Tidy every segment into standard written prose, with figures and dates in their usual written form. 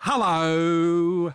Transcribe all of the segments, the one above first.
Hello.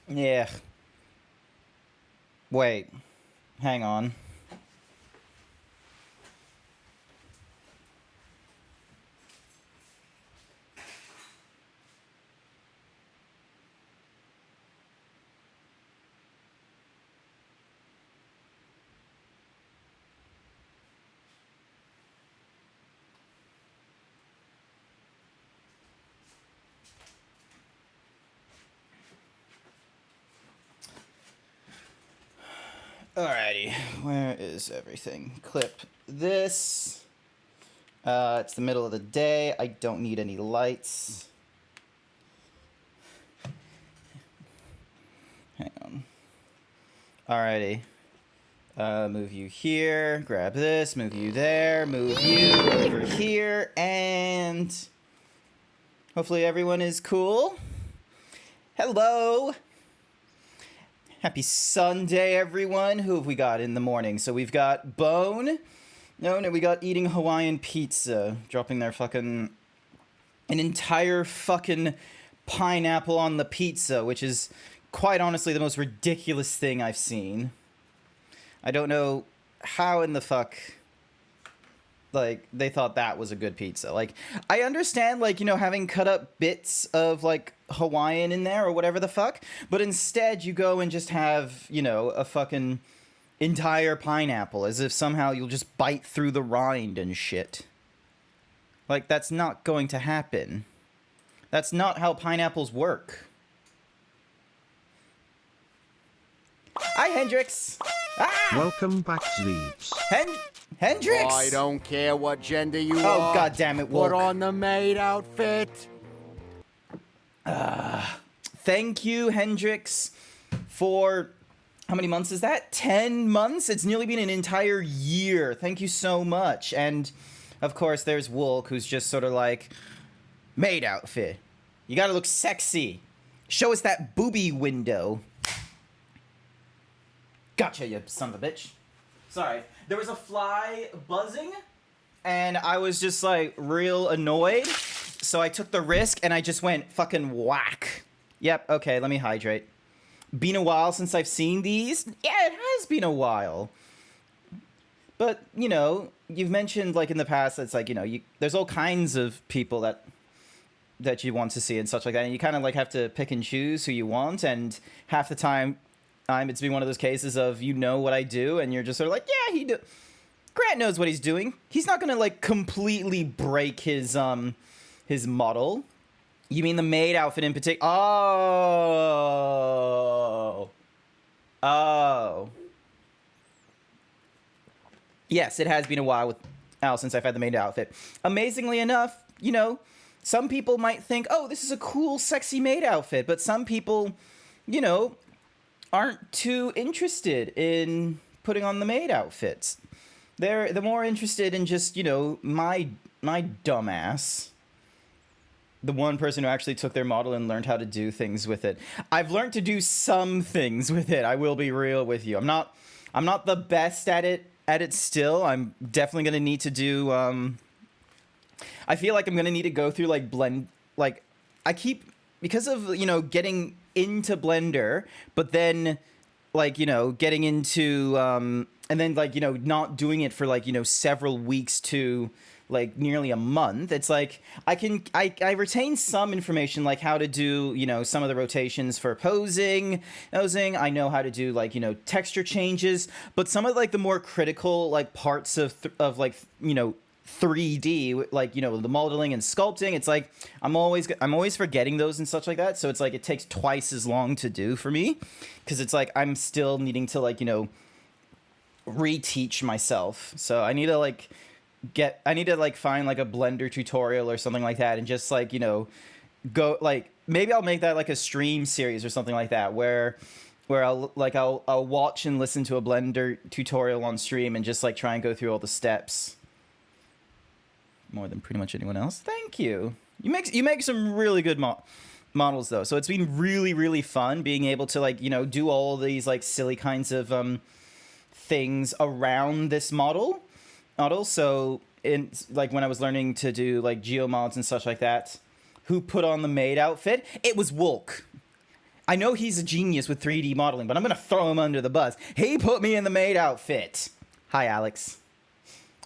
Yeah. Wait. Hang on. Alrighty. Where is everything? Clip this. It's the middle of the day. I don't need any lights. Hang on. Alrighty. Move you here. Grab this. Move you there. Move you over here. And hopefully everyone is cool. Hello. Happy Sunday, everyone. Who have we got in the morning? So we've got Bone. No, we got eating Hawaiian pizza. Dropping their fucking... an entire fucking pineapple on the pizza, which is quite honestly the most ridiculous thing I've seen. I don't know how in the fuck... like, they thought that was a good pizza. Like, I understand, like, you know, having cut up bits of, like, Hawaiian in there or whatever the fuck, but instead you go and just have, you know, a fucking entire pineapple, as if somehow you'll just bite through the rind and shit. Like, that's not going to happen. That's not how pineapples work. Hi, Hendrix! Ah! Welcome back, Zeebs. Hendrix! I don't care what gender you Oh, are. God damn it, Put woke. on the maid outfit. Thank you, Hendrix, for... how many months is that? 10 months? It's nearly been an entire year. Thank you so much. And, of course, there's Wolk, who's just sort of like, maid outfit. You gotta look sexy. Show us that booby window. Gotcha, you son of a bitch. Sorry. There was a fly buzzing, and I was just, like, real annoyed. So I took the risk, and I just went fucking whack. Yep, okay, let me hydrate. Been a while since I've seen these? Yeah, it has been a while. But, you know, you've mentioned, like, in the past, it's like, you know, there's all kinds of people that you want to see and such like that, and you kind of, like, have to pick and choose who you want, and half the time, it's been one of those cases of, you know what I do, and you're just sort of like, yeah, Grant knows what he's doing. He's not gonna, like, completely break his model. You mean the maid outfit in particular? Oh. Yes, it has been a while since I've had the maid outfit. Amazingly enough, you know, some people might think, oh, this is a cool, sexy maid outfit, but some people, you know, aren't too interested in putting on the maid outfits. They're more interested in just, you know, my dumbass the one person who actually took their model and learned how to do things with it. I've learned to do some things with it. I will be real with you. I'm not the best at it still. I'm definitely going to need to do I feel like I'm going to need to go through like blend, like I keep, because of, you know, getting into Blender, but then like, you know, getting into and then like, you know, not doing it for like, you know, several weeks to like nearly a month. It's like I retain some information, like how to do, you know, some of the rotations for posing. I know how to do like, you know, texture changes, but some of like the more critical like parts of like, you know, 3D, like, you know, the modeling and sculpting, it's like I'm always forgetting those and such like that. So it's like it takes twice as long to do for me, because it's like I'm still needing to like, you know, reteach myself. So I need to like find like a Blender tutorial or something like that, and just like, you know, go like, maybe I'll make that like a stream series or something like that, where I'll watch and listen to a Blender tutorial on stream and just like try and go through all the steps more than pretty much anyone else. Thank you. You make some really good models though. So it's been really, really fun being able to like, you know, do all these like silly kinds of things around this model. So in like when I was learning to do like geomods and such like that, who put on the maid outfit? It was Wolk. I know he's a genius with 3D modeling, but I'm gonna throw him under the bus. He put me in the maid outfit. Hi, Alex.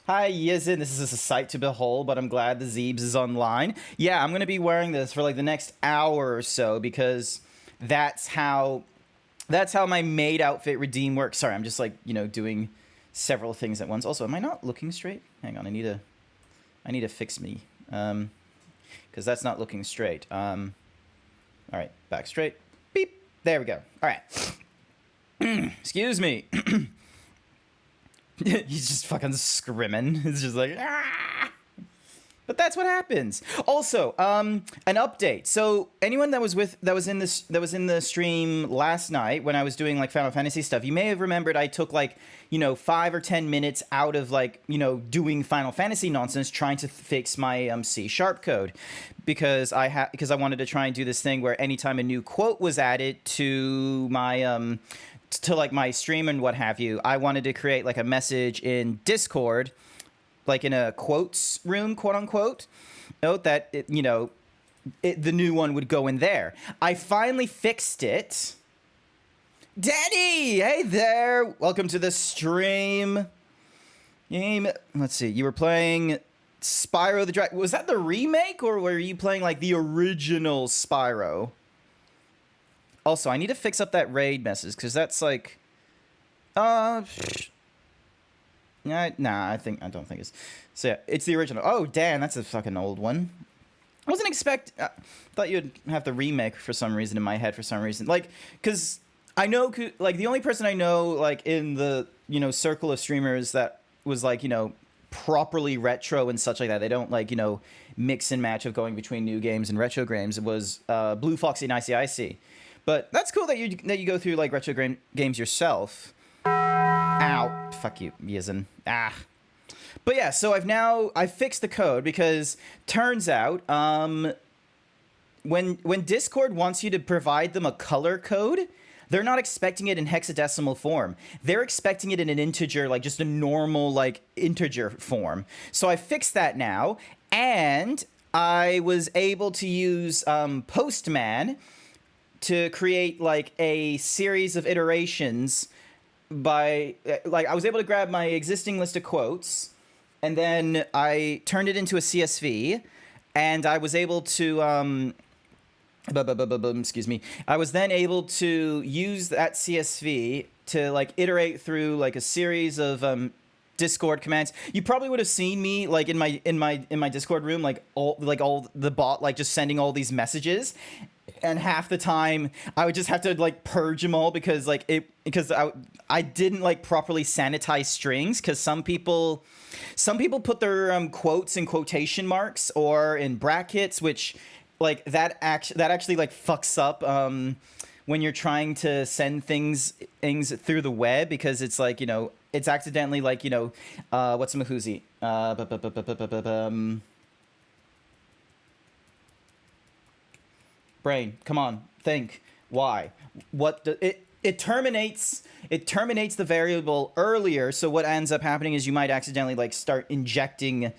Hi, Yizin. This is a sight to behold, but I'm glad the Zeebs is online. Yeah, I'm gonna be wearing this for like the next hour or so, because that's how my maid outfit redeem works. Sorry, I'm just like, you know, doing several things at once. Also, am I not looking straight? Hang on, I need to fix me, because that's not looking straight. All right, back straight. Beep. There we go. All right. Excuse me. He's just fucking scrimming. It's just like, ah! But that's what happens. Also, an update. So anyone that was in the stream last night when I was doing like Final Fantasy stuff, you may have remembered I took like, you know, 5 or 10 minutes out of like, you know, doing Final Fantasy nonsense trying to fix my C# code, because I wanted to try and do this thing where anytime a new quote was added to my to like my stream and what have you, I wanted to create like a message in Discord, like in a quotes room, quote unquote, note that it, you know, the new one would go in there. I finally fixed it. Daddy, hey there, welcome to the stream. Game, let's see, you were playing Spyro the Dragon. Was that the remake, or were you playing like the original Spyro? Also, I need to fix up that raid message, because that's like, nah, I don't think it's, so yeah, it's the original. Oh, damn, that's a fucking old one. I wasn't thought you'd have the remake for some reason in my head for some reason. Like, because I know, like, the only person I know, like, in the, you know, circle of streamers that was, like, you know, properly retro and such like that, they don't, like, you know, mix and match of going between new games and retro games, it was Blue Foxy and ICIC. But that's cool that you go through like retro games yourself. Ow. Fuck you, Yizin. Ah. But yeah, so I fixed the code, because turns out when Discord wants you to provide them a color code, they're not expecting it in hexadecimal form. They're expecting it in an integer, like just a normal like integer form. So I fixed that now, and I was able to use Postman to create like a series of iterations by like, I was able to grab my existing list of quotes, and then I turned it into a CSV, and I was able to excuse me. I was then able to use that CSV to like iterate through like a series of Discord commands. You probably would have seen me like in my Discord room, like all the bot, like just sending all these messages, and half the time I would just have to like purge them all, because I didn't like properly sanitize strings, because some people put their quotes in quotation marks or in brackets, which like that actually like fucks up when you're trying to send things through the web, because it's like, you know, it's accidentally like, you know, what's a Mahuzi? Brain, come on, think. Why? It terminates the variable earlier, so what ends up happening is you might accidentally like start injecting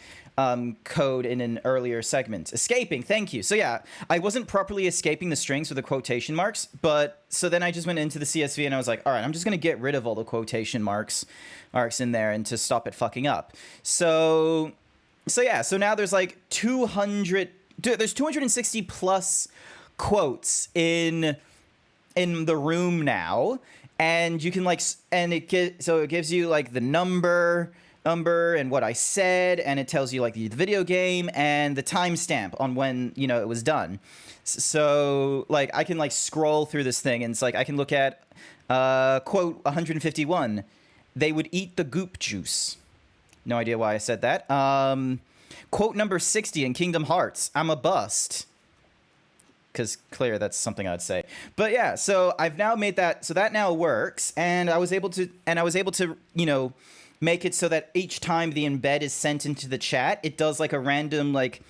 code in an earlier segment. Escaping, thank you. So yeah, I wasn't properly escaping the strings with the quotation marks, but so then I just went into the CSV and I was like, all right, I'm just gonna get rid of all the quotation marks in there and to stop it fucking up. So yeah, so now there's like 260 plus quotes in the room now, and you can like, and it gives you like the number and what I said, and it tells you like the video game and the timestamp on when, you know, it was done. So like I can like scroll through this thing and it's like I can look at quote 151. They would eat the goop juice. No idea why I said that. Quote number 60 in Kingdom Hearts. I'm a bust. Because clear, that's something I'd say. But yeah, so I've now made that, so that now works, and I was able to, you know, make it so that each time the embed is sent into the chat, it does like a random like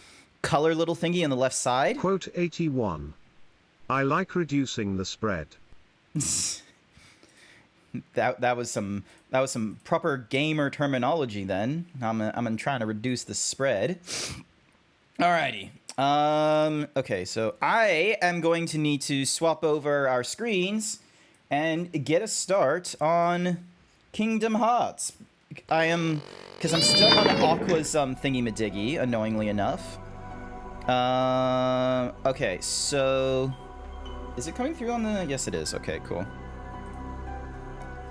color little thingy on the left side. Quote 81. I like reducing the spread. that was some proper gamer terminology then. I'm trying to reduce the spread. Alrighty. Okay, so I am going to need to swap over our screens and get a start on Kingdom Hearts. Because I'm stuck on Aqua's thingy-madiggy, annoyingly enough. Okay, so is it coming through on the? Yes, it is. Okay, cool.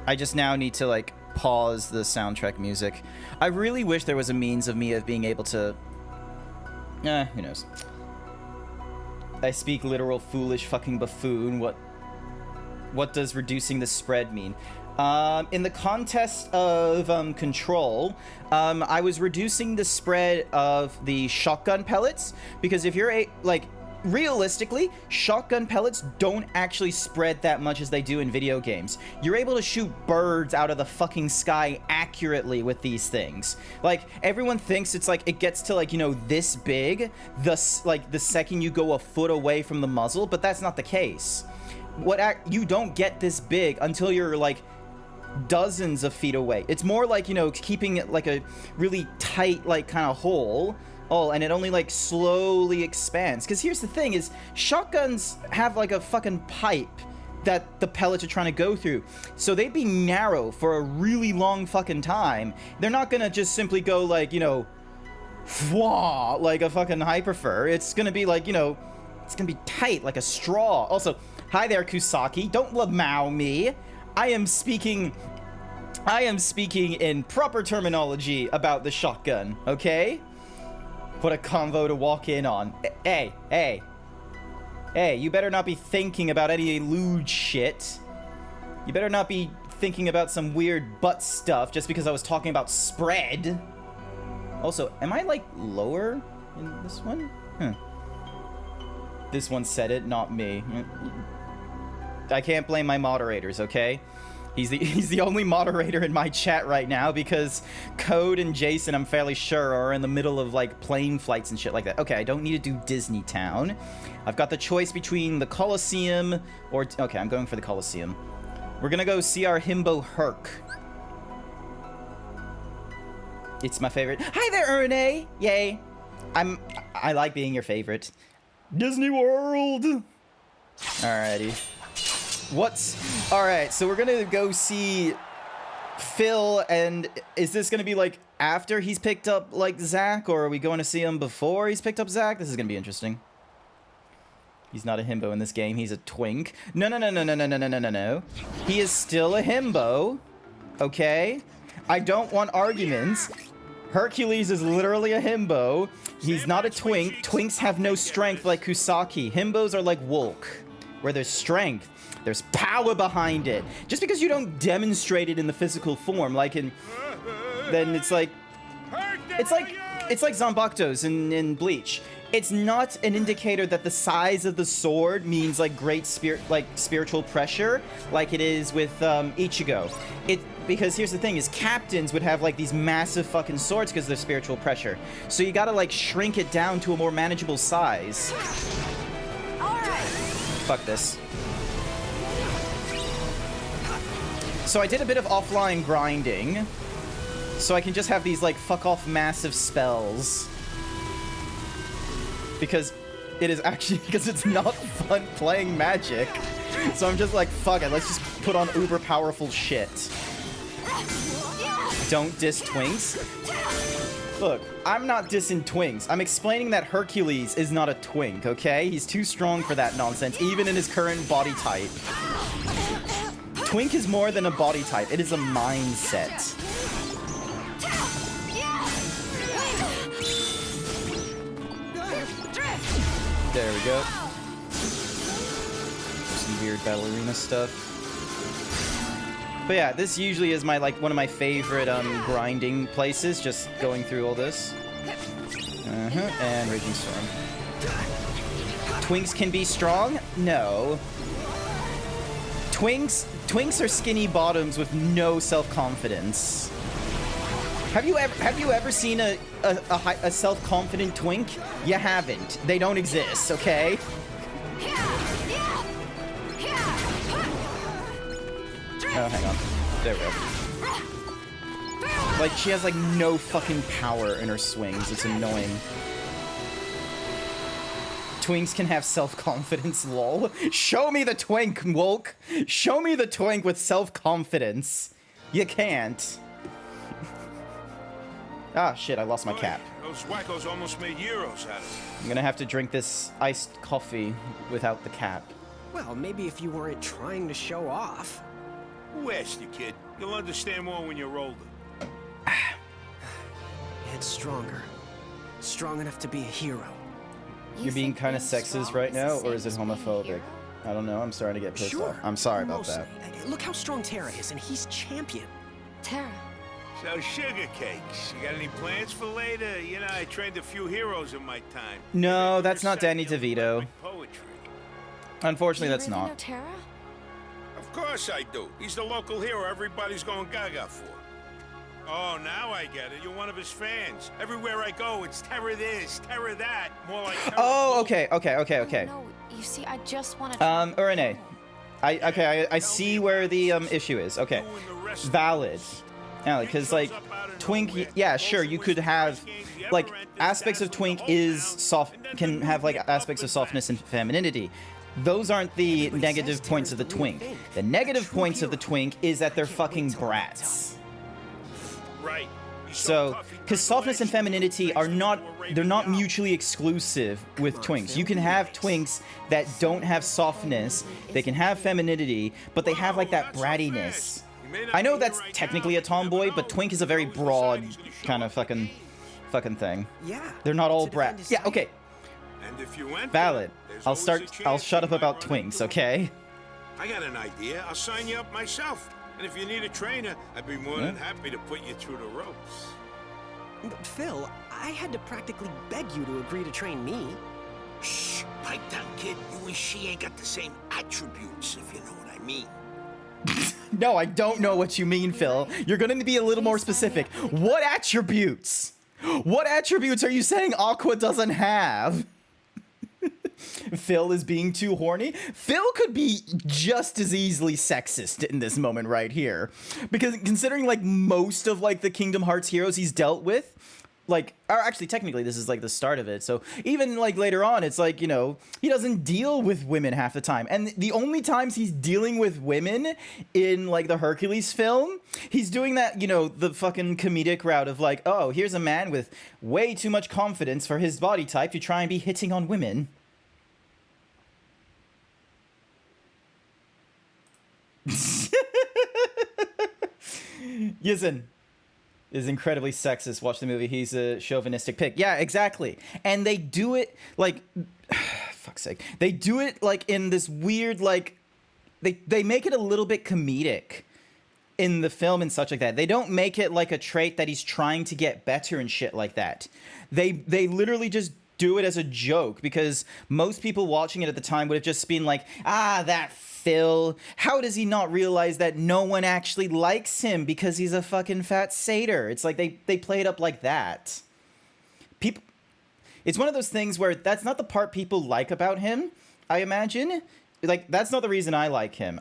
I just now need to like pause the soundtrack music. I really wish there was a means of me being able to. Who knows? I speak literal foolish fucking buffoon. What does reducing the spread mean? In the context of Control, I was reducing the spread of the shotgun pellets, because if you're realistically, shotgun pellets don't actually spread that much as they do in video games. You're able to shoot birds out of the fucking sky accurately with these things. Like, everyone thinks it's like, it gets to like, you know, this big, the second you go a foot away from the muzzle, but that's not the case. You don't get this big until you're like dozens of feet away. It's more like, you know, keeping it like a really tight, like, kind of hole. Oh, and it only like slowly expands. Because here's the thing is, shotguns have like a fucking pipe that the pellets are trying to go through. So they'd be narrow for a really long fucking time. They're not gonna just simply go like, you know, fwah, like a fucking hyperfur. It's gonna be like, you know, it's gonna be tight like a straw. Also, hi there, Kusaki. Don't lamau me. I am speaking in proper terminology about the shotgun, okay? What a convo to walk in on. Hey, you better not be thinking about any lewd shit. You better not be thinking about some weird butt stuff just because I was talking about spread. Also, am I, like, lower in this one? This one said it, not me. I can't blame my moderators, okay? He's the only moderator in my chat right now because Code and Jason, I'm fairly sure, are in the middle of like plane flights and shit like that. Okay, I don't need to do Disney Town. I've got the choice between the Coliseum or... Okay, I'm going for the Coliseum. We're gonna go see our himbo Herc. It's my favorite. Hi there, Erne! Yay. I like being your favorite. Disney World! Alrighty. Alright, so we're gonna go see Phil, and is this gonna be like after he's picked up like Zach, or are we going to see him before he's picked up Zach? This is gonna be interesting. He's not a himbo in this game, he's a twink. No. He is still a himbo, okay? I don't want arguments. Hercules is literally a himbo. He's not a twink. Twinks have no strength like Kusaki. Himbos are like Wolk, where there's strength. There's power behind it. Just because you don't demonstrate it in the physical form, then it's like Zanbakutos in Bleach. It's not an indicator that the size of the sword means like great spiritual pressure, like it is with Ichigo. Because here's the thing: is captains would have like these massive fucking swords because of their spiritual pressure. So you gotta like shrink it down to a more manageable size. All right. Fuck this. So I did a bit of offline grinding, so I can just have these, like, fuck-off massive spells. Because it is actually, because it's not fun playing Magic. So I'm just like, fuck it, let's just put on uber powerful shit. Don't diss Twinks. Look, I'm not dissing Twinks. I'm explaining that Hercules is not a twink, okay? He's too strong for that nonsense, even in his current body type. Twink is more than a body type. It is a mindset. There we go. Some weird ballerina stuff. But yeah, this usually is my, like, one of my favorite grinding places, just going through all this. And Raging Storm. Twinks can be strong? No. Twinks are skinny bottoms with no self-confidence. Have you ever seen a self-confident twink? You haven't. They don't exist, okay? Oh, hang on. There we go. Like, she has, like, no fucking power in her swings. It's annoying. Twinks can have self-confidence, lol. Show me the twink, Wolk. Show me the twink with self-confidence. You can't. Ah, shit, I lost my cap. Those wackos almost made euros out of it. I'm gonna have to drink this iced coffee without the cap. Well, maybe if you weren't trying to show off. Who asked you, kid? You'll understand more when you're older. And stronger. Strong enough to be a hero. You're being kind of sexist right now, or is it homophobic? I don't know, I'm starting to get pissed off. I'm sorry about mostly. that. Look how strong Terra is, and he's champion. Terra. So, sugar cakes. You got any plans for later? You know, I trained a few heroes in my time. No, Maybe that's not recite Danny your DeVito. like poetry. Unfortunately, Do you that's really know not. Terra? Of course I do. He's the local hero everybody's going gaga for. Oh, now I get it. You're one of his fans. Everywhere I go, it's Terra this, Terra that. More like Terra Oh, bull. okay. No, you see, I just want to. Urine. I see where the issue is. Okay, You and the rest of valid. us. Yeah, because like Twink, yeah, sure, you could have like aspects of Twink is soft, can have like aspects of softness and femininity. Those aren't the negative points of the Twink. The negative points of the Twink is that they're fucking brats. Right. So, because softness and femininity are not, they're not mutually exclusive with Twinks. You can have Twinks that don't have softness, they can have femininity, but they have like that brattiness. I know that's technically a tomboy, but Twink is a very broad kind of fucking thing. Yeah. They're not all to defend brat. his Yeah, side. okay, And if you enter, valid. there's I'll always a chance shut you up might about run Twinks, into a okay? I got an idea. I'll sign you up myself. And if you need a trainer, I'd be more than happy to put you through the ropes. But Phil, I had to practically beg you to agree to train me. Shh, pipe down, kid. You and she ain't got the same attributes, if you know what I mean. No, I don't know what you mean, Phil. You're gonna be a little more specific. What attributes? What attributes are you saying Aqua doesn't have? Phil is being too horny? Phil could be just as easily sexist in this moment right here. Because considering like most of like the Kingdom Hearts heroes he's dealt with, like, or actually technically this is like the start of it, so even like later on it's like, you know, he doesn't deal with women half the time, and the only times he's dealing with women in like the Hercules film, he's doing that, you know, the fucking comedic route of like, oh, here's a man with way too much confidence for his body type to try and be hitting on women. Yizen is incredibly sexist. Watch the movie. He's a chauvinistic pig. Yeah, exactly. And they do it like, fuck's sake. They do it like in this weird like, they make it a little bit comedic in the film and such like that. They don't make it like a trait that he's trying to get better and shit like that. They literally just do it as a joke, because most people watching it at the time would have just been like, ah, that Phil, how does he not realize that no one actually likes him because he's a fucking fat satyr? It's like they play it up like that. It's one of those things where that's not the part people like about him, I imagine. like, that's not the reason I like him.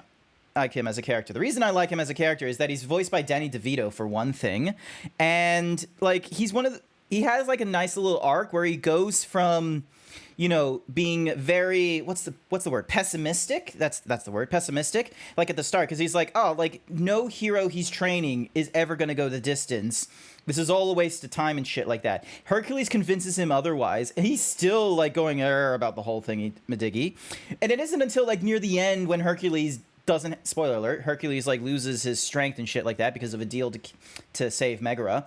As a character. The reason I like him as a character is that he's voiced by Danny DeVito for one thing, and like he has like a nice little arc where he goes from, you know, being very what's the word, pessimistic. That's the word, pessimistic. Like at the start, because he's like, oh, like no hero he's training is ever gonna go the distance. This is all a waste of time and shit like that. Hercules convinces him otherwise, and he's still like going about the whole thing, Medigi. And it isn't until like near the end when Hercules doesn't, spoiler alert, Hercules like loses his strength and shit like that because of a deal to save Megara.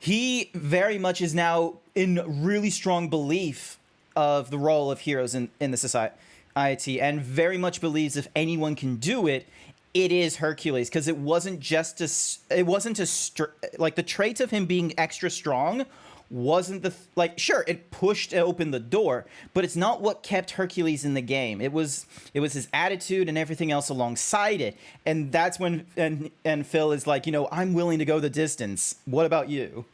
He very much is now in really strong belief of the role of heroes in the society, and very much believes if anyone can do it, it is Hercules, because it wasn't like the trait of him being extra strong wasn't like, sure, it pushed open the door, but it's not what kept Hercules in the game. It was his attitude and everything else alongside it. And that's when and Phil is like, you know, I'm willing to go the distance. What about you?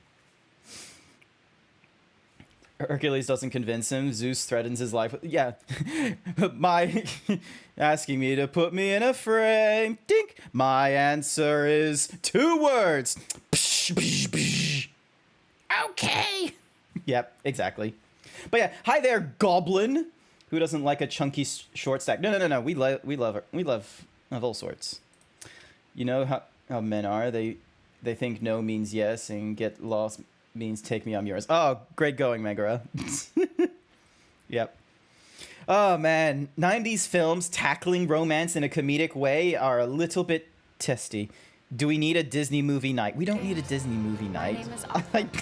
Hercules doesn't convince him. Zeus threatens his life. Yeah. My asking me to put me in a frame. Dink. My answer is 2 words. Psh, psh, psh. Okay. Yep, exactly. But yeah, hi there, Goblin. Who doesn't like a chunky short stack? No. We love of all sorts. You know how men are. They think no means yes, and get lost means take me, I'm yours. Oh, great going, Megara. Yep. Oh man, 90s films tackling romance in a comedic way are a little bit testy. Do we need a Disney movie night? We don't need a Disney movie night.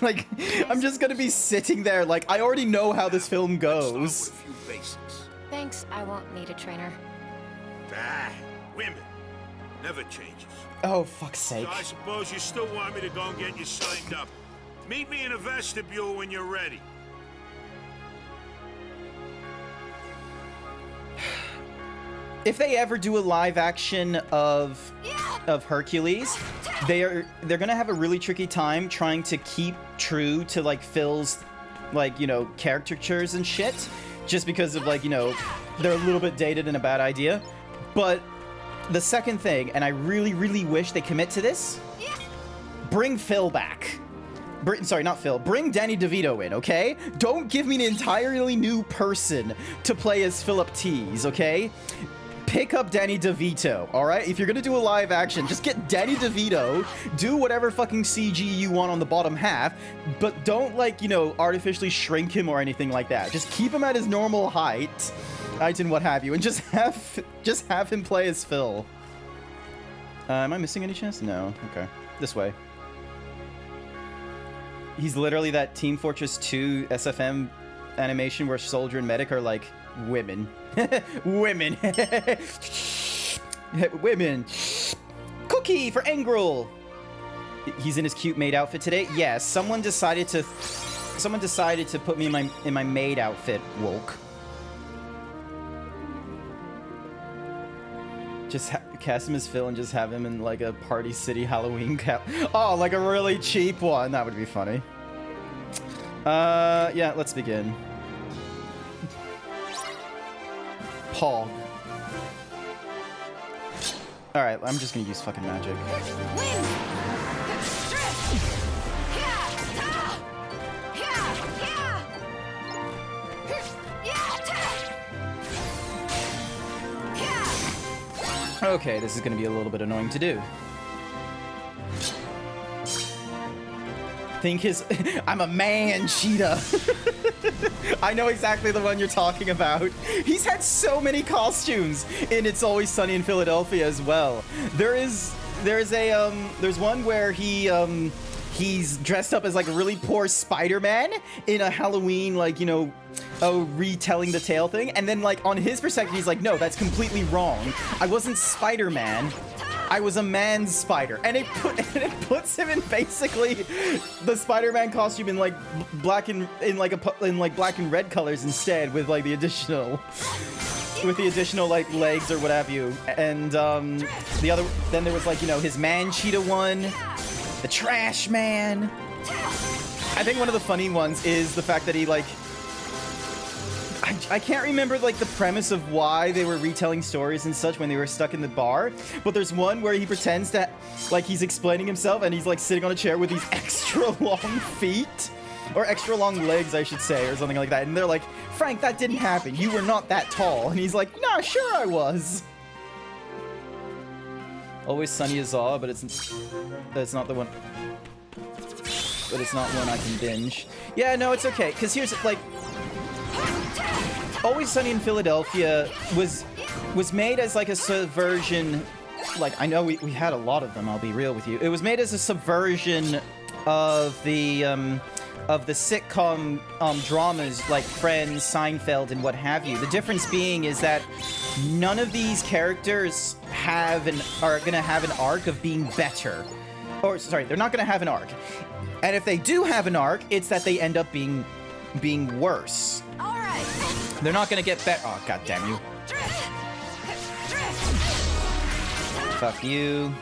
Like, I'm just gonna be sitting there like, I already know how this film goes. Thanks, I won't need a trainer. Ah, women. Never changes. Oh, fuck's sake. So I suppose you still want me to go and get you signed up. Meet me in a vestibule when you're ready. If they ever do a live action of Hercules, they're gonna have a really tricky time trying to keep true to like Phil's, like, you know, caricatures and shit, just because of like, you know, they're a little bit dated and a bad idea. But the second thing, and I really wish they commit to this, bring Phil back. Sorry, not Phil. Bring Danny DeVito in, okay? Don't give me an entirely new person to play as Philip Tease, okay? Pick up Danny DeVito, all right? If you're gonna do a live action, just get Danny DeVito, do whatever fucking CG you want on the bottom half, but don't, like, you know, artificially shrink him or anything like that. Just keep him at his normal height and what have you, and just have him play as Phil. Am I missing any chance? No. Okay. This way. He's literally that Team Fortress 2 SFM animation where Soldier and Medic are like women. Women. Women. Cookie for Engrel. He's in his cute maid outfit today. Yes, someone decided to put me in my maid outfit, woke. Just cast him as Phil and just have him in like a Party City Halloween cap. Oh, like a really cheap one. That would be funny. Yeah, let's begin. Paul. Alright, I'm just gonna use fucking magic. Okay, this is gonna be a little bit annoying to do. I'm a man, Cheetah. I know exactly the one you're talking about. He's had so many costumes in It's Always Sunny in Philadelphia as well. There's one where he's dressed up as like a really poor Spider-Man in a Halloween, like, you know, retelling the tale thing, and then like on his perspective he's like, no, that's completely wrong. I wasn't Spider-Man. I was a man's spider, and it puts him in basically the Spider-Man costume in like black and black and red colors instead, with like the additional like legs or what have you. And then there was like, you know, his man cheetah one, the trash man. I think one of the funny ones is the fact that he like, I can't remember like the premise of why they were retelling stories and such when they were stuck in the bar, but there's one where he pretends to, like, he's explaining himself and he's like sitting on a chair with these extra long feet, or extra long legs, I should say, or something like that. And they're like, Frank, that didn't happen. You were not that tall. And he's like, nah, sure I was. Always Sunny is Aw, but it's not the one. But it's not one I can binge. Yeah, no, it's okay. Because here's, like, Always Sunny in Philadelphia was made as, like, a subversion. Like, I know we had a lot of them, I'll be real with you. It was made as a subversion of the sitcom dramas like Friends, Seinfeld, and what have you. The difference being is that none of these characters are gonna have an arc of being better. Or, sorry, they're not gonna have an arc. And if they do have an arc, it's that they end up being worse. All right. They're not gonna get better. Oh, god damn you. Fuck you.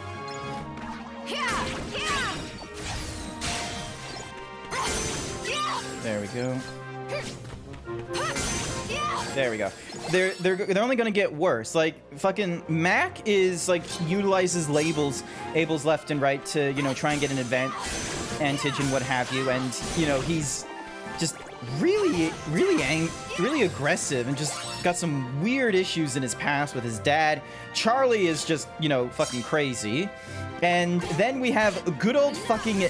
There we go. There we go. They're only gonna get worse. Like, fucking Mac is like utilizes labels left and right to, you know, try and get an advantage and what have you, and, you know, he's just really aggressive and just got some weird issues in his past with his dad. Charlie is just, you know, fucking crazy. And then we have good old fucking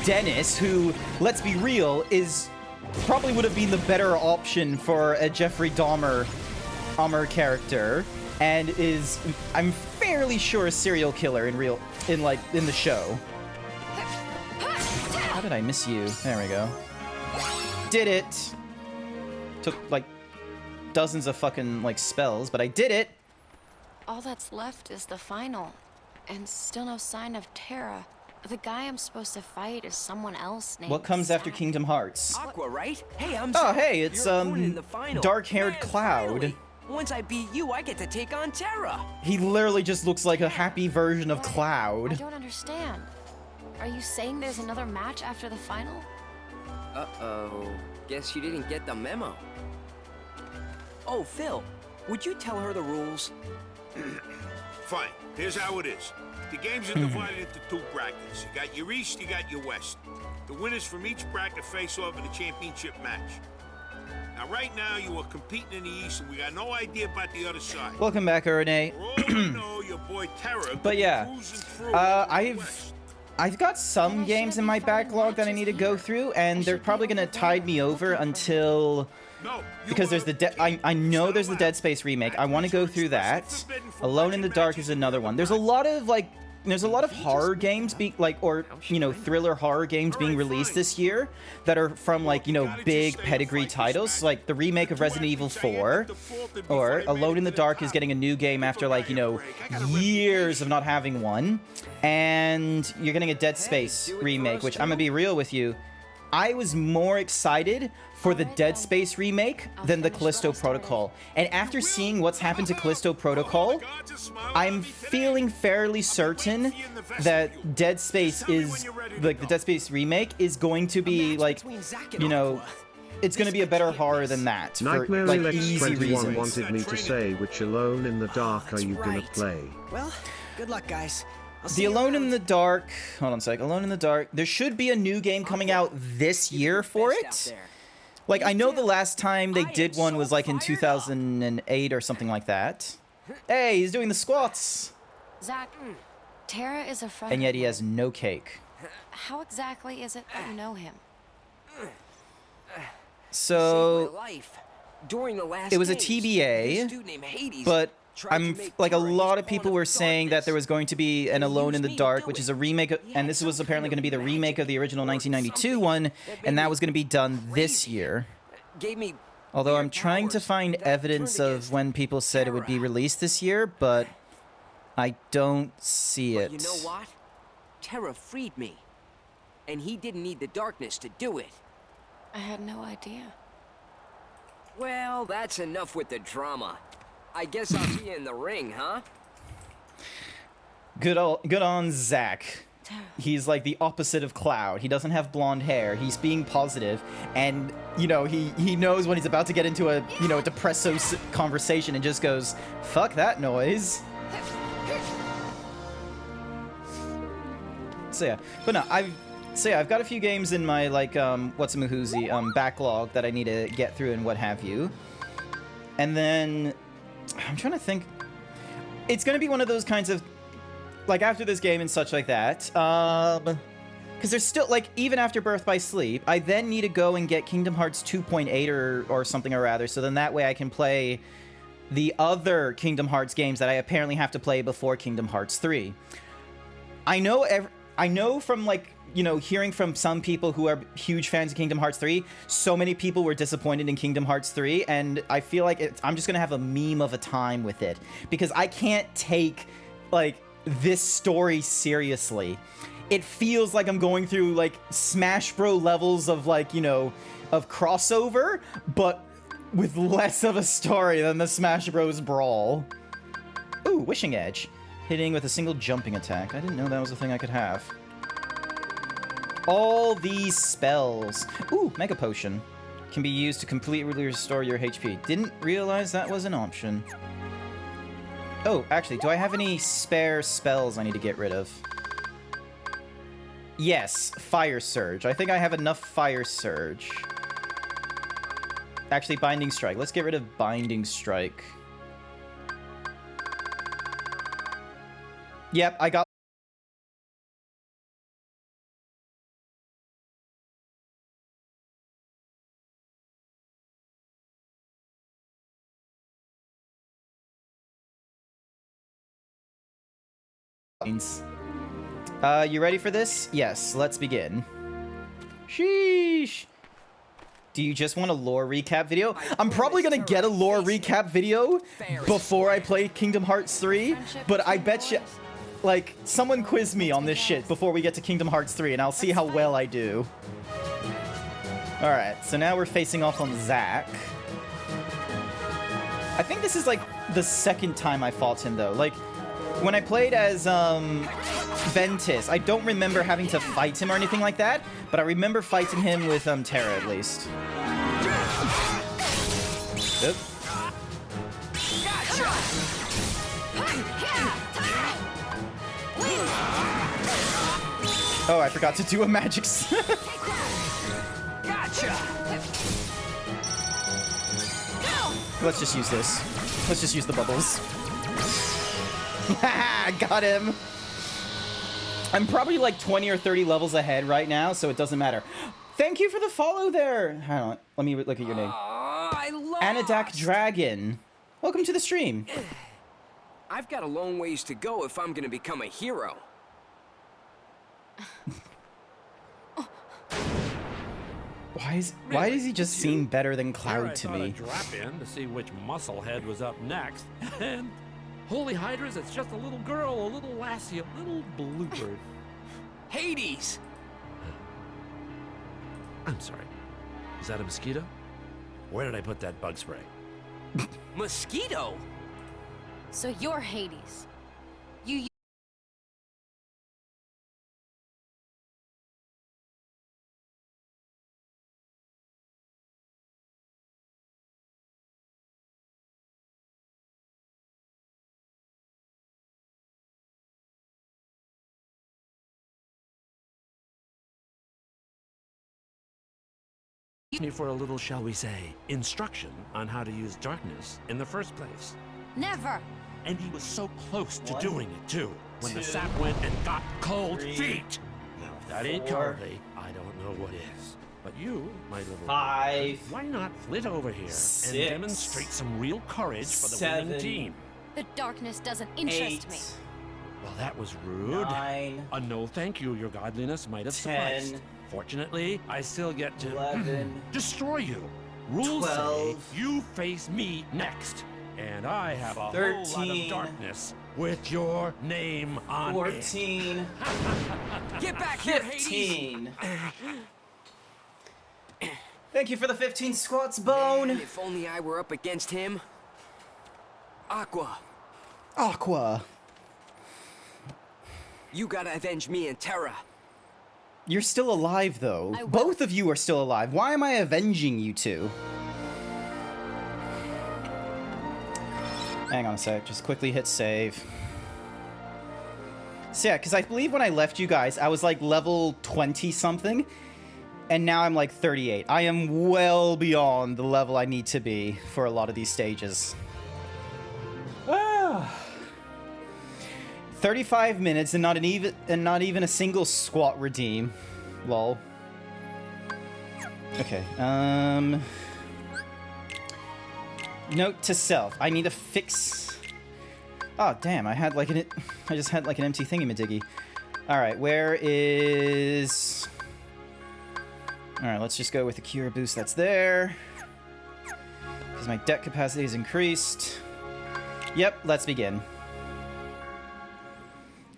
Dennis, who, let's be real, probably would have been the better option for a Jeffrey Dahmer character, and is, I'm fairly sure, a serial killer in the show. How did I miss you? There we go. Did it. Took like dozens of fucking like spells, but I did it. All that's left is the final, and still no sign of Terra. The guy I'm supposed to fight is someone else named What comes after Zack. Kingdom Hearts? Aqua, right? Hey, I'm Oh, Zack. hey, it's Your opponent in the final. dark-haired Man, Cloud. finally. Once I beat you, I get to take on Terra. He literally just looks like a happy version of I Cloud. don't understand. Are you saying there's another match after the final? Uh-oh. Guess you didn't get the memo. Oh, Phil, would you tell her the rules? Fine. Here's how it is. The games are divided into two brackets. You got your East, you got your West. The winners from each bracket face off in a championship match. Now, right now, you are competing in the East, and we got no idea about the other side. Welcome back, Renee. For all we know, your boy Terra could But be yeah, cruising through in the West. I've got some games in my backlog that I need to go through, and they're probably gonna tide me over until. No, Because there's I know there's the Dead Space remake. I want to go through that. Alone in the Dark is another one. There's a lot of horror games thriller horror games being released this year that are from, like, you know, big pedigree titles, like the remake of Resident Evil 4, or Alone in the Dark is getting a new game after, like, you know, years of not having one, and you're getting a Dead Space remake, which I'm gonna be real with you, I was more excited for the Dead Space remake than the Callisto Protocol. And after seeing what's happened to Callisto Protocol, I'm feeling fairly certain that Dead Space is, like, the Dead Space remake is going to be, like, you know, it's going to be a better horror than that for, Nightmare like, Lex easy 21 reasons. wanted me to say which Alone in the Dark are you gonna right. play? Well, good luck, guys. I'll see The you Alone in around. the Dark, hold on a sec, Alone in the Dark, there should be a new game coming out this year for it. Like, I know the last time they did one was, like, in 2008 or something like that. Hey, he's doing the squats! Zack, Terra is a friend. And yet he has no cake. How exactly is it that you know him? So, During the last it was a games, TBA, this dude named Hades but tried to I'm, make like, a Terra his lot of pawn people were saying that there was going to be an And he Alone in used the me to Dark, do which it. is a remake, and this was apparently going to be the remake of the original or 1992 something one, that and made that me was going to be done this crazy. year. Gave me Although I'm weird trying to powers find that evidence turned of against when people said it would be Terra. released this year, but I don't see But it. you know what? Terra freed me. And he didn't need the darkness to do it. I had no idea. Well, that's enough with the drama. I guess I'll see you in the ring, huh? Good on Zach. he's like the opposite of Cloud. He doesn't have blonde hair. He's being positive, and you know he knows when he's about to get into a a depresso conversation and just goes, "Fuck that noise." So yeah, but no, I've got a few games in my like backlog that I need to get through and what have you. And then I'm trying to think. It's gonna be one of those kinds of like after this game and such like that. Because there's still like even after Birth by Sleep, I then need to go and get Kingdom Hearts 2.8 or something or rather. So then that way I can play the other Kingdom Hearts games that I apparently have to play before Kingdom Hearts 3. I know from like, hearing from some people who are huge fans of Kingdom Hearts 3, so many people were disappointed in Kingdom Hearts 3, and I feel like I'm just gonna have a meme of a time with it. Because I can't take, like, this story seriously. It feels like I'm going through, like, Smash Bros. Levels of, like, of crossover, but with less of a story than the Smash Bros. Brawl. Ooh, Wishing Edge. Hitting with a single jumping attack. I didn't know that was a thing I could have. All these spells. Ooh, Mega Potion. Can be used to completely restore your HP. Didn't realize that was an option. Oh, actually, do I have any spare spells I need to get rid of? Yes, Fire Surge. I think I have enough Fire Surge. Actually, Binding Strike. Let's get rid of Binding Strike. Yep, I got... You ready for this? Yes, let's begin. Sheesh. Do you just want a lore recap video? I'm probably gonna get a lore recap video before I play Kingdom Hearts 3, but I bet you... Like, someone quiz me on this shit before we get to Kingdom Hearts 3, and I'll see how well I do. Alright, so now we're facing off on Zack. I think this is, like, the second time I fought him, though. Like, when I played as, Ventus, I don't remember having to fight him or anything like that, but I remember fighting him with, Terra, at least. Yep. Oh, I forgot to do a magic. Let's just use this. Let's just use the bubbles. Got him. I'm probably like 20 or 30 levels ahead right now, so it doesn't matter. Thank you for the follow there. Hang on. Let me look at your name. I lost. Anadak Dragon. Welcome to the stream. I've got a long ways to go if I'm gonna become a hero. Why does he just seem better than Cloud to me? I drop in to see which musclehead was up next, and holy hydras, it's just a little girl, a little lassie, a little bluebird. Hades! I'm sorry. Is that a mosquito? Where did I put that bug spray? Mosquito? So you're Hades. You Me for a little, shall we say, instruction on how to use darkness in the first place. never. And he was so close to doing it, too, when the sap went and got cold feet. Now, if that ain't cowardly, I don't know what is. But you, my little... 5. Why not flit over here 6, and demonstrate some real courage for the 7, winning team? The darkness doesn't interest 8, me. Well, that was rude. 9, A no thank you, your godliness might have 10, sufficed. Fortunately, I still get to 11, destroy you. Rules 12, say you face me next. And I have a 13, whole lot of darkness with your name on it. 14, Get back here, Hades! 15. Thank you for the 15 squats, Man, Bone. if only I were up against him. Aqua. Aqua. You gotta avenge me and Terra. You're still alive, though. I will. Both of you are still alive. Why am I avenging you two? Hang on a sec. Just quickly hit save. So yeah, because I believe when I left you guys, I was like level 20-something. And now I'm like 38. I am well beyond the level I need to be for a lot of these stages. 35 minutes and not even a single squat redeem. Lol. Okay. Note to self. I need to fix. Oh damn! I just had like an empty thingy-majiggy. All right, where is? All right, let's just go with the cure boost that's there. Because my deck capacity is increased. Yep, let's begin.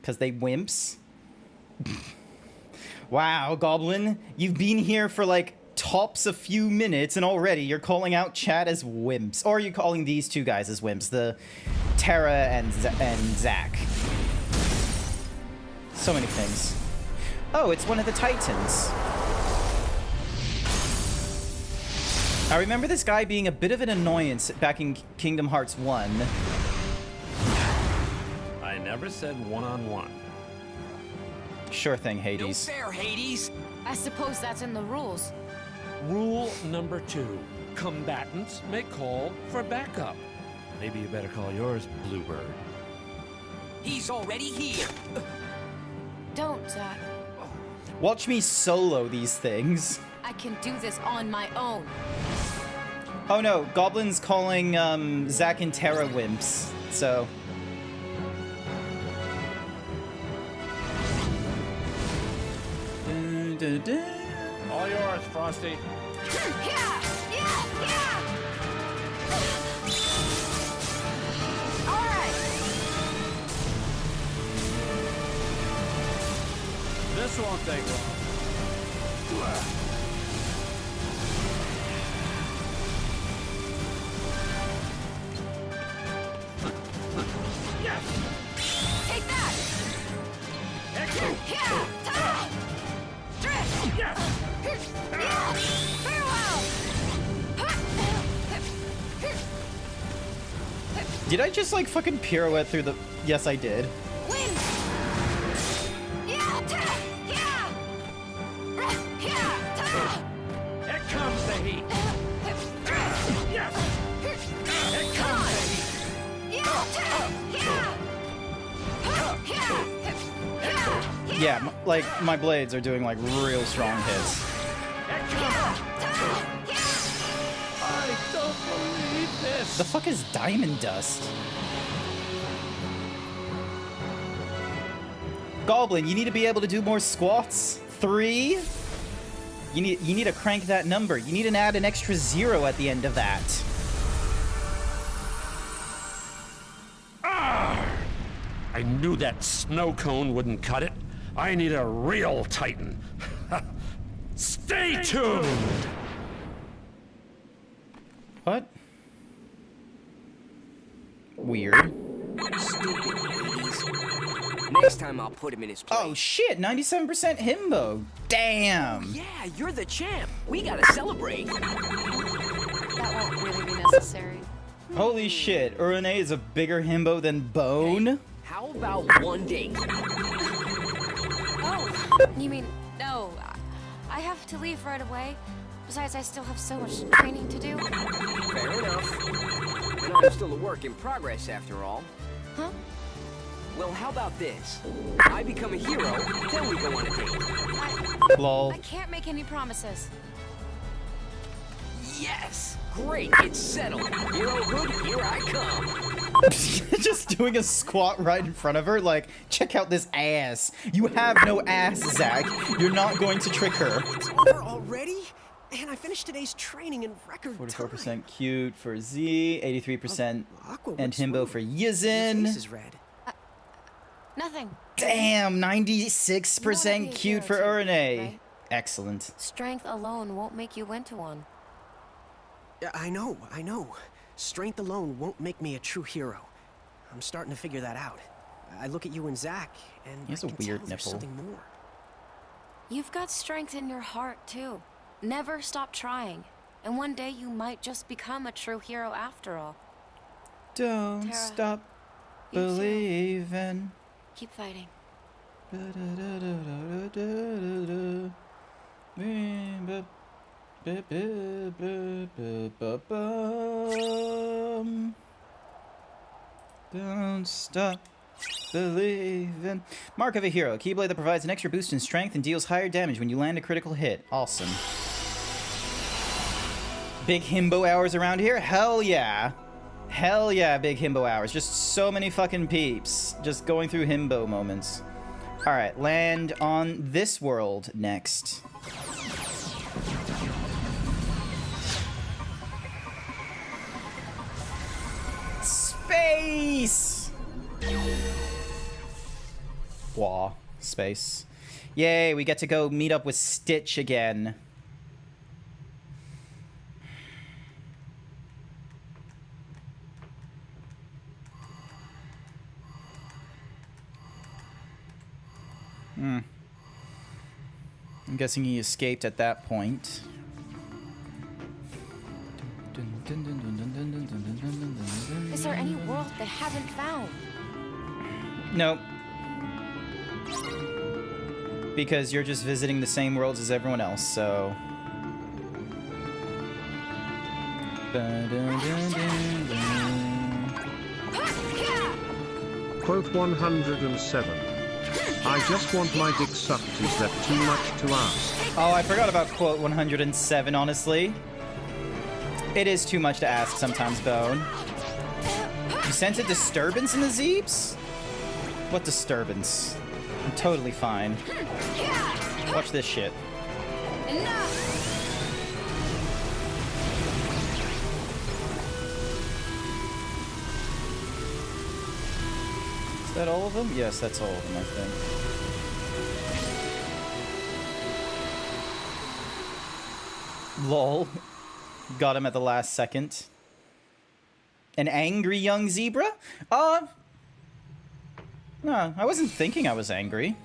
Because they wimps. Wow, Goblin, you've been here for like tops a few minutes and already you're calling out chat as wimps. Or are you calling these two guys as wimps? The Terra and Zack. So many things. Oh, it's one of the Titans. I remember this guy being a bit of an annoyance back in Kingdom Hearts 1. I never said one-on-one. Sure thing, No Hades. fair, Hades. I suppose that's in the rules. Rule number 2. Combatants may call for backup. Maybe you better call yours Bluebird. He's already here. Don't, Zack. Watch me solo these things. I can do this on my own. Oh no, Goblin's calling Zack and Terra wimps, so... All yours, Frosty. Yeah! All right. This won't take long. Take that! Yeah! Ta! Drift! Yeah! Farewell! Did I just like fucking pirouette through the... Yes, I did. Win! Yeah! Ta! Yeah! Yeah! Ta! Here comes the heat. Drift! Yes. Here comes the heat. Yeah! Ta! Yeah! Yeah! Yeah, like, my blades are doing like real strong hits. Here comes. I don't believe this. The fuck is diamond dust? Goblin, you need to be able to do more squats. 3? You need to crank that number. You need to add an extra 0 at the end of that. I knew that snow cone wouldn't cut it. I need a real Titan. Stay tuned! What? Weird. Stupid Hades. Next time I'll put him in his place. Oh shit, 97% himbo. Damn. Yeah, you're the champ. We gotta celebrate. That won't really be necessary. Holy shit, Urane is a bigger himbo than Bone? How about one date? Oh, you mean, no. I have to leave right away. Besides, I still have so much training to do. Fair enough. And I'm still a work in progress after all. Huh? Well, how about this? I become a hero, then we go on a date. Lol. I can't make any promises. Yes! Great, it's settled. Herohood, here I come. Just doing a squat right in front of her, like, check out this ass. You have no ass, Zack. You're not going to trick her. It's over already? Man, I finished today's training in record 44% time. cute for Z, 83% Aqua, and what's himbo wrong? for Your Yizin. face is red. Nothing. Damn, 96% cute for hero too, Urane. right? Excellent. Strength alone won't make you into one. Yeah, I know. Strength alone won't make me a true hero. I'm starting to figure that out. I look at you and Zack, and He has I a can weird tell there's nipple. something more. You've got strength in your heart, too. Never stop trying. And one day you might just become a true hero after all. Don't Tara, stop you too. believing. Keep fighting. Don't stop believing. Mark of a hero. Keyblade that provides an extra boost in strength and deals higher damage when you land a critical hit. Awesome. Big himbo hours around here? Hell yeah. Hell yeah, big himbo hours. Just so many fucking peeps. Just going through himbo moments. Alright, land on this world next. Space! Wah. Space. Yay, we get to go meet up with Stitch again. I'm guessing he escaped at that point. Is there any world they haven't found? Nope. Because you're just visiting the same worlds as everyone else, so... Quote 107. I just want my dick sucked. Is that too much to ask? Oh, I forgot about quote 107, honestly. It is too much to ask sometimes, Bone. You sense a disturbance in the Zeeps? What disturbance? I'm totally fine. Watch this shit. Is that all of them? Yes, that's all of them, I think. Lol. Got him at the last second. An angry young zebra? No, I wasn't thinking I was angry.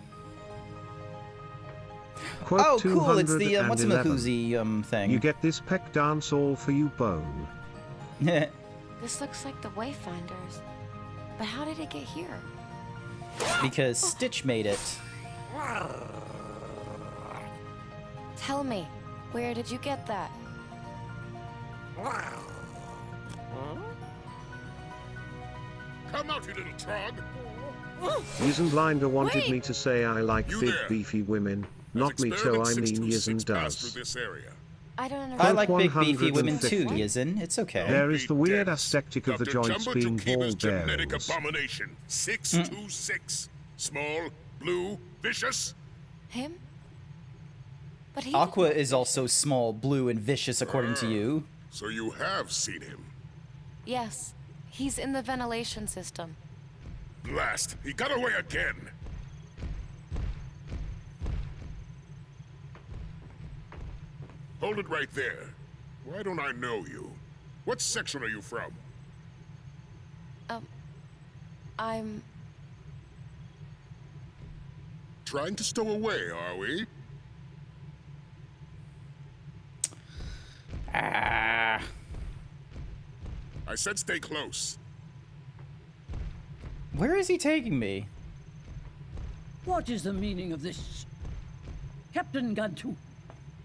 Quote Oh, cool, it's the, 211. what's-a-mahoozy, thing. You get this peck dance all for you, Bone. This looks like the Wayfinders. But how did it get here? Because Stitch made it. Tell me, where did you get that? Come out, you little trog. Yizen Blinder wanted Wait. me to say I like You big there. beefy women. Not me too, I mean Yizen Pass does. through this area. I don't I understand. like big beefy women 150. too, Yizen. It's okay. There is the weird Dense. aesthetic of the Dr. joints Jumbo being Jukiva's ball genetic bearings. abomination. 626. Small, blue, vicious. Him? But he... Aqua is also small, blue, and vicious, according to you. So you have seen him. Yes, he's in the ventilation system. Blast! He got away again! Hold it right there. Why don't I know you? What section are you from? I'm... Trying to stow away, are we? Ah. I said stay close. Where is he taking me? What is the meaning of this? Captain Gantu,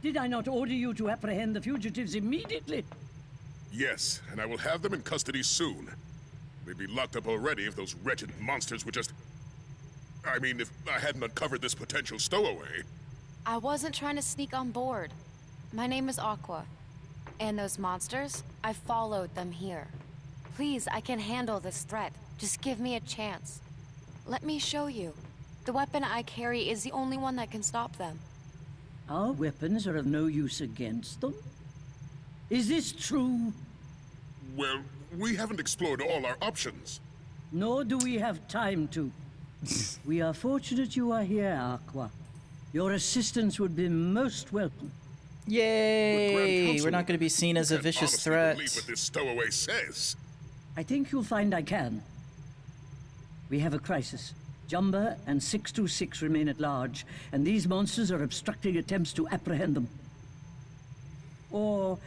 did I not order you to apprehend the fugitives immediately? Yes, and I will have them in custody soon. They'd be locked up already if those wretched monsters would just... I mean, if I hadn't uncovered this potential stowaway. I wasn't trying to sneak on board. My name is Aqua. And those monsters, I followed them here. Please, I can handle this threat. Just give me a chance. Let me show you. The weapon I carry is the only one that can stop them. Our weapons are of no use against them? Is this true? Well, we haven't explored all our options. Nor do we have time to. We are fortunate you are here, Aqua. Your assistance would be most welcome. But Grand Yay! Council, We're not going to be seen as a can't vicious honestly threat. believe what this stowaway says. I think you'll find I can. We have a crisis. Jumba and 626 remain at large, and these monsters are obstructing attempts to apprehend them. Or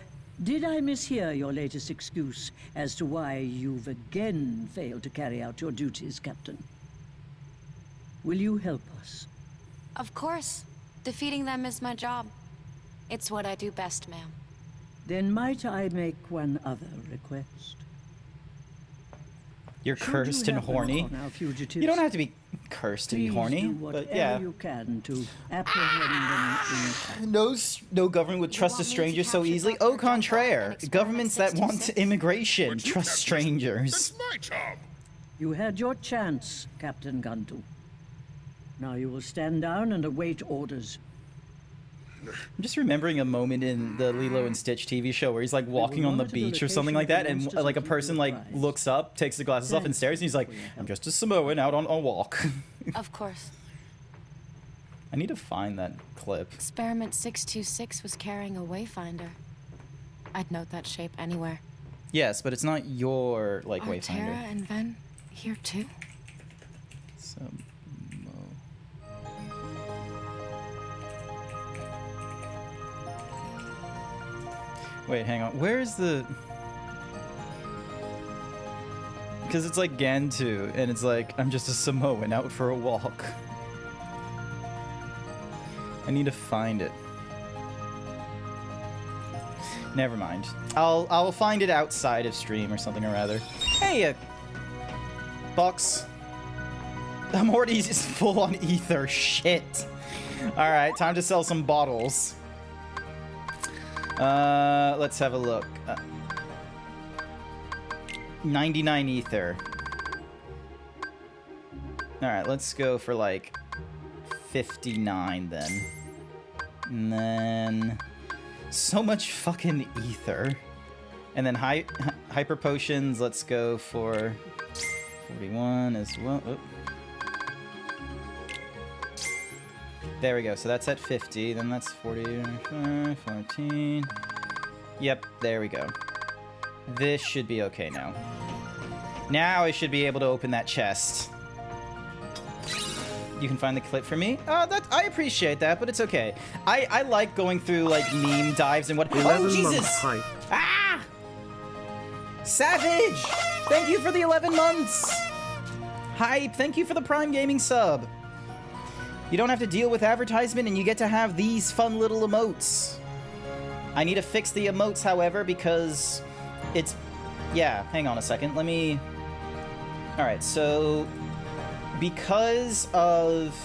did I mishear your latest excuse as to why you've again failed to carry out your duties, Captain? Will you help us? Of course. Defeating them is my job. It's what I do best, ma'am. Then might I make one other request? You're Should cursed you and happen horny. upon our fugitives, You don't have to be cursed to be please horny, do but whatever yeah. you can to apprehend them in No government would trust a want me to stranger so capture easily. Dr. Au Jumbo contraire, and experiment governments that want 626? immigration But you trust have- strangers. That's my job. You had your chance, Captain Gantu. Now you will stand down and await orders. I'm just remembering a moment in the Lilo and Stitch TV show where he's like walking on the monitor the beach or something like location that, of the and monsters like a and keep person you like apprised. looks up, takes the glasses off, and Thanks stares, and he's like, for your "I'm help. just a Samoan out on a walk." Of course. I need to find that clip. Experiment 626 was carrying a wayfinder. I'd note that shape anywhere. Yes, but it's not your like Are wayfinder. Tara and Ven here too? Samo. Wait, hang on. Where's the? Because it's like Gantu, and it's like I'm just a Samoan out for a walk. I need to find it. Never mind. I'll find it outside of stream or something or rather. Hey, Box. I'm already just full on ether. Shit. Alright, time to sell some bottles. Let's have a look. 99 ether. Alright, let's go for like 59 then. And then so much fucking ether. And then hyper potions, let's go for 41 as well. Oh. There we go. So that's at 50. Then that's 40, 14. Yep, there we go. This should be okay now. Now I should be able to open that chest. You can find the clip for me. I appreciate that, but it's okay. I like going through like meme dives and what. Oh 11 month Jesus! hype. Ah! Savage! Thank you for the 11 months. Hype! Thank you for the Prime Gaming sub. You don't have to deal with advertisement, and you get to have these fun little emotes. I need to fix the emotes, however, because it's... Yeah, hang on a second. Let me... Alright, so... Because of...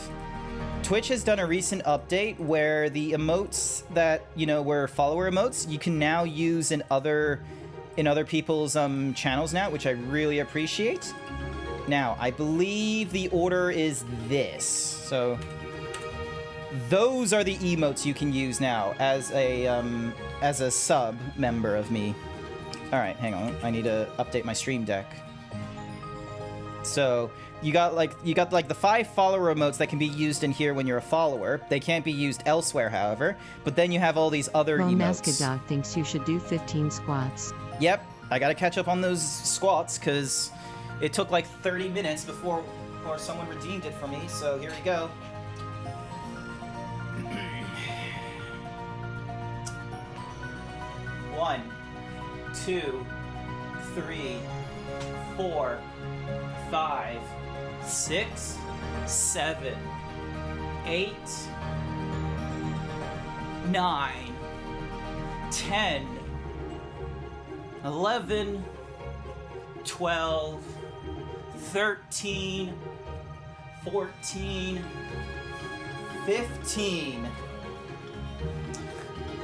Twitch has done a recent update where the emotes that, you know, were follower emotes, you can now use in other people's channels now, which I really appreciate. Now, I believe the order is this. So... Those are the emotes you can use now as a sub member of me. All right, hang on. I need to update my stream deck. So you got like the 5 follower emotes that can be used in here when you're a follower. They can't be used elsewhere, however. But then you have all these other emotes. Mascadog thinks you should do 15 squats. Yep, I gotta catch up on those squats because it took like 30 minutes before someone redeemed it for me. So here we go. 1, 2, 3, 4, 5, 6, 7, 8, 9, 10, 11, 12, 13, 14, 15.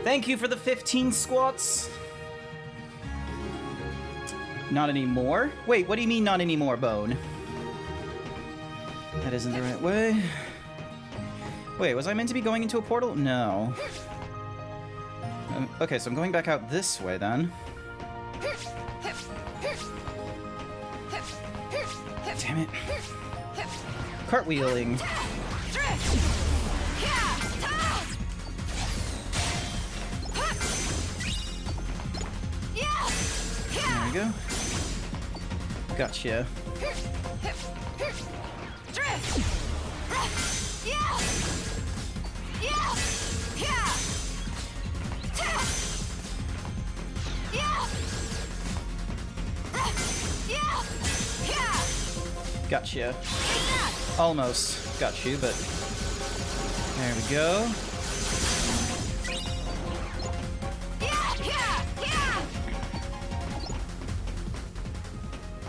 Thank you for the 15 squats. Not anymore? Wait, what do you mean not anymore, Bone? That isn't the right way. Wait, was I meant to be going into a portal? No. Okay, so I'm going back out this way then. Damn it. Cartwheeling. There we go. Gotcha. Gotcha. Almost got you, but there we go.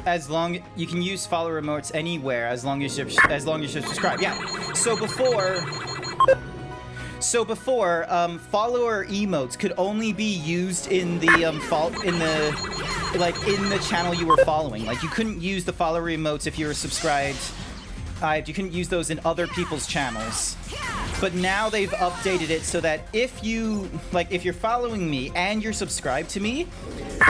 As long you can use follow remotes anywhere as long as you're subscribed. Yeah. So before follower emotes could only be used in the in the channel you were following. Like you couldn't use the follower emotes if you were subscribed. You couldn't use those in other people's channels. But now they've updated it so that if you're following me and you're subscribed to me,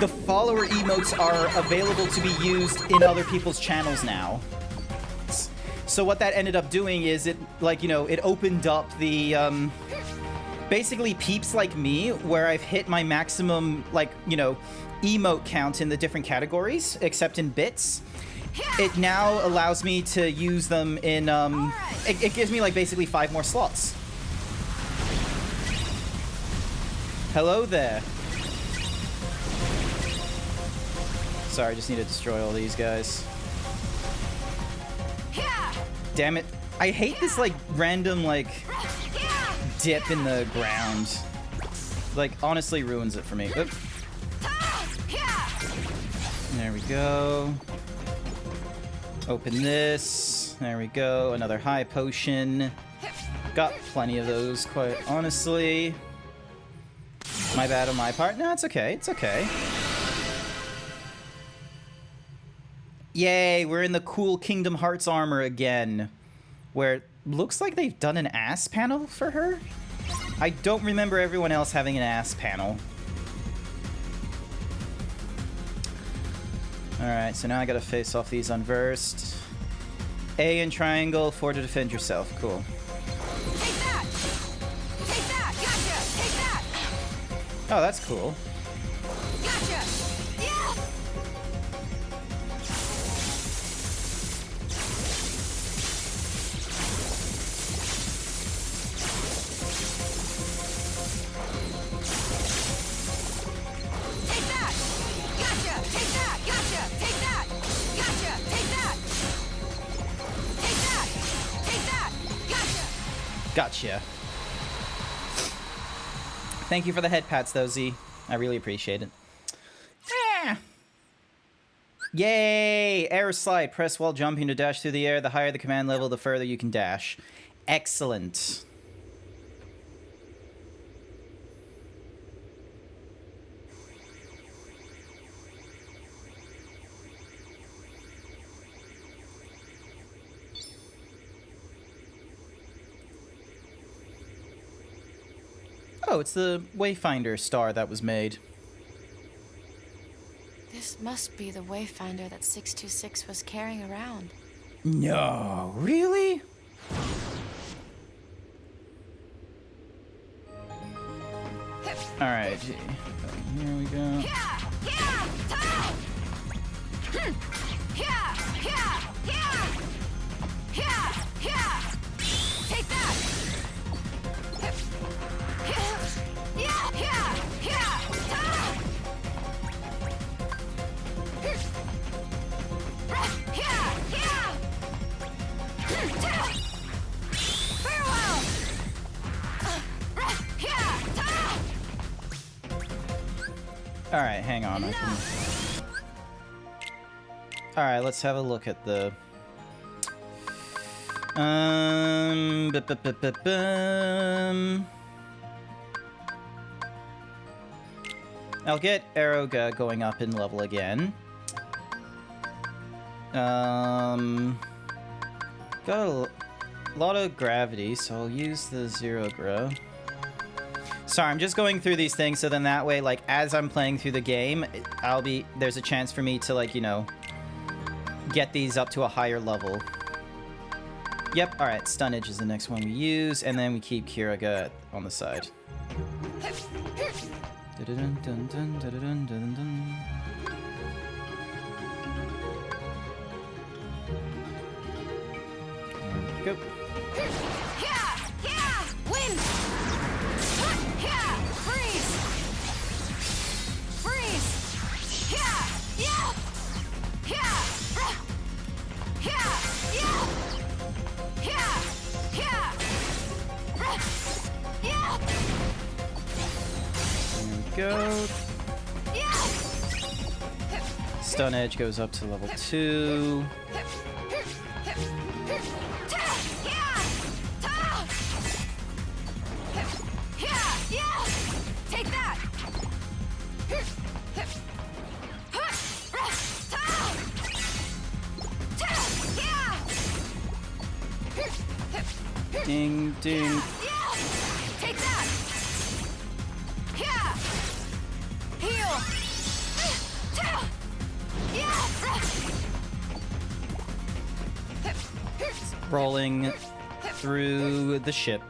the follower emotes are available to be used in other people's channels now. So what that ended up doing is it opened up the basically peeps like me, where I've hit my maximum emote count in the different categories, except in bits. It now allows me to use them in, it gives me, basically 5 more slots. Hello there. Sorry, I just need to destroy all these guys. Damn it. I hate this, random, dip in the ground. Honestly ruins it for me. Oop. There we go. Open this. There we go. Another high potion. Got plenty of those, quite honestly. My bad on my part. No, it's okay. It's okay. Yay, we're in the cool Kingdom Hearts armor again. Where it looks like they've done an ass panel for her. I don't remember everyone else having an ass panel. Alright, so now I gotta face off these unversed. A and triangle, 4 to defend yourself. Cool. Take that! Take that! Gotcha! Take that! Oh, that's cool. Gotcha! Yeah! Take that! Gotcha! Take that! Gotcha! Take that! Gotcha! Take that! Take that! Take that! Gotcha! Gotcha. Thank you for the head pats, though, Z. I really appreciate it. Ah. Yay! Air slide. Press while jumping to dash through the air. The higher the command level, the further you can dash. Excellent. Oh, it's the Wayfinder star that was made. This must be the Wayfinder that 626 was carrying around. No, really? Alright, here we go. Take that! Farewell! Alright, hang on. Alright, let's have a look at the... I'll get Aeroga going up in level again. Got a lot of gravity, so I'll use the Zero Grow. Sorry, I'm just going through these things so then that way, as I'm playing through the game, there's a chance for me to, get these up to a higher level. Yep, alright, Stunnage is the next one we use, and then we keep Kiraga on the side. Go. Yeah! Yeah! Win! Yeah! Freeze! Freeze! Yeah! Yeah! Yeah! Yeah! Yeah! Yeah! Yeah! Yeah! There we go. Stun Edge goes up to level 2. Take that! Ding, ding. Take that! Heal! Rolling through the ship.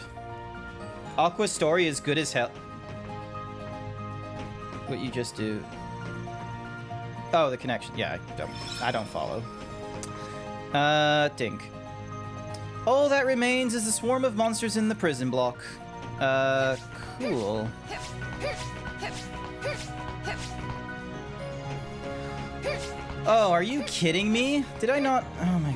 Aqua's story is good as hell. What you just do. Oh, the connection. Yeah, I don't follow. Dink. All that remains is a swarm of monsters in the prison block. Cool. Oh, are you kidding me? Did I not? Oh my.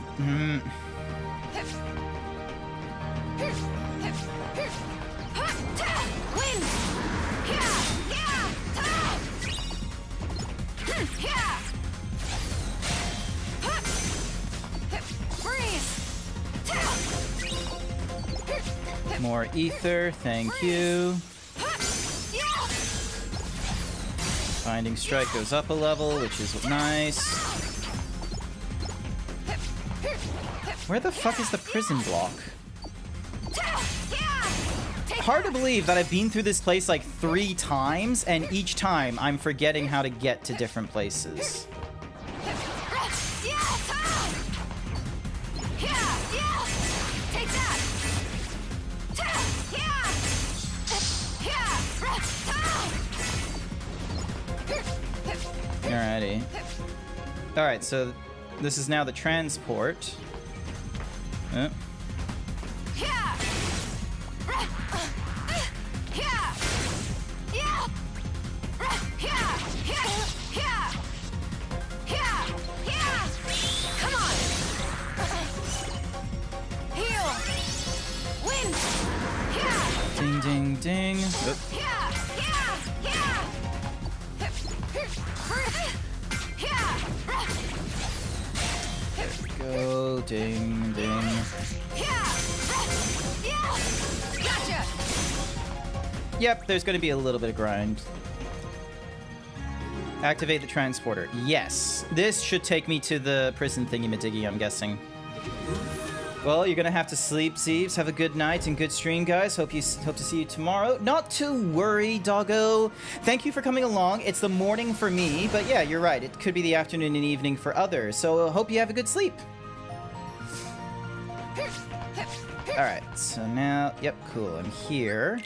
More ether, thank you. Binding Strike goes up a level, which is nice. Where the fuck is the prison block? Hard to believe that I've been through this place like 3 times, and each time I'm forgetting how to get to different places. Alrighty. Alright, so this is now the transport. Oh. Come on! Heal! Win! Ding, ding, ding. Oop. Go, ding, ding. Gotcha! Yep, there's going to be a little bit of grind. Activate the transporter. Yes. This should take me to the prison thingy-majiggy, I'm guessing. Well, you're going to have to sleep, Zeeves. Have a good night and good stream, guys. Hope to see you tomorrow. Not to worry, doggo. Thank you for coming along. It's the morning for me, but yeah, you're right. It could be the afternoon and evening for others. So hope you have a good sleep. Alright, so now... Yep, cool. I'm here.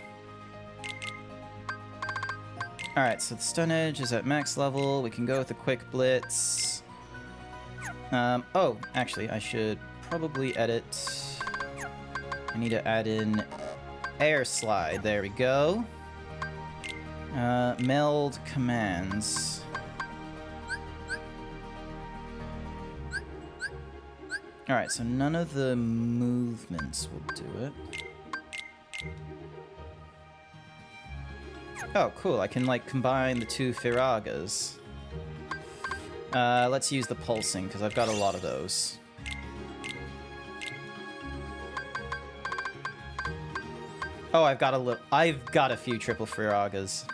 Alright, so the stun edge is at max level. We can go with a quick blitz. Oh, actually, I should probably edit. I need to add in air slide. There we go. Meld commands. Alright, so none of the movements will do it. Oh, cool. I can, like, combine the 2 Firagas. Let's use the pulsing, because I've got a lot of those. Oh, I've got a few triple Firagas.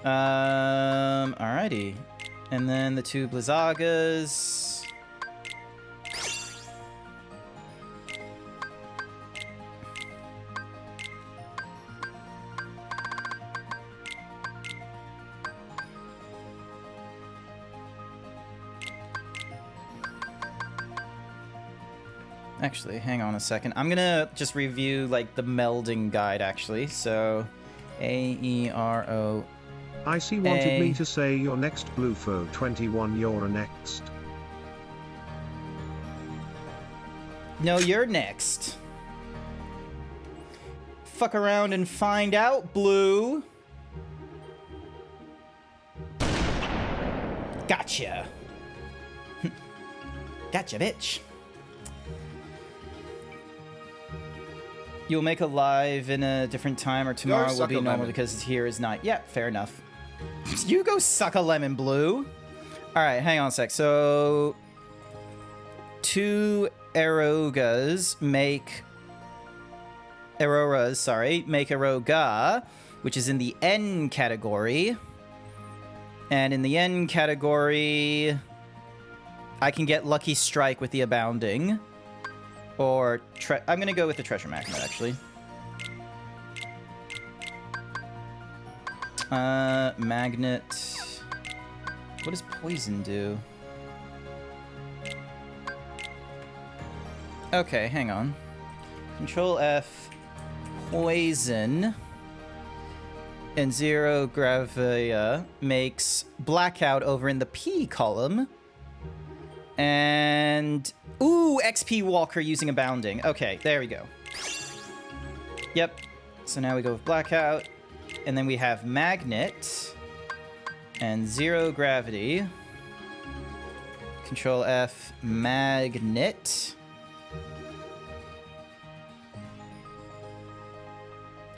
Alrighty. And then the 2 Blizzagas. Actually, hang on a second. I'm gonna just review, like, the melding guide, actually. So, A-E-R-O... Icy wanted me to say you're next, Bluefo 21, you're next. No, you're next. Fuck around and find out, Blue. Gotcha. Gotcha, bitch. You'll make a live in a different time, or tomorrow will be normal because here is night. Yeah, fair enough. You go suck a lemon, Blue. All right, hang on a sec. So, 2 Auroras make Aroga, which is in the N category. And in the N category, I can get Lucky Strike with the Abounding. Or, I'm going to go with the Treasure Magnet, actually. Magnet. What does Poison do? Okay, hang on. Control F, Poison, and Zero Gravia makes Blackout over in the P column. And... Ooh, XP Walker using Abounding. Okay, there we go. Yep. So now we go with Blackout. And then we have Magnet. And Zero Gravity. Control F, Magnet.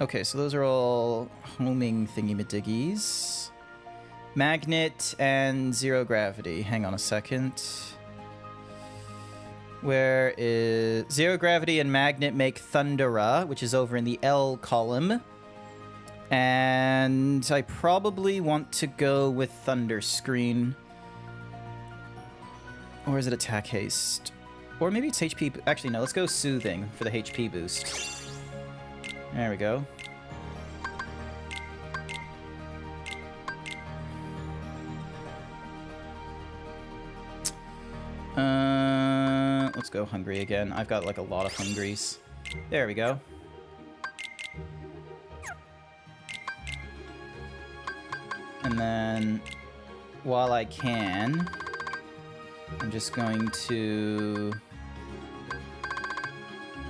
Okay, so those are all homing thingy-madiggies. Magnet and Zero Gravity. Hang on a second. Where is... Zero Gravity and Magnet make Thundera, which is over in the L column. And I probably want to go with Thunder Screen. Or is it Attack Haste? Or maybe it's HP... Actually, no, let's go Soothing for the HP boost. There we go. Let's go Hungry again. I've got like a lot of Hungries. There we go. And then, while I can, I'm just going to...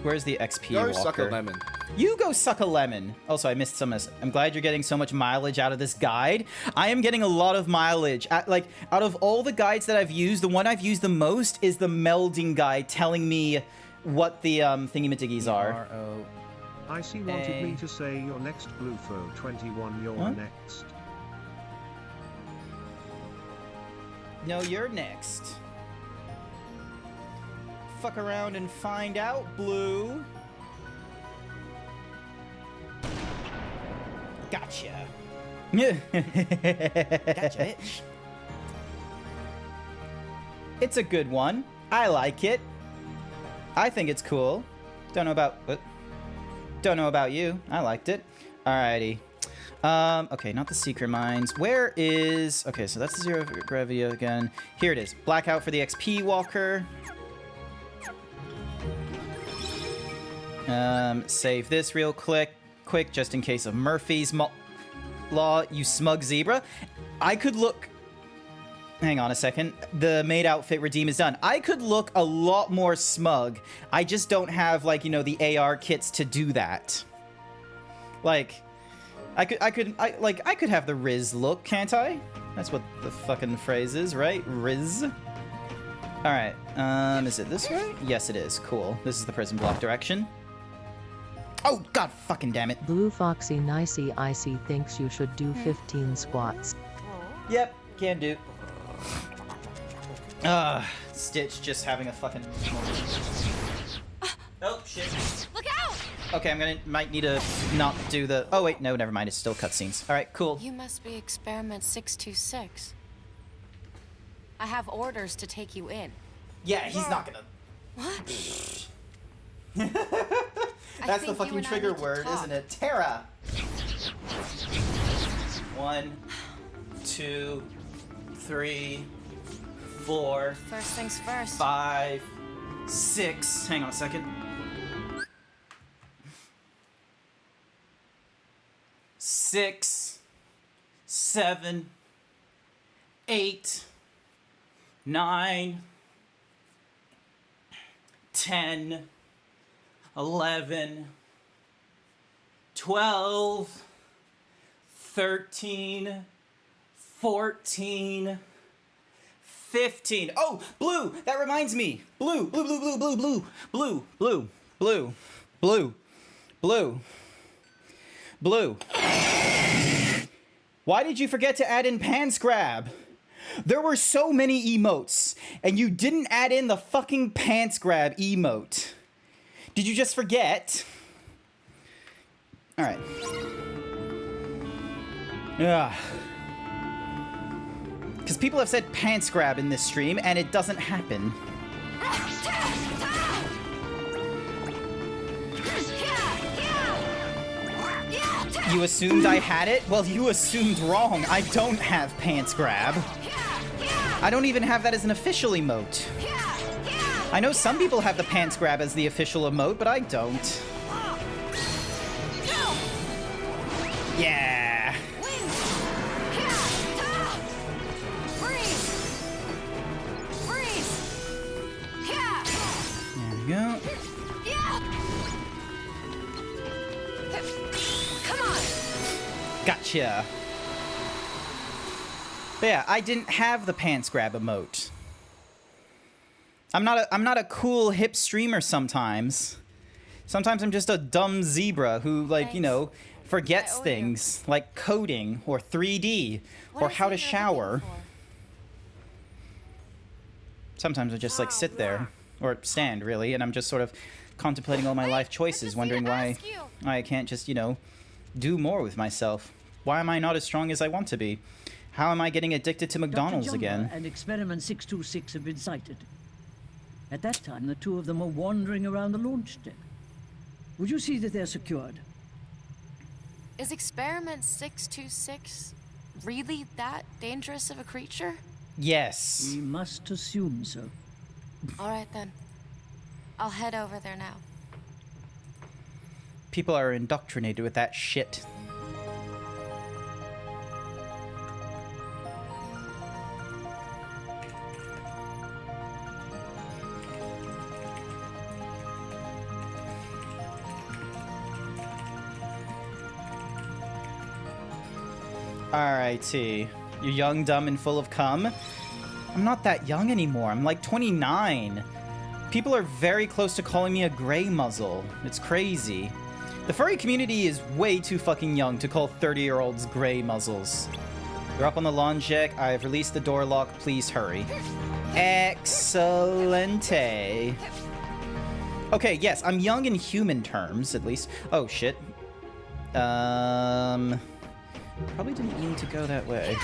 Where's the XP Go Walker? suck a lemon. You go suck a lemon. Also, I missed some. I'm glad you're getting so much mileage out of this guide. I am getting a lot of mileage. Like, out of all the guides that I've used, the one I've used the most is the melding guide telling me what the thingy-madiggies are. Icy wanted me to say you're next, Bluefo 21, you're next. No, you're next. Fuck around and find out, Blue. Gotcha. Gotcha, bitch. It's a good one. I like it. I think it's cool. Don't know about you. I liked it. Alrighty. Okay, not the Secret Mines. Where is... Okay, so that's the Zero Gravia again. Here it is. Blackout for the XP Walker. Save this real quick, just in case of Murphy's Law, you smug zebra. I could look... Hang on a second. The maid outfit redeem is done. I could look a lot more smug. I just don't have, like, you know, the AR kits to do that. Like, I could have the Riz look, can't I? That's what the fucking phrase is, right? Riz. Alright, is it this way? Yes, it is. Cool. This is the prison block direction. Oh, god fucking damn it. Blue Foxy Nicey Icy thinks you should do 15 squats. Yep, can do. Stitch just having a fucking... Oh, shit. Look out! Okay, might need to not do the... Oh, wait, no, never mind. It's still cutscenes. Alright, cool. You must be Experiment 626. I have orders to take you in. Yeah, he's not gonna... What? That's the fucking trigger word, isn't it? Terra! 1, 2, 3, 4... First things first. 5, 6... Hang on a second. 6, 7, 8, 9, 10, 11, 12, 13, 14, 15. Oh, blue! That reminds me. Blue, blue, blue, blue, blue, blue, blue, blue, blue, blue, blue, blue. Why did you forget to add in Pants Grab? There were so many emotes, and you didn't add in the fucking Pants Grab emote. Did you just forget? Alright. Yeah. Because people have said Pants Grab in this stream, and it doesn't happen. You assumed I had it? Well, you assumed wrong. I don't have Pants Grab. I don't even have that as an official emote. I know some people have the Pants Grab as the official emote, but I don't. Yeah. There we go. Gotcha. But yeah, I didn't have the Pants Grab emote. I'm not a cool hip streamer sometimes. Sometimes I'm just a dumb zebra who, like, you know, forgets things like coding or 3D or how to shower. Sometimes I just like sit there or stand really, and I'm just sort of contemplating all my life choices, wondering why I can't just, you know, do more with myself. Why am I not as strong as I want to be? How am I getting addicted to McDonald's Dr. Jumbo again? and Experiment 626 have been sighted. At that time, the two of them were wandering around the launch deck. Would you see that they're secured? Is Experiment 626 really that dangerous of a creature? Yes. We must assume so. All right then. I'll head over there now. People are indoctrinated with that shit. Alrighty. You're young, dumb, and full of cum? I'm not that young anymore. I'm like 29. People are very close to calling me a gray muzzle. It's crazy. The furry community is way too fucking young to call 30-year-olds gray muzzles. You're up on the lawn deck. I've released the door lock. Please hurry. Excellente. Okay, yes, I'm young in human terms, at least. Oh, shit. Probably didn't mean to go that way.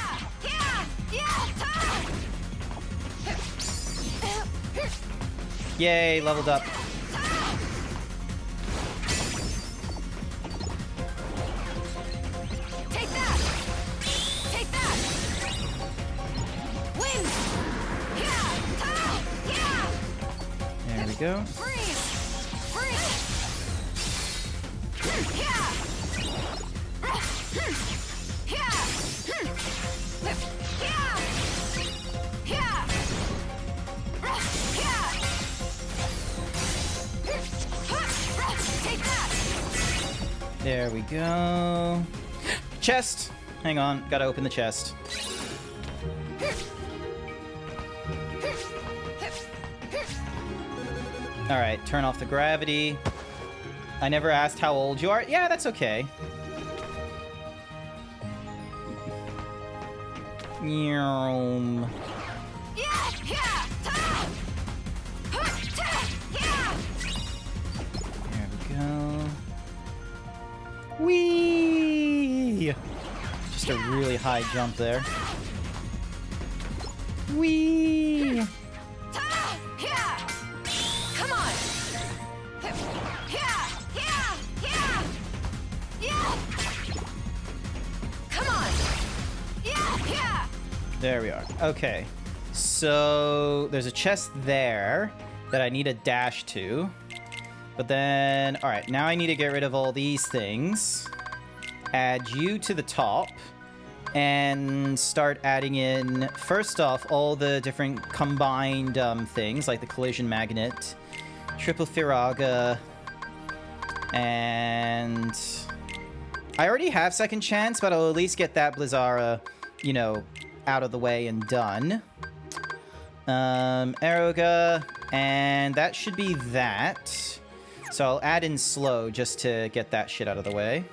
Yay, leveled up. Take that! Take that! Win! There we go. Freeze! Freeze! Take that! There we go. Chest! Hang on, gotta open the chest. Alright, turn off the gravity. I never asked how old you are. Yeah, that's okay. There we go. Whee! Just a really high jump there. Whee! Come on! Come on! There we are. Okay. So there's a chest there that I need a dash to. But then, all right, now I need to get rid of all these things. Add you to the top. And start adding in, first off, all the different combined things, like the collision magnet. Triple Firaga. And I already have second chance, but I'll at least get that Blizzara, you know, out of the way and done. Aeroga, and that should be that. So I'll add in slow just to get that shit out of the way.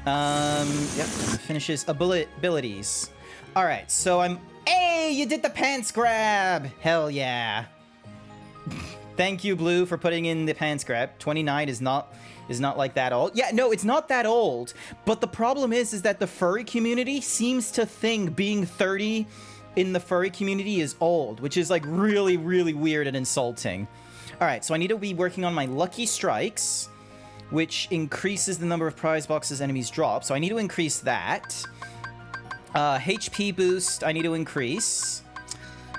Yep, and finishes abilities. Alright, so I'm... Hey, you did the pants grab! Hell yeah. Thank you, Blue, for putting in the pants grab. 29 is not like that old. Yeah, no, it's not that old. But the problem is that the furry community seems to think being 30 in the furry community is old, which is like really, really weird and insulting. Alright, so I need to be working on my Lucky Strikes, which increases the number of prize boxes enemies drop. So I need to increase that. HP boost, I need to increase.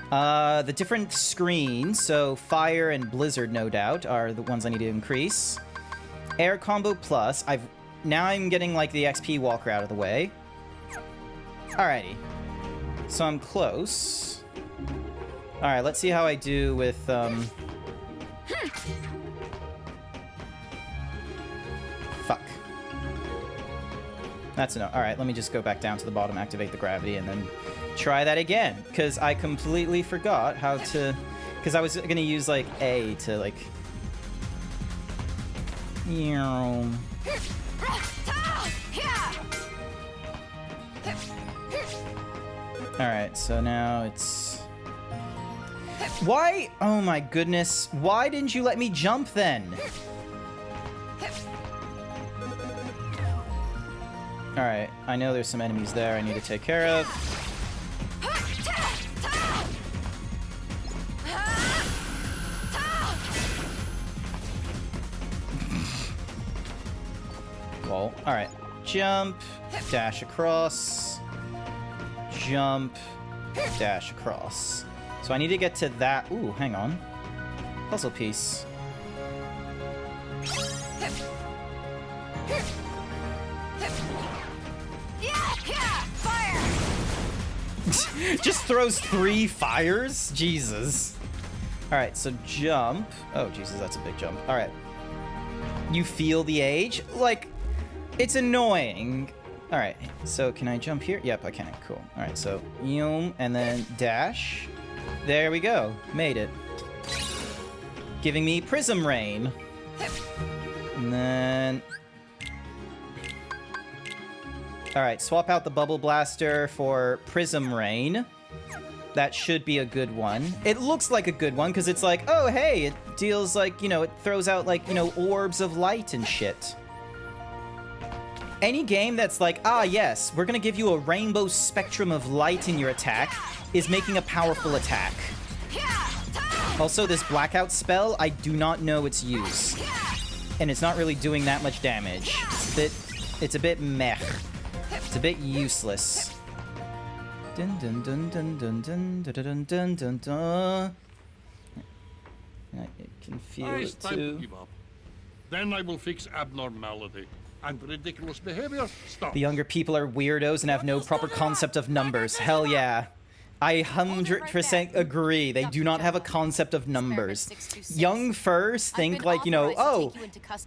The different screens, so Fire and Blizzard, no doubt, are the ones I need to increase. Air Combo Plus, now I'm getting, like, the XP Walker out of the way. Alrighty. So I'm close. Alright, let's see how I do with, Fuck. That's enough. Alright, let me just go back down to the bottom, activate the gravity, and then try that again. Because I completely forgot how to... Because I was going to use, like, A to, like... Alright, so now it's... Why? Oh my goodness. Why didn't you let me jump then? Alright, I know there's some enemies there I need to take care of. Well, alright. Jump, dash across, jump, dash across. So I need to get to that. Ooh, hang on. Puzzle piece. Just throws 3 fires? Jesus. Alright, so jump. Oh, Jesus, that's a big jump. Alright. You feel the age? Like, it's annoying. Alright, so can I jump here? Yep, I can. Cool. Alright, so and then dash. There we go. Made it. Giving me Prism Rain. And then... Alright, swap out the Bubble Blaster for Prism Rain. That should be a good one. It looks like a good one, because it's like, oh, hey, it deals like, you know, it throws out like, you know, orbs of light and shit. Any game that's like, ah, yes, we're gonna give you a rainbow spectrum of light in your attack is making a powerful attack. Also, this blackout spell, I do not know its use. And it's not really doing that much damage. It's a bit meh. It's a bit useless. Dun dun dun dun dun dun dun dun dun dun dun. I can feel it too. Give up. Then I will fix abnormality and ridiculous behavior. Stop. The younger people are weirdos and have no proper concept of numbers. Hell yeah. I 100% agree. They do not have a concept of numbers. Young furs think like, you know, oh,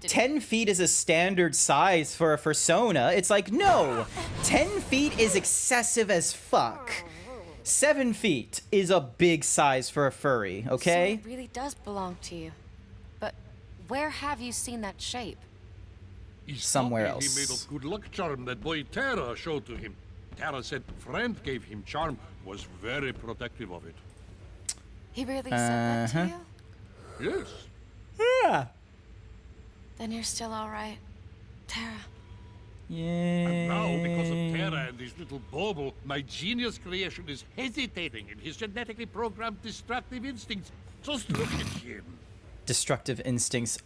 10 feet is a standard size for a fursona. It's like, no, 10 feet is excessive as fuck. 7 feet is a big size for a furry, okay? So it really does belong to you. But where have you seen that shape? Somewhere else. He made a good luck charm that boy Terra showed to him. Terra said friend gave him charm, was very protective of it. He really said that to you? Yes. Yeah. Then you're still alright, Terra. Yeah. And now, because of Terra and his little bauble, my genius creation is hesitating in his genetically programmed destructive instincts. Just look at him. Destructive instincts.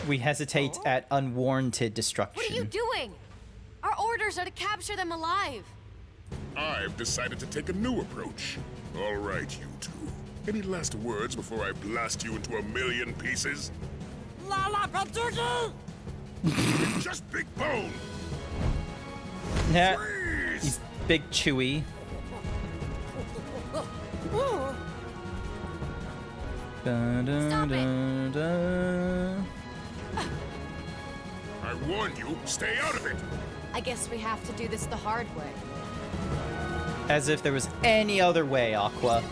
We hesitate at unwarranted destruction. What are you doing? Our orders are to capture them alive. I've decided to take a new approach. All right, you two. Any last words before I blast you into 1,000,000 pieces? Lala Paturki! Just Big Bone! Yeah, he's big chewy. Stop it! I warned you, stay out of it! I guess we have to do this the hard way. As if there was any other way, Aqua.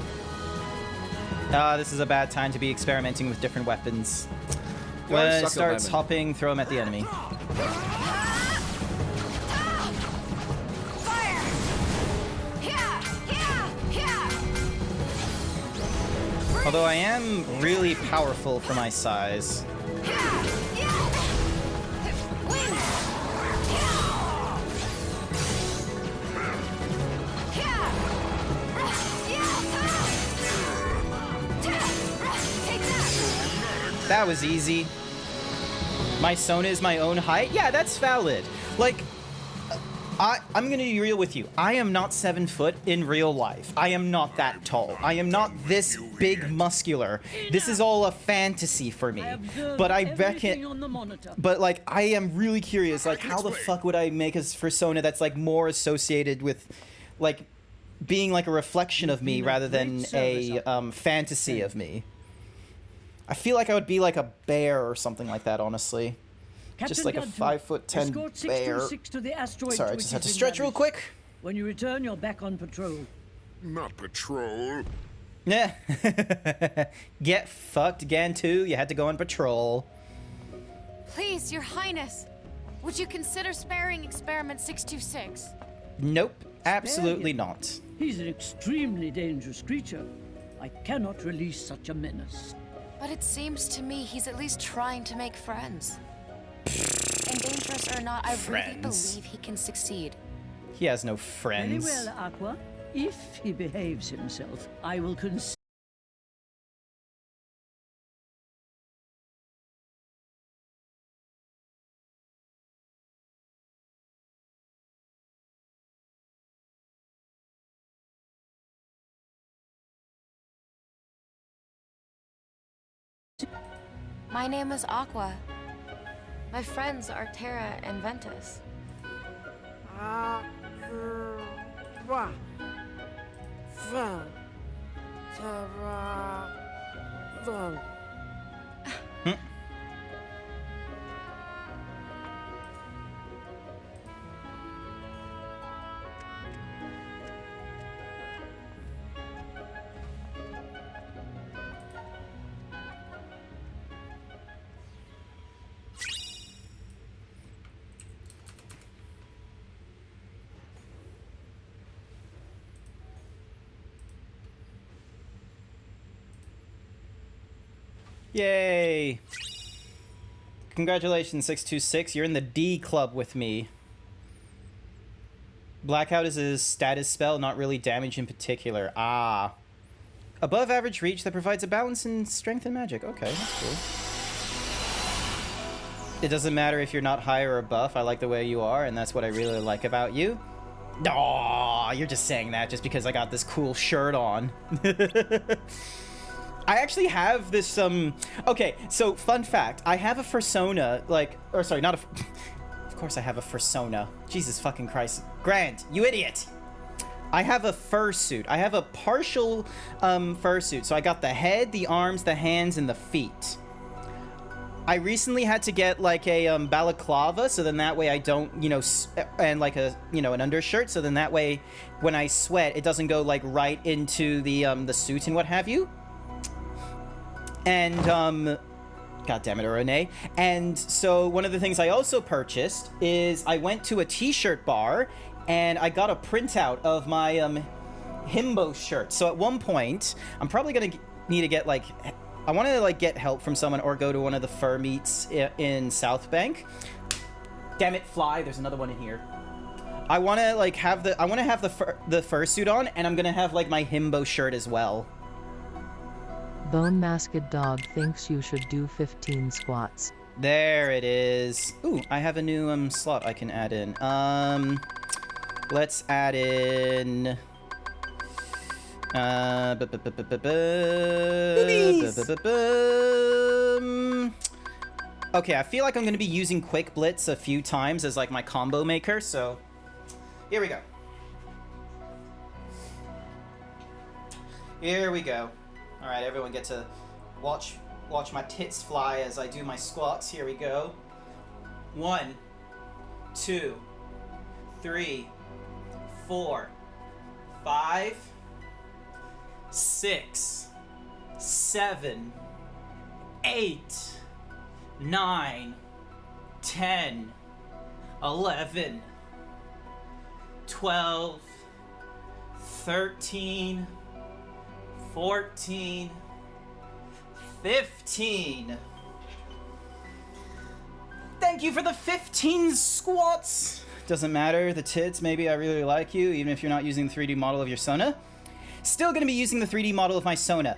This is a bad time to be experimenting with different weapons. When it starts hopping, throw him at the enemy. Although I am really powerful for my size. That was easy. My Sona is my own height? Yeah, that's valid. Like, I'm gonna be real with you. I am not 7 foot in real life. I am not that tall. I am not this big muscular. This is all a fantasy for me. But I reckon... But, like, I am really curious, like, how the fuck would I make a persona that's, like, more associated with, like, being, like, a reflection of me rather than a, fantasy of me? I feel like I would be like a bear or something like that, honestly. Just like a 5'10" bear. Sorry, I just had to stretch real quick. When you return, you're back on patrol. Not patrol. Yeah. Get fucked again, too. You had to go on patrol. Please, Your Highness, would you consider sparing Experiment 626? Nope, absolutely not. He's an extremely dangerous creature. I cannot release such a menace. But it seems to me he's at least trying to make friends. And dangerous or not, I really believe he can succeed. He has no friends. Very well, Aqua. If he behaves himself, I will consider... My name is Aqua. My friends are Terra and Ventus. Aqua. Terra. Yay! Congratulations, 626. You're in the D club with me. Blackout is a status spell, not really damage in particular. Ah. Above average reach that provides a balance in strength and magic. Okay, that's cool. It doesn't matter if you're not high or a buff. I like the way you are, and that's what I really like about you. Aw, you're just saying that just because I got this cool shirt on. I actually have this, okay, so fun fact, I have a fursona, like, or sorry, not a, of course I have a fursona. Jesus fucking Christ. Grant, you idiot! I have a fursuit. I have a partial, fursuit. So I got the head, the arms, the hands, and the feet. I recently had to get, like, a, balaclava, so then that way I don't, you know, and, like, a, you know, an undershirt, so then that way, when I sweat, it doesn't go, like, right into the suit and what have you. And, God damn it, Renee. And so one of the things I also purchased is I went to a t-shirt bar and I got a printout of my, himbo shirt. So at one point, I'm probably gonna need to get, like, I want to, like, get help from someone or go to one of the fur meets in South Bank. Damn it, fly. There's another one in here. I want to, like, have the fursuit on, and I'm gonna have, like, my himbo shirt as well. Bone Masked Dog thinks you should do 15 squats. There it is. Ooh, I have a new slot I can add in. Let's add in. Okay, I feel like I'm gonna be using Quick Blitz a few times as like my combo maker, so here we go. Here we go. All right, everyone get to Watch my tits fly as I do my squats. Here we go. 1, 2, 3, 4, 5, 6, 7, 8, 9, 10, 11, 12, 13, 14, 15. Thank you for the 15 squats. Doesn't matter, the tits, maybe I really like you, even if you're not using the 3D model of your Sona. Still gonna be using the 3D model of my Sona.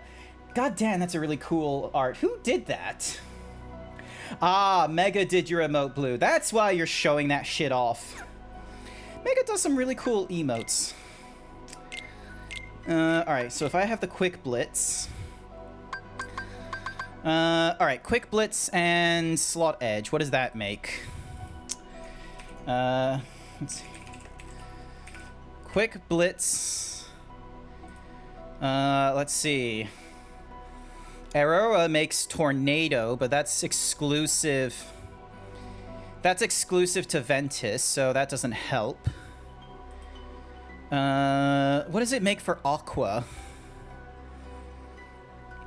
God damn, that's a really cool art. Who did that? Ah, Mega did your emote, Blue. That's why you're showing that shit off. Mega does some really cool emotes. Alright, so if I have the Quick Blitz... alright, Quick Blitz and Slot Edge. What does that make? Let's see. Quick Blitz. Let's see. Aurora makes Tornado, but that's exclusive. That's exclusive to Ventus, so that doesn't help. What does it make for Aqua?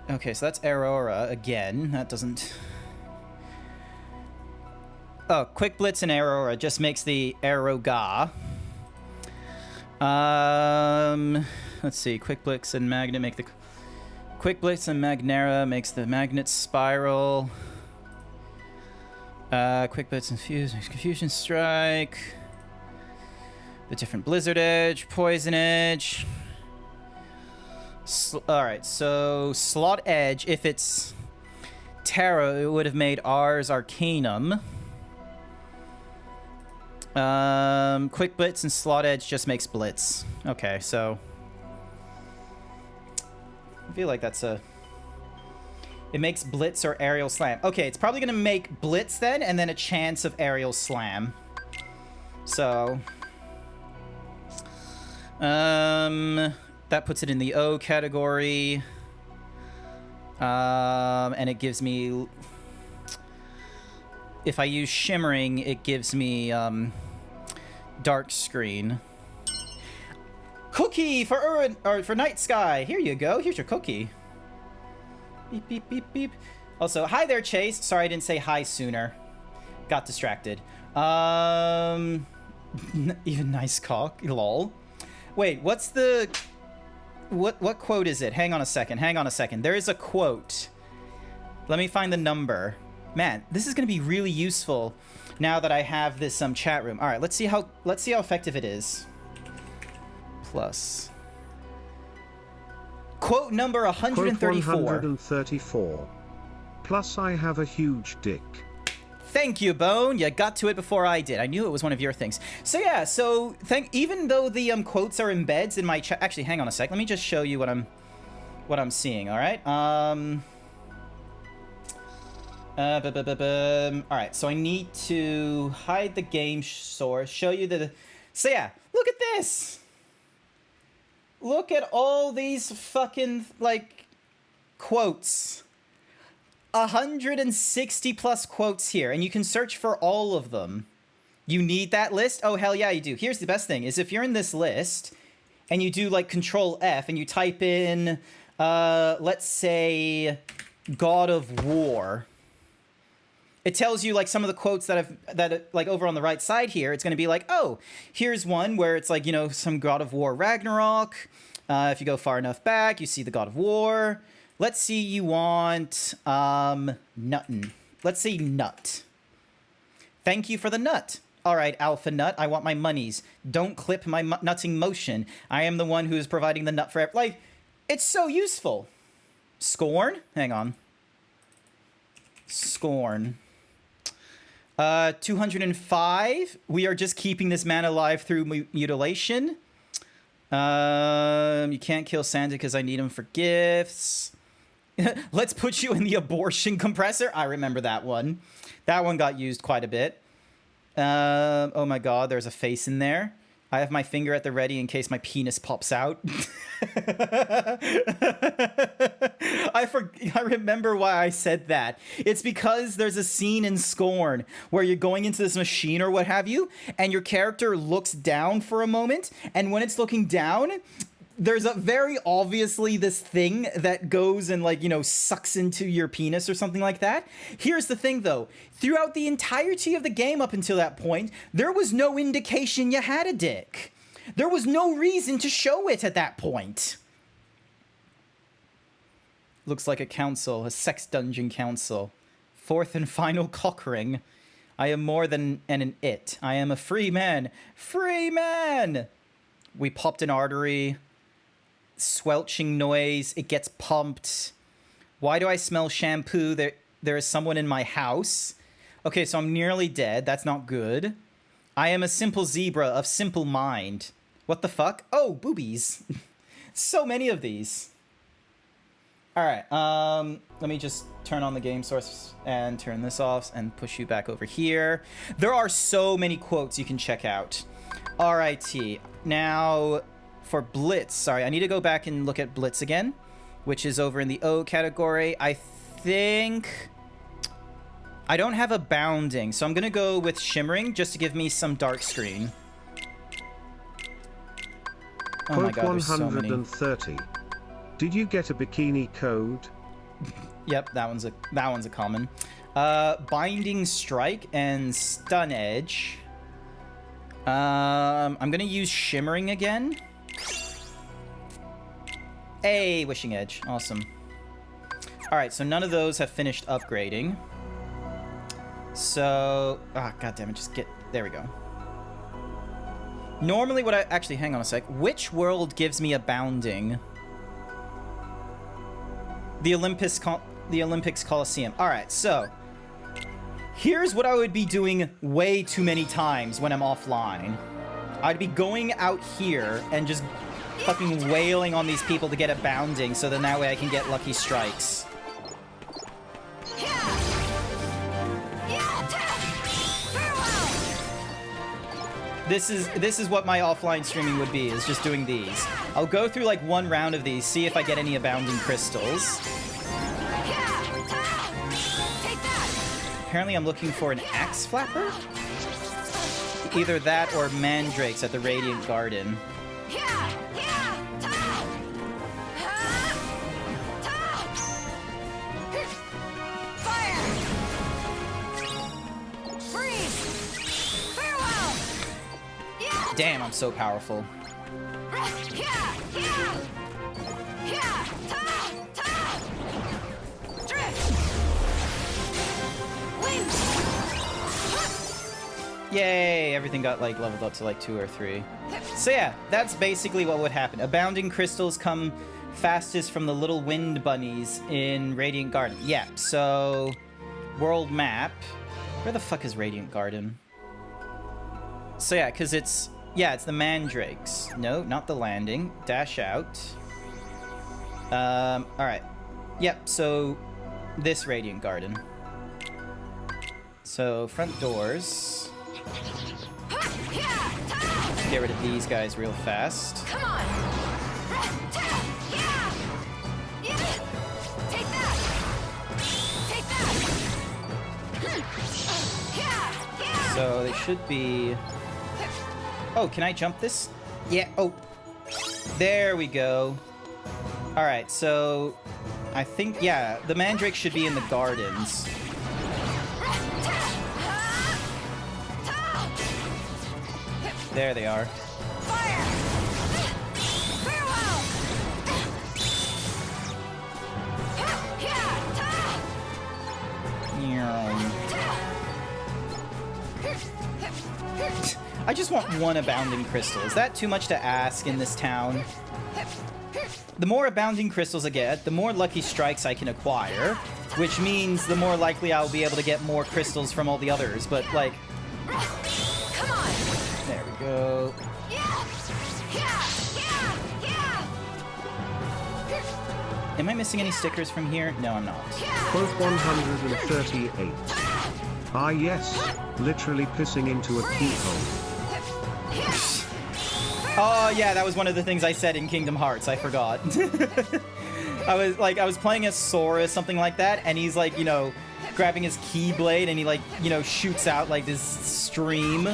Okay, so that's Aurora again. That doesn't... Oh, Quick Blitz and Aurora just makes the Aeroga. Let's see. Quick Blitz and Magnet make the... Quick Blitz and Magnera makes the Magnet Spiral. Quick Blitz and Fuse makes Confusion Strike. The different Blizzard Edge, Poison Edge. Alright, so Slot Edge, if it's Terra, it would have made Ars Arcanum. Quick Blitz and Slot Edge just makes Blitz. Okay, so... I feel like that's a... It makes Blitz or Aerial Slam. Okay, it's probably going to make Blitz then, and then a chance of Aerial Slam. So... that puts it in the O category. And it gives me... If I use Shimmering, it gives me, Dark Screen. Cookie for Urin, or for Night Sky. Here you go. Here's your cookie. Beep, beep, beep, beep. Also, hi there, Chase. Sorry I didn't say hi sooner. Got distracted. Even Nice Cock. Lol. Wait, what's the... What quote is it? Hang on a second. Hang on a second. There is a quote. Let me find the number. Man, this is going to be really useful now that I have this chat room. All right, let's see how effective it is. Plus. Quote number 134. Quote 134. Plus I have a huge dick. Thank you, Bone. You got to it before I did. I knew it was one of your things. So yeah, so even though the quotes are embeds in my chat. Actually, hang on a sec. Let me just show you what I'm seeing. All right. All right. So I need to hide the game source. Show you the. So yeah, look at this. Look at all these fucking like quotes. 160 plus quotes here, and you can search for all of them. You need that list? Oh, hell yeah, you do. Here's the best thing, is if you're in this list, and you do, like, Control F, and you type in, let's say, God of War. It tells you, like, some of the quotes that like, over on the right side here, it's gonna be like, oh, here's one where it's like, you know, some God of War Ragnarok. If you go far enough back, you see the God of War. Let's see, you want, nuttin'. Let's say nut. Thank you for the nut. All right, Alpha Nut, I want my monies. Don't clip my nutting motion. I am the one who is providing the nut for... Like, it's so useful. Scorn? Hang on. Scorn. 205. We are just keeping this man alive through mutilation. You can't kill Santa because I need him for gifts. Let's put you in the abortion compressor. I remember that one. That one got used quite a bit. Oh my god, there's a face in there. I have my finger at the ready in case my penis pops out. I remember why I said that. It's because there's a scene in Scorn where you're going into this machine or what have you, and your character looks down for a moment, and when it's looking down, there's a very obviously this thing that goes and, like, you know, sucks into your penis or something like that. Here's the thing, though. Throughout the entirety of the game up until that point, there was no indication you had a dick. There was no reason to show it at that point. Looks like a council, a sex dungeon council. Fourth and final cock ring. I am more than an it. I am a free man. Free man! We popped an artery. Swelching noise. It gets pumped. Why do I smell shampoo? There is someone in my house. Okay, so I'm nearly dead. That's not good. I am a simple zebra of simple mind. What the fuck? Oh, boobies. So many of these. Alright, let me just turn on the game source and turn this off and push you back over here. There are so many quotes you can check out. Alrighty. Now, for Blitz, sorry, I need to go back and look at Blitz again, which is over in the O category. I think I don't have a bounding, so I'm gonna go with shimmering just to give me some dark screen. Oh my god, there's so many. 130. Did you get a bikini code? Yep, that one's a common. Binding Strike and Stun Edge. I'm gonna use shimmering again. Hey, Wishing Edge. Awesome. Alright, so none of those have finished upgrading. So... ah, goddammit, just get... there we go. Normally what I... actually, hang on a sec. Which world gives me a bounding? The Olympics Coliseum. Alright, so... here's what I would be doing way too many times when I'm offline. I'd be going out here and just fucking wailing on these people to get a bounding, so then that way I can get lucky strikes. This is what my offline streaming would be, is just doing these. I'll go through like one round of these, see if I get any abounding crystals. Apparently I'm looking for an axe flapper? Either that or mandrakes at the Radiant Garden. Damn, I'm so powerful. Yay, everything got like leveled up to like 2 or 3. So yeah, that's basically what would happen. Abounding crystals come fastest from the little wind bunnies in Radiant Garden. Yeah, so world map. Where the fuck is Radiant Garden? So yeah, because it's the mandrakes. No, not the landing. Dash out. Alright. Yep, so this Radiant Garden. So front doors. Get rid of these guys real fast. Come on. Take that. Take that. So they should be... oh, can I jump this? Yeah, oh. There we go. Alright, so... I think, yeah, the mandrakes should be in the gardens. There they are. I just want one abounding crystal. Is that too much to ask in this town? The more abounding crystals I get, the more lucky strikes I can acquire, which means the more likely I'll be able to get more crystals from all the others, but like... come on. There we go. Am I missing any stickers from here? No, I'm not. Quote 138. Ah yes, literally pissing into a keyhole. Oh yeah, that was one of the things I said in Kingdom Hearts. I forgot. I was playing as Sora, something like that, and he's like, you know, grabbing his Keyblade, and he like, you know, shoots out like this stream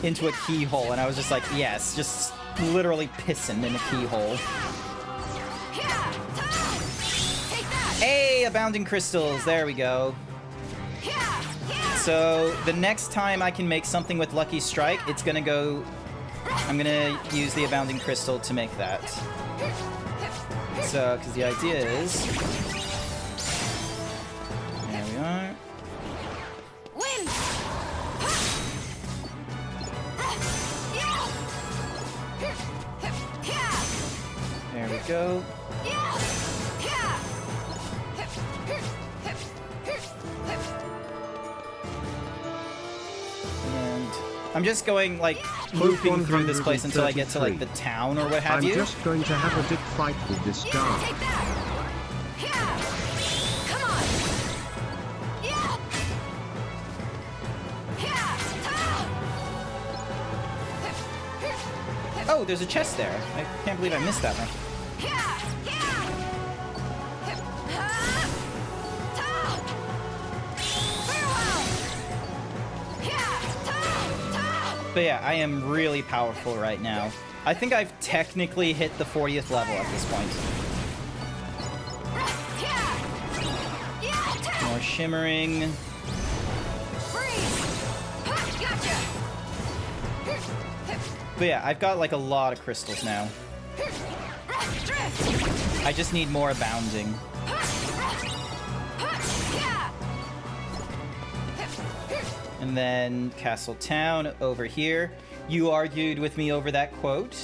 into a keyhole, and I was just like, yes, just literally pissing in a keyhole. Hey, abounding crystals. There we go. So the next time I can make something with Lucky Strike, it's gonna go. I'm gonna use the abounding crystal to make that. So, because the idea is, there we are. There we go. And I'm just going like looping through this place until I get to like the town or what have you. I'm just going to have a dick fight with this guy. Oh, there's a chest there. I can't believe I missed that one. But yeah, I am really powerful right now. I think I've technically hit the 40th level at this point. More shimmering. But yeah, I've got like a lot of crystals now. I just need more abounding. And then Castle Town over here. You argued with me over that quote.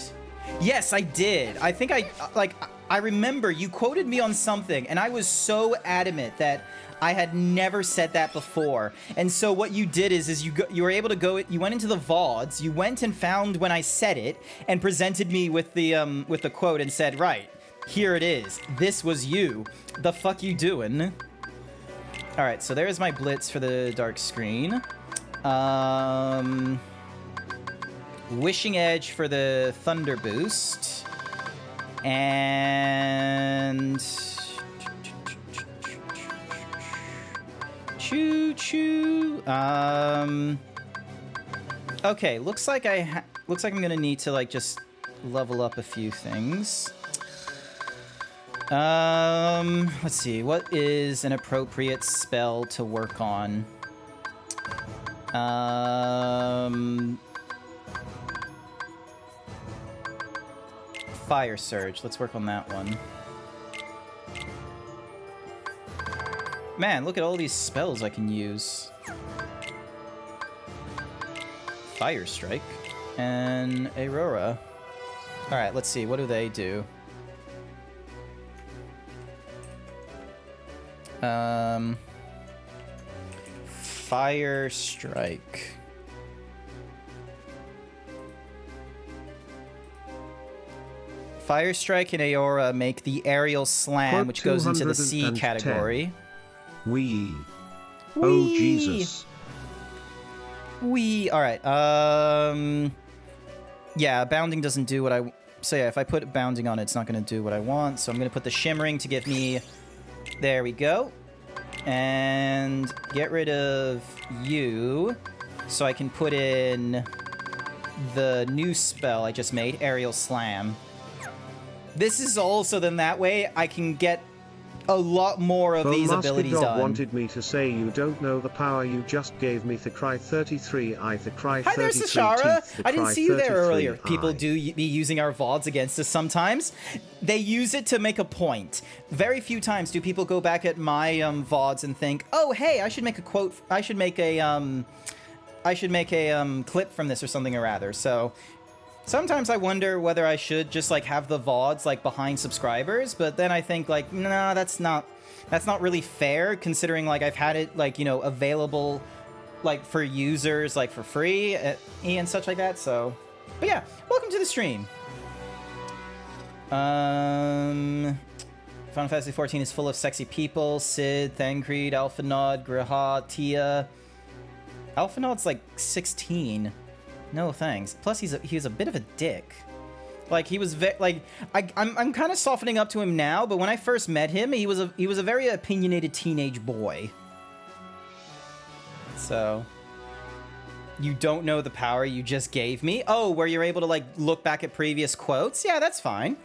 Yes, I did. I think I remember you quoted me on something, and I was so adamant that I had never said that before. And so what you did is you were able to go. You went into the VODs. You went and found when I said it, and presented me with the quote and said, "Right, here it is. This was you. The fuck you doing?" All right, so there's my blitz for the dark screen. Wishing Edge for the Thunder Boost. And Choo choo. Okay, looks like I'm gonna need to like just level up a few things. Let's see, what is an appropriate spell to work on? Fire Surge, let's work on that one. Man, look at all these spells I can use. Fire Strike and Aurora. Alright, let's see, what do they do? Fire Strike. Fire Strike and Aurora make the Aerial Slam, Quote which goes into the C 210. category. Wee. Oh, Jesus. Wee. Alright, yeah, Bounding doesn't do what I... So yeah, if I put Bounding on it, it's not going to do what I want. So I'm going to put the Shimmering to give me... There we go. And get rid of you, so I can put in the new spell I just made, Aerial Slam. This is also then that way I can get a lot more of these abilities done. Wanted me to say you don't know the power you just gave me. Thecry 33 I Thecry 33. Hi there, Sashara. I didn't see you there earlier. I. People do be using our VODs against us sometimes. They use it to make a point. Very few times do people go back at my VODs and think, "Oh, hey, I should make a quote. I should make a clip from this or something or rather." So sometimes I wonder whether I should just like have the VODs like behind subscribers, but then I think like, no, that's not really fair considering like I've had it like, you know, available like for users like for free and such like that. So, but yeah, welcome to the stream. Final Fantasy XIV is full of sexy people. Sid, Thancred, Alphinaud, G'raha, Tia. Alphinaud's like 16. No thanks. Plus, he's a bit of a dick. Like he was I'm kind of softening up to him now, but when I first met him, he was a very opinionated teenage boy. So you don't know the power you just gave me? Oh, where you're able to like look back at previous quotes? Yeah, that's fine.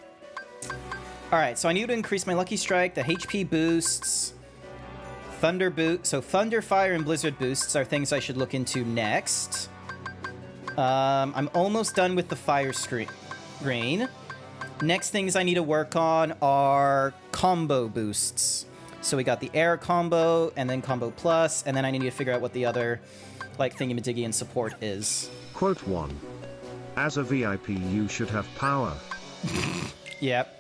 All right, so I need to increase my lucky strike, the HP boosts, thunder boot. So thunder, fire, and blizzard boosts are things I should look into next. I'm almost done with the fire screen. Next things I need to work on are combo boosts. So we got the air combo, and then combo plus, and then I need to figure out what the other, like, thingy-majiggy and support is. Quote 1. As a VIP, you should have power. Yep.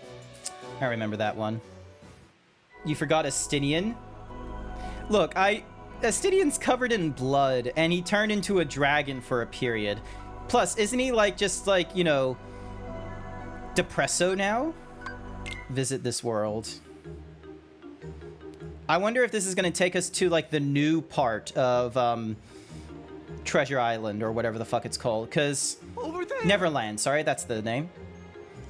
I remember that one. You forgot Astinian? Look, Astinian's covered in blood, and he turned into a dragon for a period. Plus, isn't he, like, just, like, you know, Depresso now? Visit this world. I wonder if this is going to take us to, like, the new part of, Treasure Island, or whatever the fuck it's called, because... Neverland, sorry, that's the name.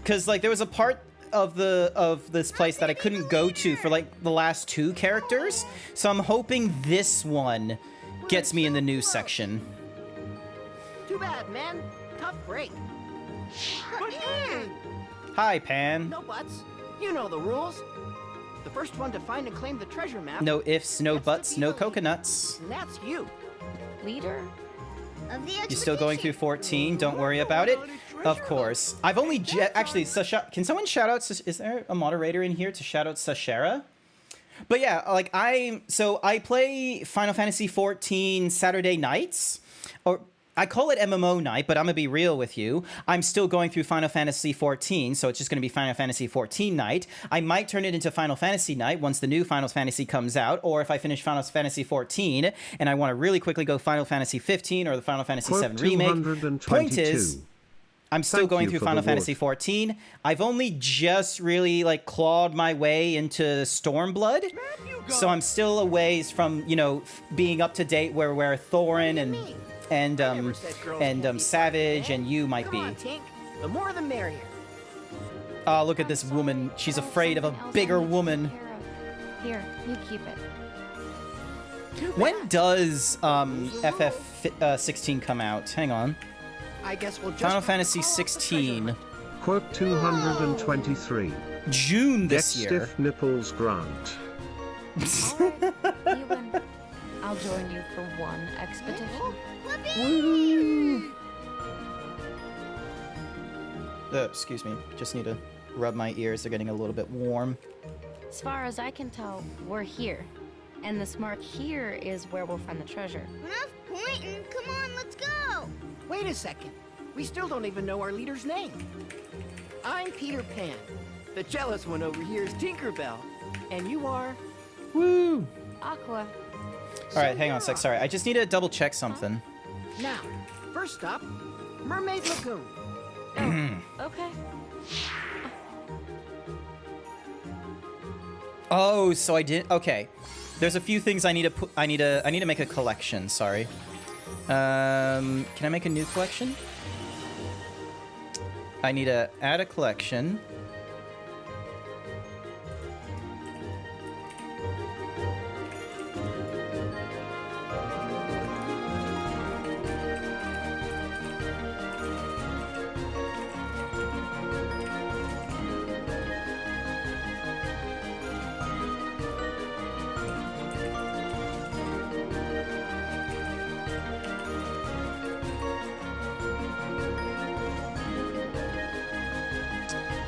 Because, like, there was a part of this place that I couldn't go to for, like, the last 2 characters, so I'm hoping this one gets me in the new section. Too bad, man. Tough break. Hi, Pan. No buts. You know the rules. The first one to find and claim the treasure map. No ifs, no buts, no coconuts. And that's you. Leader? Of the You still going through 14? Don't worry about it. Of course. I've only actually, can someone shout out? Is there a moderator in here to shout out Sashera? But yeah, like I play Final Fantasy 14 Saturday nights, or I call it MMO night, but I'm gonna be real with you. I'm still going through Final Fantasy 14, so it's just gonna be Final Fantasy 14 night. I might turn it into Final Fantasy night once the new Final Fantasy comes out, or if I finish Final Fantasy 14 and I want to really quickly go Final Fantasy 15 or the Final Fantasy 7 remake. Point is, I'm still going through Final Fantasy 14. I've only just really like clawed my way into Stormblood, so I'm still a ways from, you know, being up to date where Thorin and Savage and you might be. Come on, Tink. The more the merrier. Oh, look at this woman. She's afraid of a bigger woman. Here, you keep it. When does FF16 come out? Hang on. I guess we'll just Final Fantasy 16. Quote 223. June this Get year. stiff nipples, Grant. Ewan, I'll join you for one expedition. Woo! Excuse me. Just need to rub my ears. They're getting a little bit warm. As far as I can tell, we're here. And this mark here is where we'll find the treasure. Enough pointing. Come on, let's go. Wait a second. We still don't even know our leader's name. I'm Peter Pan. The jealous one over here is Tinkerbell. And you are... Woo! Aqua. Alright, hang on a sec. Sorry. I just need to double check something. Now, first stop, Mermaid Lagoon. Okay. Oh, so I did. Okay, there's a few things I need to put. I need to make a collection. Sorry. Can I make a new collection? I need to add a collection.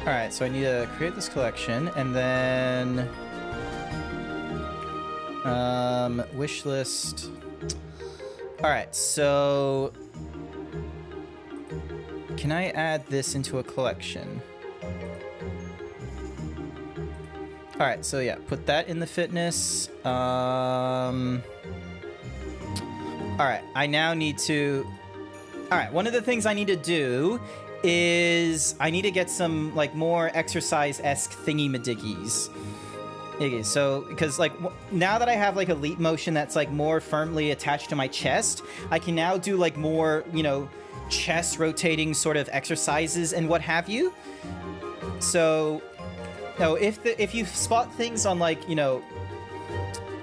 Alright, so I need to create this collection, and then... wish list... Alright, so... Can I add this into a collection? Alright, so yeah, put that in the fitness. Alright, I now need to... Alright, one of the things I need to do is I need to get some like more exercise-esque thingy-madiggies. Okay, so because like now that I have like elite motion that's like more firmly attached to my chest, I can now do like more, you know, chest rotating sort of exercises and what have you. So, no, if you spot things on like, you know,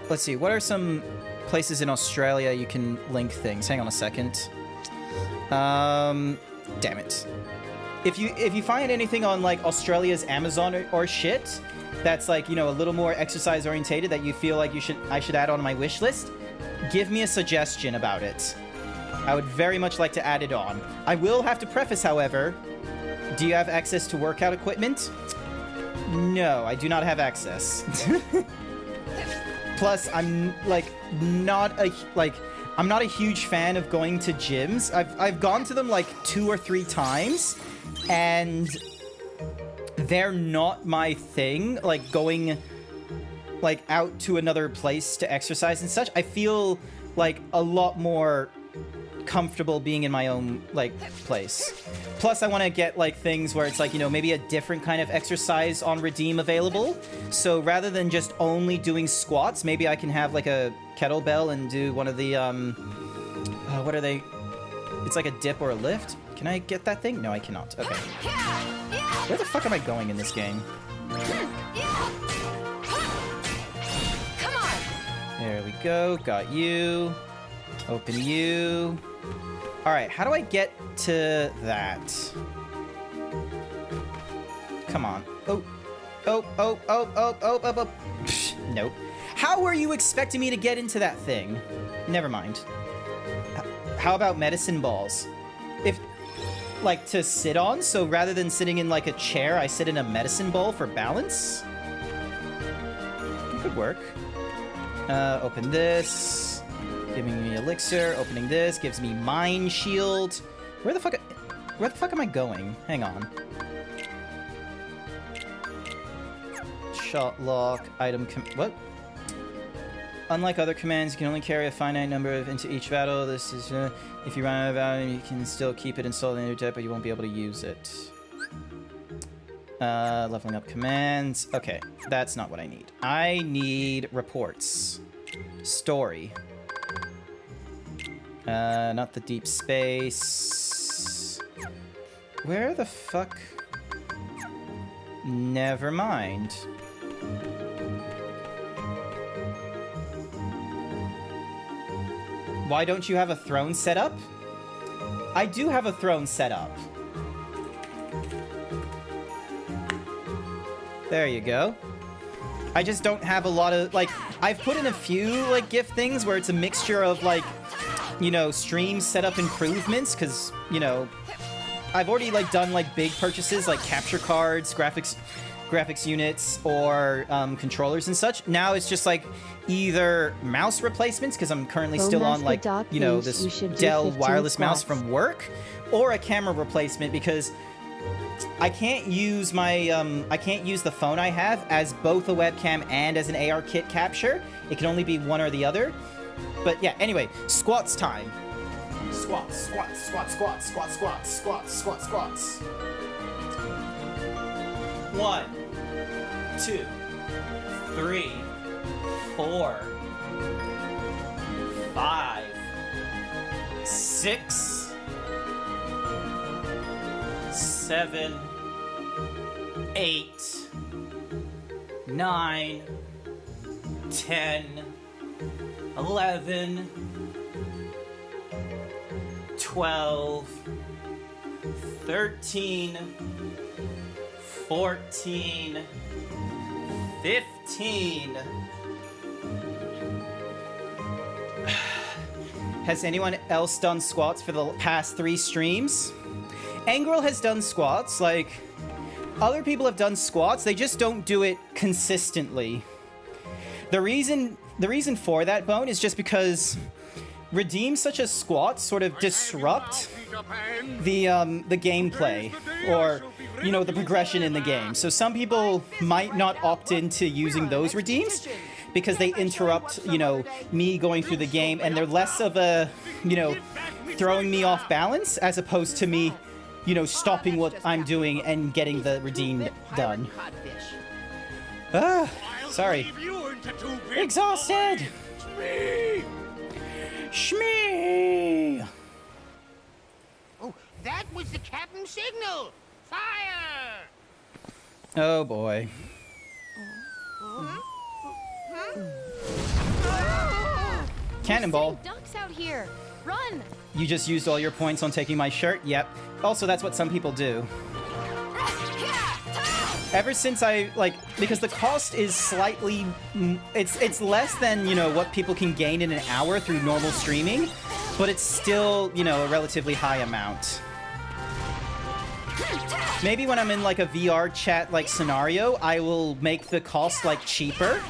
let's see, what are some places in Australia you can link things? Hang on a second. Damn it. If you find anything on like Australia's Amazon or shit that's like, you know, a little more exercise orientated that you feel like I should add on my wish list, give me a suggestion about it. I would very much like to add it on. I will have to preface, however, do you have access to workout equipment? No, I do not have access. Plus, I'm like not a huge fan of going to gyms. I've gone to them like 2 or 3 times, and they're not my thing. Like going like out to another place to exercise and such. I feel like a lot more comfortable being in my own like place. Plus, I want to get like things where it's like, you know, maybe a different kind of exercise on Redeem available. So rather than just only doing squats, maybe I can have like a kettlebell and do one of the what are they? It's like a dip or a lift. Can I get that thing? No, I cannot. Okay. Where the fuck am I going in this game? Come on. There we go. Got you. Open you. Alright, how do I get to that? Come on. Oh. Psh, nope. How were you expecting me to get into that thing? Never mind. How about medicine balls? If, like, to sit on, so rather than sitting in, like, a chair, I sit in a medicine ball for balance? It could work. Open this. Giving me elixir. Opening this gives me mind shield. Where the fuck am I going? Hang on. Shot lock. Item what? Unlike other commands, you can only carry a finite number into each battle. This is if you run out of value, you can still keep it installed in your deck, but you won't be able to use it. Leveling up commands. Okay, that's not what I need. I need reports. Story. Not the deep space. Where the fuck? Never mind. Why don't you have a throne set up? I do have a throne set up. There you go. I just don't have a lot of, like, I've put in a few, like, gift things where it's a mixture of, like, you know, stream setup improvements, because, you know, I've already, like, done, like, big purchases, like capture cards, graphics units, or controllers and such. Now it's just, like, either mouse replacements, because I'm currently still on, like, you know, this Dell wireless mouse from work, or a camera replacement, because I can't use my, I can't use the phone I have as both a webcam and as an AR kit capture. It can only be one or the other. But yeah, anyway, squats time. Squats, squats, squats, squats, squats, squats, squats, squats, squats. 1, 2, 3, 4, 5, 6, 7, 8, 9, 10, 11, 12, 13, 14, 15. Has anyone else done squats for the past 3 streams? Angrel has done squats, like, other people have done squats, they just don't do it consistently. The reason for that, Bone, is just because redeems such as squats sort of disrupt the gameplay, or, you know, the progression in the game. So some people might not opt into using those redeems because they interrupt, you know, me going through the game, and they're less of a, you know, throwing me off balance as opposed to me, you know, stopping what I'm doing and getting the redeem done. Sorry. Exhausted! Shmee! Oh, That was the captain's signal. Fire! Oh boy. Cannonball. Ducks out here. Run! You just used all your points on taking my shirt? Yep. Also, that's what some people do. Ever since I, like, because the cost is slightly, it's less than, you know, what people can gain in an hour through normal streaming, but it's still, you know, a relatively high amount. Maybe when I'm in, like, a VR chat, like, scenario, I will make the cost, like, cheaper,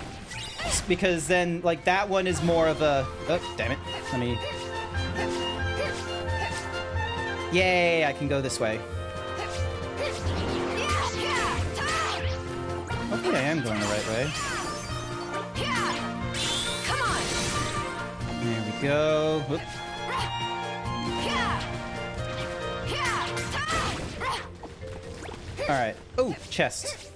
because then, like, that one is more of a, oh, damn it, let me, yay, I can go this way. Hopefully I am going the right way. Come on. There we go. Whoop. Alright. Oh, chest.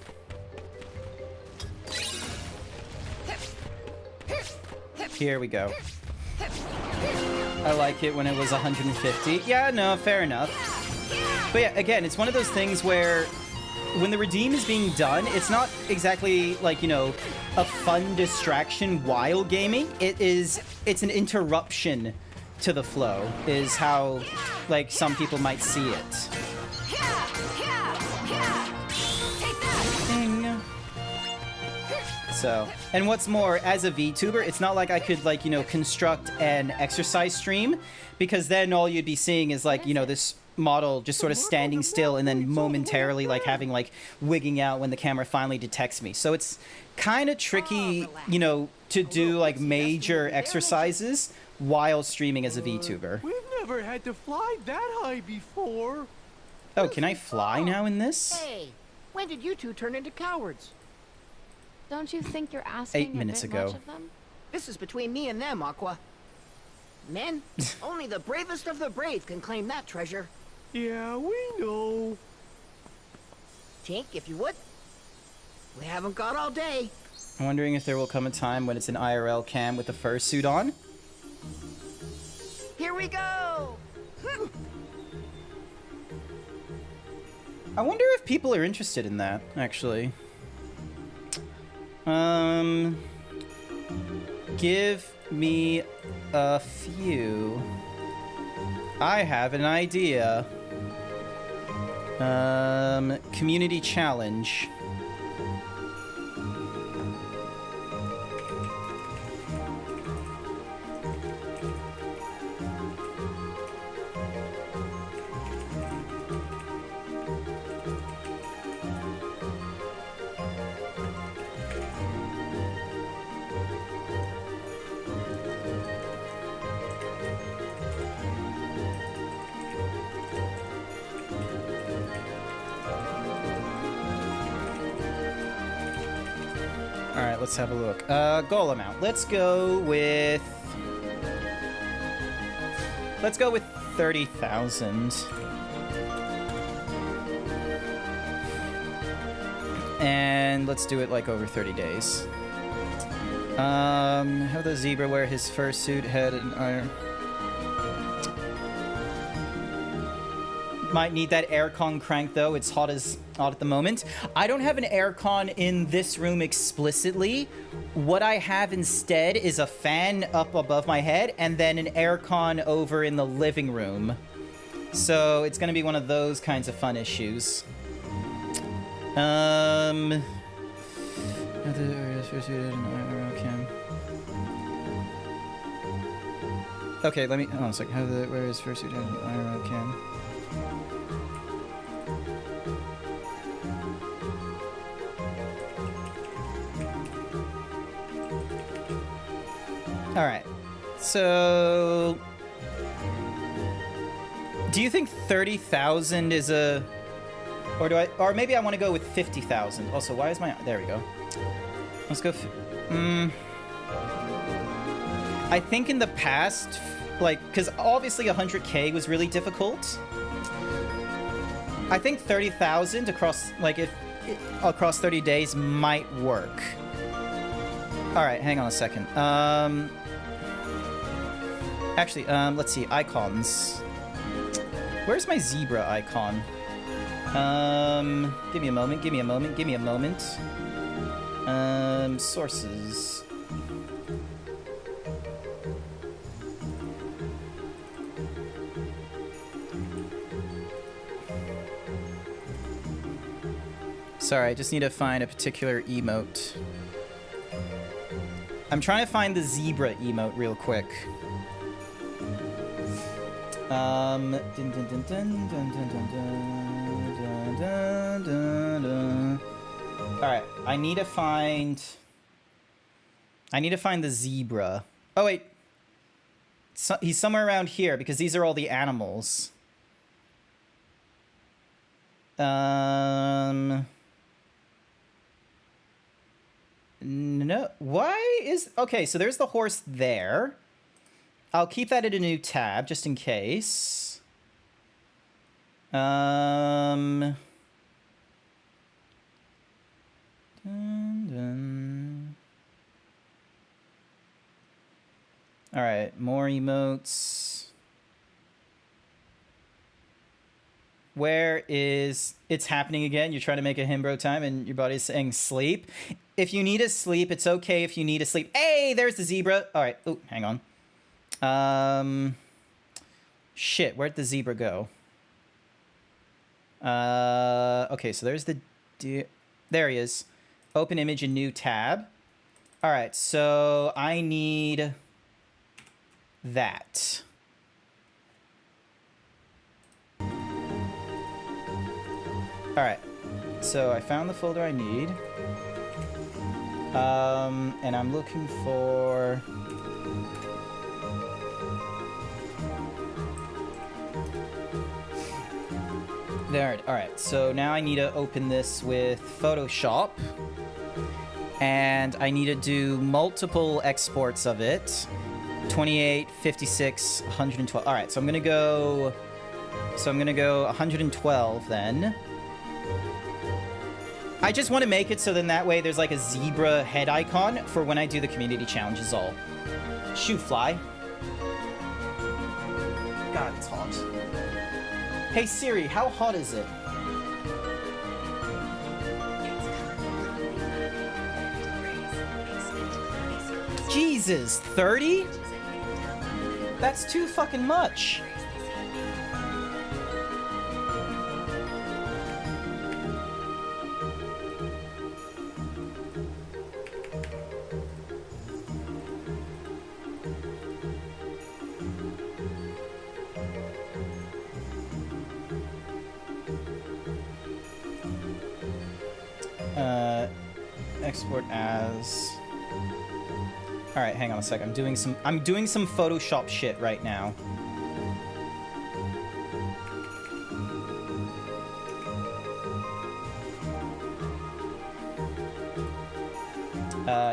Here we go. I like it when it was 150. Yeah, no, fair enough. But yeah, again, it's one of those things where when the redeem is being done, it's not exactly like, you know, a fun distraction while gaming. It's an interruption to the flow, is how, like, some people might see it. Ding. So, and what's more, as a VTuber, it's not like I could, like, you know, construct an exercise stream, because then all you'd be seeing is, like, you know, this model just sort of standing still and then momentarily, like, having, like, wigging out when the camera finally detects me. So it's kind of tricky, you know, to do, like, major exercises while streaming as a VTuber. We've never had to fly that high before. Oh, can I fly now in this? Hey, when did you two turn into cowards? Don't you think you're asking 8 minutes a bit ago. much of them? This is between me and them, Aqua. Men, only the bravest of the brave can claim that treasure. Yeah, we know. Tink, if you would. We haven't got all day. I'm wondering if there will come a time when it's an IRL cam with a fursuit on. Here we go! I wonder if people are interested in that, actually. Give me a few. I have an idea. Community challenge. Alright, let's have a look. Goal amount. Let's go with 30,000. And let's do it like over 30 days. Have the zebra wear his fursuit, head and iron. Might need that aircon crank though. It's hot at the moment. I don't have an aircon in this room explicitly. What I have instead is a fan up above my head and then an aircon over in the living room. So it's gonna be one of those kinds of fun issues. Okay, let me. Hold on a second. Where is fursuit and IRL cam? All right. So, do you think 30,000 is a, or maybe I want to go with 50,000. Also, why is my, there we go. Let's go. I think in the past, like, because obviously 100K was really difficult. I think 30,000 across, like, across 30 days might work. All right, hang on a second. Actually, let's see, icons. Where's my zebra icon? Give me a moment, give me a moment, give me a moment. Sources. Sorry, I just need to find a particular emote. I'm trying to find the zebra emote real quick. Dun, dun, dun, dun, dun, dun, dun, dun, dun, dun, dun. All right, I need to find the zebra. Oh wait, he's somewhere around here because these are all the animals. No, why is... Okay, so there's the horse there. I'll keep that in a new tab, just in case. Dun, dun. All right, more emotes. Where is... It's happening again. You're trying to make a himbo time and your body's saying sleep. If you need to sleep, it's okay if you need to sleep. Hey, there's the zebra. All right. Oh, hang on. Shit, where'd the zebra go? Okay, so there's the... There he is. Open image in new tab. All right, so I need that. All right, so I found the folder I need. And I'm looking for... There, all right, so now I need to open this with Photoshop. And I need to do multiple exports of it. 28, 56, 112. All right, so I'm gonna go 112 then. I just want to make it so then that way there's like a zebra head icon for when I do the community challenge is all. Shoot fly. God, it's hot. Hey Siri, how hot is it? Jesus, 30? That's too fucking much. Export as... All right, hang on a sec. I'm doing some Photoshop shit right now.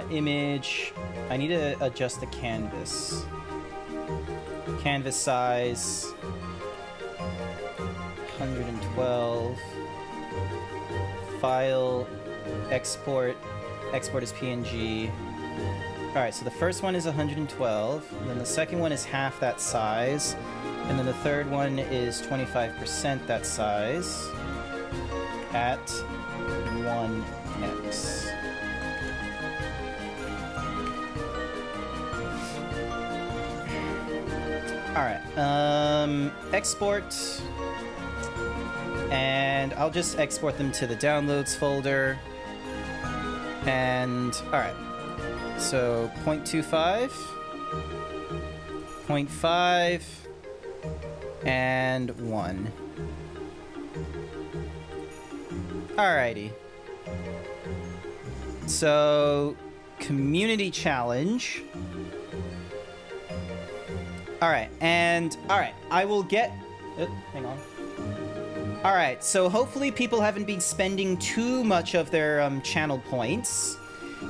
Image. I need to adjust the canvas. Canvas size. 112. File. Export. Export as PNG. Alright, so the first one is 112, and then the second one is half that size, and then the third one is 25% that size at 1x. Alright, export, and I'll just export them to the downloads folder, and alright. So 0.25, 0.5, and 1. Alrighty. So, community challenge. Alright, and alright, I will get... hang on. Alright, so hopefully people haven't been spending too much of their channel points.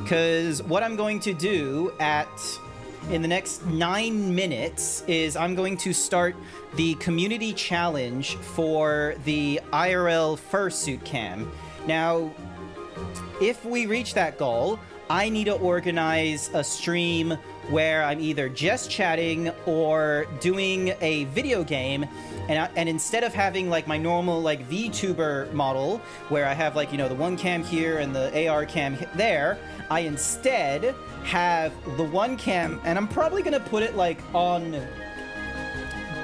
Because what I'm going to do in the next 9 minutes is I'm going to start the community challenge for the IRL fursuit cam. Now, if we reach that goal, I need to organize a stream where I'm either just chatting or doing a video game and instead of having like my normal like VTuber model where I have like, you know, the one cam here and the AR cam there, I instead have the one cam, and I'm probably gonna put it like on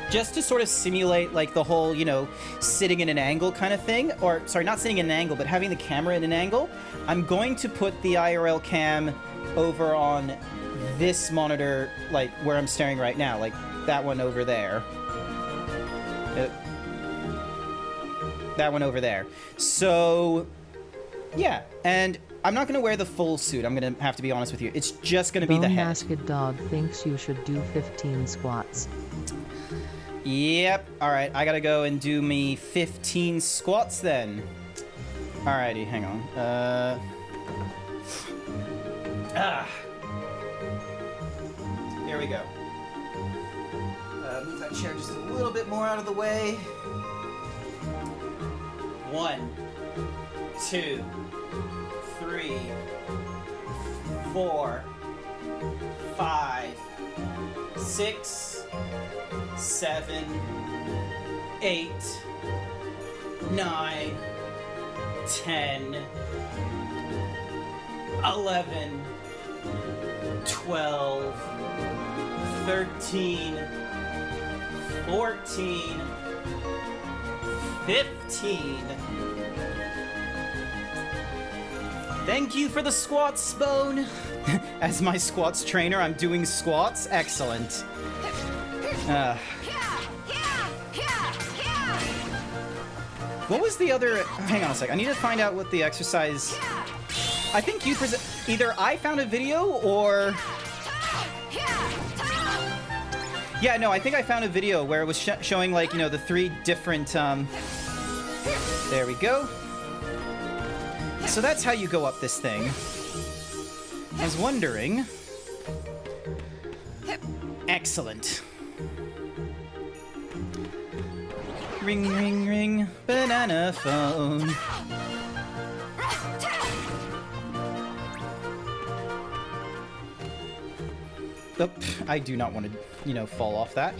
just to sort of simulate like the whole, you know, sitting in an angle kind of thing, or sorry, not sitting in an angle, but having the camera in an angle. I'm going to put the IRL cam over on this monitor, like where I'm staring right now, like that one over there. That one over there. So, yeah, and I'm not going to wear the full suit. I'm going to have to be honest with you. It's just going to be the head. Masked Dog thinks you should do 15 squats. Yep. All right, I got to go and do me 15 squats then. Alrighty, hang on. Here we go. Move that chair just a little bit more out of the way. 1, 2, 3, 4, 5, 6, 7, 8, 9, 10, 11, 12, 13, 14, 15. Thank you for the squats, Bone. As my squats trainer, I'm doing squats. Excellent. What was the other... Hang on a sec. I need to find out what the exercise... I think you present... Either I found a video or... Yeah, no, I think I found a video where it was showing, like, you know, the 3 different, There we go. So that's how you go up this thing. I was wondering... Excellent. Ring, ring, ring, banana phone. Oh, I do not want to, you know, fall off that.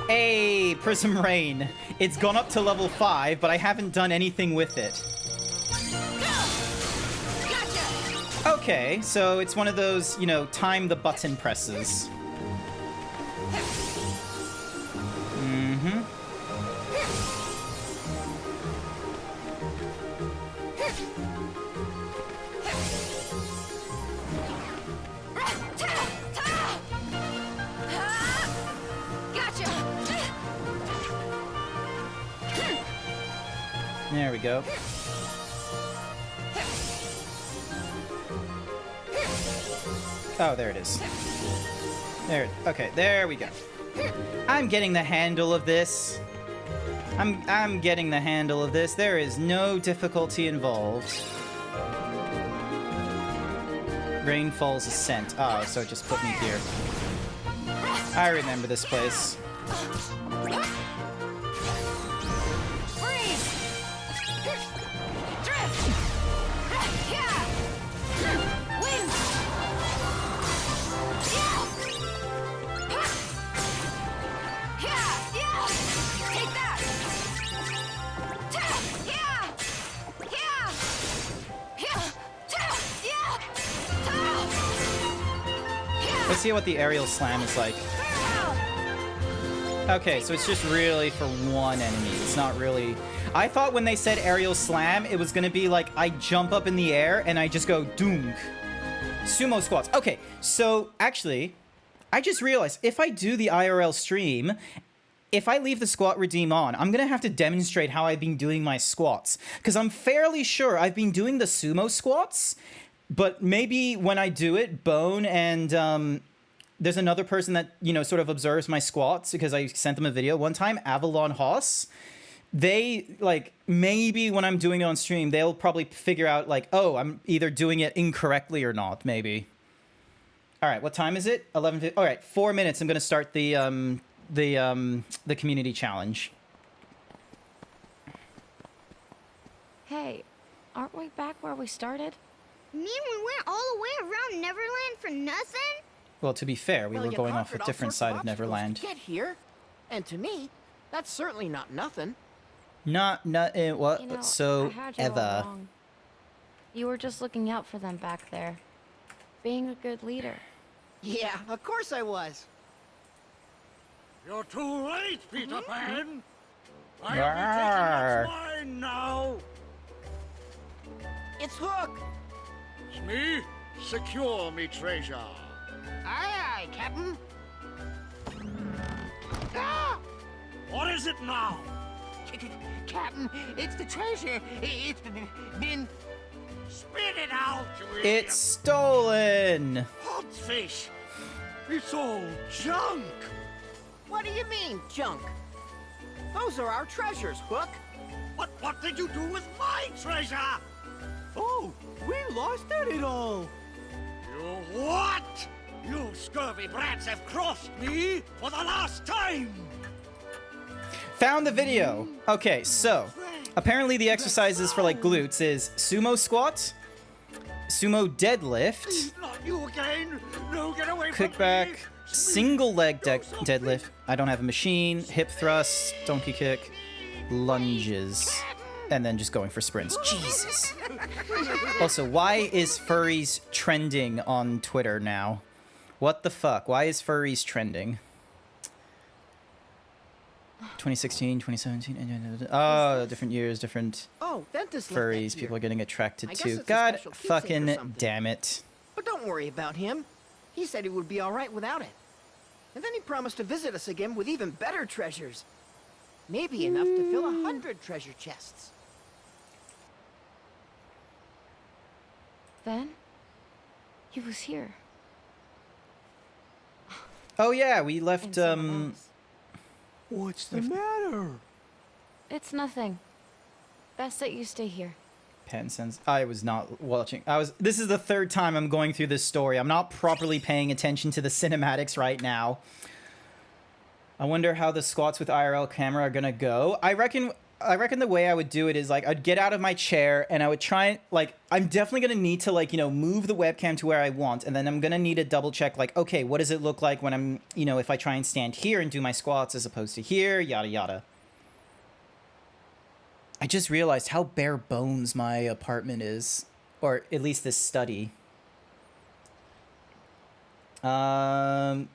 Hey, Prism Rain. It's gone up to level 5, but I haven't done anything with it. Okay, so it's one of those, you know, time the button presses. Mm-hmm. There we go. Oh, there it is. There. Okay, there we go. I'm getting the handle of this. I'm getting the handle of this. There is no difficulty involved. Rainfall's Ascent. Oh, so it just put me here. I remember this place. Let's see what the aerial slam is like. Okay, so it's just really for one enemy. It's not really... I thought when they said aerial slam, it was gonna be like I jump up in the air and I just go doom. Sumo squats. Okay, so actually, I just realized if I do the IRL stream, if I leave the squat redeem on, I'm gonna have to demonstrate how I've been doing my squats. Because I'm fairly sure I've been doing the sumo squats, but maybe when I do it, Bone and there's another person that, you know, sort of observes my squats because I sent them a video one time, Avalon Haas. They, like, maybe when I'm doing it on stream, they'll probably figure out, like, oh, I'm either doing it incorrectly or not, maybe. All right, what time is it? 11:50. All right, 4 minutes. I'm going to start the community challenge. Hey, aren't we back where we started? mean we went all the way around Neverland for nothing? Well, to be fair, we Well, were you going off a conquered all different sorts side of of obstacles Neverland. to get here, and to me, that's certainly not nothing. Not what? You know, So I had you all ever. wrong. You were just looking out for them back there. Being a good leader. Yeah, of course I was. You're too late, Peter Pan. I Rawr. am taking what's mine now. It's Hook. It's me. Secure me treasure. Aye, aye, Captain. Ah! What is it now? Captain, it's the treasure. It's been... Spit it out, you idiot. It's stolen. Hogfish. It's all junk. What do you mean, junk? Those are our treasures, Hook. What did you do with my treasure? Oh, we lost it all. You what? You scurvy brats have crossed me for the last time. Found the video. Okay, so apparently the exercises for like glutes is sumo squat, sumo deadlift, Not you again. No, get away from kickback, me. single leg deadlift. I don't have a machine. Hip thrust, donkey kick, lunges, and then just going for sprints. Jesus. Also, why is furries trending on Twitter now? What the fuck? Why is furries trending? 2016, 2017. Oh, different years, different Oh, Ventus left that furries here. people are getting attracted I guess to. it's a God special keepsake or fucking something. damn it. But don't worry about him. He said he would be all right without it. And then he promised to visit us again with even better treasures. Maybe enough to fill 100 treasure chests. Then, he was here. Oh yeah, we left What's the matter? It's nothing. Best that you stay here. Pen sense. I was not watching. This is the third time I'm going through this story. I'm not properly paying attention to the cinematics right now. I wonder how the squats with IRL camera are gonna go. I reckon the way I would do it is like I'd get out of my chair and I would try like I'm definitely gonna need to like, you know, move the webcam to where I want, and then I'm gonna need to double check like, okay, what does it look like when I'm, you know, if I try and stand here and do my squats as opposed to here, yada yada. I just realized how bare bones my apartment is, or at least this study. Need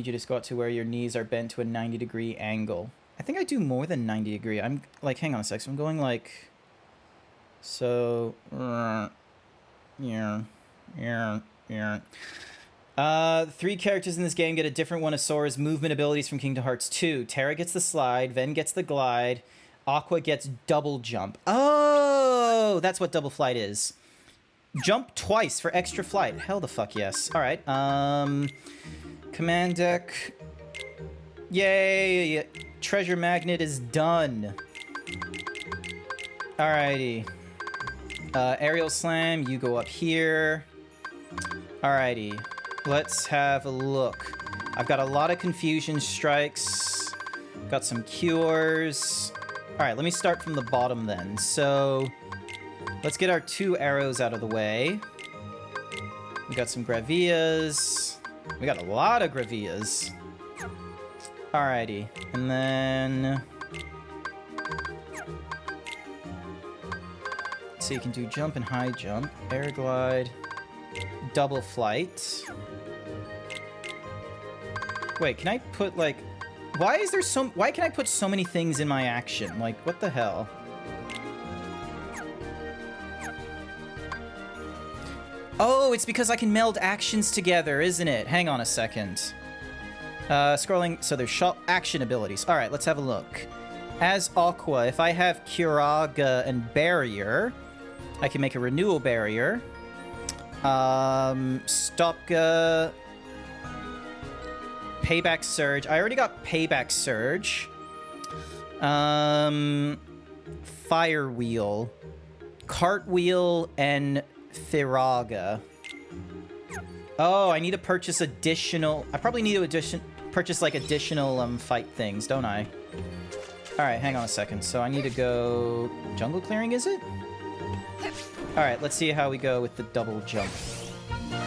you to squat to where your knees are bent to a 90-degree angle. I think I do more than 90 degree. I'm like, hang on a sec. So I'm going like, so, yeah. 3 characters in this game get a different one of Sora's movement abilities from Kingdom Hearts 2. Terra gets the slide, Ven gets the glide, Aqua gets double jump. Oh, that's what double flight is. Jump twice for extra flight. Hell the fuck yes. All right. Command deck. Yay! Treasure magnet is done. Alrighty. Aerial slam. You go up here. Alrighty. Let's have a look. I've got a lot of confusion strikes. Got some cures. Alright, let me start from the bottom then. So, let's get our 2 arrows out of the way. We got some Gravias. We got a lot of Gravias. Alrighty. And then... so you can do jump and high jump. Air glide. Double flight. Wait, can I put, like... why is there so... why can I put so many things in my action? Like, what the hell? Oh, it's because I can meld actions together, isn't it? Hang on a second. Scrolling... so there's shot action abilities. Alright, let's have a look. As Aqua, if I have Curaga and Barrier, I can make a Renewal Barrier. Stopga... Payback Surge. I already got Payback Surge. Fire Wheel. Cartwheel and Firaga. Oh, I need to purchase additional... I probably need to purchase, like, additional, fight things, don't I? Alright, hang on a second. So I need to go... Jungle clearing, is it? Alright, let's see how we go with the double jump.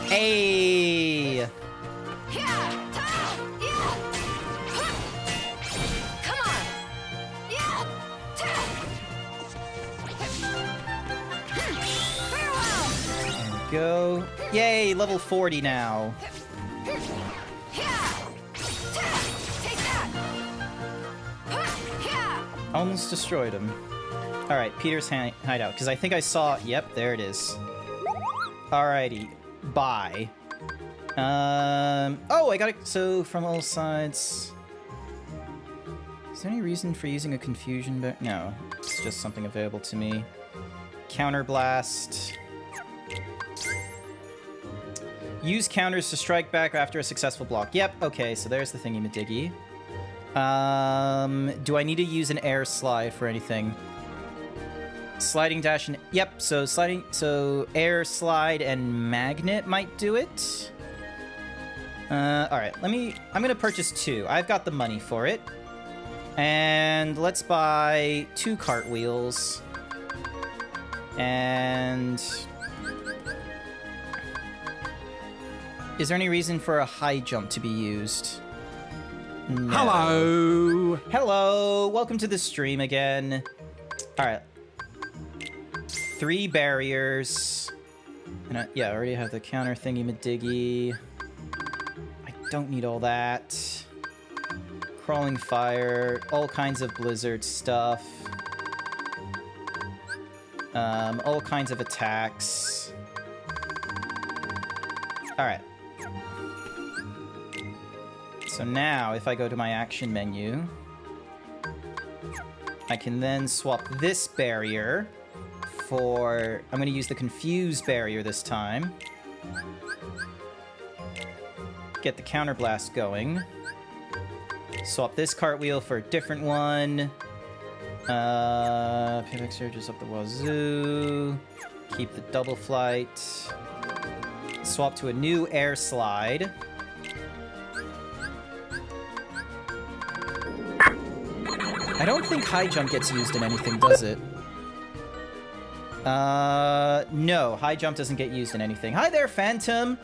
Hey! Go. Yay, level 40 now. Almost destroyed him. Alright, Peter's hideout, because I think I saw... Yep, there it is. Alrighty. Bye. Oh, I got it. So, from all sides... Is there any reason for using a confusion? No, it's just something available to me. Counterblast... Use counters to strike back after a successful block. Yep, okay, so there's the thingy-madiggy. Do I need to use an air slide for anything? Sliding dash and... Yep, so air slide and magnet might do it. Alright, I'm gonna purchase 2. I've got the money for it. And let's buy 2 cartwheels. And... Is there any reason for a high jump to be used? No. Hello! Hello! Welcome to the stream again. Alright. 3 barriers. And yeah, I already have the counter thingy-madiggy. I don't need all that. Crawling fire. All kinds of blizzard stuff. All kinds of attacks. Alright. So now, if I go to my action menu, I can then swap this barrier for... I'm going to use the Confuse barrier this time. Get the Counterblast going. Swap this cartwheel for a different one. Payback surges up the wazoo. Keep the double flight. Swap to a new air slide. I don't think high jump gets used in anything, does it? No, high jump doesn't get used in anything. Hi there, Phantom!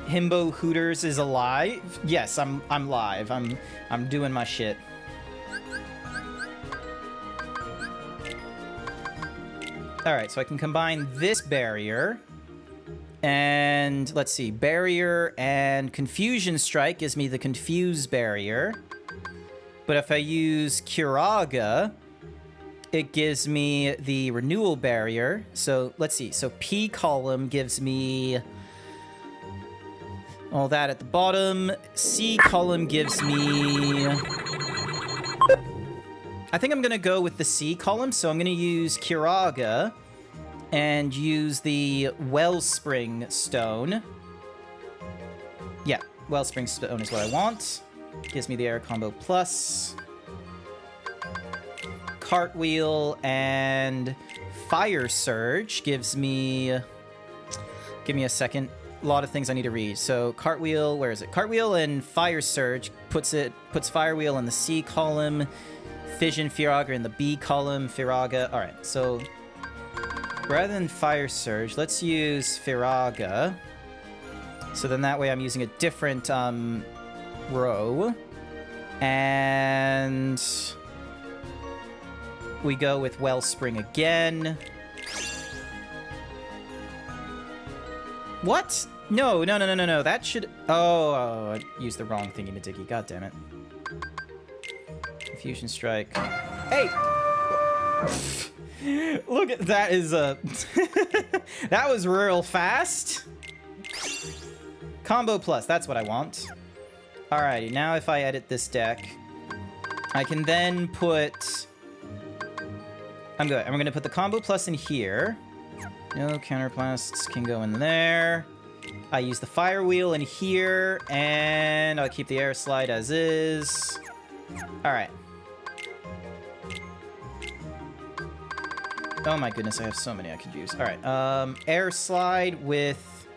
Himbo Hooters is alive. Yes, I'm live. I'm doing my shit. Alright, so I can combine this barrier. And let's see, barrier and Confusion Strike gives me the Confuse barrier. But if I use Curaga, it gives me the Renewal barrier. So let's see, so P column gives me all that at the bottom. C column gives me... I think I'm gonna go with the C column, so I'm gonna use Curaga and use the Wellspring Stone. Yeah, Wellspring Stone is what I want. Gives me the air combo plus. Cartwheel and Fire Surge gives me... Give me a second. A lot of things I need to read. So Cartwheel, where is it? Cartwheel and Fire Surge puts Firewheel in the C column. Fission Firaga in the B column. Firaga. Alright, so rather than Fire Surge, let's use Firaga. So then that way I'm using a different row. And we go with Wellspring again. What? No. That should... Oh, I used the wrong thingy-madiggy. God damn it. Confusion Strike. Hey! Look at that is a... That was real fast. Combo plus, that's what I want. Alrighty, now if I edit this deck, I can then put... I'm good. I'm going to put the combo plus in here. No counterplasts can go in there. I use the Firewheel in here, and I'll keep the air slide as is. Alright. Oh my goodness, I have so many I could use. Alright, air slide with...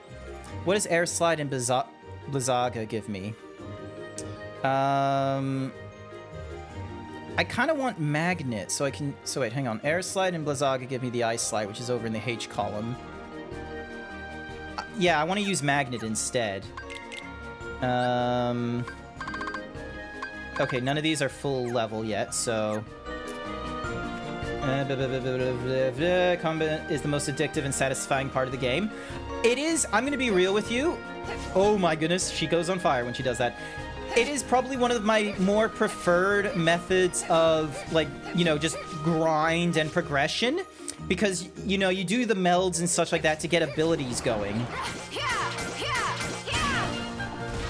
What does air slide and Blizzaga give me? I kind of want Magnet, so I can... So wait, hang on. Air Slide and Blizzaga give me the Ice Slide, which is over in the H column. Yeah, I want to use Magnet instead. Okay, none of these are full level yet, so... Combat is the most addictive and satisfying part of the game. It is, I'm going to be real with you. Oh my goodness, she goes on fire when she does that. It is probably one of my more preferred methods of, like, you know, just grind and progression. Because, you know, you do the melds and such like that to get abilities going.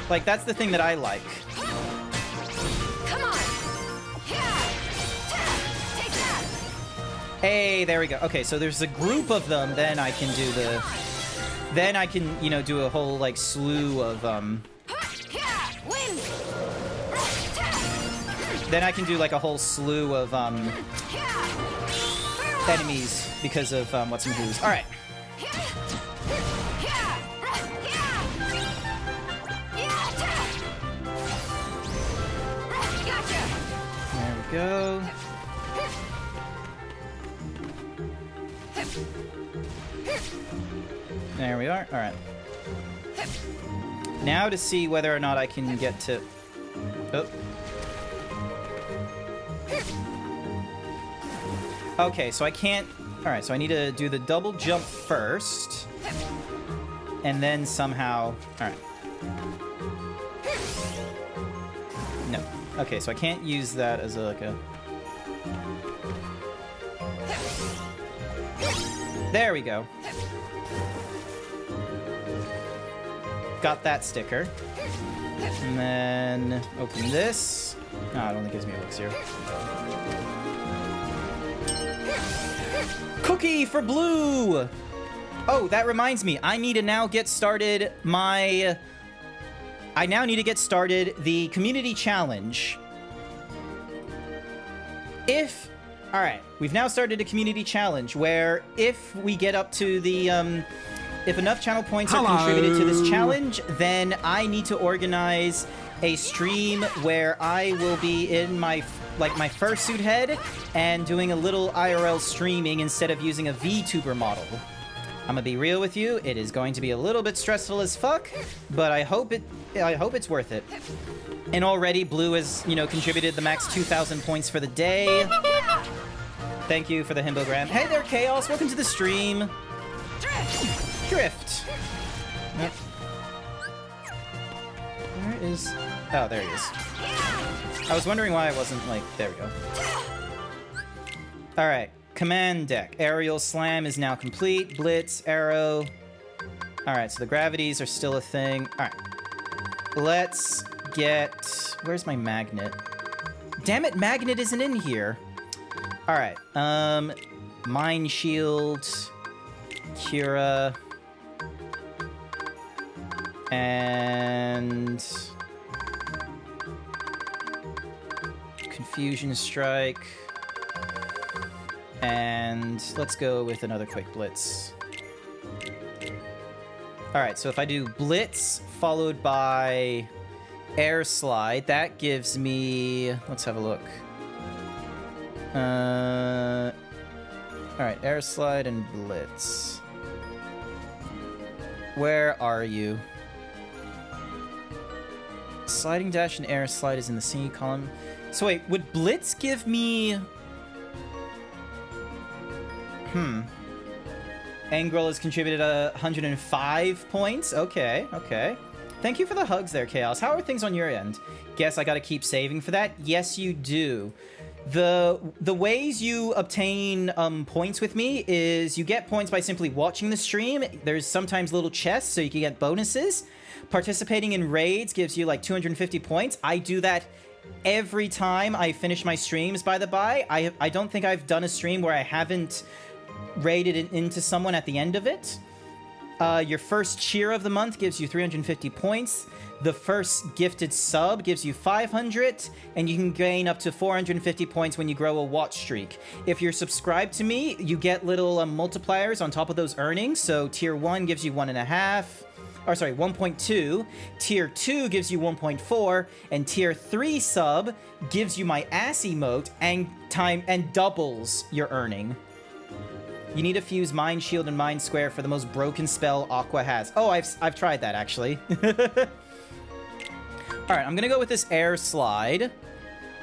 Like, that's the thing that I like. Come on. Take that. Hey, there we go. Okay, so there's a group of them, then I can do the... Then I can, you know, do a whole, like, slew of, Then I can do, like, a whole slew of, enemies because of, what's and who's. Alright. There we go. There we are. Alright. Now to see whether or not I can get to... Oh. Okay, so I can't... Alright, so I need to do the double jump first. And then somehow... Alright. No. Okay, so I can't use that as a, like a... There we go. Got that sticker. And then open this. No, I don't think it gives me elixir. Cookie for blue! Oh, that reminds me. I need to now get started my... I now need to get started the community challenge. If... Alright, we've now started a community challenge where if we get up to the, if enough channel points are contributed to this challenge, then I need to organize a stream where I will be in my, like, my fursuit head and doing a little IRL streaming instead of using a VTuber model. I'm gonna be real with you, it is going to be a little bit stressful as fuck, but I hope it's worth it. And already Blue has, you know, contributed the max 2,000 points for the day. Thank you for the Himbogram. Hey there, Chaos, welcome to the stream. Drift. Yep. Where is... Oh, there he is. I was wondering why I wasn't, like... There we go. Alright. Command deck. Aerial Slam is now complete. Blitz, Arrow. Alright, so the gravities are still a thing. Alright. Let's get... Where's my magnet? Damn it, magnet isn't in here. Alright. Mind Shield. Kira. And... Confusion Strike. And let's go with another quick Blitz. Alright, so if I do Blitz followed by Air Slide, that gives me... Let's have a look. Alright, Air Slide and Blitz. Where are you? Sliding Dash and Air Slide is in the C column. So wait, would Blitz give me... Angrel has contributed 105 points. Okay, okay. Thank you for the hugs there, Chaos. How are things on your end? Guess I gotta keep saving for that? Yes, you do. The ways you obtain points with me is you get points by simply watching the stream. There's sometimes little chests so you can get bonuses. Participating in raids gives you like 250 points. I do that every time I finish my streams, by the by. I don't think I've done a stream where I haven't raided it into someone at the end of it. Your first cheer of the month gives you 350 points. The first gifted sub gives you 500, and you can gain up to 450 points when you grow a watch streak. If you're subscribed to me, you get little multipliers on top of those earnings. So tier 1 gives you 1.5, or sorry, 1.2. Tier 2 gives you 1.4, and Tier 3 sub gives you my ass emote and doubles your earning. You need to fuse Mind Shield and Mind Square for the most broken spell Aqua has. Oh, I've tried that, actually. Alright, I'm gonna go with this Air Slide,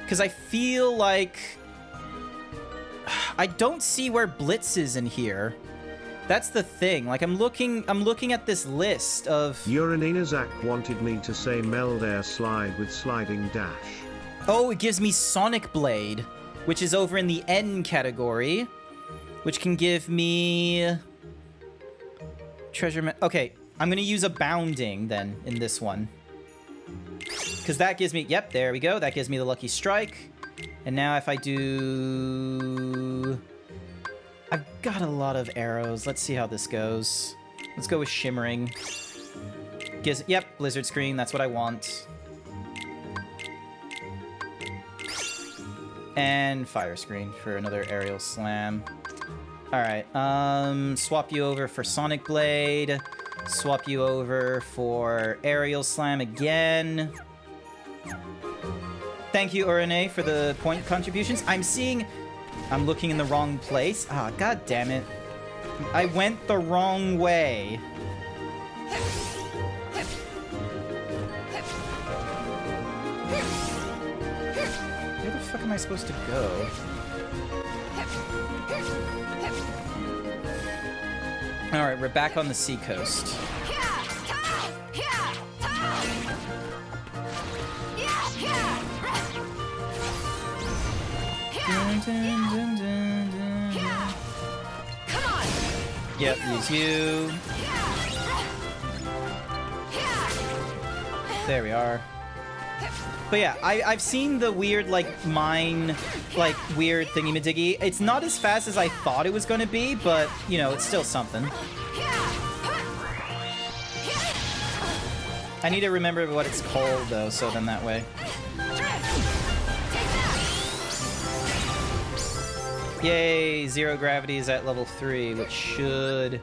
because I feel like... I don't see where Blitz is in here. That's the thing. Like, I'm looking at this list of... Uranina Zach wanted me to say meld Air Slide with Sliding Dash. Oh, it gives me Sonic Blade, which is over in the N category, which can give me... Treasure... Okay, I'm gonna use Abounding, then, in this one. Because that gives me... Yep, there we go. That gives me the Lucky Strike. And now if I do... I've got a lot of arrows. Let's see how this goes. Let's go with Shimmering. Gives... Yep, Blizzard Screen. That's what I want. And Fire Screen for another Aerial Slam. Alright, swap you over for Sonic Blade. Swap you over for Aerial Slam again. Thank you, Urane, for the point contributions. I'm looking in the wrong place. Ah, god damn it. I went the wrong way. Where the fuck am I supposed to go? Alright, we're back on the seacoast. Yep, use you. There we are. But yeah, I've seen the weird, like, weird thingy-majiggy. It's not as fast as I thought it was going to be, but, you know, it's still something. I need to remember what it's called, though, so then that way. Yay, Zero Gravity is at level 3, which should...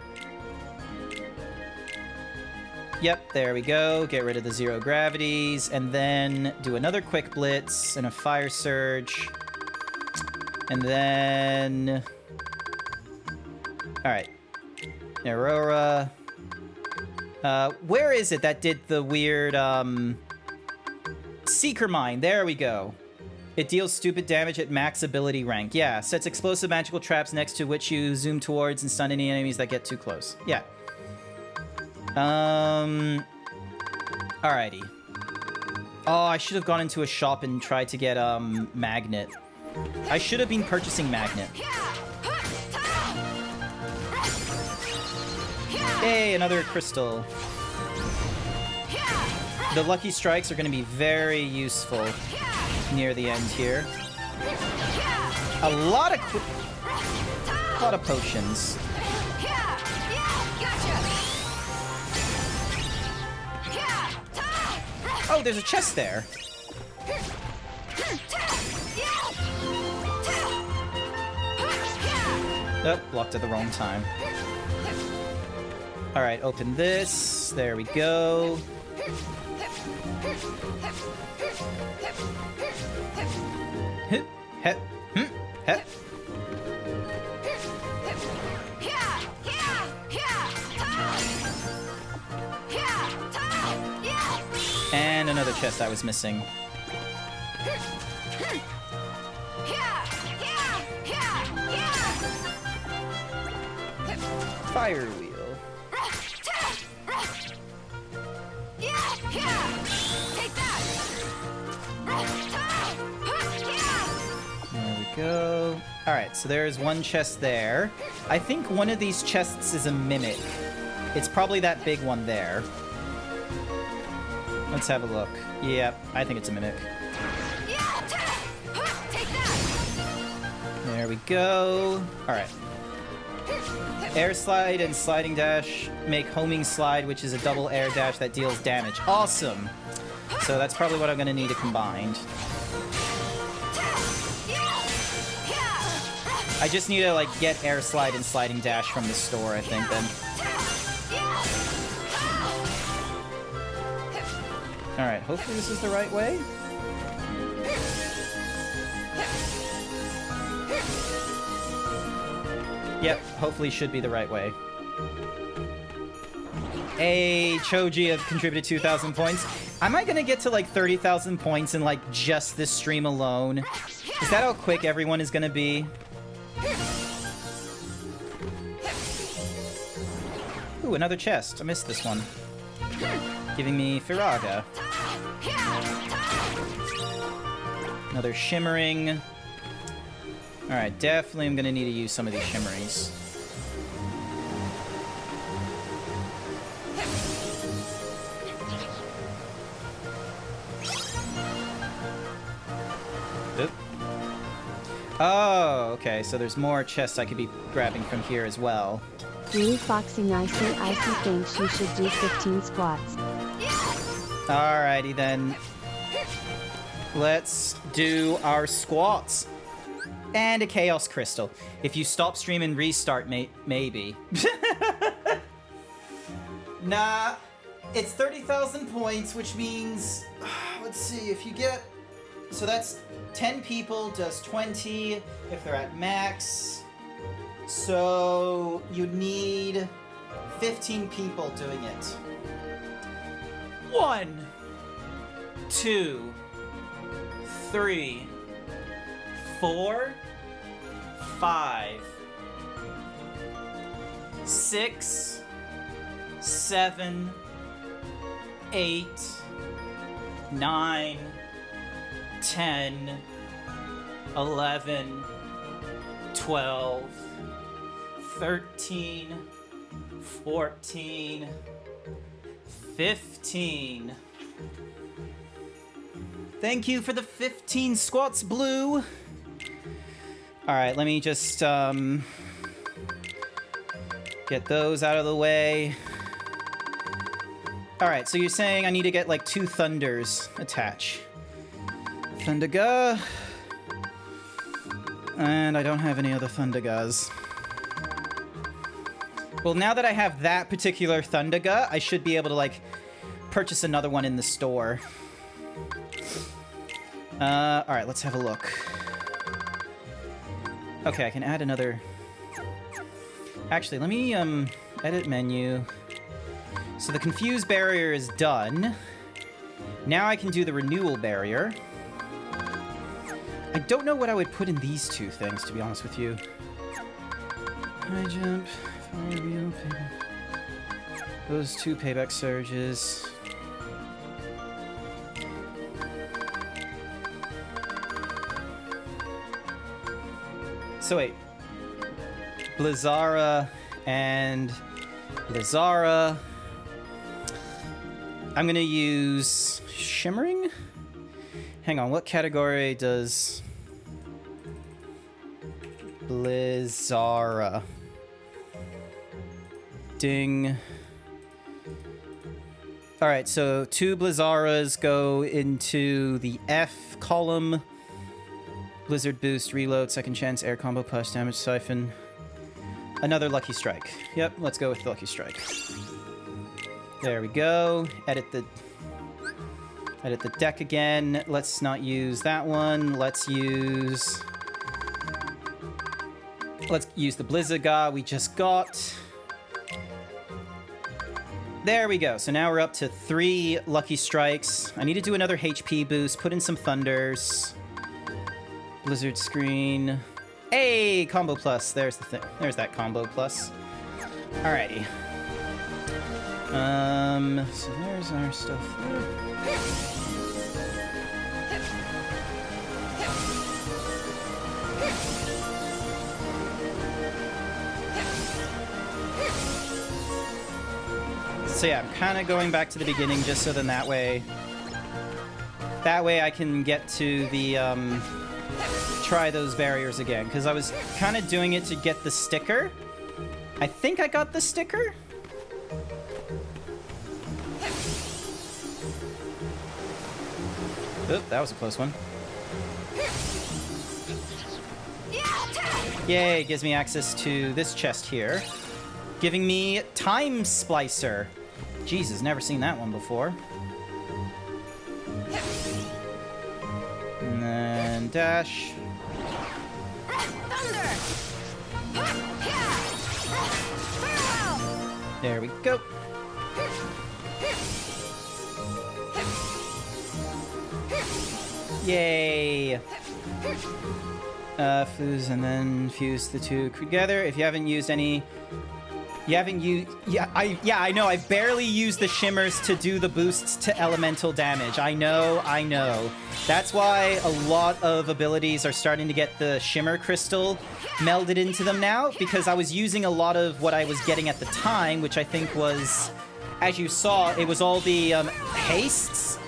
Yep, there we go. Get rid of the Zero Gravities, and then do another Quick Blitz and a Fire Surge. And then... Alright. Aurora. Where is it that did the weird, Seeker Mine, there we go. It deals stupid damage at max ability rank. Yeah, sets explosive magical traps next to which you zoom towards and stun any enemies that get too close. Yeah. Alrighty. Oh, I should have gone into a shop and tried to get, Magnet. I should have been purchasing Magnet. Hey, another crystal. The Lucky Strikes are going to be very useful near the end here. A lot of potions. Oh, there's a chest there. Oh, blocked at the wrong time. Alright, open this. There we go. Hip, hep, hep. And another chest I was missing. Fire wheel. There we go. Alright, so there's one chest there. I think one of these chests is a mimic. It's probably that big one there. Let's have a look. Yep, I think it's a mimic. There we go. Alright. Air Slide and Sliding Dash make Homing Slide, which is a double air dash that deals damage. Awesome! So that's probably what I'm going to need to combine. I just need to, like, get Air Slide and Sliding Dash from the store, I think, then. Alright, hopefully this is the right way. Yep, hopefully should be the right way. Hey, Choji have contributed 2,000 points. Am I gonna get to like 30,000 points in like just this stream alone? Is that how quick everyone is gonna be? Ooh, another chest. I missed this one. Giving me Firaga. Another shimmering. Alright, definitely I'm gonna need to use some of these shimmerings. Oop. Oh, okay, so there's more chests I could be grabbing from here as well. Really Foxy Nicey Icy thinks you should do 15 squats. Alrighty then. Let's do our squats. And a Chaos Crystal. If you stop stream and restart, maybe. Nah, it's 30,000 points, which means... let's see, if you get... So that's 10 people does 20 if they're at max. So you need 15 people doing it. 1, 2, 3, 4, 5, 6, 7, 8, 9, 10, 11, 12, 13, 14, 15. Thank you for the 15 squats, Blue. Alright, let me just, get those out of the way. Alright, so you're saying I need to get, like, 2 thunders attached. Thunderga. And I don't have any other Thundergas. Well, now that I have that particular Thunderga, I should be able to, like, purchase another one in the store. Alright, let's have a look. Okay, I can add another... Actually, let me, edit menu. So the Confuse barrier is done. Now I can do the Renewal barrier. I don't know what I would put in these 2 things, to be honest with you. High jump, forward wheel, payback. Those 2 payback surges. So wait, Blizzara and Blizzara. I'm gonna use Shimmering? Hang on, what category does Blizzara? Ding. Alright, so 2 Blizzaras go into the F column. Blizzard boost, reload, second chance, air combo, plus damage, siphon. Another Lucky Strike. Yep, let's go with the Lucky Strike. There we go. Edit the deck again. Let's not use that one. Let's use the Blizzaga we just got. There we go. So now we're up to 3 Lucky Strikes. I need to do another HP boost, put in some Thunders. Blizzard screen. Hey, combo plus. There's the thing. There's that combo plus. Alrighty. So there's our stuff there. So yeah, I'm kind of going back to the beginning just so then that way I can get to the, try those barriers again, because I was kind of doing it to get the sticker. I think I got the sticker? Oop, that was a close one. Yay, it gives me access to this chest here. Giving me Time Splicer. Jesus, never seen that one before. And then dash. There we go. Yay! Fuse and then fuse the two together. If you haven't used any... You haven't used... Yeah, I know. I've barely used the shimmers to do the boosts to elemental damage. I know. That's why a lot of abilities are starting to get the shimmer crystal melded into them now, because I was using a lot of what I was getting at the time, which I think was, as you saw, it was all the hastes.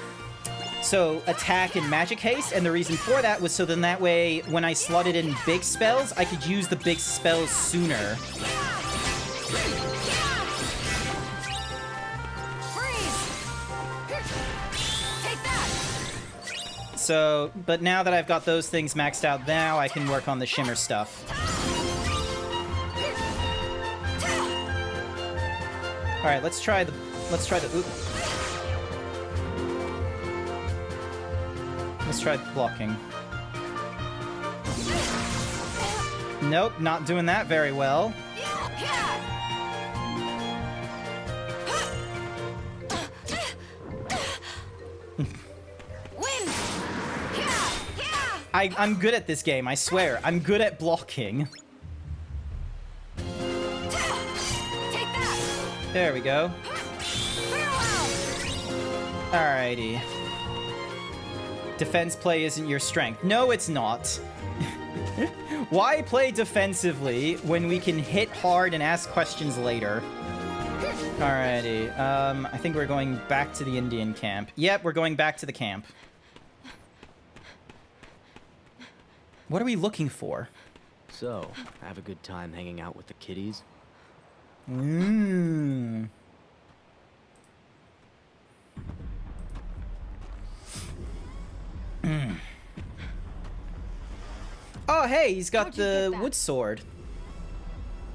So attack and magic haste, and the reason for that was so then that way, when I slotted in big spells, I could use the big spells sooner. So, but now that I've got those things maxed out, now I can work on the shimmer stuff. All right, let's try the oop. Let's try blocking. Nope, not doing that very well. I'm good at this game, I swear. I'm good at blocking. There we go. Alrighty. Defense play isn't your strength. No, it's not. Why play defensively when we can hit hard and ask questions later? Alrighty. I think we're going back to the Indian camp. Yep, we're going back to the camp. What are we looking for? So, have a good time hanging out with the kiddies? Oh, hey, he's got the wood sword.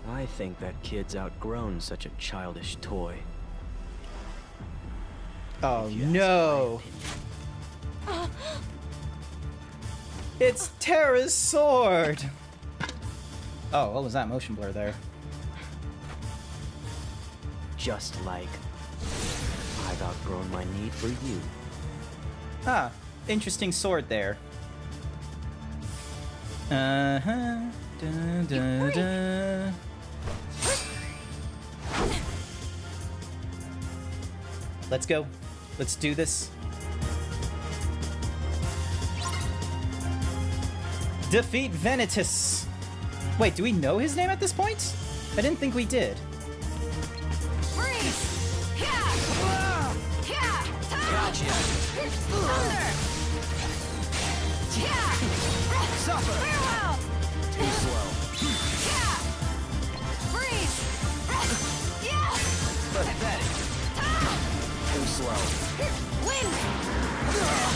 I think that kid's outgrown such a childish toy. Oh, no. It's Terra's sword! Oh, what was that motion blur there? Just like I've outgrown my need for you. Ah, interesting sword there. Uh-huh. Da, da, da. Let's go. Let's do this. Defeat Venitus. Wait, do we know his name at this point? I didn't think we did. Gotcha. Thunder. Suffer. Farewell. Too slow. Freeze. Pathetic. Too slow. Wind. Come on.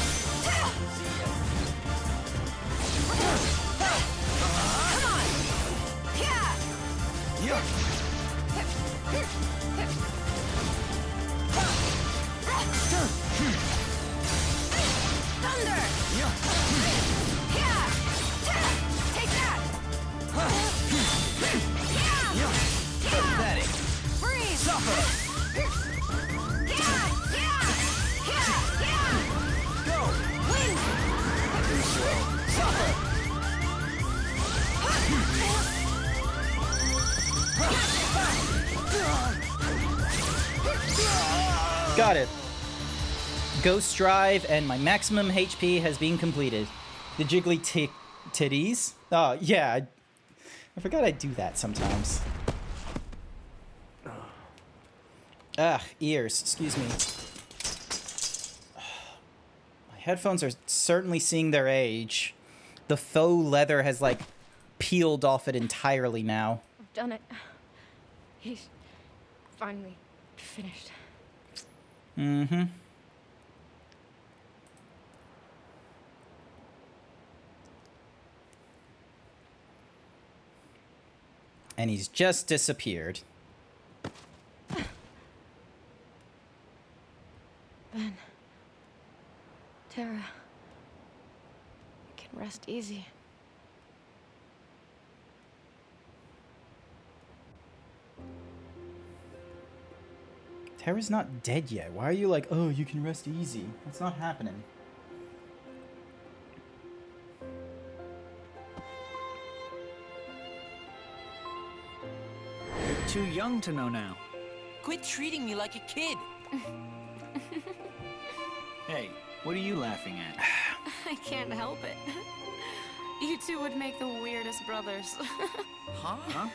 Thunder. Take that. Pathetic. Freeze. Suffer. Go. Wind. Too slow. Suffer. Got it. Ghost Drive and my maximum HP has been completed. The jiggly titties? Oh, yeah. I forgot I do that sometimes. Ugh, ears. Excuse me. My headphones are certainly seeing their age. The faux leather has, like, peeled off it entirely now. I've done it. He's finally finished. Mm-hmm. And he's just disappeared. Ben. Terra. Rest easy. Terra's not dead yet. Why are you like, oh, you can rest easy? That's not happening. You're too young to know now. Quit treating me like a kid. Hey, what are you laughing at? I can't help it. You two would make the weirdest brothers. Huh?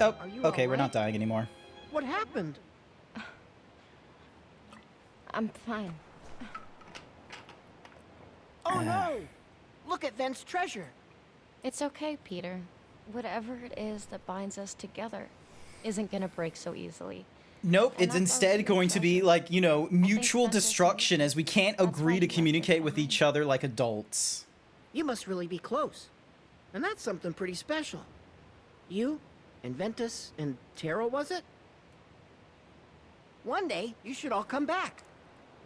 Oh, Are you okay, all we're not right? dying anymore. What happened? I'm fine. Oh no! Look at Ven's treasure. It's okay, Peter. Whatever it is that binds us together isn't gonna break so easily. Nope, And it's that's instead our going to be like, you know, mutual that's just destruction as we can't agree to communicate with each other like adults. You must really be close. And that's something pretty special. You, and Ventus, and Terra, was it? One day, you should all come back.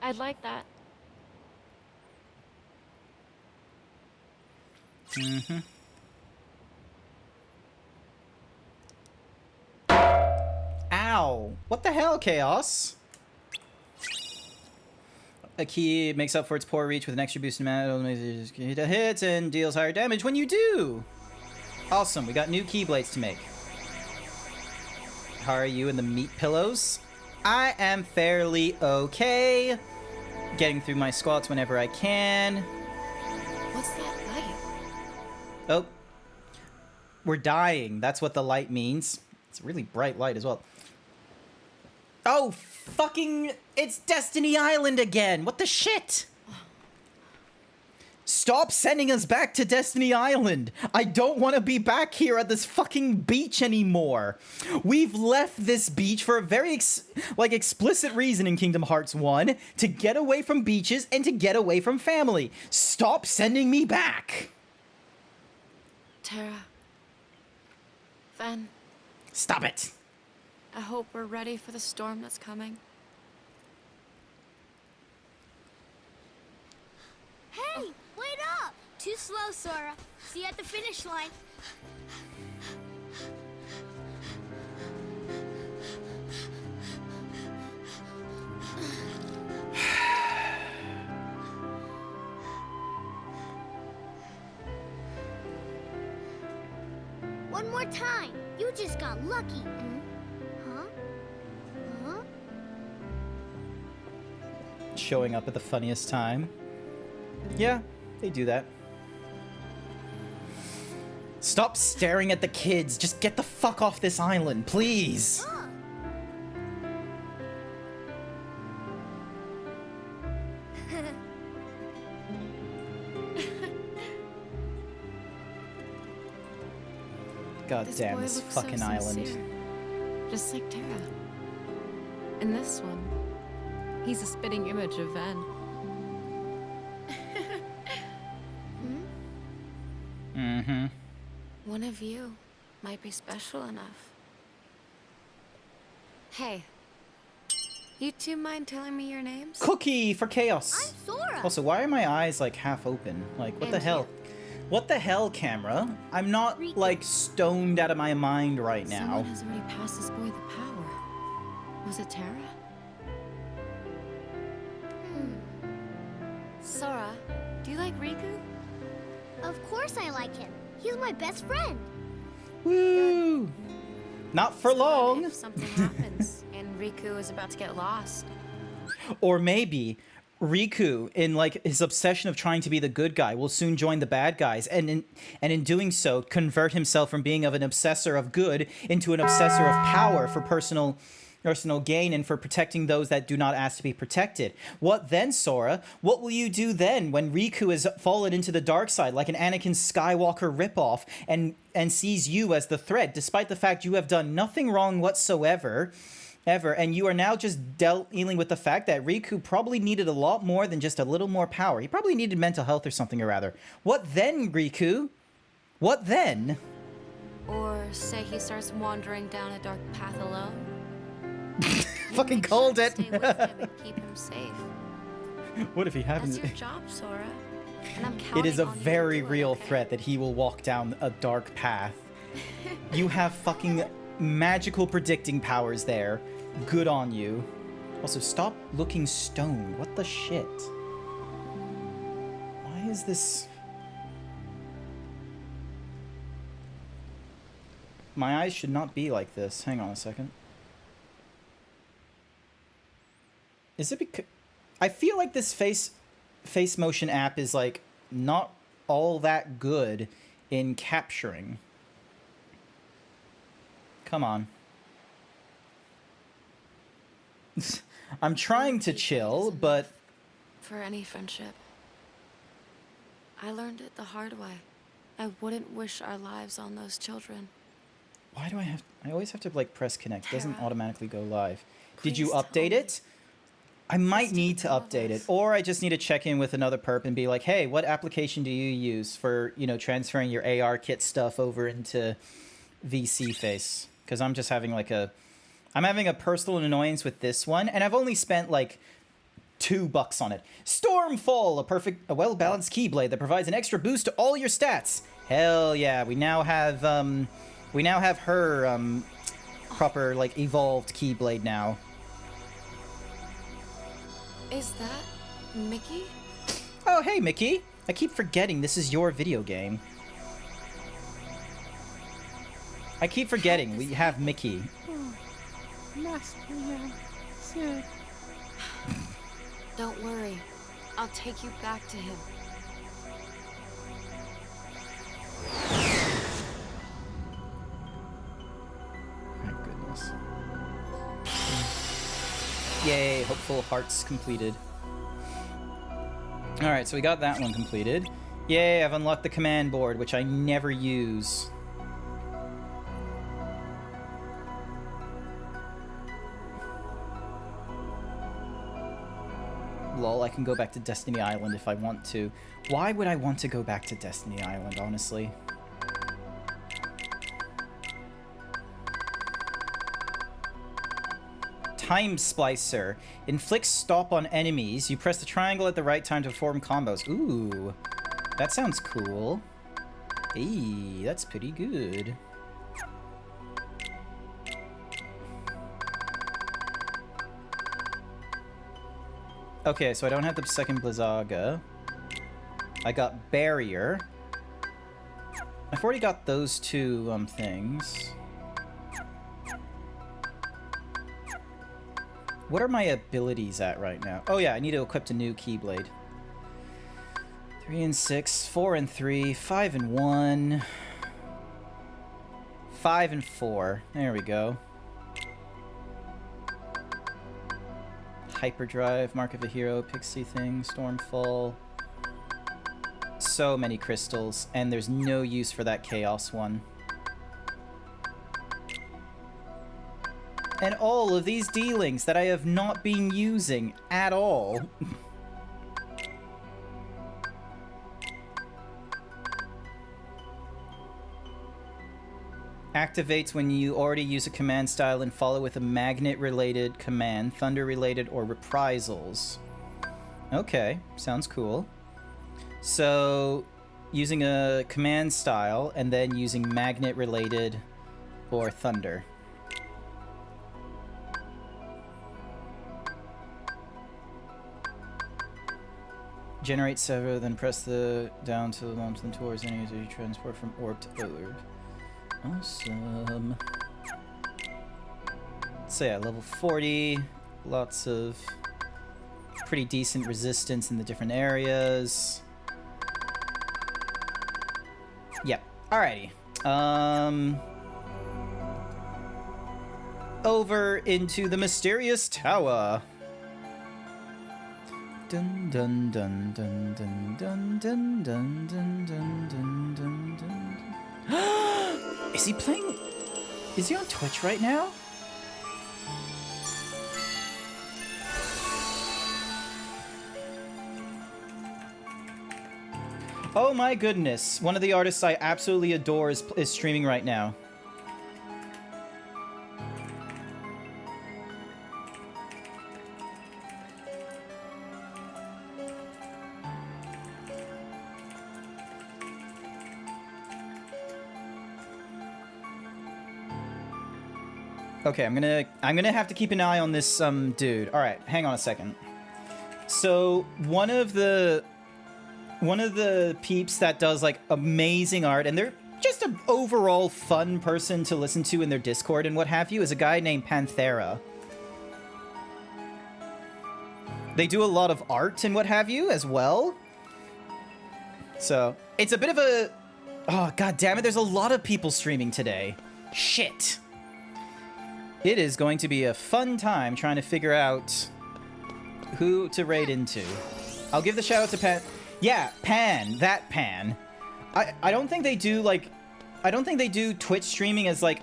I'd like that. Mm-hmm. Ow! What the hell, Chaos? A key makes up for its poor reach with an extra boost in amount. It hits and deals higher damage when you do. Awesome, we got new keyblades to make. How are you and the meat pillows? I am fairly okay. Getting through my squats whenever I can. What's that light? Oh. We're dying. That's what the light means. It's a really bright light as well. Oh, fucking... It's Destiny Island again! What the shit? Stop sending us back to Destiny Island! I don't want to be back here at this fucking beach anymore! We've left this beach for a very, explicit reason in Kingdom Hearts 1. To get away from beaches and to get away from family. Stop sending me back! Terra. Ven. Stop it! I hope we're ready for the storm that's coming. Hey, wait up! Too slow, Sora. See you at the finish line. One more time. You just got lucky. Huh? Huh? Showing up at the funniest time. Yeah, they do that. Stop staring at the kids. Just get the fuck off this island, please. God damn boy this looks so fucking island. sincere, just like Terra. And this one, he's a spitting image of Ven. Mm-hmm. One of you might be special enough. Hey, you two mind telling me your names? Cookie for Chaos. I'm Sora. Also, why are my eyes like half open? Like, what the hell? What the hell, camera? I'm not like stoned out of my mind right now. Someone has already passed this boy the power. Was it Terra? Sora, do you like Riku? Of course I like him. He's my best friend. Woo! Not for long. If something happens and Riku is about to get lost. Or maybe Riku, in like his obsession of trying to be the good guy, will soon join the bad guys, and in doing so, convert himself from being of an obsessor of good into an obsessor of power for personal gain and for protecting those that do not ask to be protected. What then, Sora? What will you do then when Riku has fallen into the dark side like an Anakin Skywalker ripoff and sees you as the threat, despite the fact you have done nothing wrong whatsoever? ever, and you are now just dealing with the fact that Riku probably needed a lot more than just a little more power. He probably needed mental health or something or rather. What then, Riku? What then? Or say he starts wandering down a dark path alone. Fucking called it. Stay with him and keep him safe. What if he happens? That's your job, Sora. And I'm counting It is a on you to very do it, real okay? threat that he will walk down a dark path. You have fucking magical predicting powers there. Good on you. Also, stop looking stoned. What the shit? Why is this... My eyes should not be like this. Hang on a second. Is it because... I feel like this face motion app is like not all that good in capturing. Come on. I'm trying to chill, but... For any friendship. I learned it the hard way. I wouldn't wish our lives on those children. Why do I have... I always have to, like, press connect. It doesn't automatically go live. Did Please you tell update it? I might need to update it. Or I just need to check in with another perp and be like, hey, what application do you use for, you know, transferring your AR kit stuff over into VC Face? Because I'm just having, like, a... I'm having a personal annoyance with this one, and I've only spent, like, $2 on it. Stormfall, a well-balanced Keyblade that provides an extra boost to all your stats. Hell yeah, we now have her, proper, like, evolved Keyblade now. Is that Mickey? Oh, hey, Mickey. I keep forgetting this is your video game. I keep forgetting we have Mickey. Master Man said. Don't worry. I'll take you back to him. My goodness. Yay, Hopeful Hearts completed. Alright, so we got that one completed. Yay, I've unlocked the command board, which I never use. Lol, I can go back to Destiny Island if I want to. Why would I want to go back to Destiny Island, honestly? Time Splicer. Inflicts stop on enemies. You press the triangle at the right time to perform combos. Ooh, that sounds cool. Hey, that's pretty good. Okay, so I don't have the second Blizzaga. I got Barrier. I've already got those two things. What are my abilities at right now? Oh yeah, I need to equip a new Keyblade. 3 and 6, 4 and 3, 5 and 1, 5 and 4. There we go. Hyperdrive, Mark of a Hero, Pixie Thing, Stormfall. So many crystals, and there's no use for that Chaos one. And all of these D-Links that I have not been using at all. Activates when you already use a command style and follow with a magnet-related command, thunder-related, or reprisals. Okay, sounds cool. So, using a command style and then using magnet-related or thunder. Generate sever, then press the down to launch them towards enemies as you transport from orb to orb. Awesome. Let's say at level 40, lots of pretty decent resistance in the different areas. Yep. Alrighty. Over into the mysterious tower. Dun dun dun dun dun dun dun dun dun dun dun dun dun. Is he playing? Is he on Twitch right now? Oh my goodness. One of the artists I absolutely adore is streaming right now. Okay, I'm gonna have to keep an eye on this dude. All right, hang on a second. So one of the peeps that does like amazing art, and they're just an overall fun person to listen to in their Discord and what have you, is a guy named Panthera. They do a lot of art and what have you as well. So it's a bit of a, oh god damn it! There's a lot of people streaming today. Shit. It is going to be a fun time trying to figure out who to raid into. I'll give the shout out to Pan. Yeah, Pan. That Pan. I don't think they do, like... I don't think they do Twitch streaming as, like,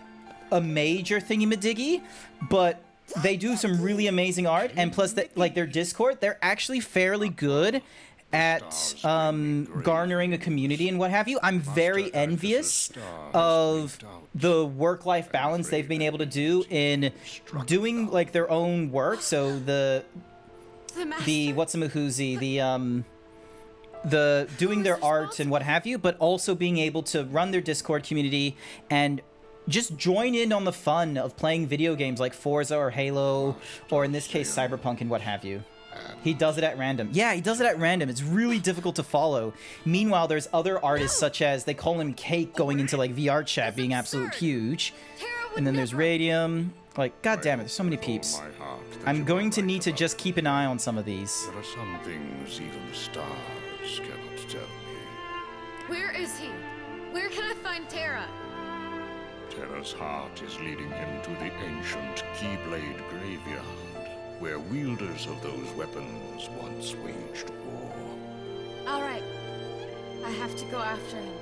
a major thingy-madiggy, but they do some really amazing art, and plus, like, their Discord, they're actually fairly good at garnering a community and what have you. I'm very envious of the work-life balance they've been able to do in doing like their own work. So the what's-a-mahoozy, the doing their art and what have you, but also being able to run their Discord community and just join in on the fun of playing video games like Forza or Halo, or in this case Cyberpunk and what have you. He does it at random. Yeah, he does it at random. It's really difficult to follow. Meanwhile, there's other artists such as, they call him Cake, going into like VR chat, being absolutely huge. And then there's Radium. Like, god damn it, there's so many peeps. I'm going to need to just keep an eye on some of these. There are some things even the stars cannot tell me. Where is he? Where can I find Terra? Terra's heart is leading him to the ancient Keyblade Graveyard, where wielders of those weapons once waged war. All right. I have to go after him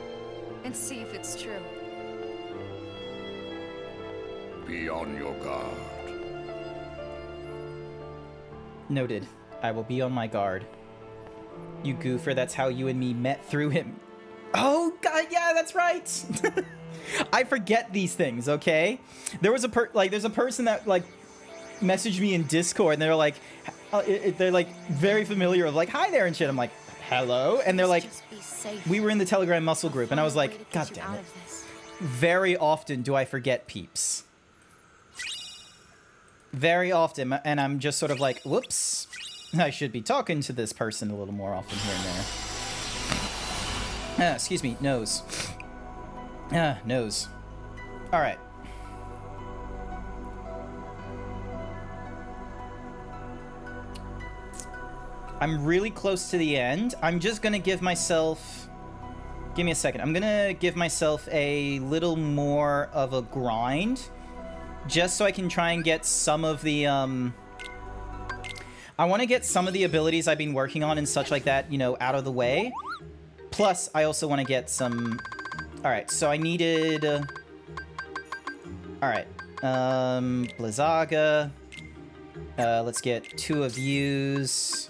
and see if it's true. Be on your guard. Noted. I will be on my guard. You goofer, that's how you and me met through him. Oh, god, yeah, that's right! I forget these things, okay? There's a person that, like, messaged me in Discord, and they're like, very familiar of like, hi there and shit. I'm like, hello, and they're like, we were in the Telegram muscle group, and I was like, god damn it. Very often do I forget peeps. Very often, and I'm just sort of like, whoops, I should be talking to this person a little more often here and there. Excuse me, nose. Nose. All right. I'm really close to the end. I'm just gonna give myself... Give me a second. I'm gonna give myself a little more of a grind, just so I can try and get some of the, I want to get some of the abilities I've been working on and such like that, you know, out of the way. Plus, I also want to get some... Alright, so I needed... Alright. Blizzaga. Let's get 2 of yous.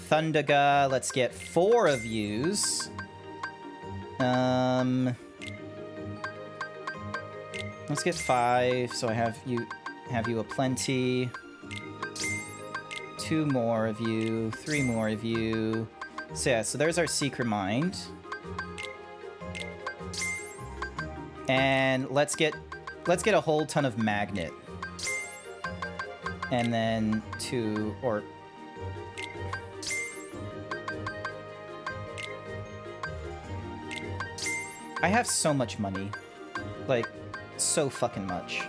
Thundaga, let's get 4 of yous. Let's get 5, so I have you aplenty. 2 more of you, 3 more of you. So yeah, so there's our Secret Mind. And let's get a whole ton of Magnet. And then 2 or... I have so much money. Like, so fucking much.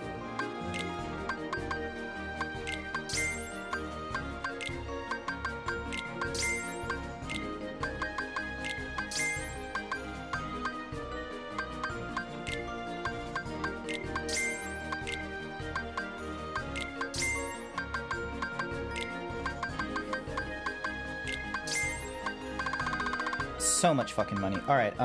So much fucking money. All right,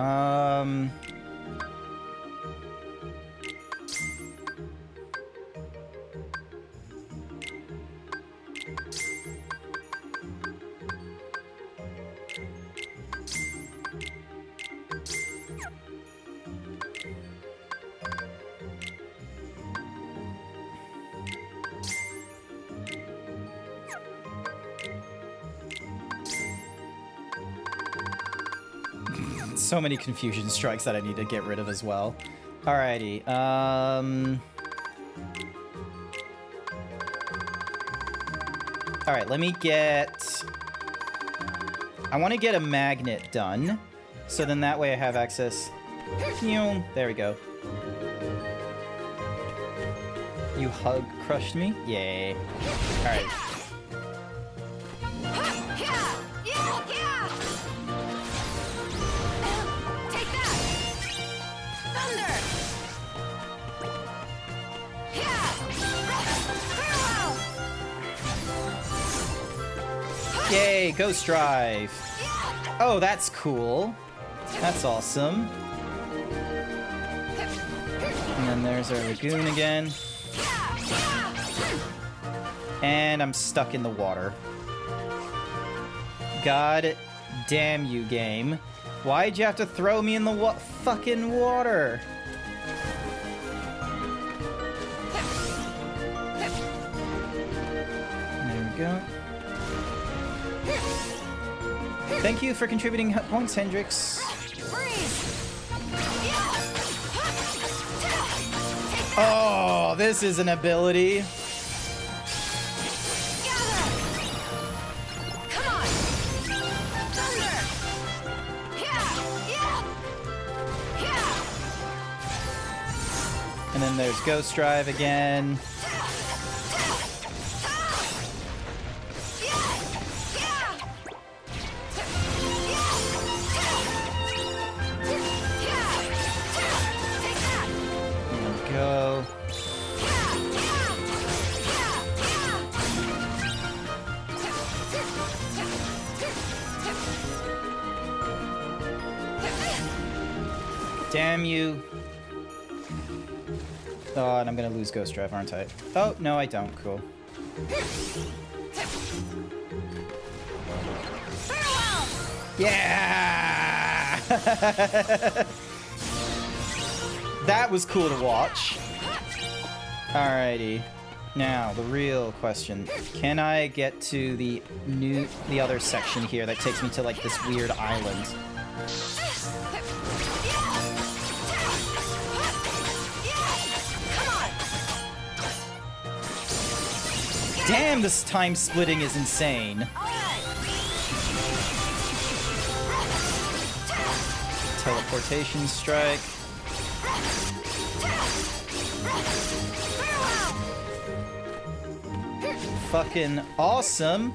so many confusion strikes that I need to get rid of as well. Alrighty, Alright, let me get... I want to get a magnet done, so then that way I have access... There we go. You hug crushed me? Yay. Alright. Take that! Thunder! Farewell! Yay, Ghost Drive! Oh, that's cool. That's awesome. And then there's our lagoon again. And I'm stuck in the water. God damn you, game. Why'd you have to throw me in the fucking water? There we go. Thank you for contributing points, Hendrix. Oh, this is an ability. And then there's Ghost Drive again. There we go. Damn you. Oh, and I'm gonna lose Ghost Drive, aren't I? Oh, no, I don't. Cool. Yeah! That was cool to watch. Alrighty. Now, the real question. Can I get to the other section here that takes me to, like, this weird island? Damn, this time splitting is insane. Teleportation strike. Fucking awesome.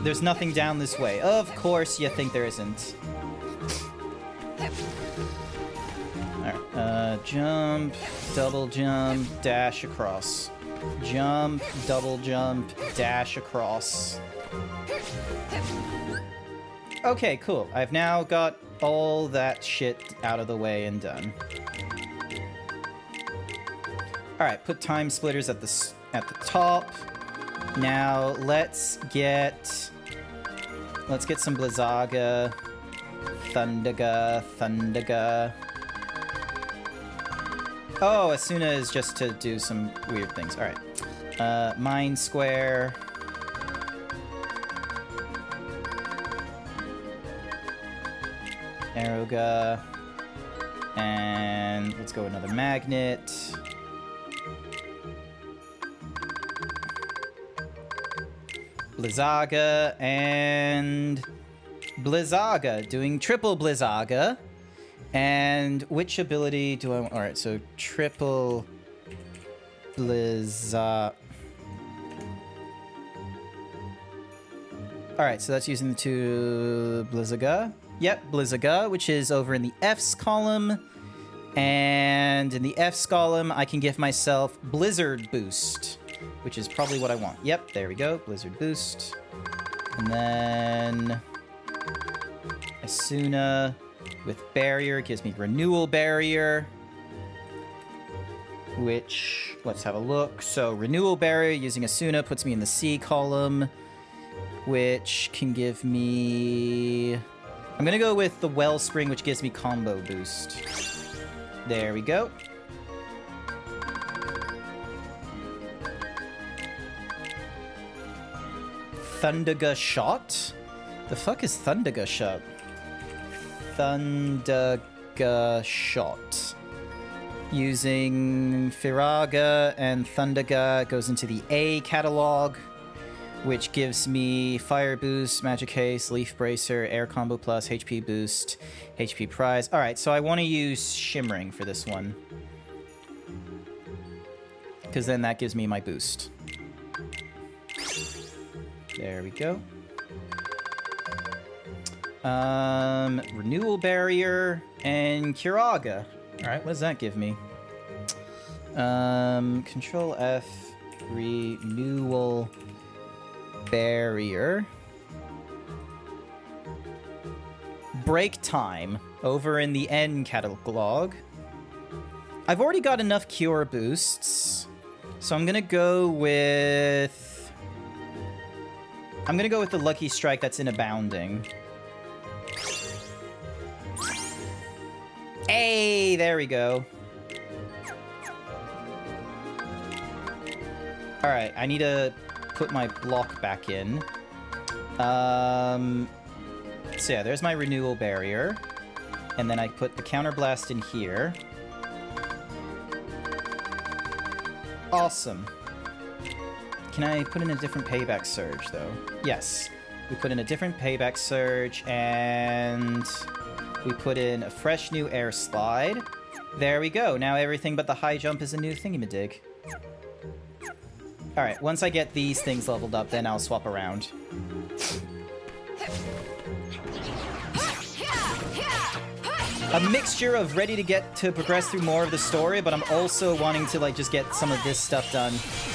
There's nothing down this way. Of course you think there isn't. Alright, jump, double jump, dash across. Jump, double jump, dash across. Okay, cool. I've now got all that shit out of the way and done. Alright, put time splitters at the top. Now let's get some Blizzaga, Thundaga. Oh, Asuna is just to do some weird things. Alright. Mind Square. Aeroga. And let's go another magnet. Blizzaga and Blizzaga. Doing triple Blizzaga. And which ability do I want? Alright, so triple Blizzaga. Alright, so that's using the two Blizzaga. Yep, Blizzaga, which is over in the F's column. And in the F's column, I can give myself Blizzard Boost, which is probably what I want. Yep, there we go, Blizzard Boost. And then Asuna with Barrier gives me Renewal Barrier, which, let's have a look. So Renewal Barrier using Asuna puts me in the C column, which can give me... I'm gonna go with the Wellspring, which gives me Combo Boost. There we go. Thundaga Shot? The fuck is Thundaga Shot? Thundaga Shot. Using Firaga and Thundaga goes into the A catalog, which gives me Fire Boost, Magic Haste, Leaf Bracer, Air Combo Plus, HP Boost, HP Prize. Alright, so I want to use Shimmering for this one. Because then that gives me my boost. There we go. Renewal Barrier and Curaga. Alright, what does that give me? Control F, Renewal Barrier. Break Time over in the N catalog. I've already got enough Cure boosts, so I'm gonna go with the Lucky Strike that's in Abounding. Hey, there we go. Alright, I need to put my block back in. So yeah, there's my Renewal Barrier. And then I put the Counter Blast in here. Awesome. Can I put in a different Payback Surge, though? Yes. We put in a different Payback Surge, and we put in a fresh new Air Slide. There we go. Now everything but the high jump is a new thingy-ma-dig. Alright, once I get these things leveled up, then I'll swap around. A mixture of ready to get to progress through more of the story, but I'm also wanting to, like, just get some of this stuff done.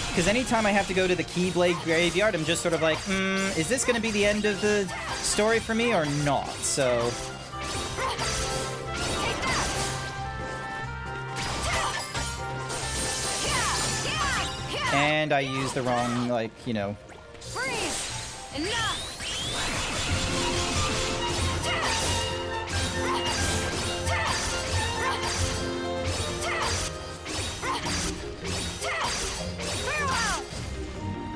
Because anytime I have to go to the Keyblade Graveyard, I'm just sort of like, is this going to be the end of the story for me or not? So... And I used the wrong, like, you know... Freeze! Enough!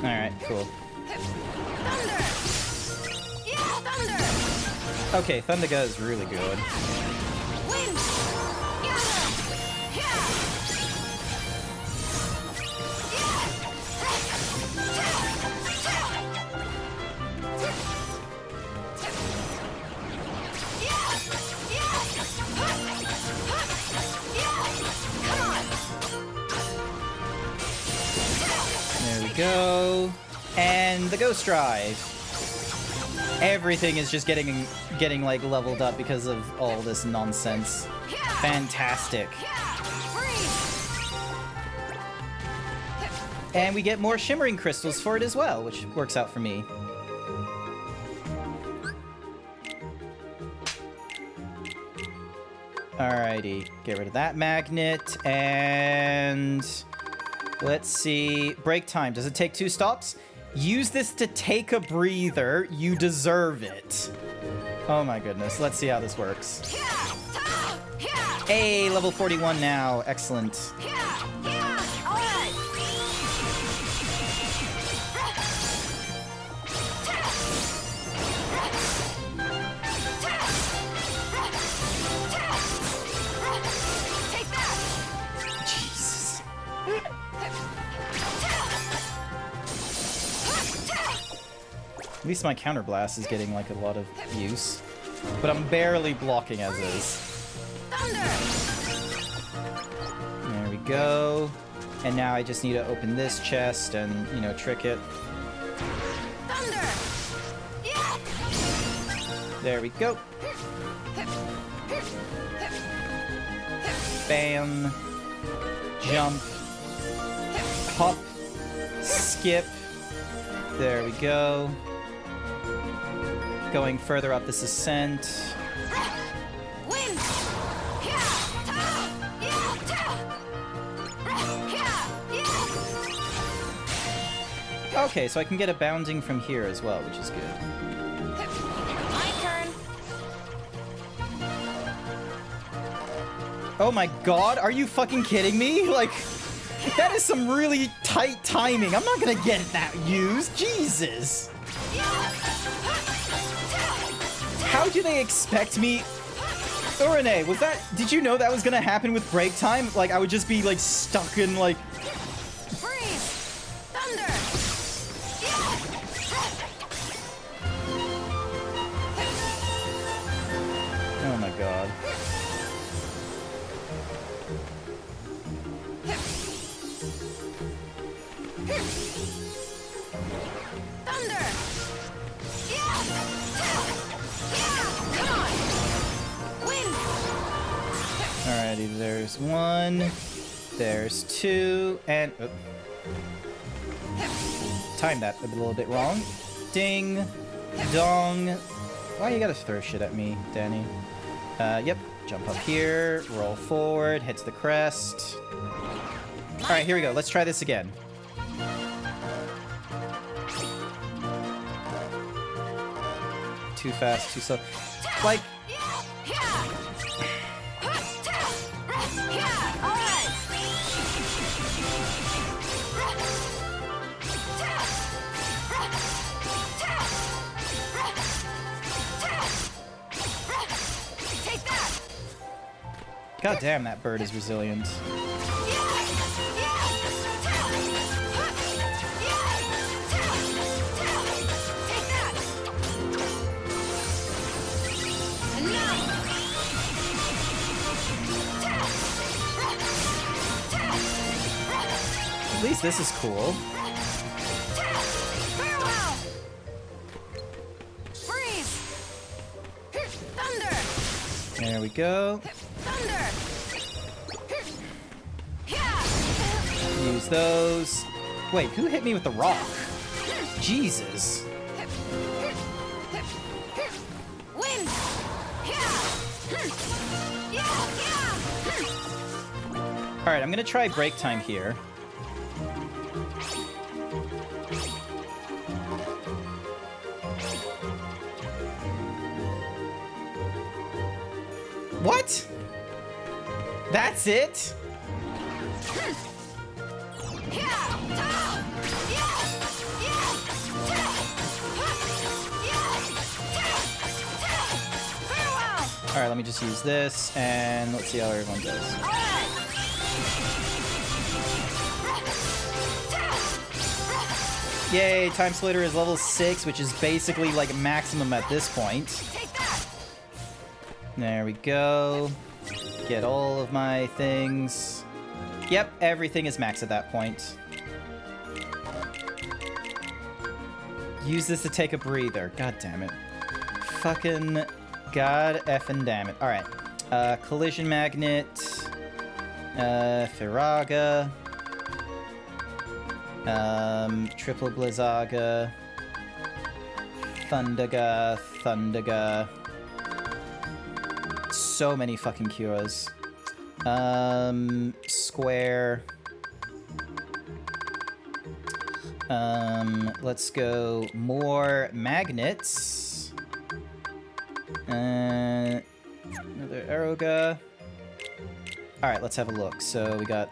Alright, cool. Thunder! Yeah, thunder! Okay, Thundaga is really good. Wind! There we go. And the Ghost Drive. Everything is just getting like leveled up because of all this nonsense. Fantastic. And we get more shimmering crystals for it as well, which works out for me. Alrighty, get rid of that magnet, and let's see, break time. Does it take 2 stops? Use this to take a breather. You deserve it. Oh my goodness, let's see how this works. Hey, level 41 now, excellent. At least my Counter Blast is getting like a lot of use. But I'm barely blocking as is. There we go. And now I just need to open this chest and, you know, trick it. There we go. Bam. Jump. Hop. Skip. There we go. Going further up this ascent. Okay, so I can get a bounding from here as well, which is good. My turn. Oh my god, are you fucking kidding me? Like, that is some really tight timing. I'm not gonna get that used. Jesus. How do they expect me Urine, was that... Did you know that was gonna happen with break time? Like, I would just be, like, stuck in, like... Freeze! Thunder! Oh my god. Thunder! Come on! Wind! Alrighty, there's one. There's two. And... Oh. Timed that a little bit wrong. Ding. Dong. Why you gotta throw shit at me, Danny? Yep. Jump up here. Roll forward. Head to the crest. Alright, here we go. Let's try this again. Too fast, too slow. Like... God damn, that bird is resilient. At least this is cool. Farewell! Freeze! Thunder! There we go. Thunder! Use those. Wait, who hit me with the rock? Jesus. Wind! Alright, I'm gonna try break time here. What? That's it? Alright, let me just use this, and let's see how everyone does. Yay, Time Splitter is level 6, which is basically like maximum at this point. There we go. Get all of my things. Yep, everything is max at that point. Use this to take a breather. God damn it. Fucking god effing damn it. Alright. Collision Magnet. Firaga. Triple Blizzaga. Thundaga. So many fucking Curas. Square. Let's go more magnets. Another Aeroga. Alright, let's have a look. So we got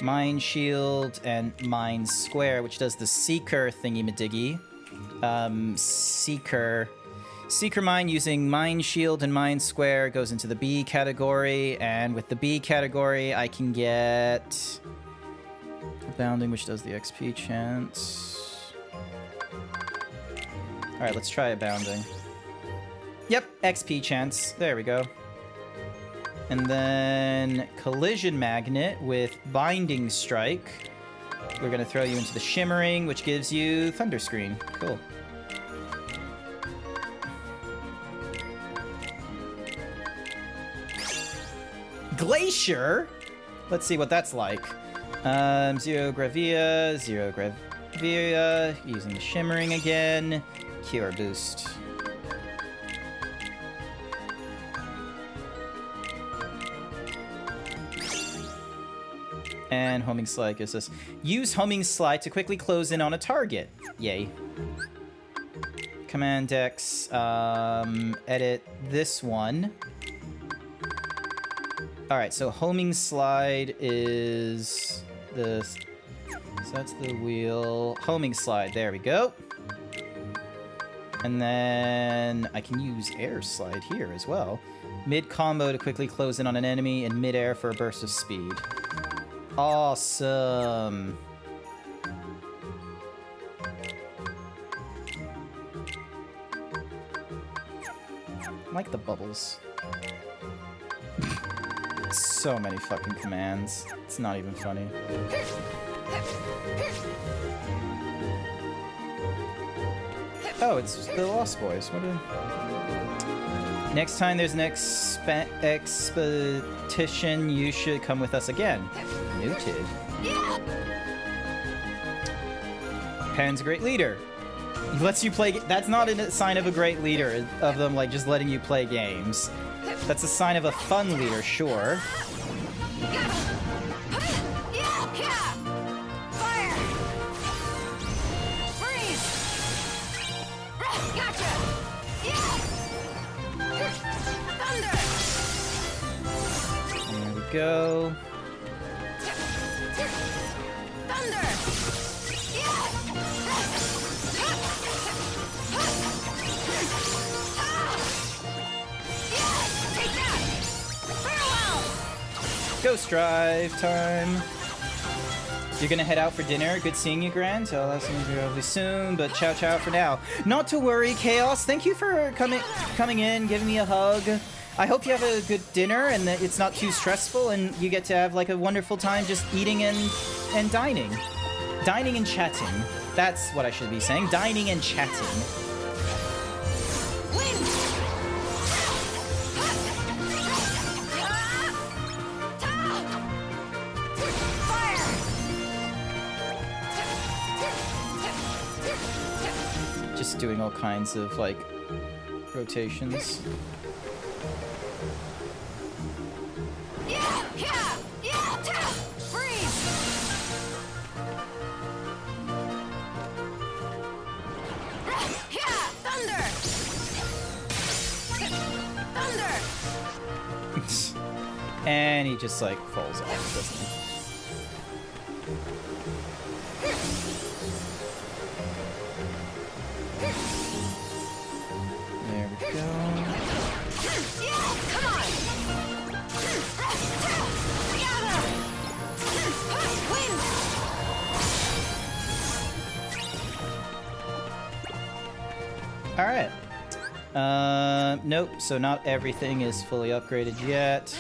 Mind Shield and Mind Square, which does the Seeker thingy-madiggy. Seeker Mine using Mind Shield and Mind Square goes into the B category, and with the B category I can get Abounding, which does the XP chance. Alright, let's try Abounding. Yep, XP chance. There we go. And then Collision Magnet with Binding Strike. We're going to throw you into the Shimmering, which gives you Thunder Screen. Cool. Glacier? Let's see what that's like. Zero Gravia, using the Shimmering again. Cure Boost. And Homing Slide gives us... Use Homing Slide to quickly close in on a target. Yay. Command X, edit this one. Alright, so Homing Slide is... this. So that's the wheel. Homing Slide, there we go. And then I can use Air Slide here as well. Mid-combo to quickly close in on an enemy, and mid-air for a burst of speed. Awesome. I like the bubbles. So many fucking commands. It's not even funny. Oh, it's the Lost Boys. What a... Next time there's an expedition, you should come with us again. Noted. Pan's a great leader. He lets you play... That's not a sign of a great leader, of them, like, just letting you play games. That's a sign of a fun leader, sure. There we go. Ghost Drive time. You're gonna head out for dinner. Good seeing you, Grant. I'll have some of you probably soon, but ciao ciao for now. Not to worry, Chaos. Thank you for coming in, giving me a hug. I hope you have a good dinner and that it's not too stressful and you get to have like a wonderful time just eating and dining. Dining and chatting. That's what I should be saying. Dining and chatting. Just doing all kinds of like rotations. And he just like falls off, doesn't he? There we go. Alright. Nope, so not everything is fully upgraded yet.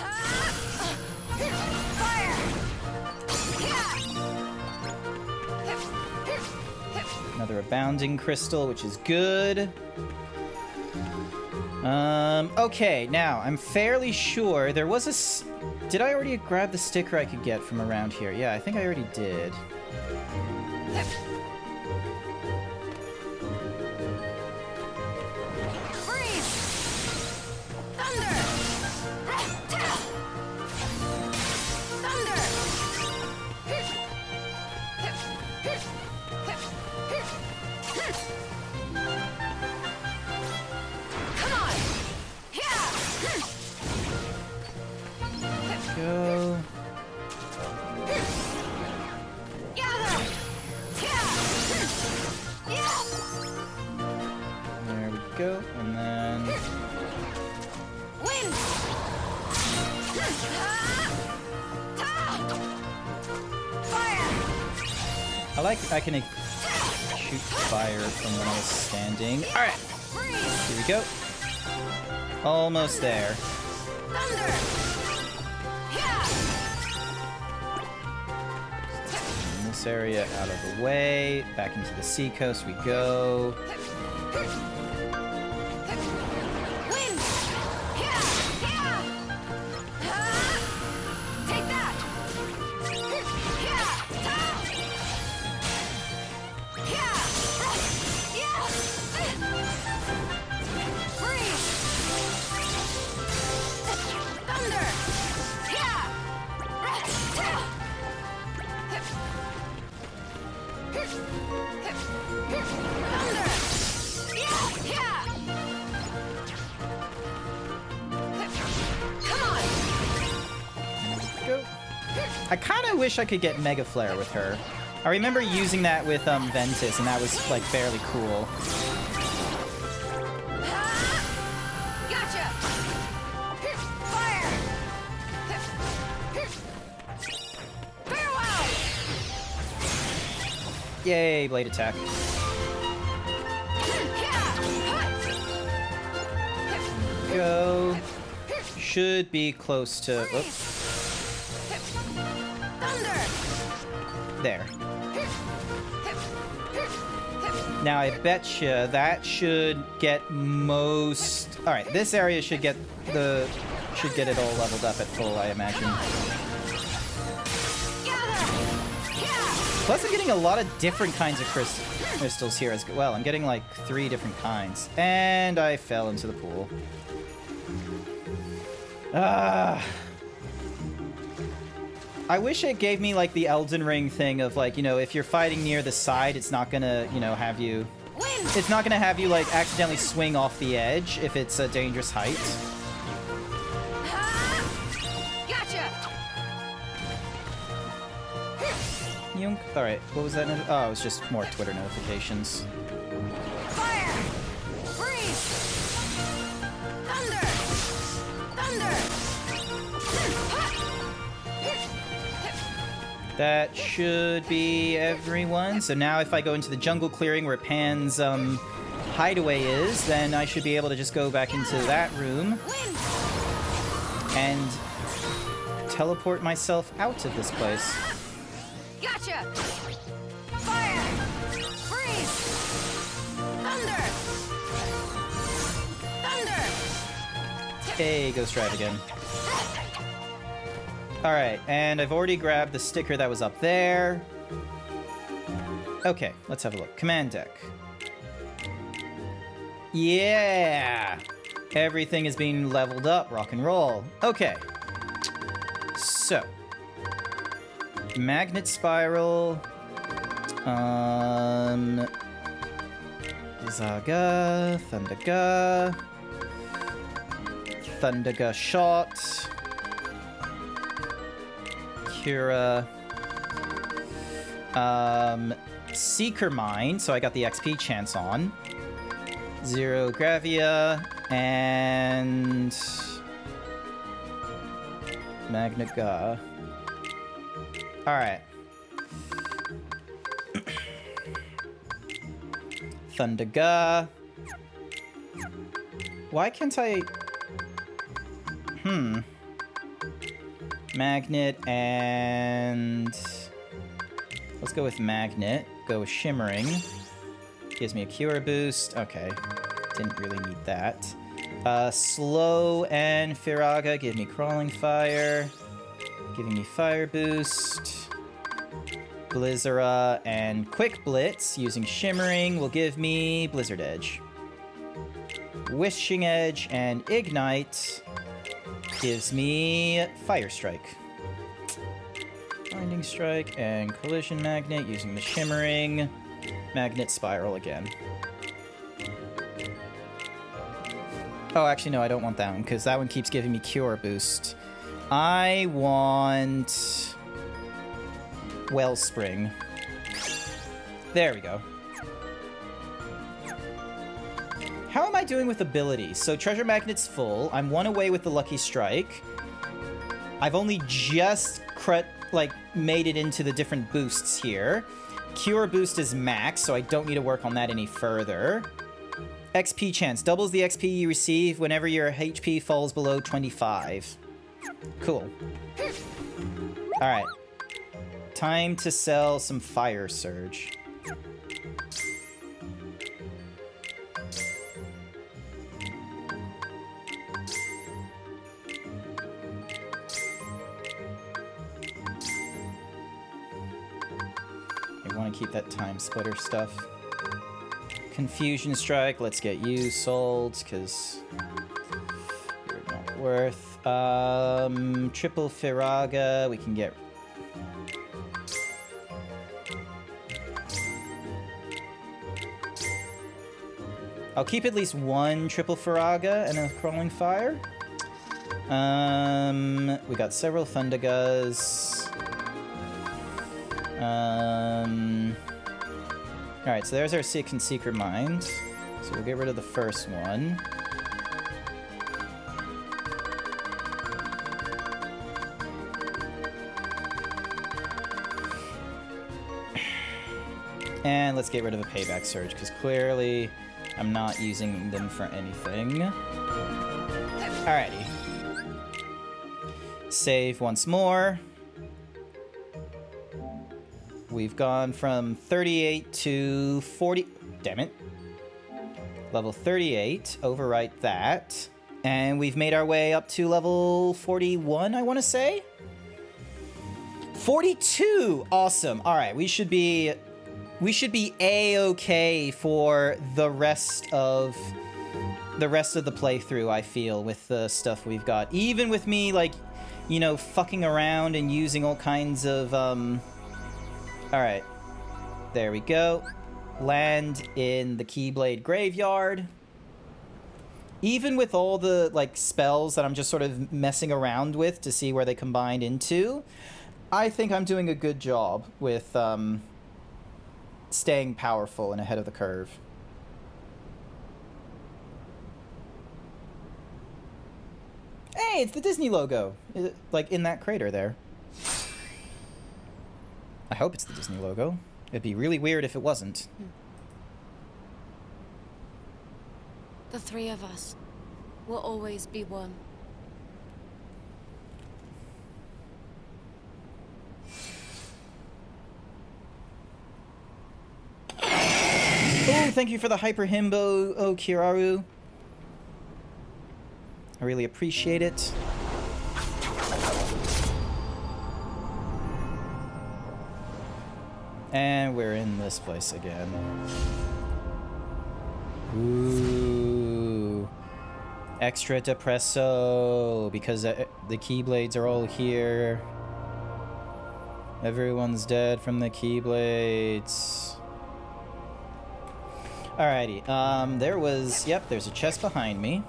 Another Abounding Crystal, which is good. Okay, now, I'm fairly sure there was a... Did I already grab the sticker I could get from around here? Yeah, I think I already did. Go. There we go, and then... I like I can shoot fire from when I was standing. Alright, here we go. Almost there. In this area, out of the way. Back into the seacoast we go. I kind of wish I could get Mega Flare with her. I remember using that with Ventus, and that was like fairly cool. Yay, blade attack. Go. Should be close to... Oops. There. Now I betcha that should get most... Alright, this area should get the... Should get it all leveled up at full, I imagine. Plus I'm getting a lot of different kinds of crystals here as well. I'm getting like 3 different kinds. And I fell into the pool. Ah. I wish it gave me like the Elden Ring thing of like, you know, if you're fighting near the side, it's not gonna, you know, have you... It's not gonna have you like accidentally swing off the edge if it's a dangerous height. Yoink. Alright, what was that? Oh, it was just more Twitter notifications. Fire! Freeze! Thunder! Thunder! That should be everyone. So now if I go into the jungle clearing where Pan's hideaway is, then I should be able to just go back into that room and teleport myself out of this place. Gotcha! Fire! Freeze! Thunder! Thunder! Hey, Ghost Drive again. Alright, and I've already grabbed the sticker that was up there. Okay, let's have a look. Command deck. Yeah! Everything is being leveled up. Rock and roll. Okay. So. Magnet Spiral. Zaga. Thundaga. Thundaga Shot. Cura. Seeker Mine, so I got the XP chance on. Zero Gravia. And... Magnaga. Alright. Thundaga. Why can't I... Magnet and... Let's go with Magnet. Go with Shimmering. Gives me a Cure boost. Okay. Didn't really need that. Slow and Firaga give me Crawling Fire. Giving me Fire Boost. Blizzara and Quick Blitz using Shimmering will give me Blizzard Edge. Wishing Edge and Ignite gives me Fire Strike. Binding Strike and Collision Magnet using the Shimmering. Magnet Spiral again. Oh, actually, no, I don't want that one, because that one keeps giving me Cure Boost. I want... Wellspring. There we go. How am I doing with abilities? So Treasure Magnet's full. I'm one away with the Lucky Strike. I've only just made it into the different boosts here. Cure Boost is max, so I don't need to work on that any further. XP chance. Doubles the XP you receive whenever your HP falls below 25. Cool. Alright. Time to sell some Fire Surge. I want to keep that Time Splitter stuff. Confusion Strike, let's get you sold, because you're not worth. Triple Firaga, we can get... I'll keep at least one Triple Firaga and a Crawling Fire. We got several Thundagas. Alright, so there's our Secret Mind. So we'll get rid of the first one. And let's get rid of a payback surge, because clearly I'm not using them for anything. Alrighty. Save once more. We've gone from 38 to 40... Damn it. Level 38. Overwrite that. And we've made our way up to level 41, I want to say? 42! Awesome. Alright, we should be A-okay for the rest of the playthrough, I feel, with the stuff we've got. Even with me, like, you know, fucking around and using all kinds of, Alright. There we go. Land in the Keyblade Graveyard. Even with all the, like, spells that I'm just sort of messing around with to see where they combine into, I think I'm doing a good job with, staying powerful and ahead of the curve. Hey, it's the Disney logo! Like, in that crater there. I hope it's the Disney logo. It'd be really weird if it wasn't. The three of us will always be one. Oh, thank you for the hyper himbo, oh Kiraru. I really appreciate it. And we're in this place again. Ooh. Extra depresso, because the Keyblades are all here. Everyone's dead from the Keyblades. Alrighty, there was... Yep, there's a chest behind me.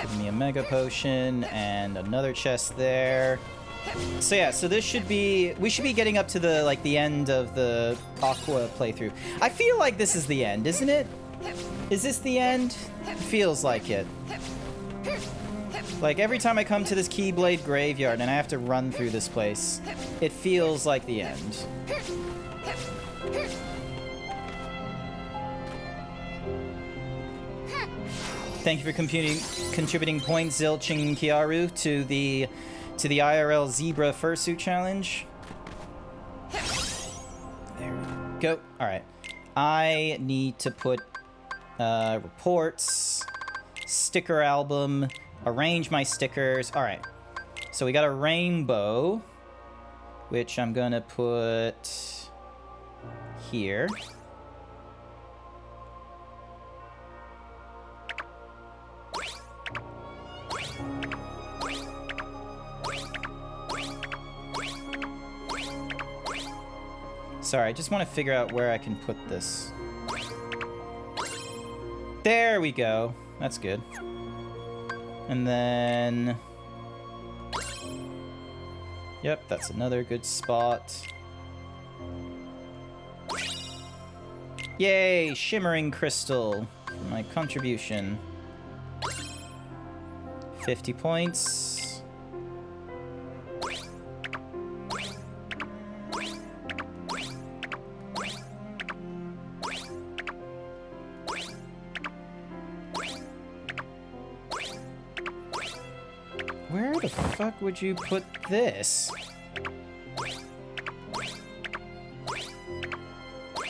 Give me a Mega Potion, and another chest there. So yeah, so this should be... We should be getting up to the, like, the end of the Aqua playthrough. I feel like this is the end, isn't it? Is this the end? It feels like it. Like, every time I come to this Keyblade Graveyard and I have to run through this place, it feels like the end. Thank you for contributing points, Zilching Kiaru, to the IRL Zebra Fursuit Challenge. There we go. Alright. I need to put reports, sticker album, arrange my stickers. Alright. So we got a rainbow, which I'm gonna put here. Sorry, I just want to figure out where I can put this. There we go. That's good. And then... Yep, that's another good spot. Yay! Shimmering Crystal for my contribution. 50 points. Where the fuck would you put this?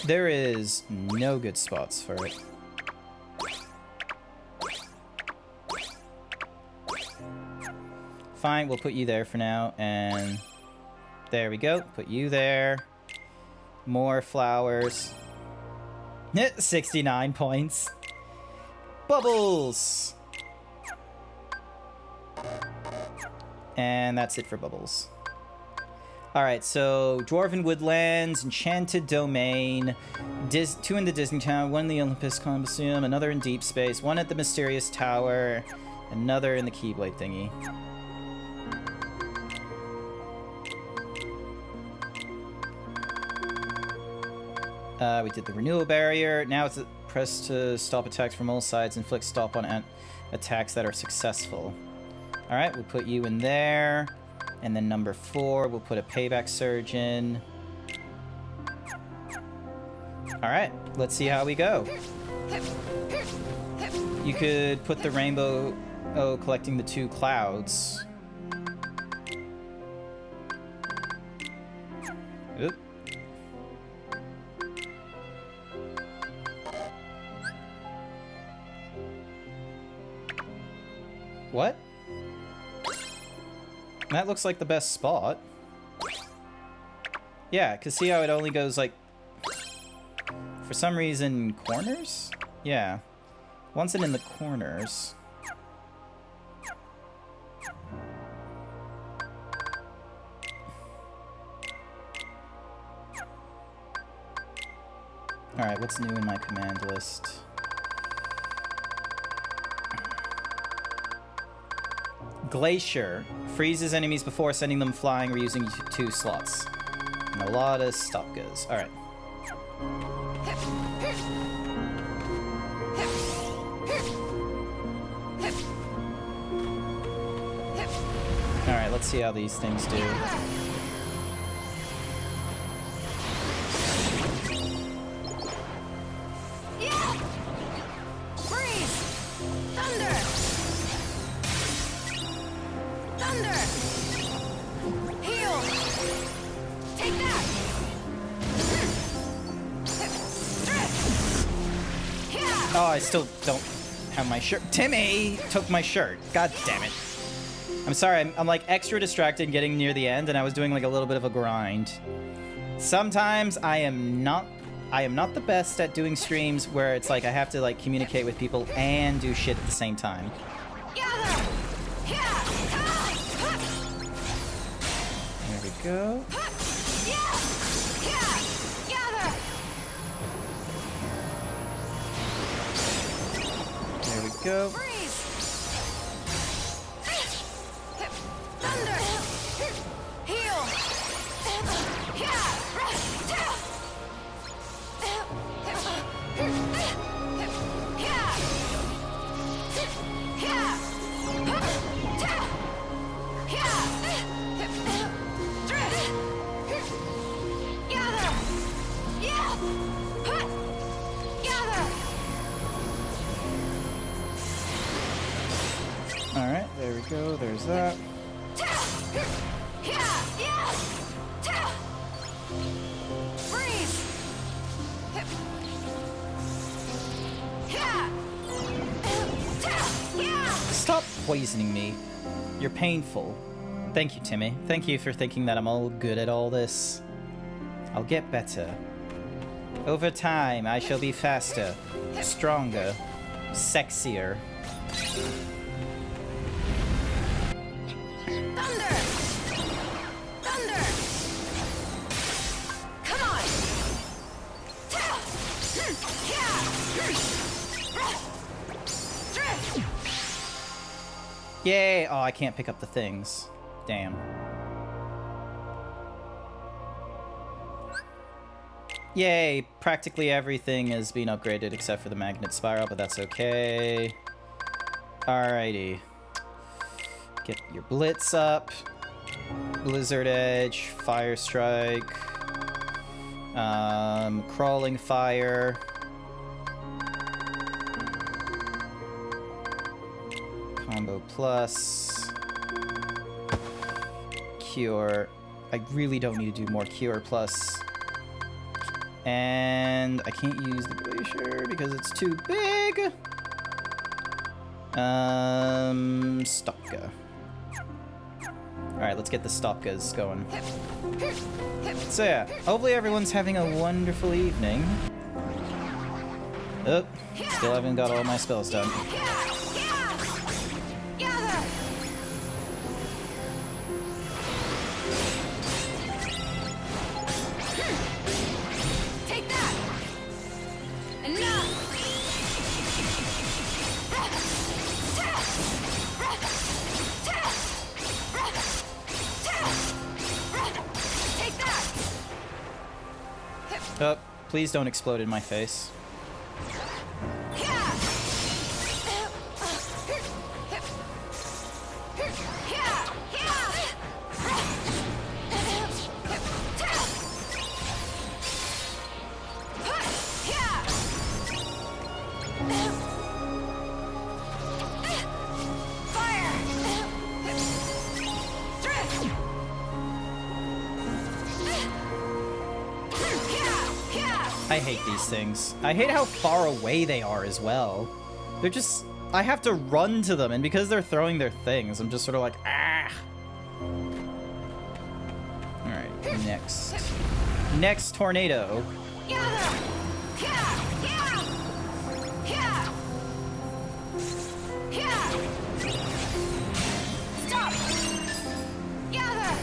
There is no good spots for it. Fine, we'll put you there for now, and there we go. Put you there. More flowers. 69 points. Bubbles! And that's it for Bubbles. Alright, so Dwarven Woodlands, Enchanted Domain, 2 in the Disney Town, 1 in the Olympus Coliseum, another in Deep Space, 1 at the Mysterious Tower, another in the Keyblade thingy. We did the Renewal Barrier. Now it's press to stop attacks from all sides, inflict stop on attacks that are successful. Alright, we'll put you in there. And then number 4, we'll put a Payback Surge in. Alright, let's see how we go. You could put the rainbow collecting the 2 clouds. Oop. What? That looks like the best spot. Yeah, cause see how it only goes like, for some reason, corners? Yeah. Wants it in the corners. Alright, what's new in my command list? Glacier. Freezes enemies before sending them flying or using 2 slots. And a lot of stopgas. Alright. Alright, let's see how these things do. Oh, I still don't have my shirt. Timmy took my shirt. God damn it. I'm sorry, I'm like extra distracted getting near the end, and I was doing like a little bit of a grind. Sometimes I am not the best at doing streams where it's like I have to like communicate with people and do shit at the same time. There we go. There we go. Alright, there we go, there's that. Stop poisoning me. You're painful. Thank you, Timmy. Thank you for thinking that I'm all good at all this. I'll get better. Over time, I shall be faster, stronger, sexier. Yay! Oh, I can't pick up the things. Damn. Yay! Practically everything has been upgraded except for the magnet spiral, but that's okay. Alrighty. Get your blitz up. Blizzard Edge, Fire Strike. Crawling Fire. Combo Plus. Cure. I really don't need to do more Cure Plus. And I can't use the Glacier because it's too big. Stopka. Alright, let's get the Stopkas going. So yeah, hopefully everyone's having a wonderful evening. Oh, still haven't got all my spells done. Oh, please don't explode in my face. I hate these things. I hate how far away they are as well. They're just... I have to run to them, and because they're throwing their things, I'm just sort of like, ah! Alright, next. Next tornado. Stop! Gather!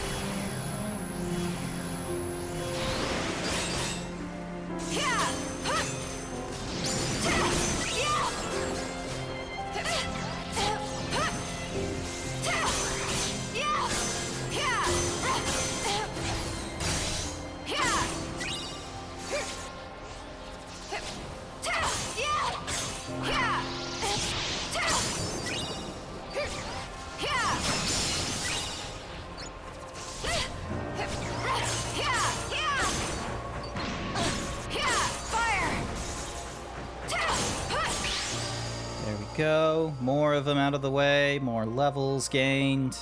Go. More of them out of the way. More levels gained.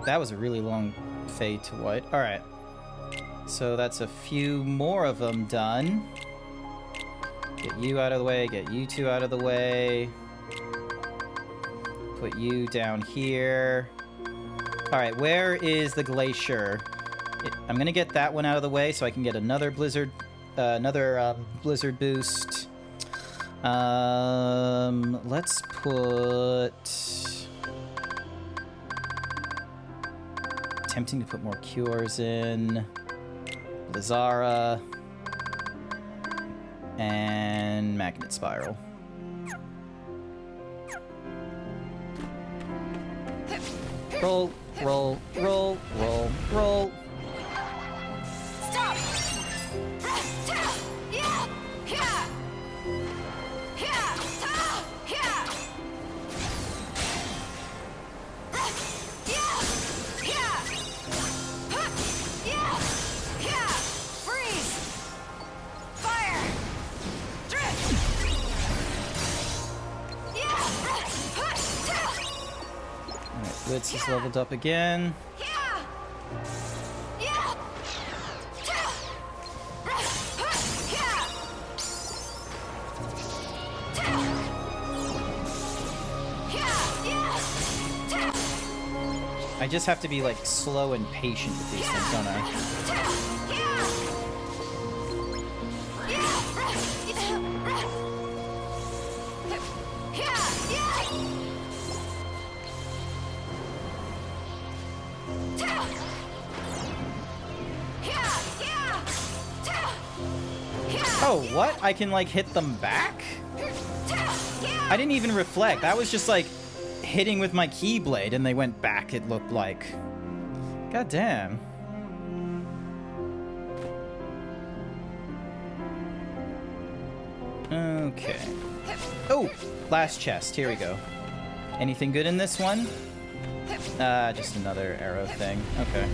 That was a really long fade to white. Alright. So that's a few more of them done. Get you out of the way. Get you two out of the way. Put you down here. Alright, where is the glacier? I'm gonna get that one out of the way so I can get another blizzard blizzard boost. Let's put... Tempting to put more cures in. Blizzara. And Magnet Spiral. Roll, roll, roll, roll, roll. Stop! Blitz is leveled up again. I just have to be like slow and patient with these things, don't I? Oh, what? I can, like, hit them back? I didn't even reflect. That was just, like, hitting with my Keyblade and they went back, it looked like. God damn. Okay. Oh! Last chest. Here we go. Anything good in this one? Just another arrow thing. Okay.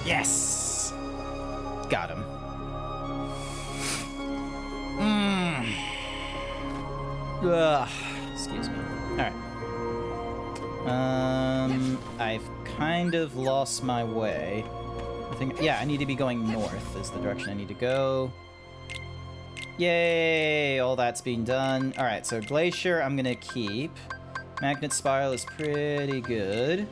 Yes! Got him. Ugh. Excuse me. Alright. I've kind of lost my way. I think, yeah, I need to be going north is the direction I need to go. Yay! All that's being done. Alright, so Glacier I'm gonna keep. Magnet Spiral is pretty good.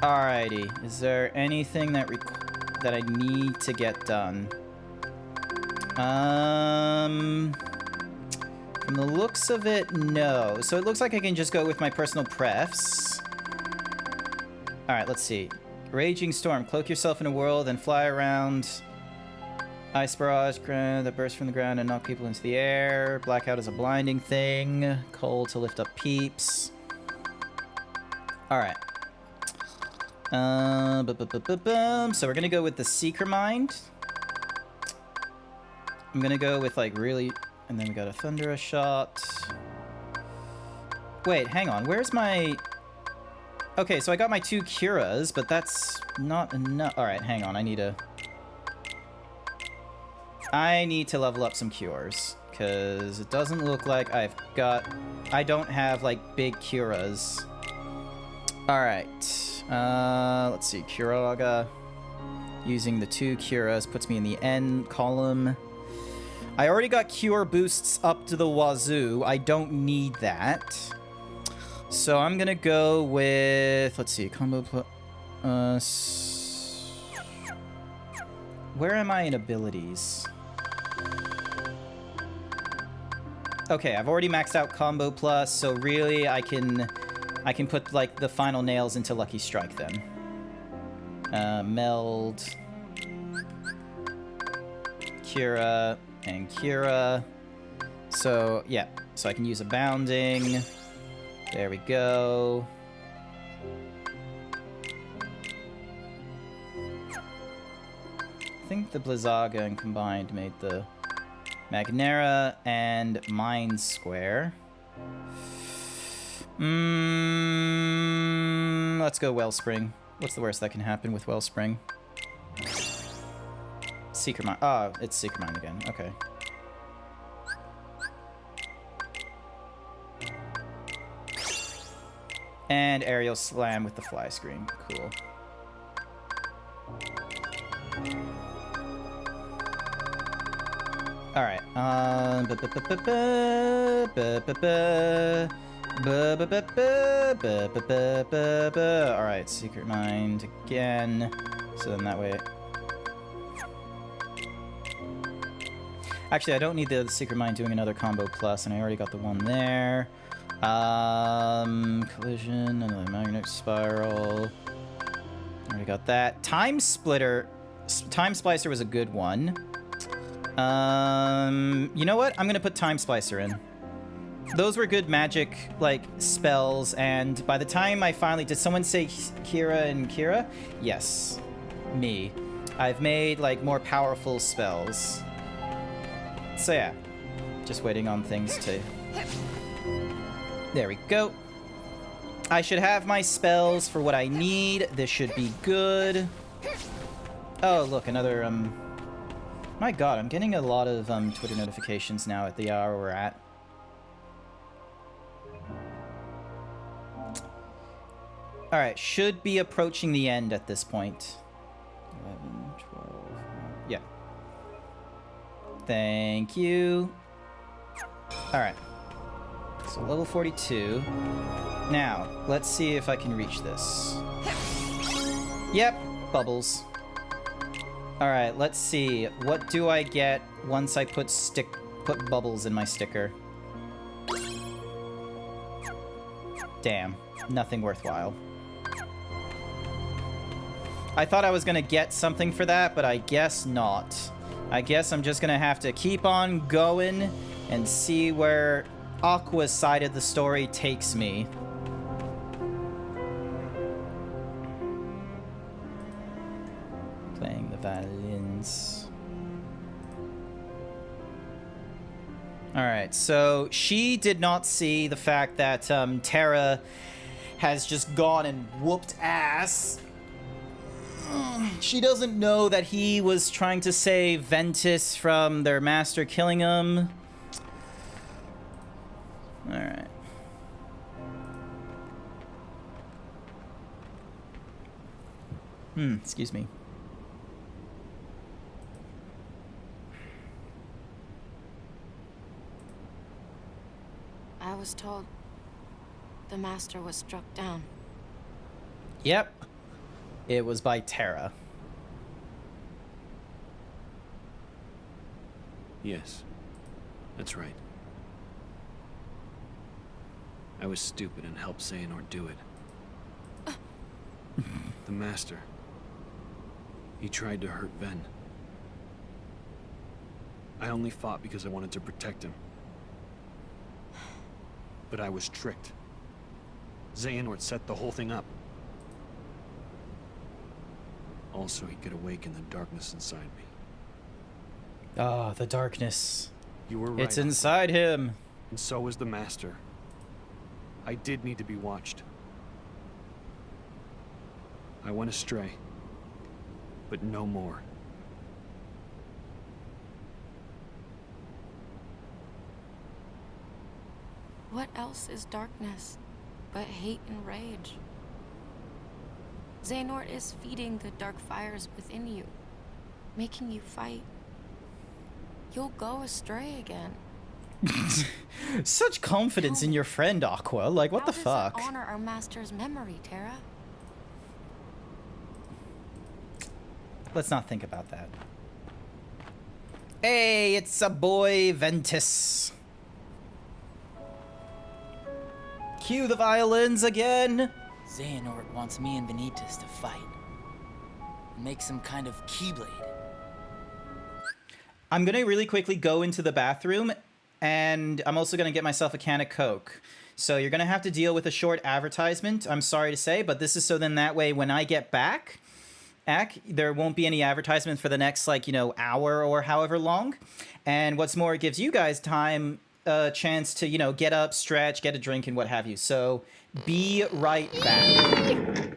Alrighty, is there anything that I need to get done? From the looks of it, no. So it looks like I can just go with my personal prefs. Alright, let's see. Raging Storm. Cloak yourself in a whirl, then fly around Ice barrage that bursts from the ground and knock people into the air. Blackout is a blinding thing. Cold to lift up peeps. Alright. So we're gonna go with the Seeker Mind. I'm gonna go with like really... And then we got a Thundera shot. Wait, hang on. Where's my... Okay, so I got my 2 Curas, but that's not enough. Alright, hang on. I need to level up some cures, because it doesn't look like I don't have, like, big Curas. Alright. Let's see. Curaga. Using the 2 Curas puts me in the end column. I already got cure boosts up to the wazoo. I don't need that. So I'm gonna go with... Let's see. Combo plus... Where am I in abilities? Okay, I've already maxed out Combo Plus, so really I can put, like, the final nails into Lucky Strike then. Meld. Cura. And Cura. So, yeah. So I can use a Bounding. There we go. I think the Blizzaga and combined made the Magnera and Mind Square. Let's go Wellspring. What's the worst that can happen with Wellspring? Seeker Mind. Oh, it's Seeker Mind again. Okay. And Aerial Slam with the Fly Screen. Cool. Alright. Alright, Secret Mind again. So then that way... Actually, I don't need the Secret Mind doing another Combo Plus, and I already got the one there. Collision, another Magnetic Spiral. Already got that. Time Splitter... Time Splicer was a good one. You know what? I'm gonna put Time Splicer in. Those were good magic, like, spells, and by the time I finally... Did someone say Kira and Kira? Yes. Me. I've made, like, more powerful spells. So yeah. Just waiting on things to... There we go. I should have my spells for what I need. This should be good. Oh, look, another, My god, I'm getting a lot of, Twitter notifications now at the hour we're at. Alright, should be approaching the end at this point. 11, 12... Yeah. Thank you. Alright. So, level 42. Now, let's see if I can reach this. Yep, bubbles. Alright, let's see. What do I get once I put bubbles in my sticker? Damn. Nothing worthwhile. I thought I was gonna get something for that, but I guess not. I guess I'm just gonna have to keep on going and see where Aqua's side of the story takes me. Playing the violins. Alright, so she did not see the fact that Terra has just gone and whooped ass. She doesn't know that he was trying to save Ventus from their master killing him. Alright. Excuse me. I was told the master was struck down. Yep. It was by Terra. Yes, that's right. I was stupid and helped Xehanort do it. The Master. He tried to hurt Ven. I only fought because I wanted to protect him. But I was tricked. Xehanort set the whole thing up. Also, he could awaken the darkness inside me. Ah, the darkness. You were right. It's inside him. And so was the Master. I did need to be watched. I went astray. But no more. What else is darkness but hate and rage? Xehanort is feeding the dark fires within you, making you fight. You'll go astray again. Such confidence in your friend, Aqua. Like, what the fuck? How does it honor our master's memory, Terra? Let's not think about that. Hey, it's a boy, Ventus. Cue the violins again. Xehanort wants me and Vanitas to fight. Make some kind of Keyblade. I'm gonna really quickly go into the bathroom, and I'm also gonna get myself a can of Coke. So you're gonna have to deal with a short advertisement, I'm sorry to say, but this is so then that way when I get back, there won't be any advertisement for the next, like, you know, hour or however long. And what's more, it gives you guys time, a chance to, you know, get up, stretch, get a drink, and what have you. So be right back.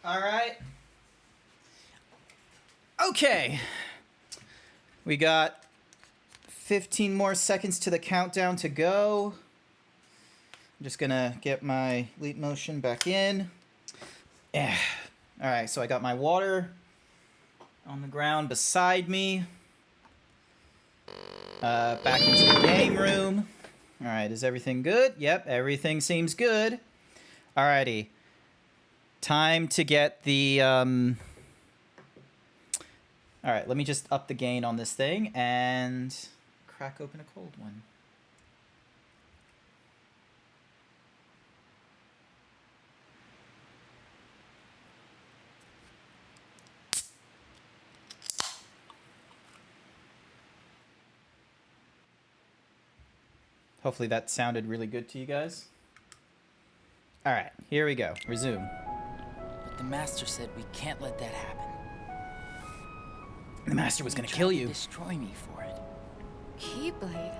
All right. Okay. We got 15 more seconds to the countdown to go. I'm just gonna get my leap motion back in. Yeah. All right, so I got my water on the ground beside me. Back into the game room. All right, is everything good? Yep, everything seems good. Alrighty. Time to get the, Alright, let me just up the gain on this thing and crack open a cold one. Hopefully that sounded really good to you guys. Alright, here we go. Resume. But the Master said we can't let that happen. The Master was gonna kill you. Destroy me for it. Keyblade?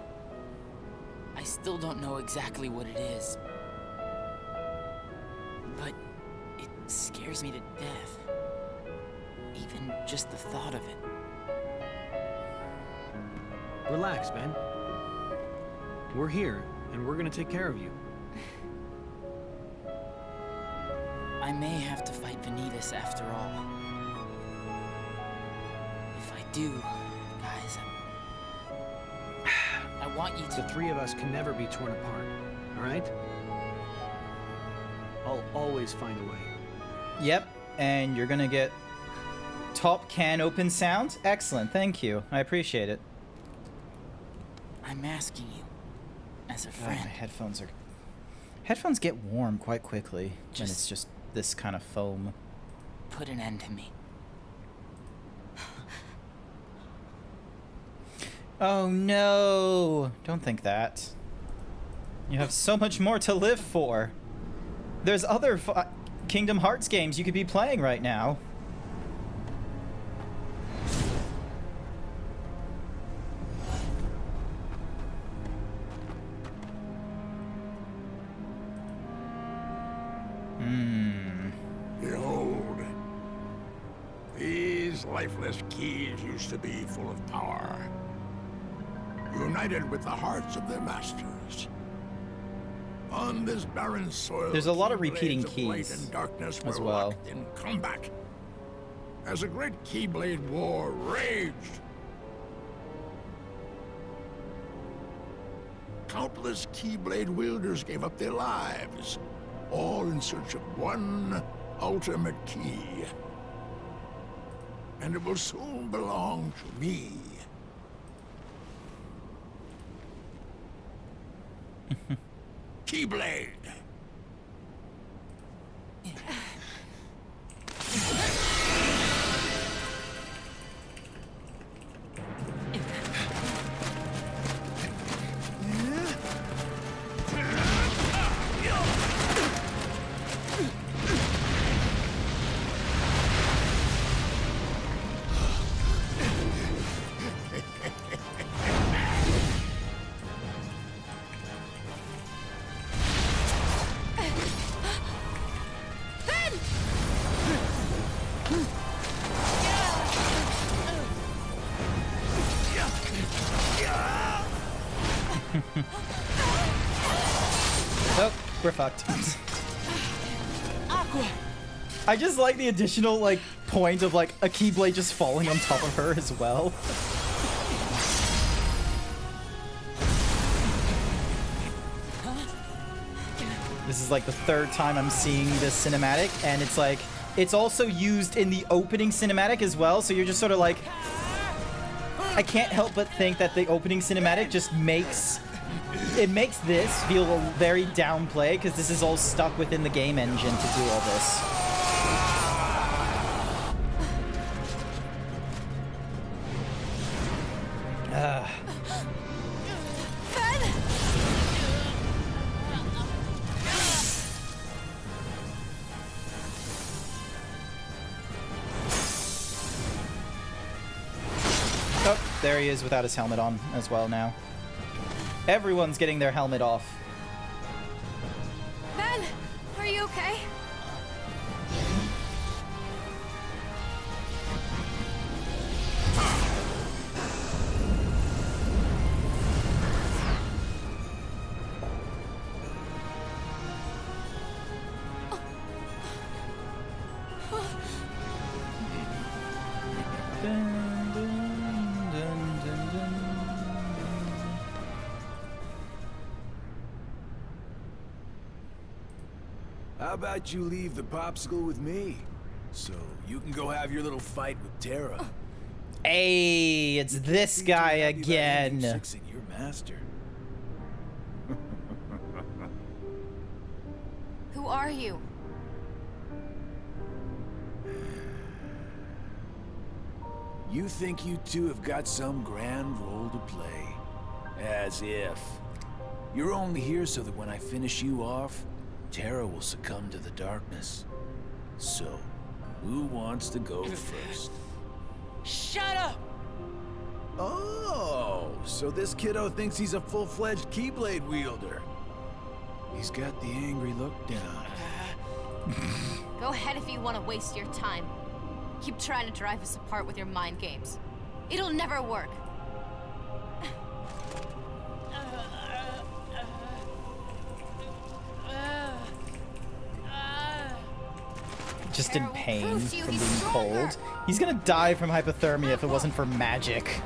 I still don't know exactly what it is. But it scares me to death. Even just the thought of it. Relax, Ben. We're here, and we're gonna take care of you. I I may have to fight Vanitas after all. If I do, guys, I want you to... The three of us can never be torn apart, all right? I'll always find a way. Yep, and you're gonna get top can open sound. Excellent, thank you. I appreciate it. I'm asking you, as a God, friend. my headphones get warm quite quickly when it's just this kind of foam. Put an end to me. Oh no! Don't think that. You have so much more to live for. There's other Kingdom Hearts games you could be playing right now. Behold, these lifeless keys used to be full of power, united with the hearts of their masters. On this barren soil, There's a lot of keyblades repeating of light keys and darkness as were well. locked in combat. As a great Keyblade war raged, countless Keyblade wielders gave up their lives, all in search of one ultimate key. And it will soon belong to me. Keyblade! Oh, we're fucked. Aqua! I just like the additional, like, point of, like, a Keyblade just falling on top of her as well. This is, like, the third time I'm seeing this cinematic, and it's, like, it's also used in the opening cinematic as well, so you're just sort of, like... I can't help but think that the opening cinematic just makes... It makes this feel very downplay, because this is all stuck within the game engine to do all this. Oh, there he is without his helmet on as well now. Everyone's getting their helmet off. Ben, are you okay? How about you leave the popsicle with me, so you can go have your little fight with Terra? Hey, it's this guy again. Fixing your master. Who are you? You think you two have got some grand role to play? As if. You're only here so that when I finish you off, Terra will succumb to the darkness. So, who wants to go first? Shut up! Oh, so this kiddo thinks he's a full-fledged Keyblade wielder. He's got the angry look down. Go ahead if you want to waste your time. Keep trying to drive us apart with your mind games. It'll never work. just in pain from being cold. He's gonna die from hypothermia if it wasn't for magic.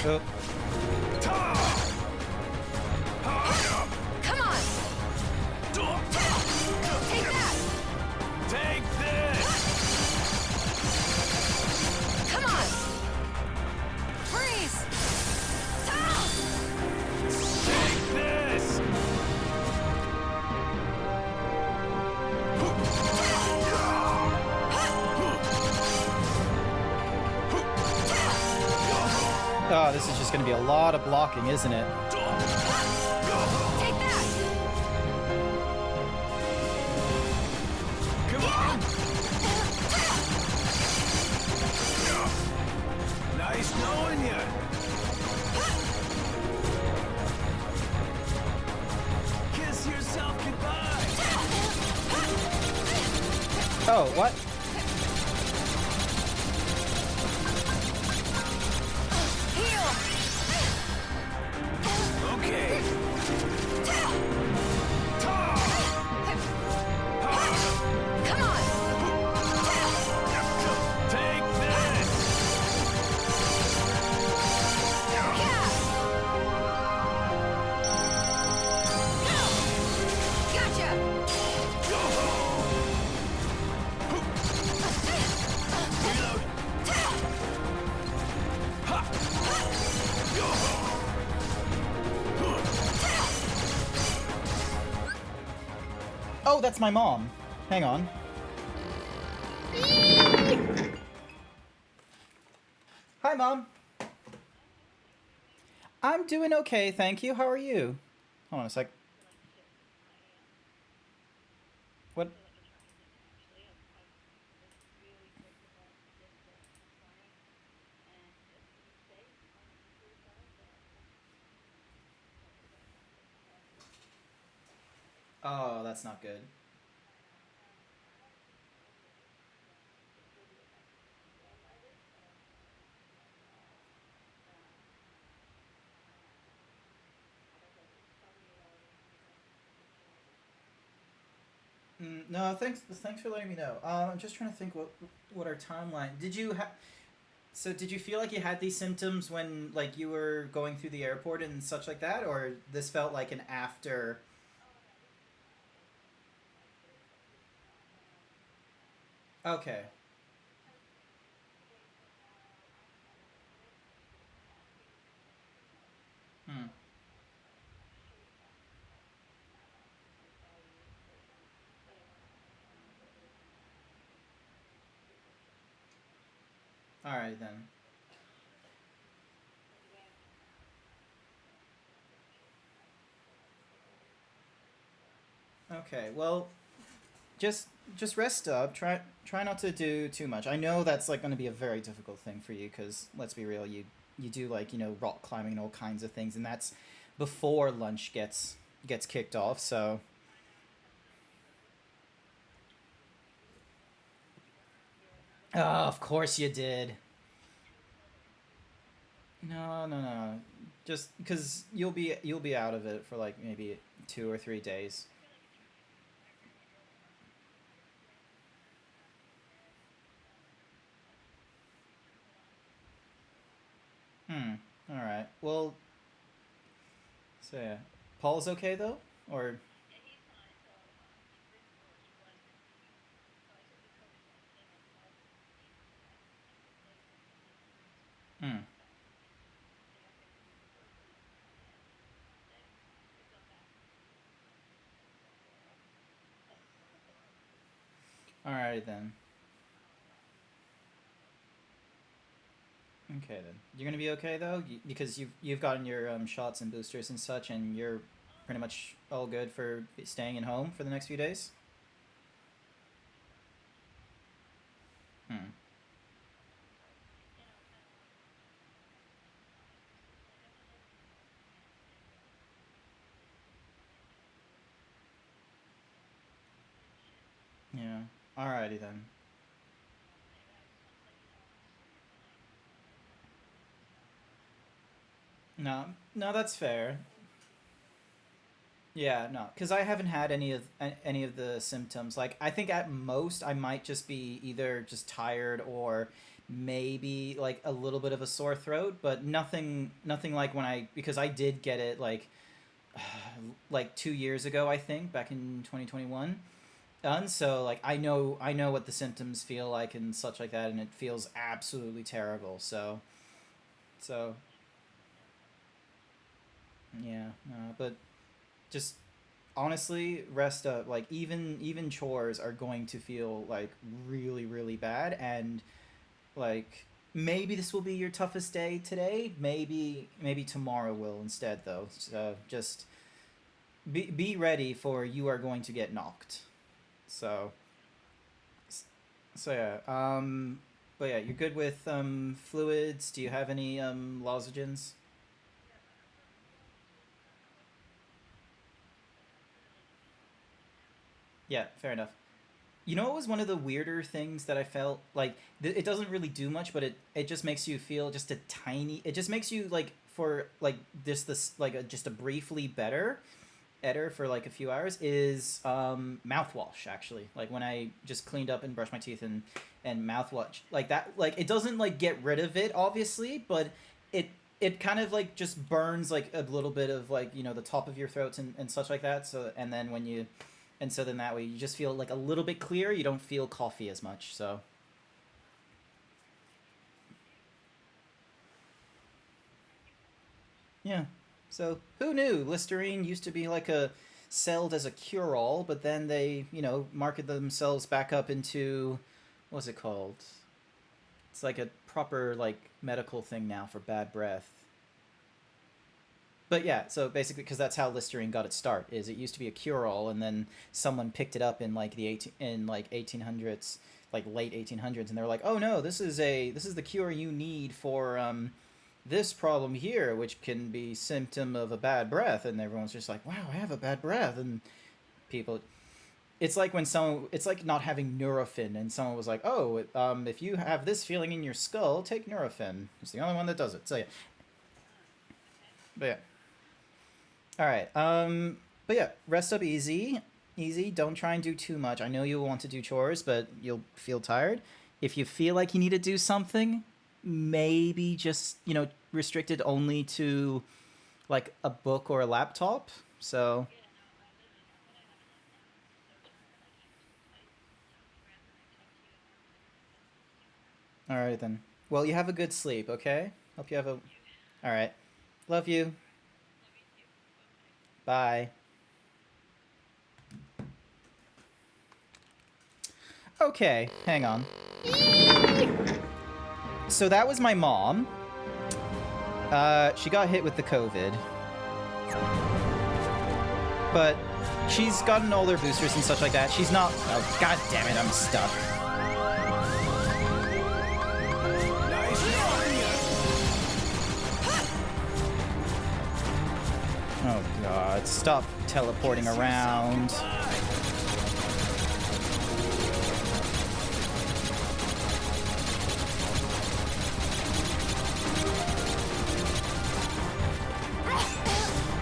Oh. Come on! Take that! Take this! Come on! Freeze! Take this! Oh, this is just gonna be a lot of blocking, isn't it? Take that! Come on! Nice knowing you. Kiss yourself goodbye. Oh, what? Okay. Come on! Take this! Gotcha! Reload. Oh, that's my mom. Hang on. Hi, Mom. I'm doing okay, thank you. How are you? Hold on a sec. What? Oh, that's not good. No, thanks for letting me know. I'm just trying to think what our timeline. Did you did you feel like you had these symptoms when like you were going through the airport and such like that, or this felt like an after? Okay. Hmm. All right then. Okay. Well, just rest up. Try not to do too much. I know that's like going to be a very difficult thing for you because let's be real, you do like, you know, rock climbing and all kinds of things, and that's before lunch gets kicked off. So oh, of course you did. No. Just because you'll be out of it for like maybe 2 or 3 days. All right. Well, so yeah, Paul's okay though, or? All right then. Okay then. You're gonna be okay though, because you've gotten your shots and boosters and such, and you're pretty much all good for staying at home for the next few days. Yeah. Alrighty then. No, that's fair. Yeah, no, because I haven't had any of the symptoms. Like, I think at most I might just be either just tired or maybe like a little bit of a sore throat, but nothing like because I did get it like 2 years ago, I think, back in 2021. And so like I know what the symptoms feel like and such like that, and it feels absolutely terrible. So yeah, but just honestly rest up. Like even chores are going to feel like really, really bad, and like maybe this will be your toughest day today. Maybe tomorrow will instead, though. So just be ready, for you are going to get knocked. So yeah. But yeah, you're good with fluids. Do you have any lozenges? Yeah, fair enough. You know what was one of the weirder things that I felt? Like, it doesn't really do much, but it just makes you feel just a tiny... It just makes you, like, for, like, this like, just a briefly better for, like, a few hours, is mouthwash, actually. Like, when I just cleaned up and brushed my teeth and mouthwash. Like, that, like, it doesn't, like, get rid of it, obviously, but it kind of, like, just burns, like, a little bit of, like, you know, the top of your throats and such like that. So, and then when you... And so then that way you just feel like a little bit clearer. You don't feel coughy as much, so. Yeah. So who knew Listerine used to be like sold as a cure-all, but then they, you know, marketed themselves back up into, what's it called? It's like a proper like medical thing now for bad breath. But yeah, so basically, because that's how Listerine got its start, is it used to be a cure-all, and then someone picked it up in like the 1800s, like late 1800s, and they were like, oh no, this is the cure you need for this problem here, which can be symptom of a bad breath, and everyone's just like, wow, I have a bad breath, and people, it's like when it's like not having Nurofen, and someone was like, oh, if you have this feeling in your skull, take Nurofen. It's the only one that does it. So yeah, but yeah. All right. But yeah, rest up easy. Don't try and do too much. I know you'll want to do chores, but you'll feel tired. If you feel like you need to do something, maybe just, you know, restrict it only to like a book or a laptop. So. All right then. Well, you have a good sleep, okay? Hope you have a... All right. Love you. Bye. Okay, hang on. So that was my mom. She got hit with the COVID. But she's gotten all their boosters and such like that. She's not... Oh, god damn it, I'm stuck. Oh god, stop teleporting around.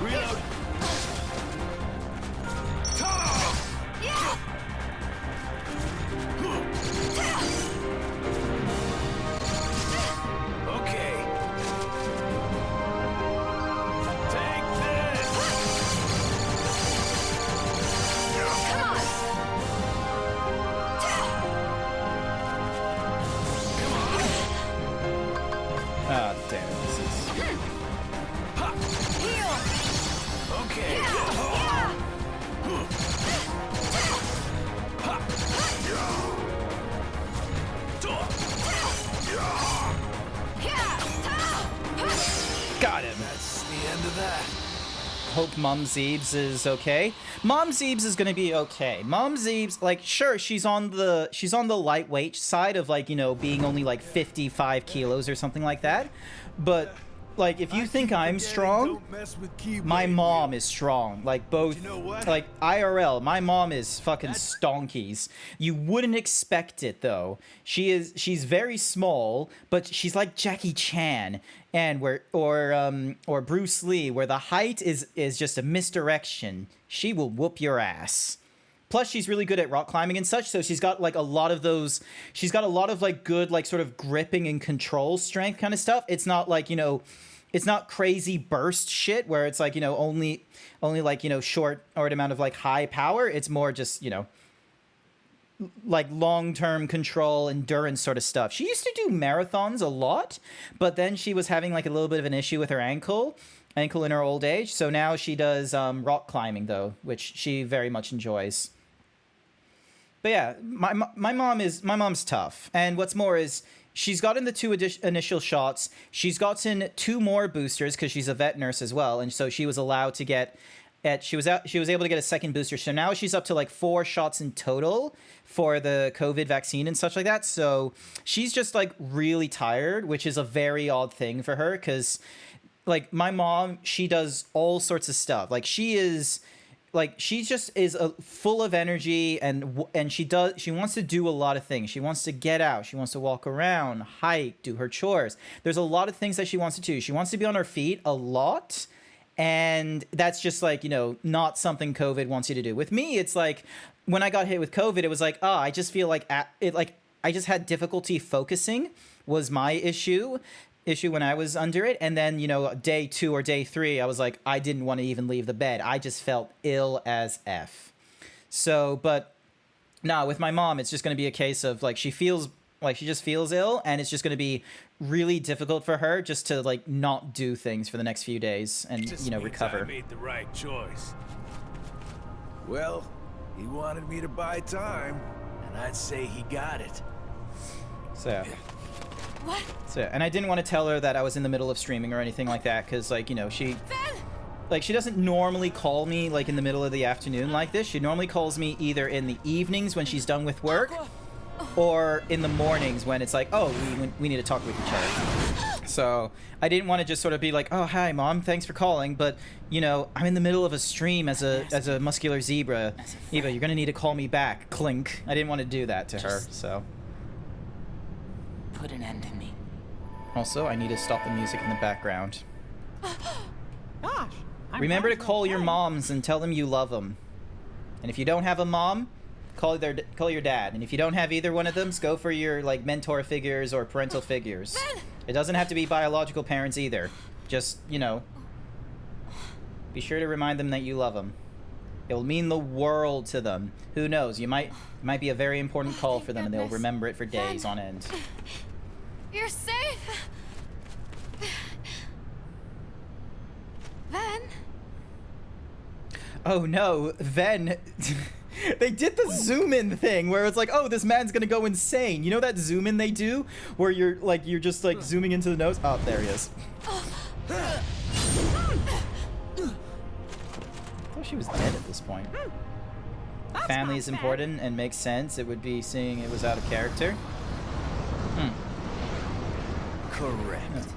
Reload. Okay. Take this. Come on. Ah, damn it, this is... Okay. Got him. That's the end of that. Hope Mom Zeebs is okay. Mom Zeebs is gonna be okay. Mom Zeebs, like, sure, she's on the lightweight side of, like, you know, being only like 55 kilos or something like that, but like, if you think I'm strong, my mom is strong. Like, both, like, IRL, my mom is fucking stonkies. You wouldn't expect it, though. She's very small, but she's like Jackie Chan, and or Bruce Lee, where the height is just a misdirection. She will whoop your ass. Plus, she's really good at rock climbing and such, so she's got, like, a lot of those... She's got a lot of, like, good, like, sort of gripping and control strength kind of stuff. It's not, like, you know... It's not crazy burst shit, where it's, like, you know, only like, you know, short amount of, like, high power. It's more just, you know... like, long-term control, endurance sort of stuff. She used to do marathons a lot, but then she was having, like, a little bit of an issue with her ankle in her old age, so now she does rock climbing, though, which she very much enjoys. But yeah, my mom's tough, and what's more is she's gotten the 2 initial shots. She's gotten 2 more boosters because she's a vet nurse as well, and so she was allowed to get she was able to get a second booster. So now she's up to like 4 shots in total for the COVID vaccine and such like that. So she's just like really tired, which is a very odd thing for her because like my mom, she does all sorts of stuff. Like she just is full of energy and she wants to do a lot of things. She wants to get out. She wants to walk around, hike, do her chores. There's a lot of things that she wants to do. She wants to be on her feet a lot. And that's just like, you know, not something COVID wants you to do. With me, it's like when I got hit with COVID, it was like, I just feel like I just had difficulty focusing was my issue when I was under it. And then, you know, day 2 or day 3, I was like, I didn't want to even leave the bed. I just felt ill as F. So, but no, with my mom, it's just going to be a case of like, she just feels ill, and it's just going to be really difficult for her just to like not do things for the next few days and, you know, recover. I made the right choice. Well, he wanted me to buy time, and I'd say he got it. So. What? So, and I didn't want to tell her that I was in the middle of streaming or anything like that, because, like, you know, she doesn't normally call me, like, in the middle of the afternoon like this. She normally calls me either in the evenings when she's done with work, or in the mornings when it's like, oh, we need to talk with each other. So, I didn't want to just sort of be like, oh, hi, Mom, thanks for calling, but, you know, I'm in the middle of a stream as a muscular zebra. Eva, you're going to need to call me back. Clink. I didn't want to do that to her, so... Put an end to me. Also, I need to stop the music in the background. Gosh. Remember to call your moms and tell them you love them. And if you don't have a mom, call your dad. And if you don't have either one of them, go for your like mentor figures or parental figures. It doesn't have to be biological parents either. Just, you know, be sure to remind them that you love them. It will mean the world to them. Who knows? You might be a very important call for them, and they'll remember it for days on end. You're safe. Ven? Oh no, Ven. They did the zoom in thing where it's like, oh, this man's gonna go insane. You know that zoom in they do where you're just like zooming into the nose? Oh, there he is. I thought she was dead at this point. Family is important and makes sense. It would be seeing it was out of character. Correct.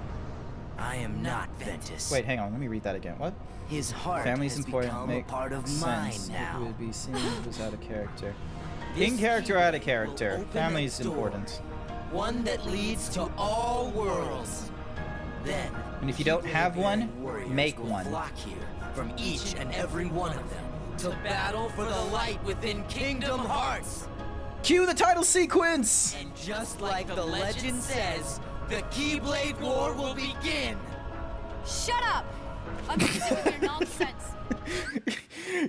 I am not Ventus. Wait, hang on. Let me read that again. What? His heart Family's has important. become Make a part of sense. mine now. It would be seeing it was out of character. In character or out of character. Family's important. One that leads to all worlds. Then, and if you don't have one, make one. Flock here from each and every one of them to battle for the light within Kingdom Hearts. Cue the title sequence! And just like the legend says, the Keyblade War will begin! Shut up! I'm busy with your nonsense.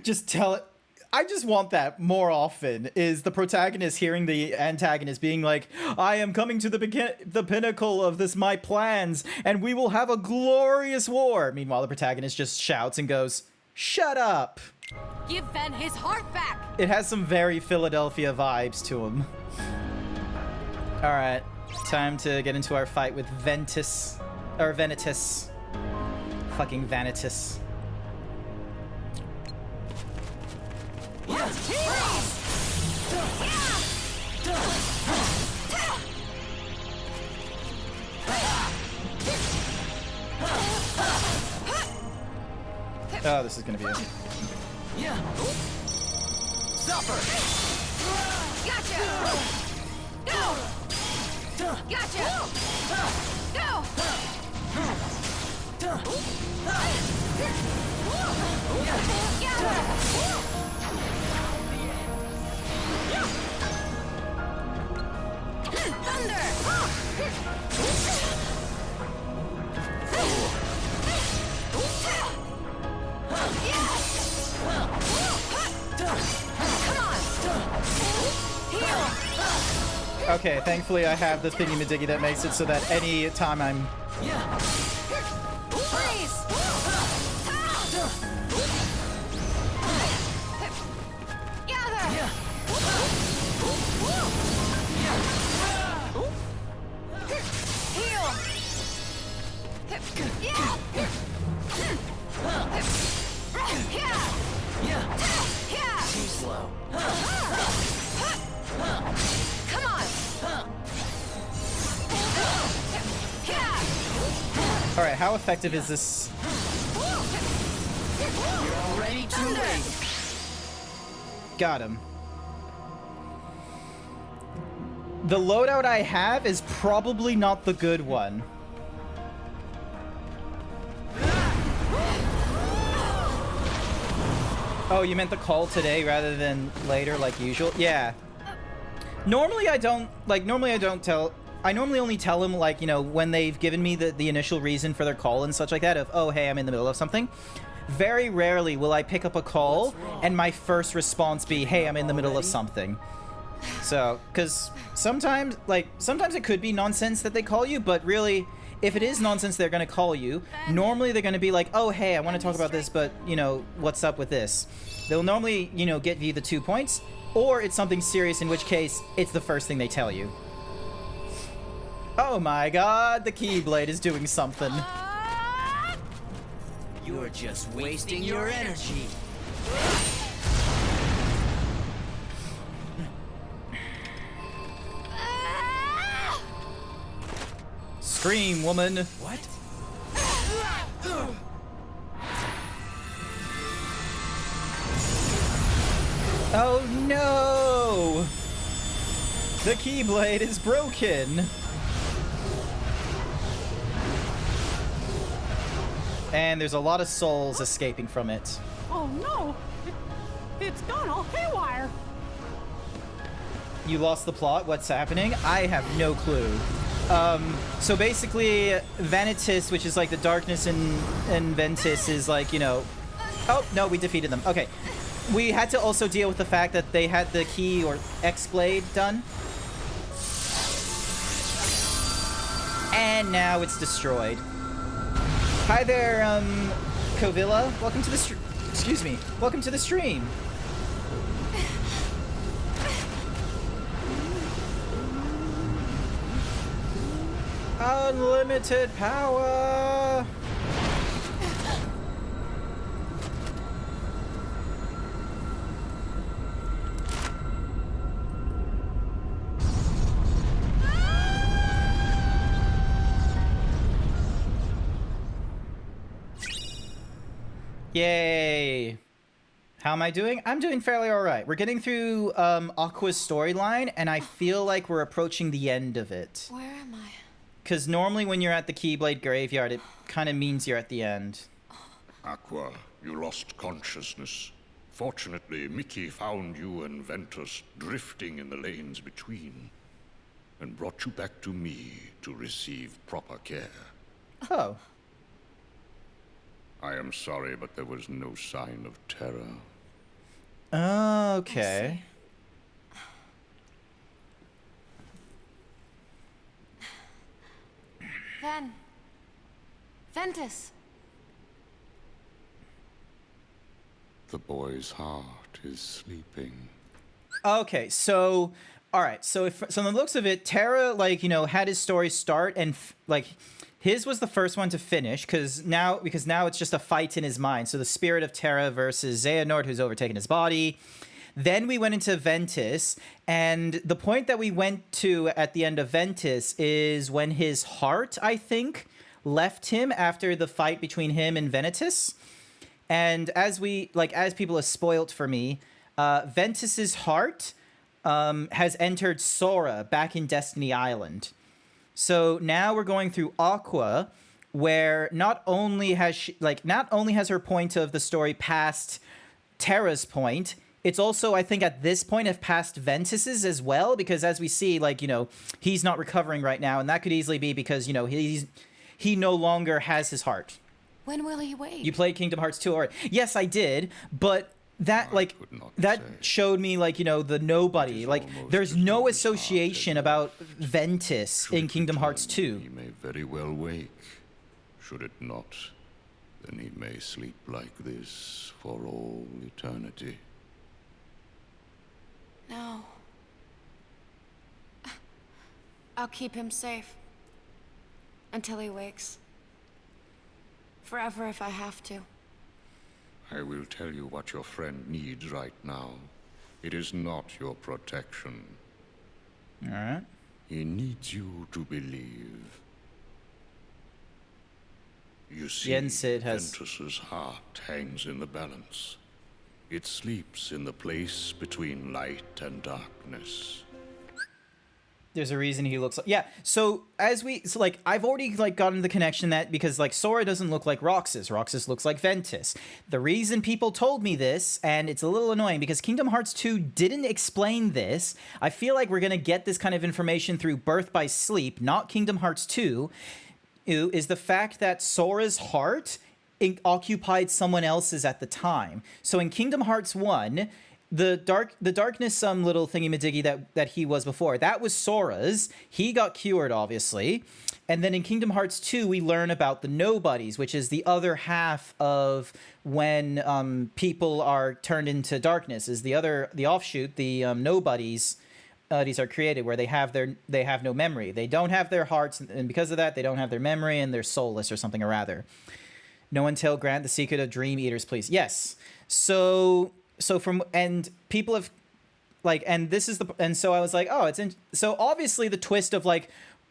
Just tell it. I just want that more often, is the protagonist hearing the antagonist being like, I am coming to the pinnacle of this, my plans, and we will have a glorious war. Meanwhile, the protagonist just shouts and goes, shut up. Give Ven his heart back. It has some very Philadelphia vibes to him. All right, time to get into our fight with Ventus, or Vanitas. Fucking Vanitas. Oh, this is gonna be it. Yeah. Supper. Gotcha! Go! Gotcha! Go! Thunder! Okay, thankfully I have the thingy-majiggy that makes it so that any time I'm... Freeze! Gather! Heal! Too slow. Come on! Alright, how effective is this? You're already too late. Got him. The loadout I have is probably not the good one. Oh, you meant the call today rather than later like usual? Yeah. Normally I don't tell... I normally only tell them, like, you know, when they've given me the initial reason for their call and such like that of, oh, hey, I'm in the middle of something. Very rarely will I pick up a call and my first response be, hey, I'm in the middle of something. So, because sometimes it could be nonsense that they call you, but really, if it is nonsense they're going to call you, normally they're going to be like, oh, hey, I want to talk about this, but, you know, what's up with this? They'll normally, you know, get you the 2 points, or it's something serious, in which case, it's the first thing they tell you. Oh my god, the Keyblade is doing something. You're just wasting your energy. Scream, woman. What? Oh no! The Keyblade is broken. And there's a lot of souls escaping from it. Oh no! It's gone all haywire! You lost the plot? What's happening? I have no clue. So basically, Vanitas, which is like the darkness in Ventus, is like, you know... Oh, no, we defeated them. Okay. We had to also deal with the fact that they had the key or X-Blade done. And now it's destroyed. Hi there, Kovilla. Welcome to the excuse me. Welcome to the stream. Unlimited power. Yay! How am I doing? I'm doing fairly alright. We're getting through Aqua's storyline, and I feel like we're approaching the end of it. Where am I? Because normally when you're at the Keyblade Graveyard, it kind of means you're at the end. Aqua, you lost consciousness. Fortunately, Mickey found you and Ventus drifting in the lanes between, and brought you back to me to receive proper care. Oh. I am sorry, but there was no sign of terror. Okay. Ventus. The boy's heart is sleeping. Okay, so... Alright, so on the looks of it, Terra, like, you know, had his story start, and, like... His was the first one to finish, because now it's just a fight in his mind. So the spirit of Terra versus Xehanort, who's overtaken his body. Then we went into Ventus, and the point that we went to at the end of Ventus is when his heart, I think, left him after the fight between him and Vanitas. And as people have spoilt for me, Ventus's heart has entered Sora back in Destiny Island. So now we're going through Aqua, where not only has her point of the story passed Terra's point, it's also, I think, at this point have passed Ventus's as well, because as we see, he's not recovering right now, and that could easily be because, he no longer has his heart. When will he wake? You played Kingdom Hearts 2 already. Yes, I did, but that showed me the nobody. There's no association about Ventus in Kingdom Hearts 2. He may very well wake. Should it not, then he may sleep like this for all eternity. No. I'll keep him safe. Until he wakes. Forever if I have to. I will tell you what your friend needs right now. It is not your protection. Alright. He needs you to believe. You see, Ventus's heart hangs in the balance. It sleeps in the place between light and darkness. There's a reason he looks like... Yeah, so I've already gotten the connection that because Sora doesn't look like Roxas. Roxas looks like Ventus. The reason people told me this, and it's a little annoying because Kingdom Hearts 2 didn't explain this. I feel like we're going to get this kind of information through Birth by Sleep, not Kingdom Hearts 2, is the fact that Sora's heart occupied someone else's at the time. So in Kingdom Hearts 1... The darkness, some little thingy-majiggy that he was before, that was Sora's. He got cured, obviously. And then in Kingdom Hearts 2, we learn about the Nobodies, which is the other half of when people are turned into darkness. Is the offshoot, the Nobodies. These are created where they have no memory. They don't have their hearts, and because of that, they don't have their memory, and they're soulless or something or rather. No one tell Grant the secret of Dream Eaters, please. Yes. So people have so I was like, oh, so obviously the twist of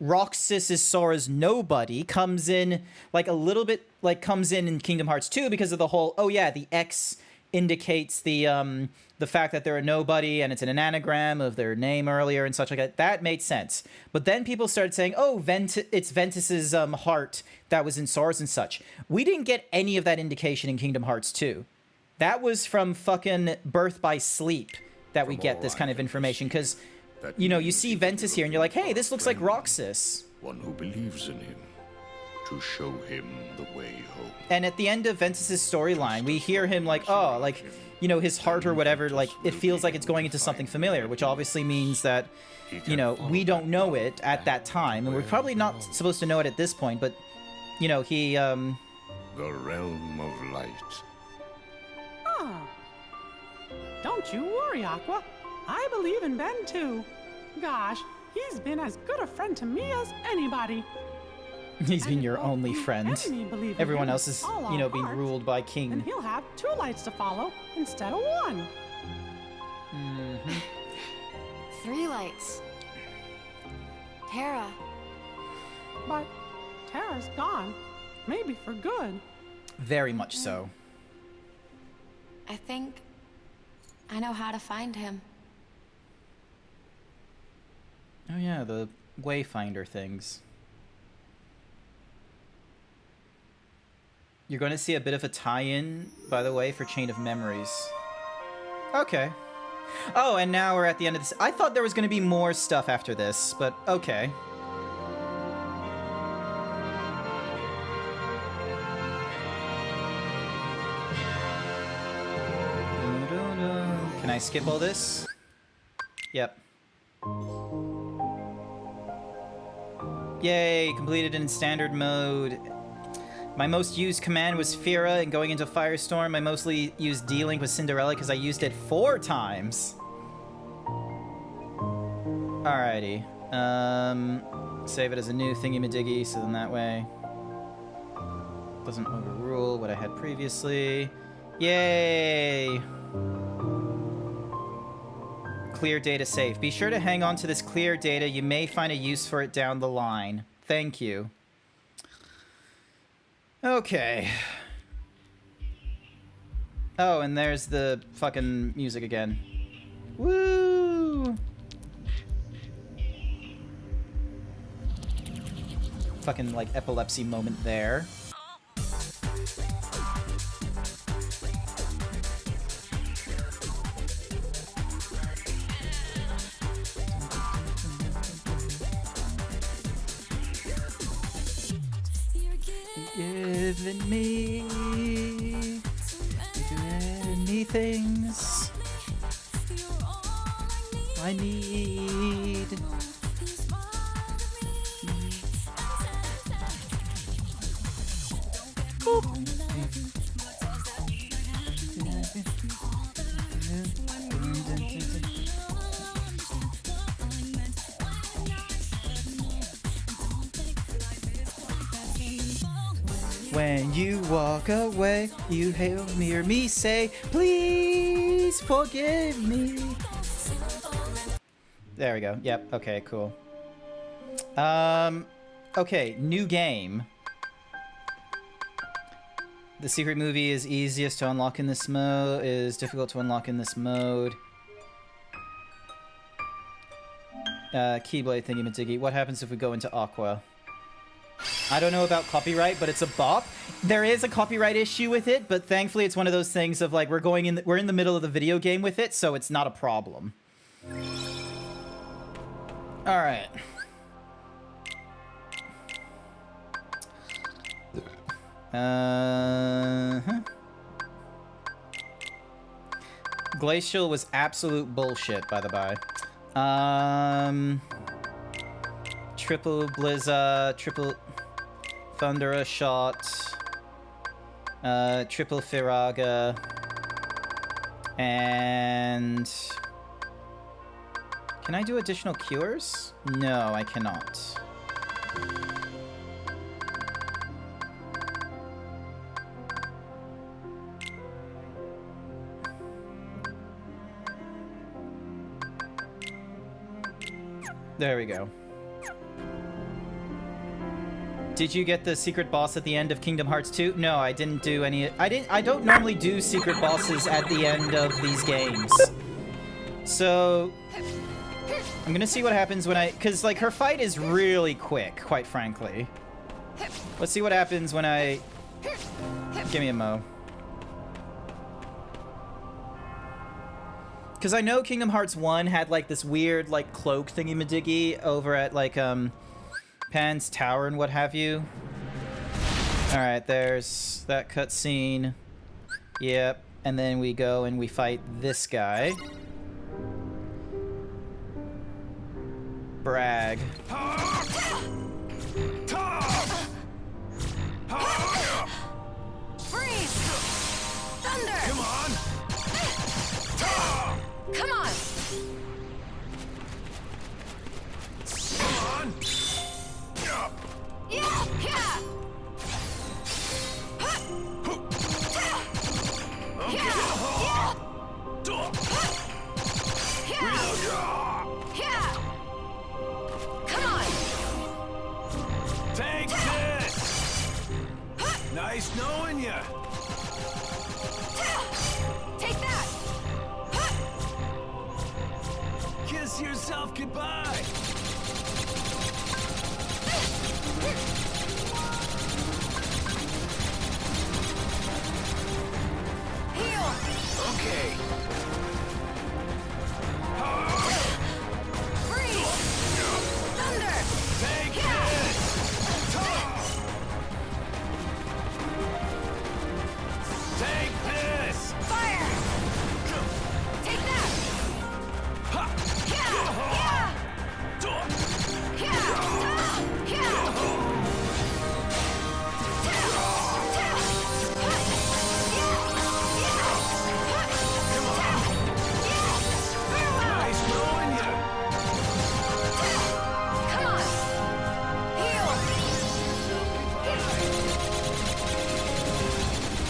Roxas is Sora's nobody comes in a little bit comes in Kingdom Hearts 2 because of the whole, oh yeah, the X indicates the fact that they're a nobody and it's an anagram of their name earlier and such like that. That made sense. But then people started saying, oh, it's Ventus's heart that was in Sora's and such. We didn't get any of that indication in Kingdom Hearts 2. That was from fucking Birth by Sleep that we get this kind of information, because, you see Ventus here and you're like, hey, this looks like Roxas. One who believes in him, to show him the way home. And at the end of Ventus's storyline, we hear him his heart or whatever, it feels like it's going into something familiar, which obviously means that, we don't know it at that time, and we're probably not supposed to know it at this point, but, he... The realm of light. Don't you worry, Aqua. I believe in Ben, too. Gosh, he's been as good a friend to me as anybody. He's been your only friend. Everyone else is, being ruled by King. And he'll have 2 lights to follow instead of 1. Mm-hmm. 3 lights. Terra. But Terra's gone. Maybe for good. Very much so. I think I know how to find him. Oh yeah, the Wayfinder things. You're going to see a bit of a tie-in, by the way, for Chain of Memories. Okay. Oh, and now we're at the end of this. I thought there was going to be more stuff after this, but okay. Can I skip all this? Yep. Yay, completed in standard mode. My most used command was Fira, and going into Firestorm, my mostly used D-Link was Cinderella because I used it 4 times. Alrighty. Save it as a new thingy-madiggy, so then that way doesn't overrule what I had previously. Yay! Clear data safe. Be sure to hang on to this clear data. You may find a use for it down the line. Thank you. Okay. Oh, and there's the fucking music again. Woo! Fucking, like, epilepsy moment there. Giving me things I need. When you walk away, you hear me say, please forgive me. There we go. Yep. Okay, cool. Okay, new game. The secret movie is easiest to unlock in this mode, is difficult to unlock in this mode. Keyblade thingy-majiggy. What happens if we go into Aqua? I don't know about copyright, but it's a bop. There is a copyright issue with it, but thankfully it's one of those things of like we're in the middle of the video game with it, so it's not a problem. All right. Glacial was absolute bullshit, by the by. Triple Blizza, triple Thundera shot, triple Firaga, and can I do additional cures? No, I cannot. There we go. Did you get the secret boss at the end of Kingdom Hearts 2? No, I didn't do any. I don't normally do secret bosses at the end of these games. So I'm gonna see what happens when cause like her fight is really quick, quite frankly. Let's see what happens when I give me a mo. Cause I know Kingdom Hearts 1 had like this weird like cloak thingy-madiggy over at like Pan's Tower and what have you. Alright, there's that cutscene. Yep. And then we go and we fight this guy. Brag. Freeze! Thunder! Come on! Come on! Come on! Yeah! Yeah! Come on! Take this! Nice knowing you! Take that! Kiss yourself goodbye! Heal! Okay. Freeze! Thunder! Take this! Take this! Fire! Take that! Nice knowing you! Come on! Heal!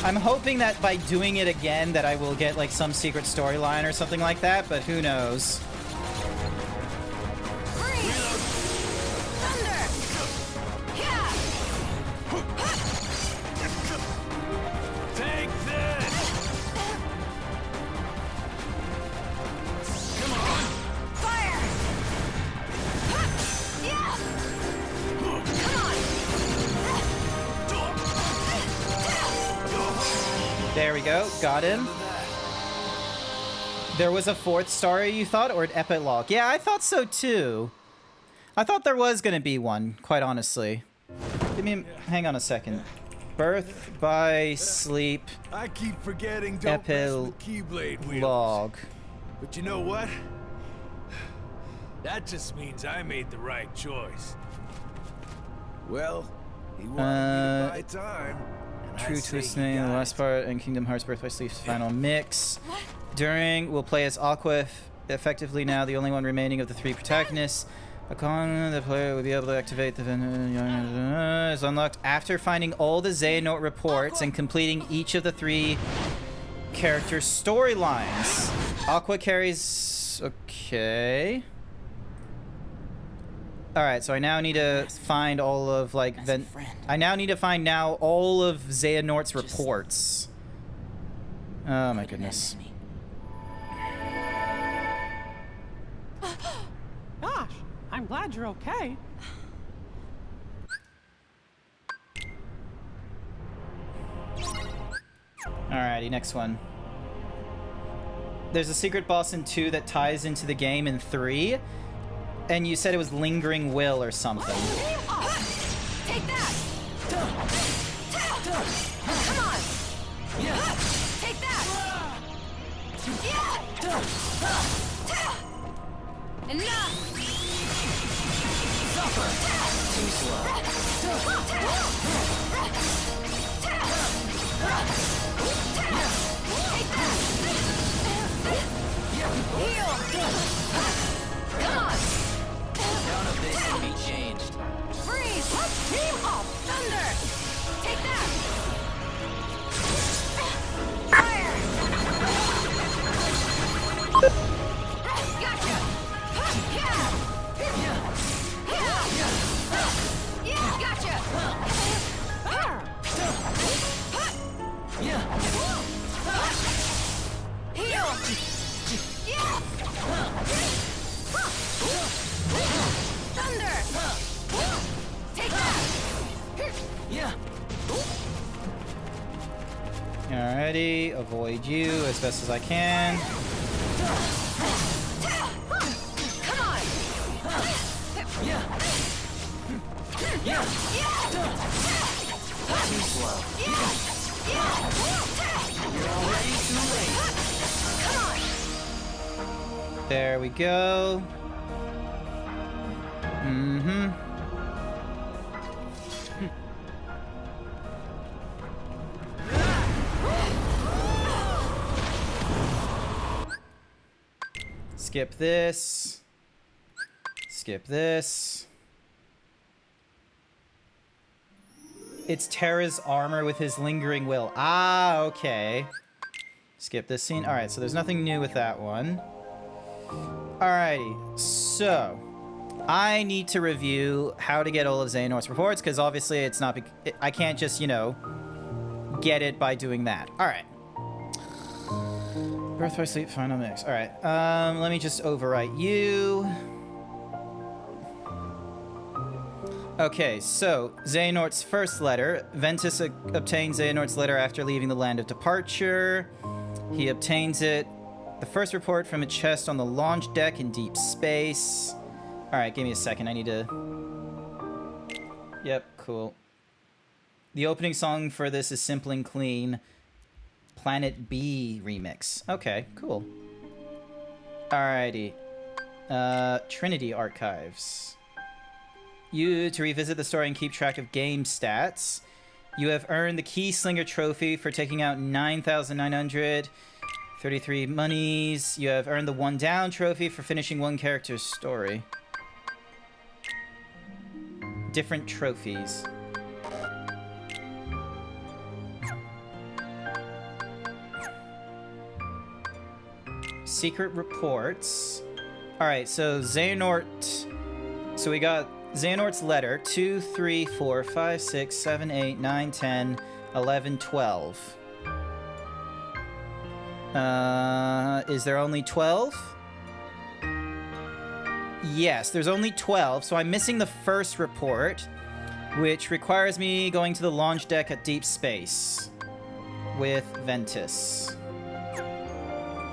I'm hoping that by doing it again that I will get like some secret storyline or something like that, but who knows. Take this! There we go. Got him. There was a 4th story, you thought, or an epilogue? Yeah, I thought so too. I thought there was gonna be one, quite honestly. Hang on a second. Birth by sleep. I keep forgetting don't mess with Keyblade wheels. Epilogue. But you know what? That just means I made the right choice. Well, he wanted me to buy time. True Twisting, the last part, and Kingdom Hearts Birth by Sleep's final mix. During, we'll play as Aqua, effectively now the only one remaining of the 3 protagonists. Upon the player will be able to activate the is unlocked after finding all the Xehanort reports and completing each of the 3 character storylines. Aqua carries... Okay. Alright, so I now need to find all of, like, I now need to find now all of Xehanort's reports. Oh my goodness. Gosh, I'm glad you're okay. Alrighty, next one. There's a secret boss in 2 that ties into the game in 3. And you said it was Lingering Will or something. Take that! Come on! Take that! Enough! Suffer! Too slow. Take that! Heal! Come on! None of this can be changed. Freeze! Team up! Thunder! Take that! Fire! Gotcha! Yeah! Gotcha! Heal! Thunder! Take that! Alrighty, avoid you as best as I can. Come on! Too slow. You're already too late. Come on! There we go. Skip this. Skip this. It's Terra's armor with his Lingering Will. Ah, okay. Skip this scene. Alright, so there's nothing new with that one. Alrighty, so I need to review how to get all of Xehanort's reports, because obviously it's not... I can't just, you know, get it by doing that. Alright. Birth by Sleep, final mix. Alright, let me just overwrite you. Okay, so Xehanort's first letter. Ventus obtains Xehanort's letter after leaving the Land of Departure. He obtains it. The first report from a chest on the launch deck in deep space. Alright, give me a second. I need to... Yep, cool. The opening song for this is Simple and Clean. Planet B remix. Okay, cool. Alrighty. Trinity Archives. To revisit the story and keep track of game stats. You have earned the Key Slinger Trophy for taking out 9,933 monies. You have earned the One Down Trophy for finishing one character's story. Different trophies. Secret reports. Alright, so Xehanort... So we got Xehanort's letter. 2, 3, 4, 5, 6, 7, 8, 9, 10, 11, 12. Is there only 12? Yes, there's only 12, so I'm missing the first report, which requires me going to the launch deck at deep space. with Ventus.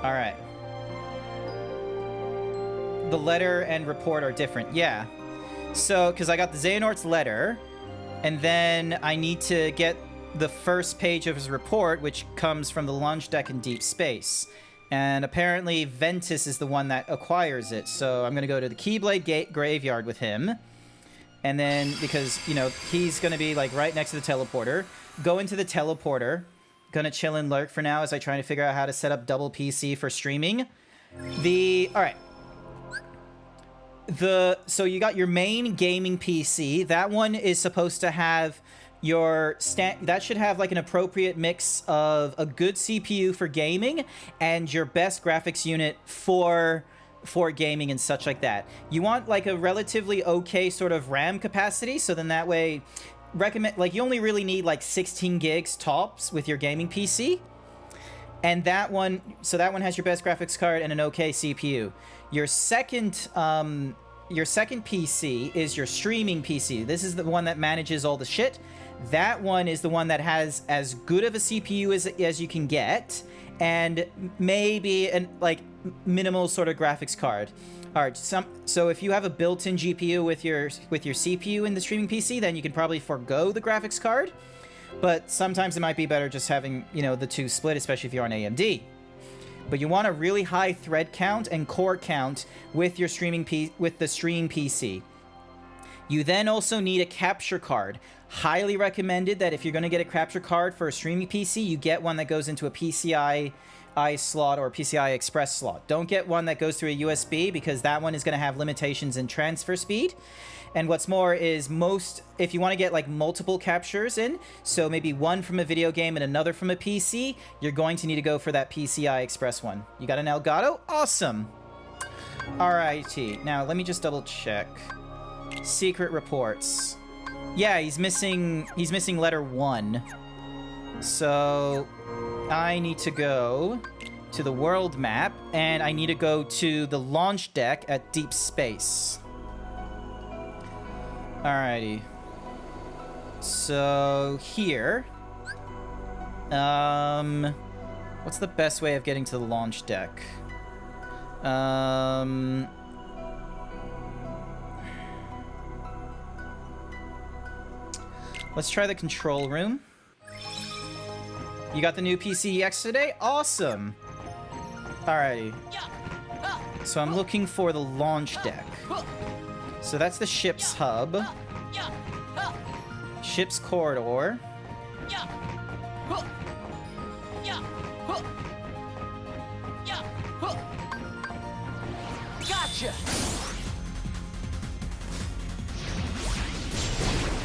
Alright. The letter and report are different. Yeah. So, because I got the Xehanort's letter, and then I need to get the first page of his report, which comes from the launch deck in deep space. And apparently Ventus is the one that acquires it. So I'm going to go to the Keyblade Graveyard with him. And then, because, you know, he's going to be, like, right next to the teleporter. Go into the teleporter. Gonna chill and lurk for now as I try to figure out how to set up double PC for streaming. Alright. So you got your main gaming PC. That one is supposed to have your that should have like an appropriate mix of a good CPU for gaming and your best graphics unit for gaming and such like that. You want like a relatively okay sort of RAM capacity, so then that way you only really need like 16 gigs tops with your gaming PC. And that one has your best graphics card and an okay CPU. Your second PC is your streaming PC. This is the one that manages all the shit. That one is the one that has as good of a CPU as you can get, and maybe like minimal sort of graphics card. All right, so if you have a built-in GPU with your CPU in the streaming PC, then you can probably forgo the graphics card. But sometimes it might be better just having, you know, the two split, especially if you're on AMD. But you want a really high thread count and core count with your with the stream PC. You then also need a capture card. Highly recommended that if you're going to get a capture card for a streaming PC, you get one that goes into a PCI slot or PCI Express slot. Don't get one that goes through a USB, because that one is going to have limitations in transfer speed. And what's more is if you want to get like multiple captures in, so maybe one from a video game and another from a PC, you're going to need to go for that PCI Express one. You got an Elgato? Awesome. Alrighty. Now, let me just double check. Secret reports. Yeah, he's missing letter 1. So I need to go to the world map, and I need to go to the launch deck at deep space. Alrighty. So here. What's the best way of getting to the launch deck? Let's try the control room. You got the new PCX today? Awesome! Alrighty. So I'm looking for the launch deck. So that's the ship's hub. Ship's corridor. Gotcha!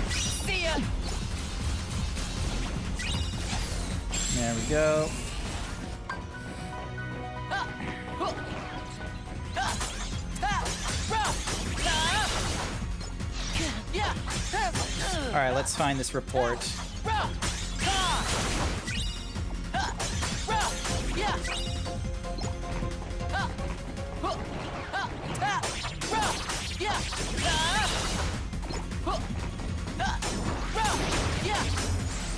See ya! There we go. Alright, let's find this report.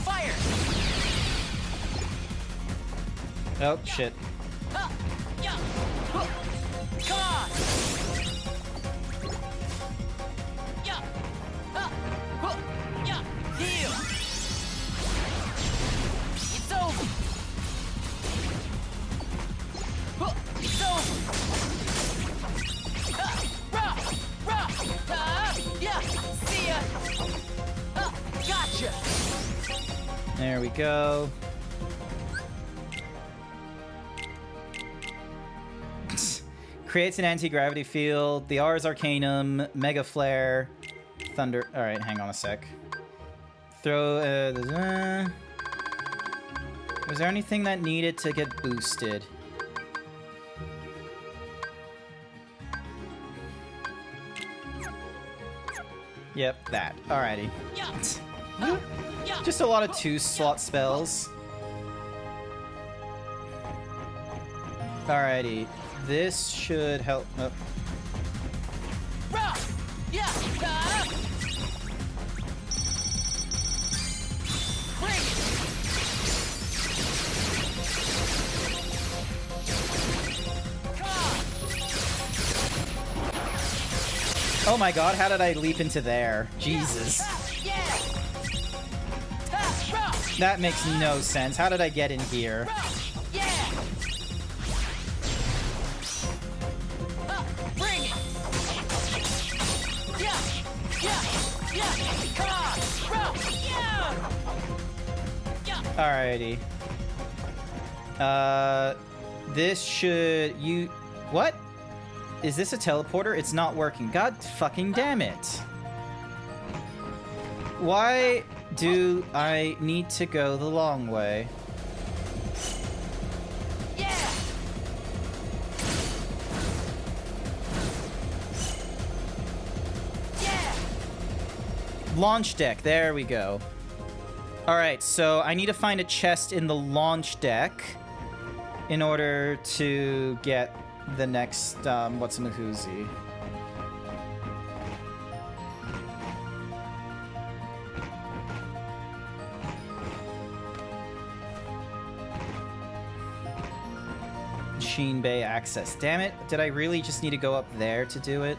Fire! Oh, shit. Come on! Heal! It's over! It's over! Yeah! See ya! Gotcha! There we go. Creates an anti-gravity field. The Ars Arcanum, Mega Flare, Thunder. Alright, hang on a sec. Throw. Was there anything that needed to get boosted? Yep, that. Alrighty. Just a lot of 2-slot spells. Alrighty. This should help. Oh. Oh my god, how did I leap into there? Jesus. That makes no sense. How did I get in here? Bring it! Come on! Alrighty. This should... What? Is this a teleporter? It's not working. God fucking damn it. Why do I need to go the long way? Launch deck. There we go. Alright, so I need to find a chest in the launch deck in order to get the next, what's-a-mahoozy. Machine Bay access. Damn it, did I really just need to go up there to do it?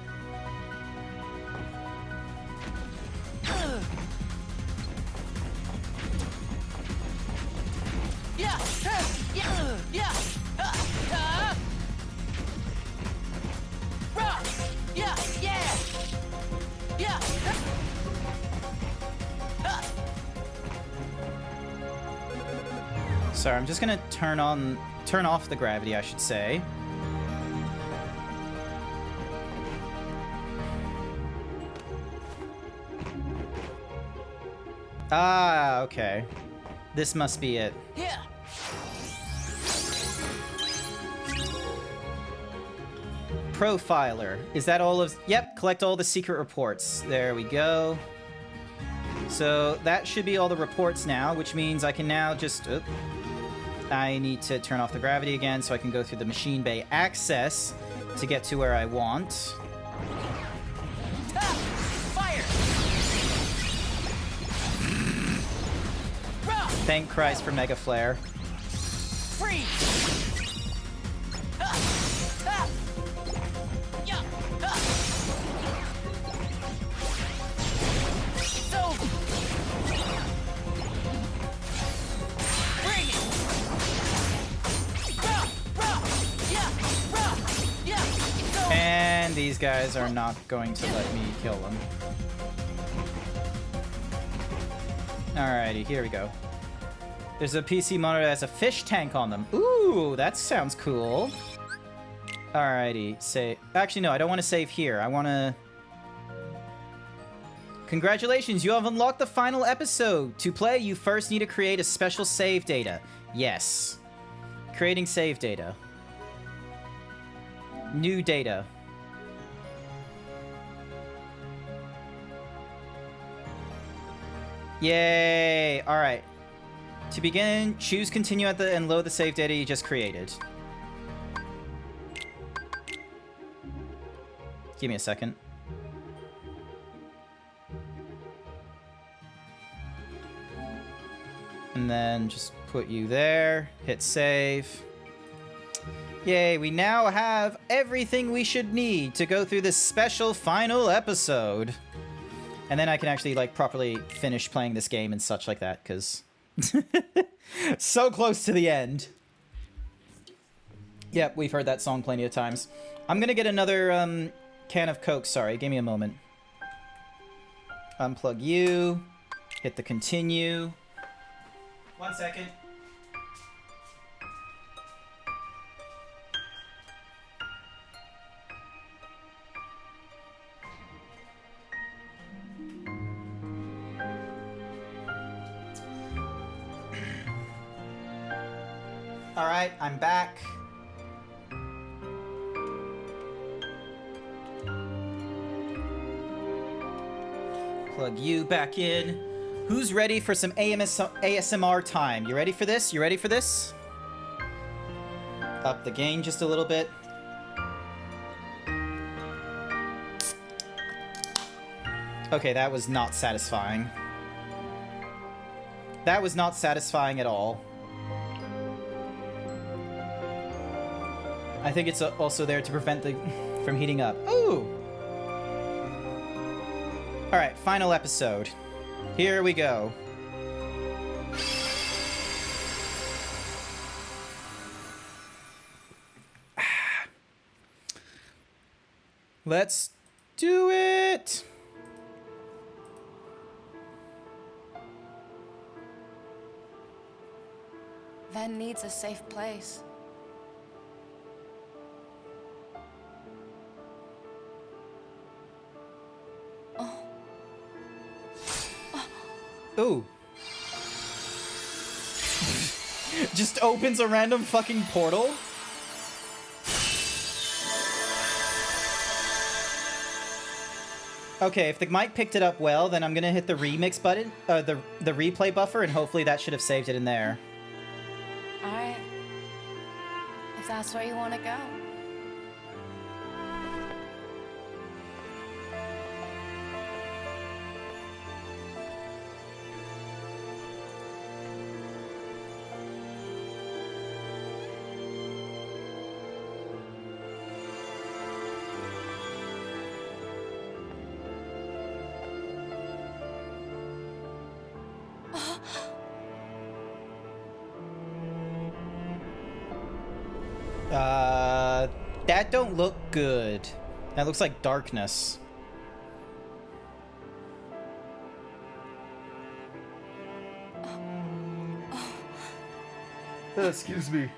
Sorry, I'm just gonna turn off the gravity, I should say. Ah, okay. This must be it. Yeah. Profiler. Is that all of... Yep, collect all the secret reports. There we go. So that should be all the reports now, which means I can now just... Oop. I need to turn off the gravity again so I can go through the machine bay access to get to where I want. Fire! Thank Christ for Mega Flare. Freeze! It's over! Bring it! And these guys are not going to let me kill them. Alrighty, here we go. There's a PC monitor that has a fish tank on them. Ooh, that sounds cool. Alrighty, save. Actually, no, I don't want to save here. I want to... Congratulations, you have unlocked the final episode. To play, you first need to create a special save data. Yes. Creating save data. New data. Yay! Alright. To begin, choose continue at the and load the save data you just created. Give me a second. And then just put you there. Hit save. Yay, we now have everything we should need to go through this special final episode. And then I can actually, like, properly finish playing this game and such like that, because... so close to the end. Yep, we've heard that song plenty of times. I'm gonna get another, can of Coke. Sorry, give me a moment. Unplug you. Hit the continue. 1 second. Alright, I'm back. Plug you back in. Who's ready for some ASMR time? You ready for this? You ready for this? Up the gain just a little bit. Okay, that was not satisfying. That was not satisfying at all. I think it's also there to prevent the from heating up. Ooh! Alright, final episode. Here we go. Let's do it! Ven needs a safe place. Ooh. Just opens a random fucking portal? Okay, if the mic picked it up well, then I'm gonna hit the remix button, the replay buffer, and hopefully that should have saved it in there. Alright. If that's where you want to go. That don't look good. That looks like darkness. Excuse me.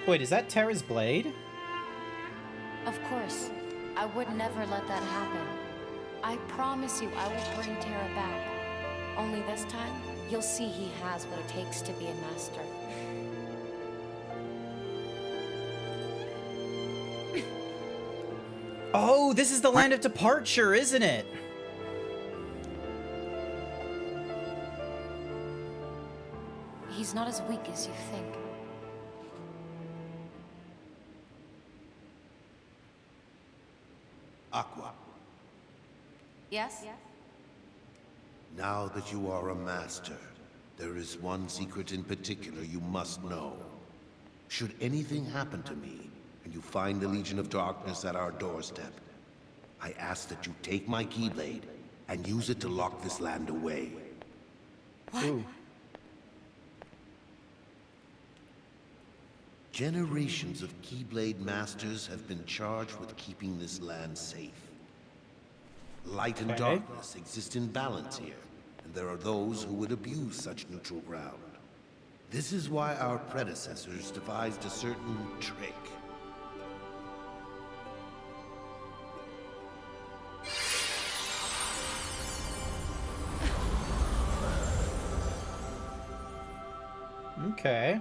Wait, is that Terra's blade? Of course. I would never let that happen. I promise you I will bring Terra back. Only this time, you'll see he has what it takes to be a master. Oh, this is the land of departure, isn't it? He's not as weak as you think. Aqua, Yes? now that you are a master, there is one secret in particular you must know. Should anything happen to me, and you find the Legion of Darkness at our doorstep, I ask that you take my Keyblade and use it to lock this land away. What? Generations of Keyblade masters have been charged with keeping this land safe. Light and darkness exist in balance here, and there are those who would abuse such neutral ground. This is why our predecessors devised a certain trick. Okay.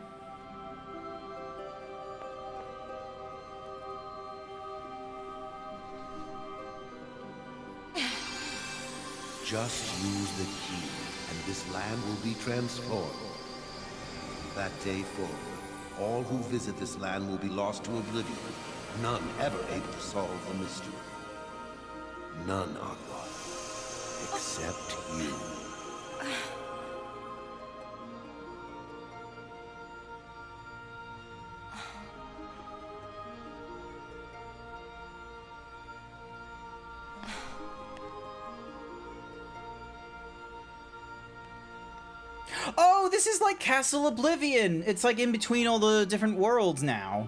Just use the key, and this land will be transformed. From that day forward, all who visit this land will be lost to oblivion, none ever able to solve the mystery. None, Aqua, except you. Oh, this is like Castle Oblivion. It's like in between all the different worlds now.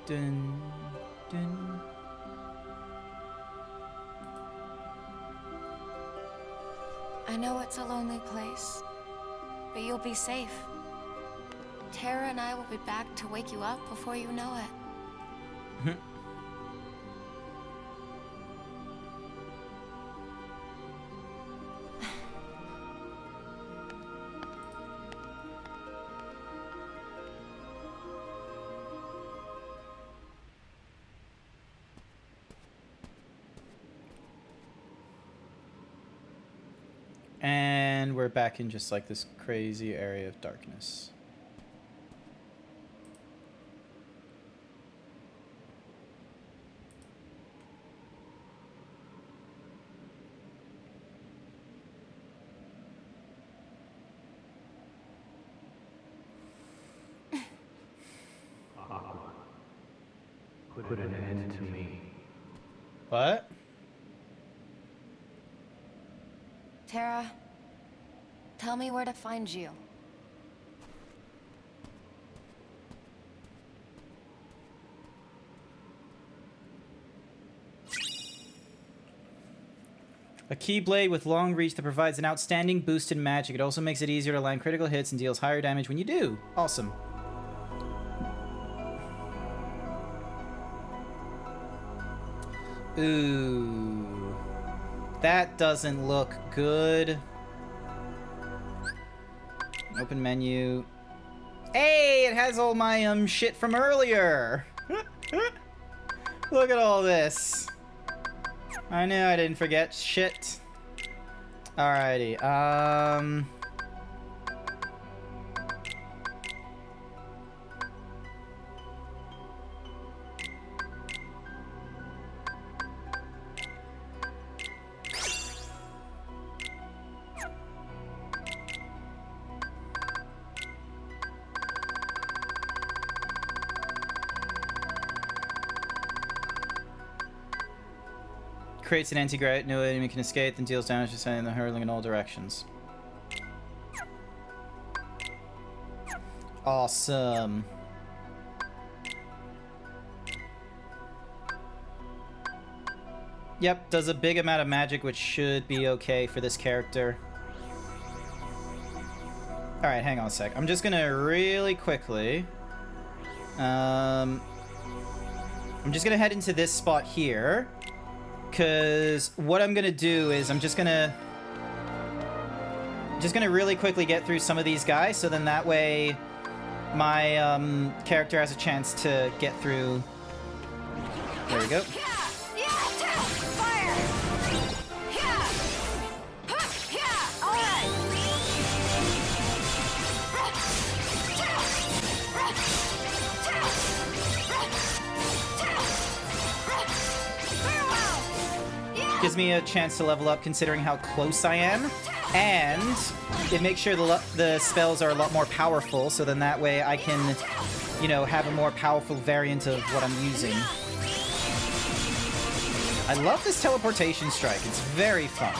Dun, dun. I know it's a lonely place, but you'll be safe. Terra and I will be back to wake you up before you know it. And we're back in just like this crazy area of darkness. put an end to me. What? Terra, tell me where to find you. A Keyblade with long reach that provides an outstanding boost in magic. It also makes it easier to land critical hits and deals higher damage when you do. Awesome. Ooh. That doesn't look good. Open menu. Hey, it has all my shit from earlier. Look at all this. I knew I didn't forget shit. Alrighty, creates an anti-gravity, no enemy can escape, then deals damage to sending the hurling in all directions. Awesome. Yep, does a big amount of magic, which should be okay for this character. Alright, hang on a sec. I'm just gonna really quickly... I'm just gonna head into this spot here. Because what I'm gonna do is I'm just gonna really quickly get through some of these guys, so then that way my character has a chance to get through. There we go. Gives me a chance to level up considering how close I am, and it makes sure the spells are a lot more powerful, so then that way I can, you know, have a more powerful variant of what I'm using. I love this teleportation strike, it's very fun.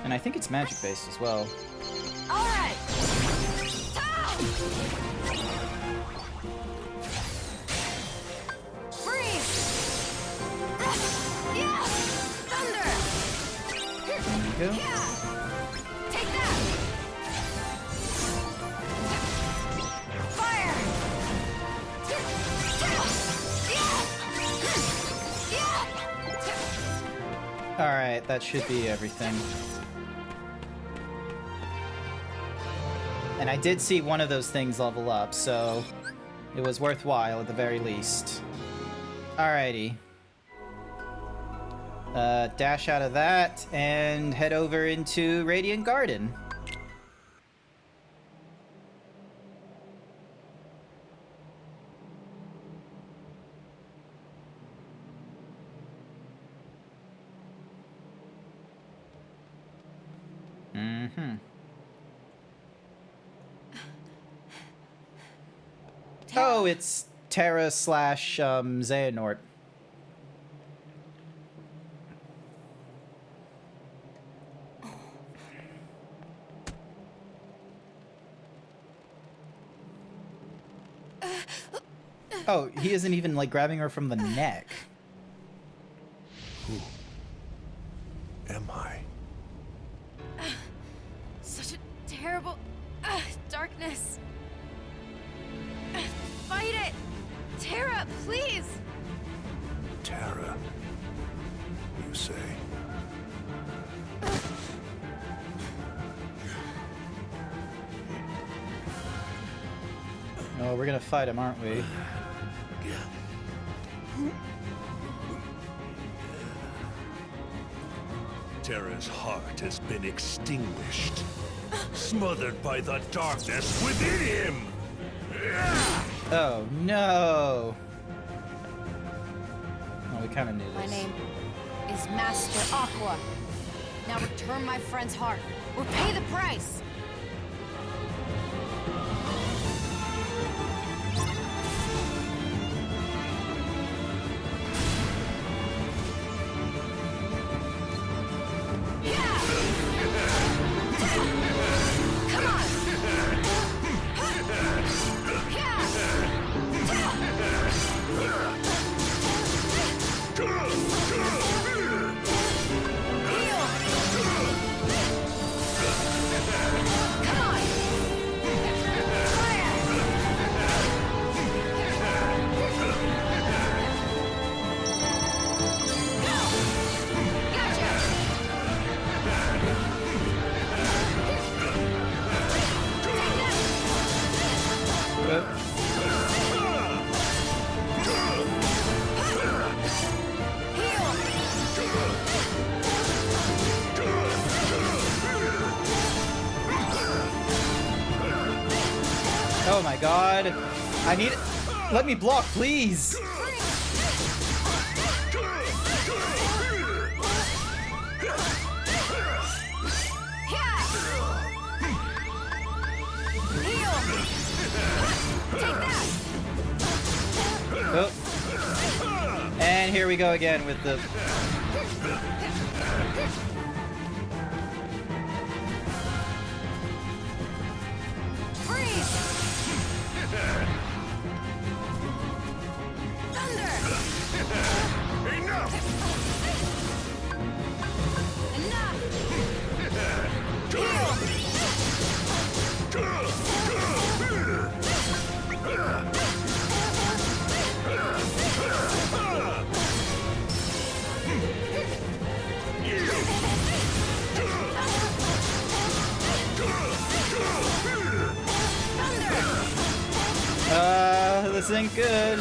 And I think it's magic based as well. Alright! Go. Take that! Fire! Alright, that should be everything. And I did see one of those things level up, so it was worthwhile at the very least. Alrighty. Dash out of that and head over into Radiant Garden. Oh, it's Terra / Xehanort. Oh, he isn't even, like, grabbing her from the neck. Who am I? Such a terrible darkness. Fight it! Terra, please! Terra, you say? Oh, we're gonna fight him, aren't we? Terra's heart has been extinguished, smothered by the darkness within him! Oh, no! Oh, we kind of knew this. My name is Master Aqua. Now return my friend's heart, or pay the price! Oh my god. I need... Let me block, please! Oh. And here we go again with the... This ain't good.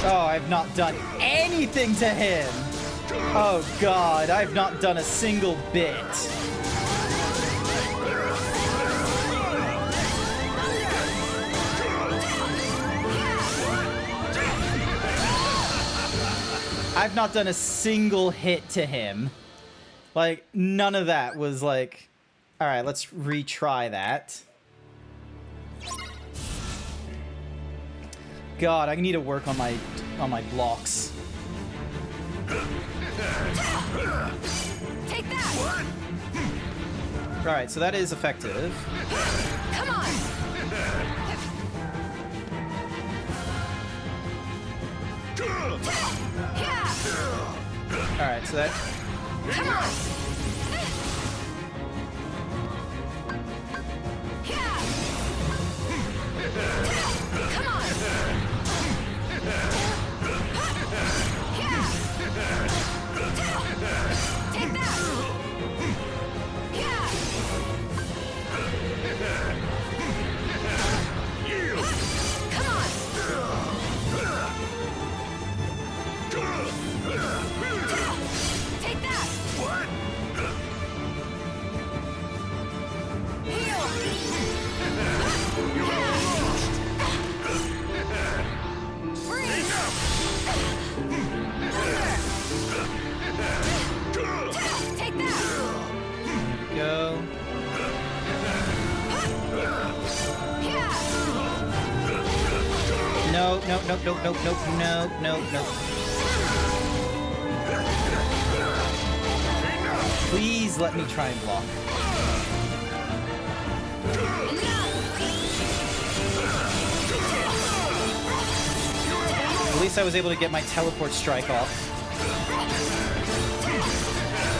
Oh, I've not done anything to him. Oh god, I've not done a single bit. I've not done a single hit to him. Like, none of that was like... Alright, let's retry that. God, I need to work on my blocks. Take that! Alright, so that is effective. Come on! Alright, so that... Come on! Come on! Take that! Come on! Take that! What? Heal! You are lost! Freeze! Take that! Go. No, no, no, no, no, no, no, no, no. Please let me try and block. At least I was able to get my teleport strike off.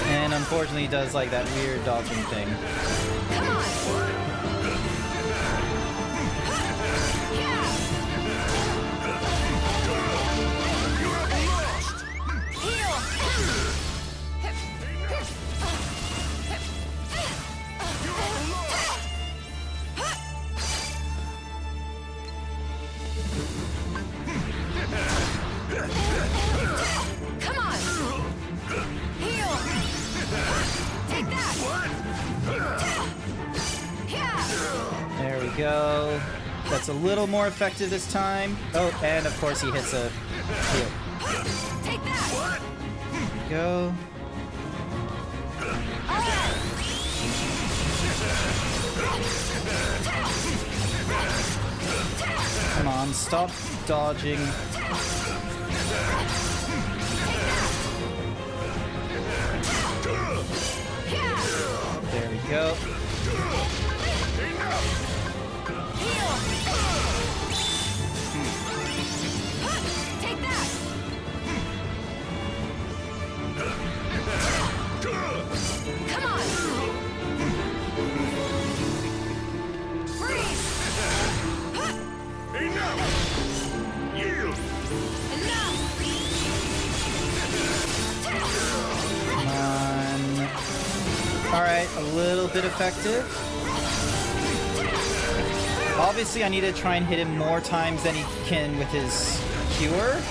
And unfortunately he does like that weird dodging thing. Come on! Heal! Take that! There we go. That's a little more effective this time. Oh, and of course he hits a heal. Take that! Go. Come on, stop dodging. There we go. Take that! Come on! Freeze! Enough! Yield! Enough! Come on. Alright, a little bit effective. Obviously, I need to try and hit him more times than he can with his cure.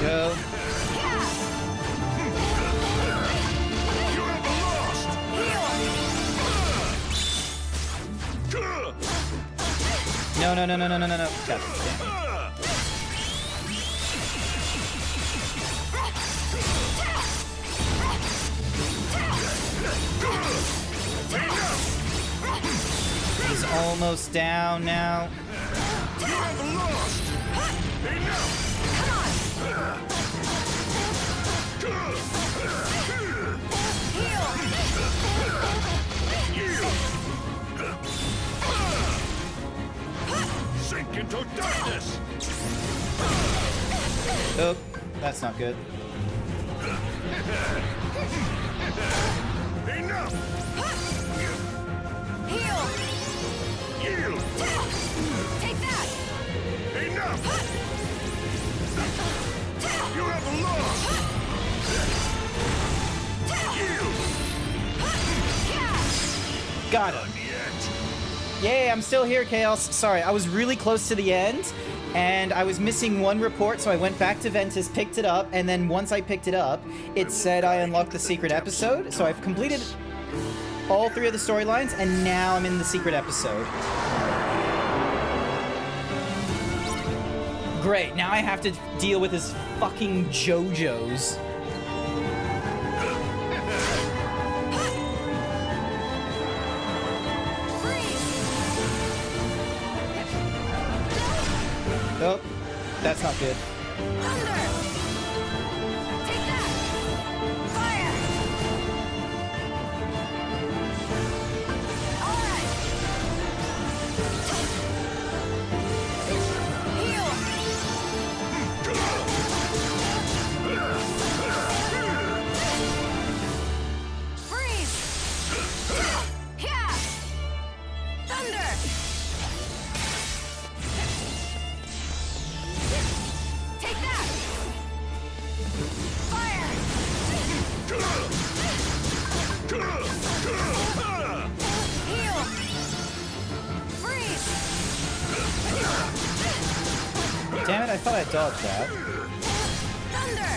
Go. No, no, no, no, no, no, no, no. God damn. He's almost down now. Sink into darkness! Oh, that's not good. Enough! Heal! Yield! Take that! Enough! You have lost! Yield! Got him. Yay, I'm still here, Chaos. Sorry, I was really close to the end, and I was missing one report, so I went back to Ventus, picked it up, and then once I picked it up, it said I unlocked the secret episode, so I've completed all 3 of the storylines, and now I'm in the secret episode. Great, now I have to deal with his fucking JoJo's. Oh, that's not good. Damn it, I thought I dodged that. Thunder!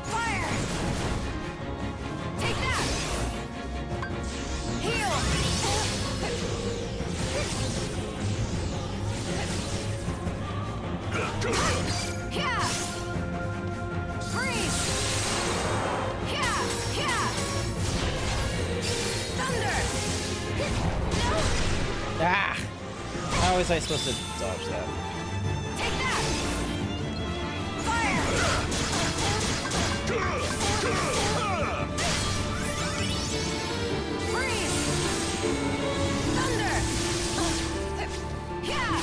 Fire! Take that! Heal! Yeah! Freeze! Yeah! Thunder! Ah! How was I supposed to dodge that? Take that! Fire! Freeze! Thunder! Yeah!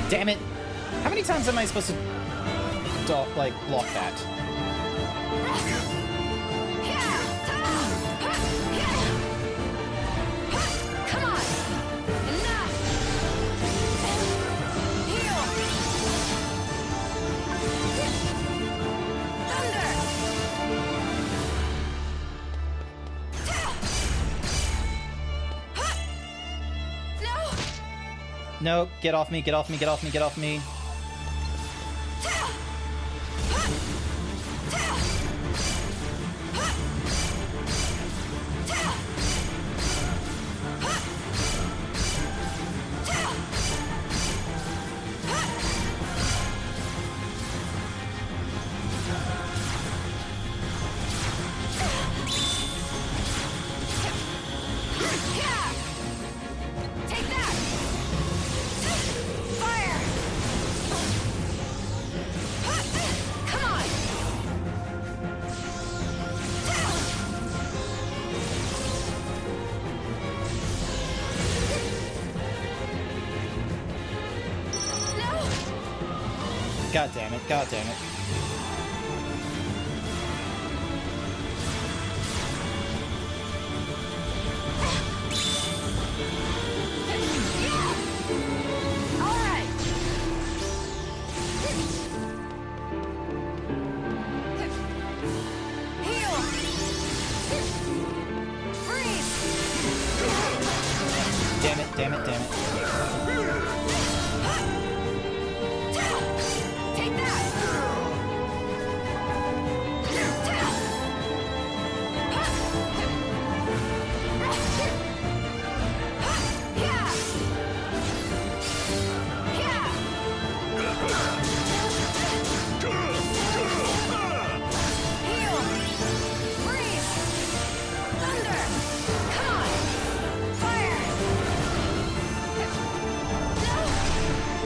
Damn it! How many times am I supposed to, like, block that? Come on! Enough! Heal! Thunder! No! No, get off me, get off me, get off me, get off me. God damn it, god damn it. Damn it, damn it, damn it. Take that! Heal! Freeze! Thunder! Come on! Fire!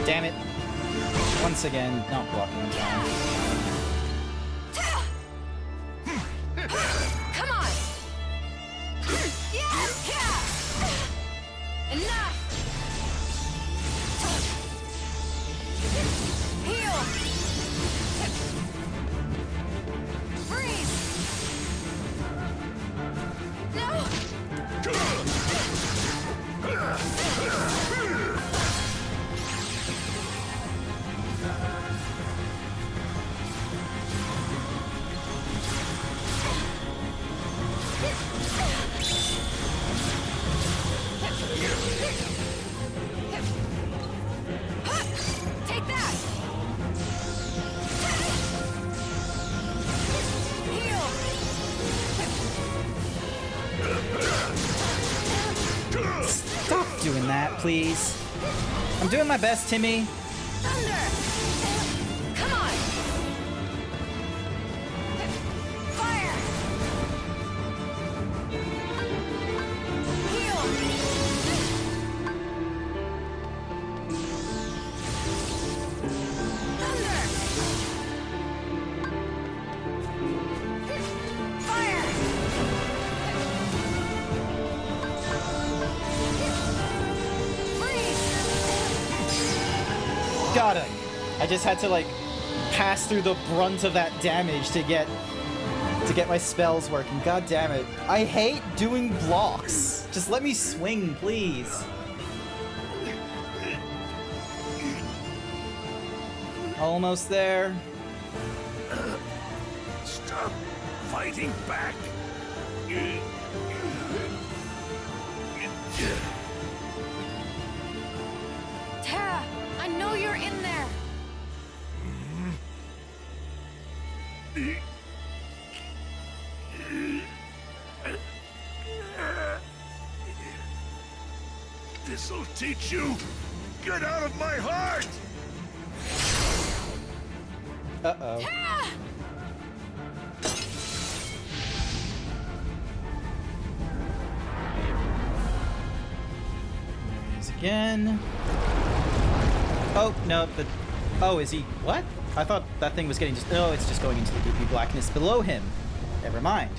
Damn it. Once again, not blocking in time. Come on! Yeah! Enough! Heal! Freeze! No! Take that! Heal! Stop doing that, please. I'm doing my best, Timmy. Thunder! Come on! Fire! Heal! Thunder! Fire! Freeze! Got it. I just had to like pass through the brunt of that damage to get my spells working. God damn it. I hate doing blocks. Just let me swing, please. Almost there. Stop fighting back. Terra, I know you're in there. This'll teach you. Get out of my heart. Uh-oh. Terra! There he is again. Oh, no, but... Oh, is he... What? I thought that thing was getting just... Oh, it's just going into the goopy blackness below him. Never mind.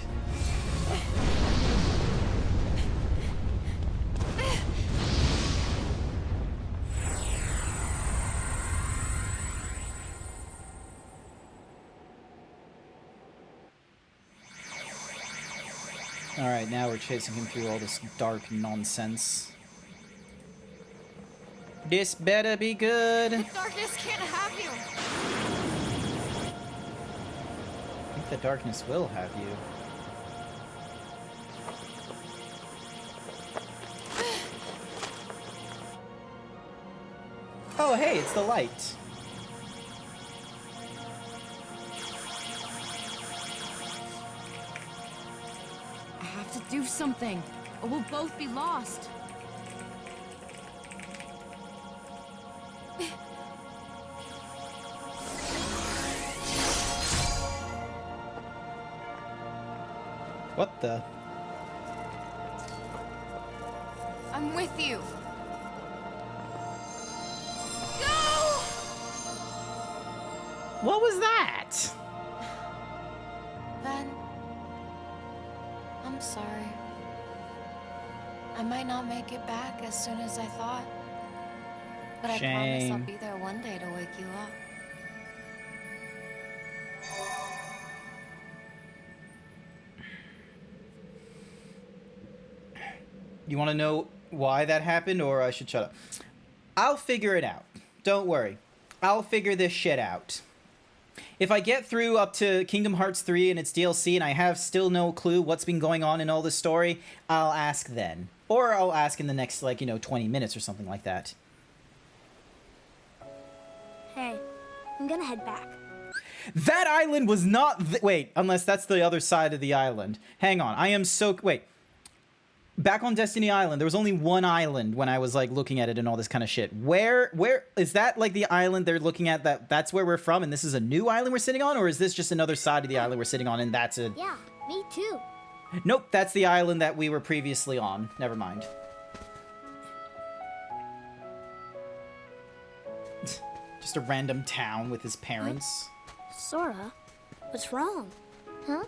Alright, now we're chasing him through all this dark nonsense. This better be good. The darkness can't have you. I think the darkness will have you. Oh, hey, it's the light. I have to do something, or we'll both be lost. What the? I'm with you. What was that? Ben, I'm sorry. I might not make it back as soon as I thought. But I promise I'll Shame. be there one day to wake you up. You want to know why that happened, or I should shut up? I'll figure it out. Don't worry. I'll figure this shit out. If I get through up to Kingdom Hearts 3 and its DLC and I have still no clue what's been going on in all this story, I'll ask then. Or I'll ask in the next, 20 minutes or something like that. Hey, I'm gonna head back. That island was not... Wait, unless that's the other side of the island. Hang on, I am so... Wait. Back on Destiny Island, there was only one island when I was, looking at it and all this kind of shit. Where... Is that, the island they're looking at, that's where we're from, and this is a new island we're sitting on? Or is this just another side of the island we're sitting on, and that's a... Yeah, me too. Nope, that's the island that we were previously on. Never mind. Just a random town with his parents. Sora, what's wrong? Huh?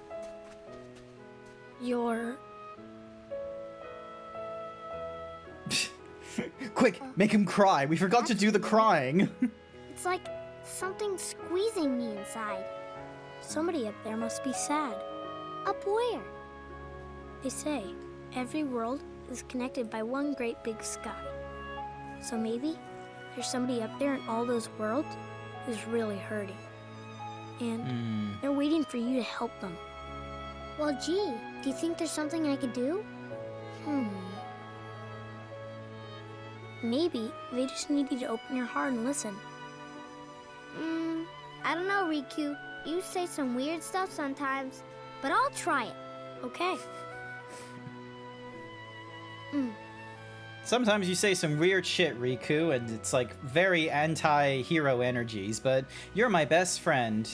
You're... Quick, make him cry. We forgot to do the crying. It's like something squeezing me inside. Somebody up there must be sad. Up where? They say every world is connected by one great big sky. So maybe there's somebody up there in all those worlds who's really hurting. And they're waiting for you to help them. Well, gee, do you think there's something I could do? Maybe they just need you to open your heart and listen. I don't know, Riku. You say some weird stuff sometimes, but I'll try it. Okay. Sometimes you say some weird shit, Riku, and it's very anti-hero energies, but you're my best friend.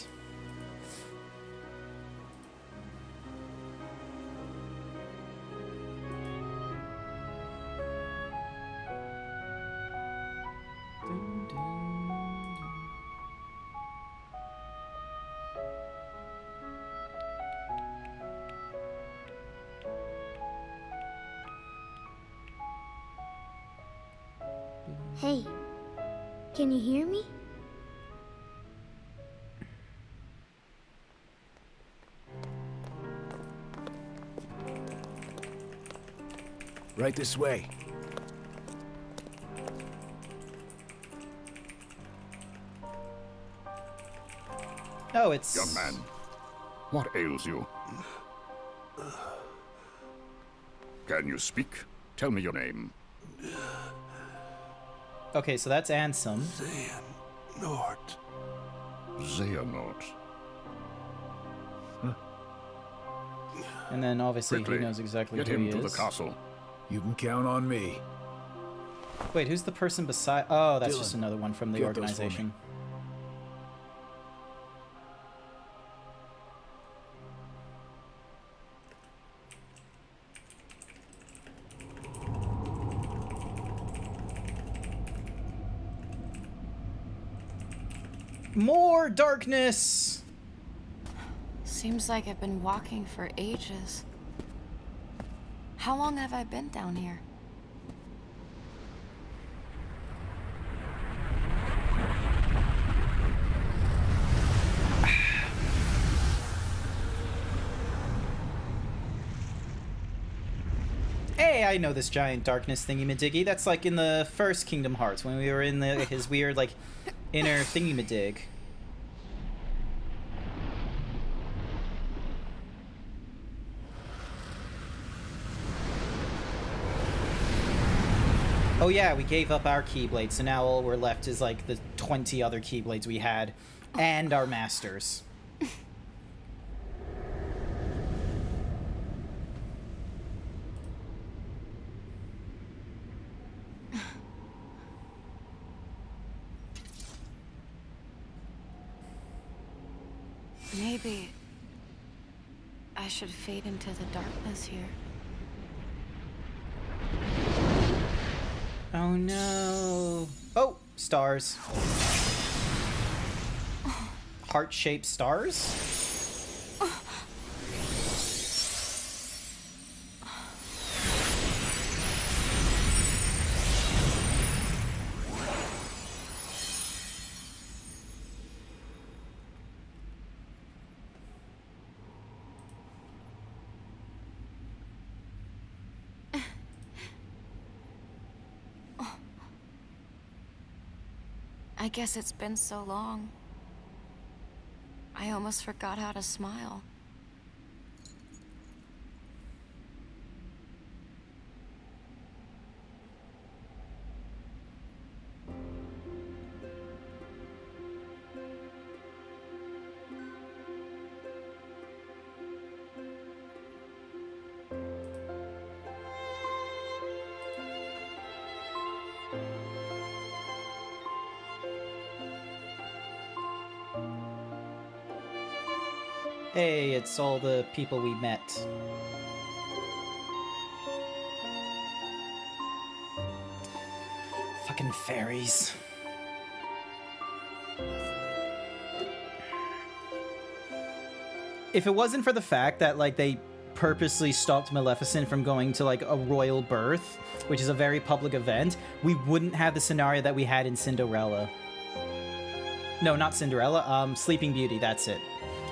Hey, can you hear me? Right this way. Oh, it's... Young man, what ails you? Can you speak? Tell me your name. Okay, so that's Ansem. Xehanort. Xehanort. And then obviously Quickly, he knows exactly get who him he to is. the castle. You can count on me. Wait, who's the person beside... Oh, that's Dylan, just another one from the get those for me. organization. More darkness! Seems like I've been walking for ages. How long have I been down here? Hey, I know this giant darkness thingy-madiggy. That's like in the first Kingdom Hearts, when we were in his weird, inner thingy-madig. Oh yeah, we gave up our Keyblade, so now all we're left is, the 20 other Keyblades we had, and our Masters. Maybe I should fade into the darkness here. Oh no. Oh, stars. Heart-shaped stars? I guess it's been so long. I almost forgot how to smile. Hey, it's all the people we met. Fucking fairies. If it wasn't for the fact that, like, they purposely stopped Maleficent from going to, like, a royal birth, which is a very public event, we wouldn't have the scenario that we had in Cinderella. No, not Cinderella, Sleeping Beauty, that's it.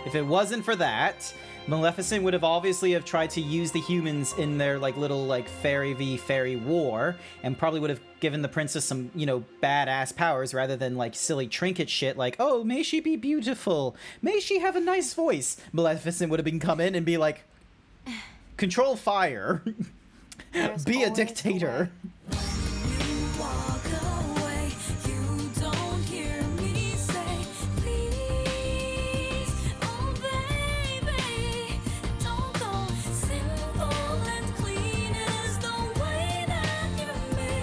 If it wasn't for that, Maleficent would have obviously have tried to use the humans in their, like, little, like, fairy v fairy war, and probably would have given the princess some, you know, badass powers rather than, like, silly trinket shit like, oh, may she be beautiful, may she have a nice voice. Maleficent would have been come in and be like, control fire, be a dictator.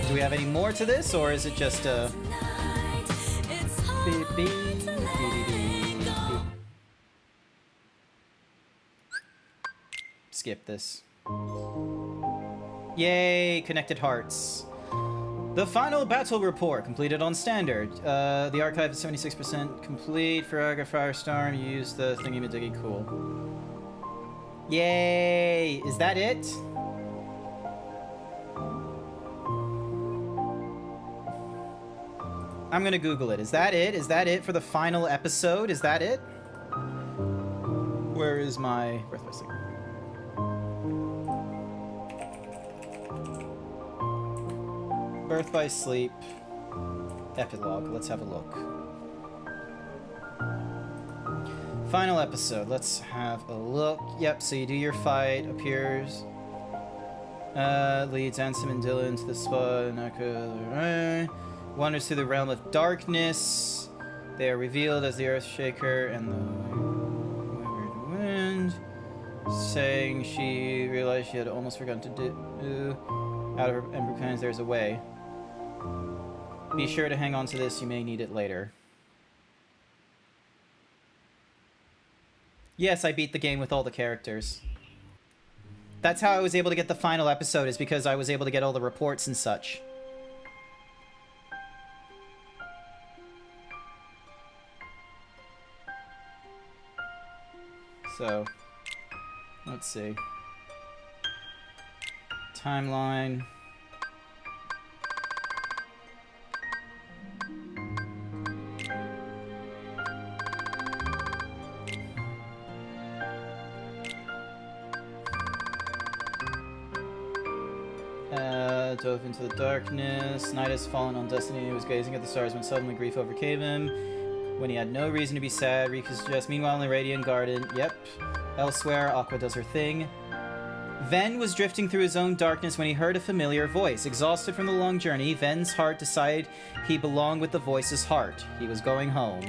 Do we have any more to this, or is it just a... Skip this. Yay, connected hearts. The final battle report completed on standard. The archive is 76% complete. For Aga Firestorm, you use the thingy-majiggy. Cool. Yay! Is that it? I'm gonna Google it. Is that it? Is that it for the final episode? Is that it? Where is my... Birth by Sleep? Birth by Sleep. Epilogue. Let's have a look. Final episode. Let's have a look. Yep, so you do your fight. Appears. Leads Ansem and Dylan to the spot. Wanders through the realm of darkness. They are revealed as the Earthshaker and the wind, saying she realized she had almost forgotten to do. Out of her ember plans, there's a way. Be sure to hang on to this. You may need it later. Yes, I beat the game with all the characters. That's how I was able to get the final episode, is because I was able to get all the reports and such. So, let's see. Timeline. Dove into the darkness. Night has fallen on Destiny. He was gazing at the stars when suddenly grief overcame him. When he had no reason to be sad, Rika suggests. Meanwhile, in the Radiant Garden, yep. Elsewhere, Aqua does her thing. Ven was drifting through his own darkness when he heard a familiar voice. Exhausted from the long journey, Ven's heart decided he belonged with the voice's heart. He was going home.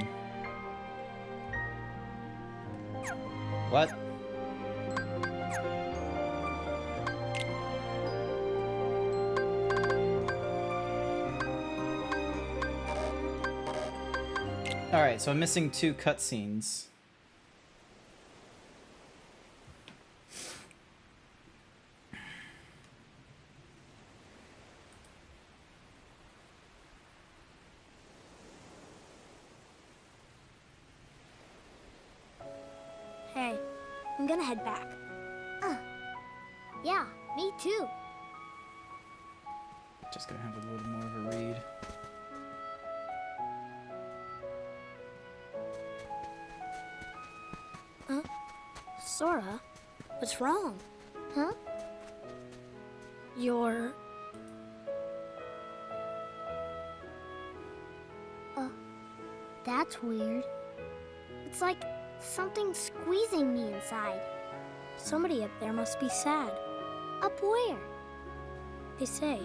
What? Alright, so I'm missing 2 cutscenes. Hey, I'm gonna head back. Yeah, me too. Just gonna have a little more of a read. Sora, what's wrong? Huh? You're... That's weird. It's like something squeezing me inside. Somebody up there must be sad. Up where? They say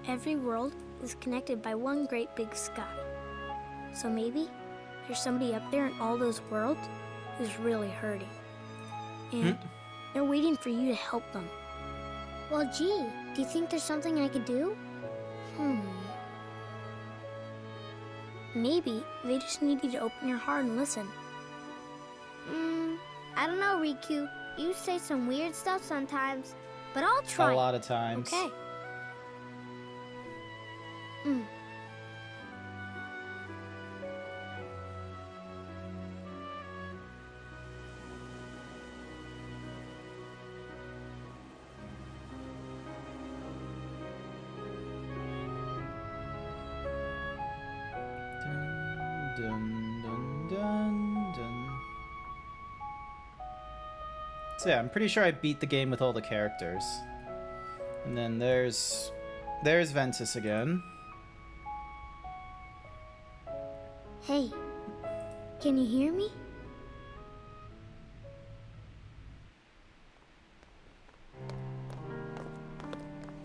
every world is connected by one great big sky. So maybe there's somebody up there in all those worlds who's really hurting. And they're waiting for you to help them. Well, gee, do you think there's something I could do? Maybe they just need you to open your heart and listen. I don't know, Riku. You say some weird stuff sometimes, but I'll try. A lot of times. Okay. Dun, dun, dun, dun. So yeah, I'm pretty sure I beat the game with all the characters. And then there's Ventus again. Hey, can you hear me?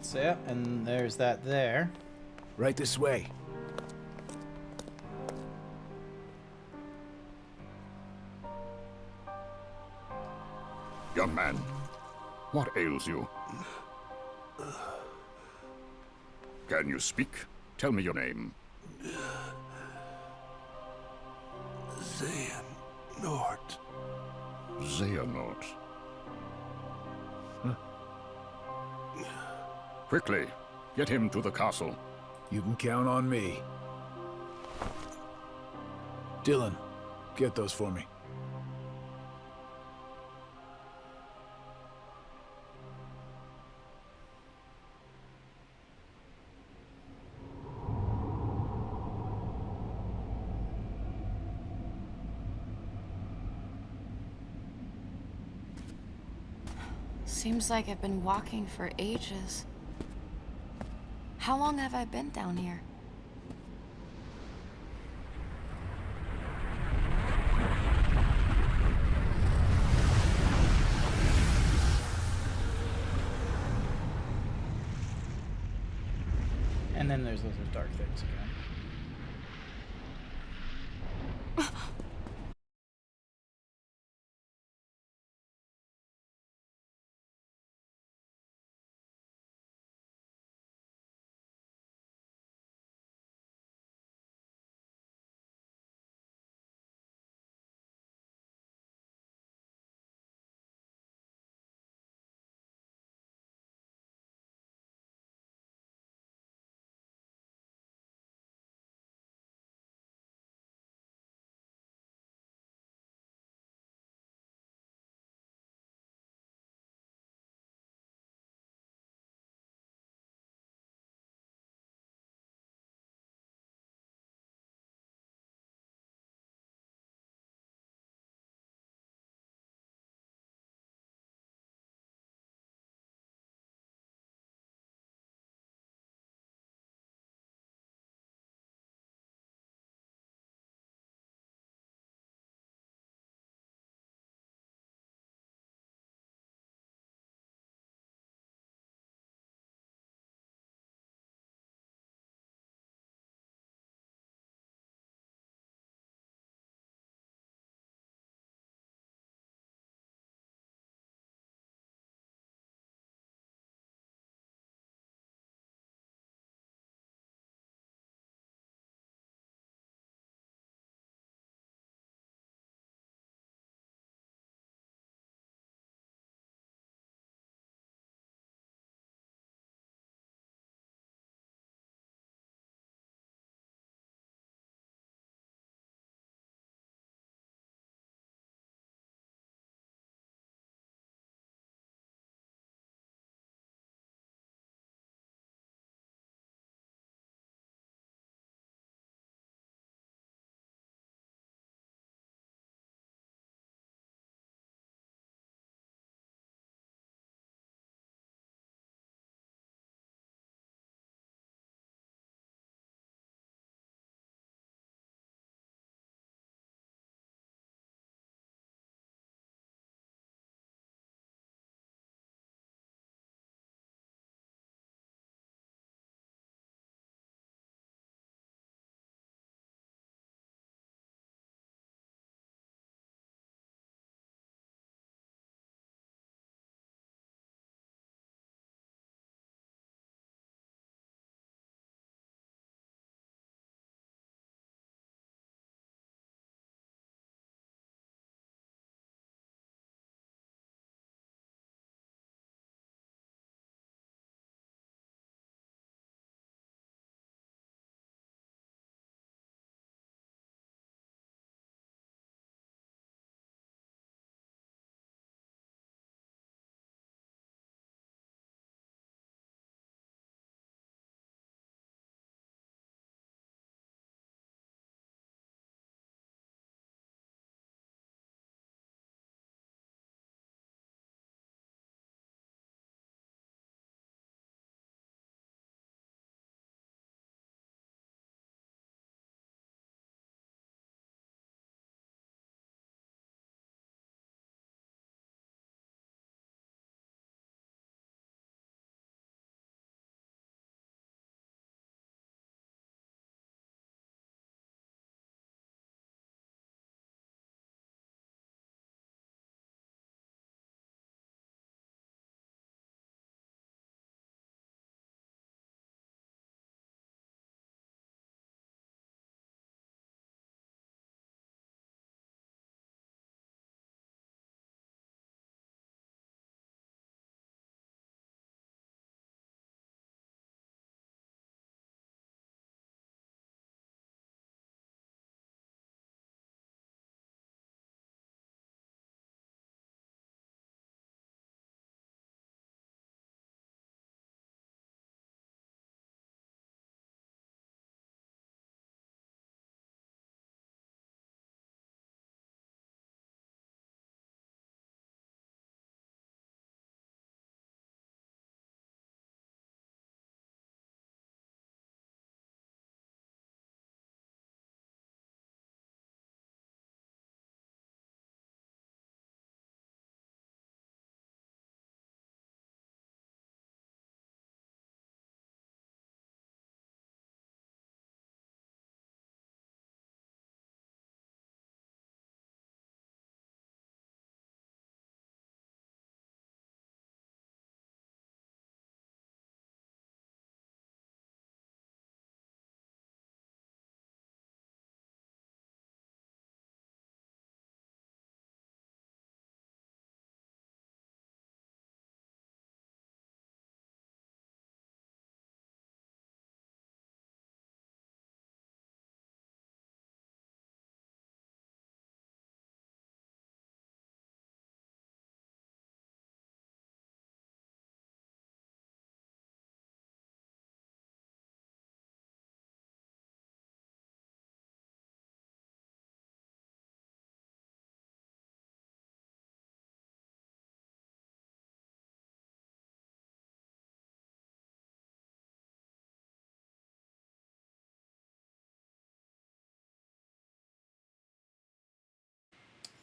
So yeah, and there's that there. Right this way. Young man, what ails you? Can you speak? Tell me your name. Xehanort. Xehanort. Quickly, get him to the castle. You can count on me. Dylan, get those for me. Seems like I've been walking for ages. How long have I been down here? And then there's those dark things again.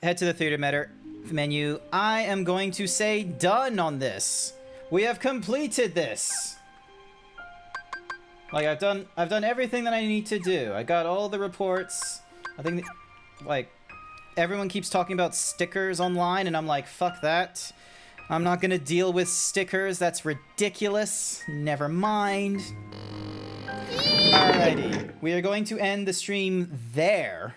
head to the theater menu. I am going to say done on this. We have completed this. Like, I've done everything that I need to do. I got all the reports. I think, like, everyone keeps talking about stickers online, and I'm like, fuck that. I'm not gonna deal with stickers. That's ridiculous. Never mind. Alrighty. We are going to end the stream there.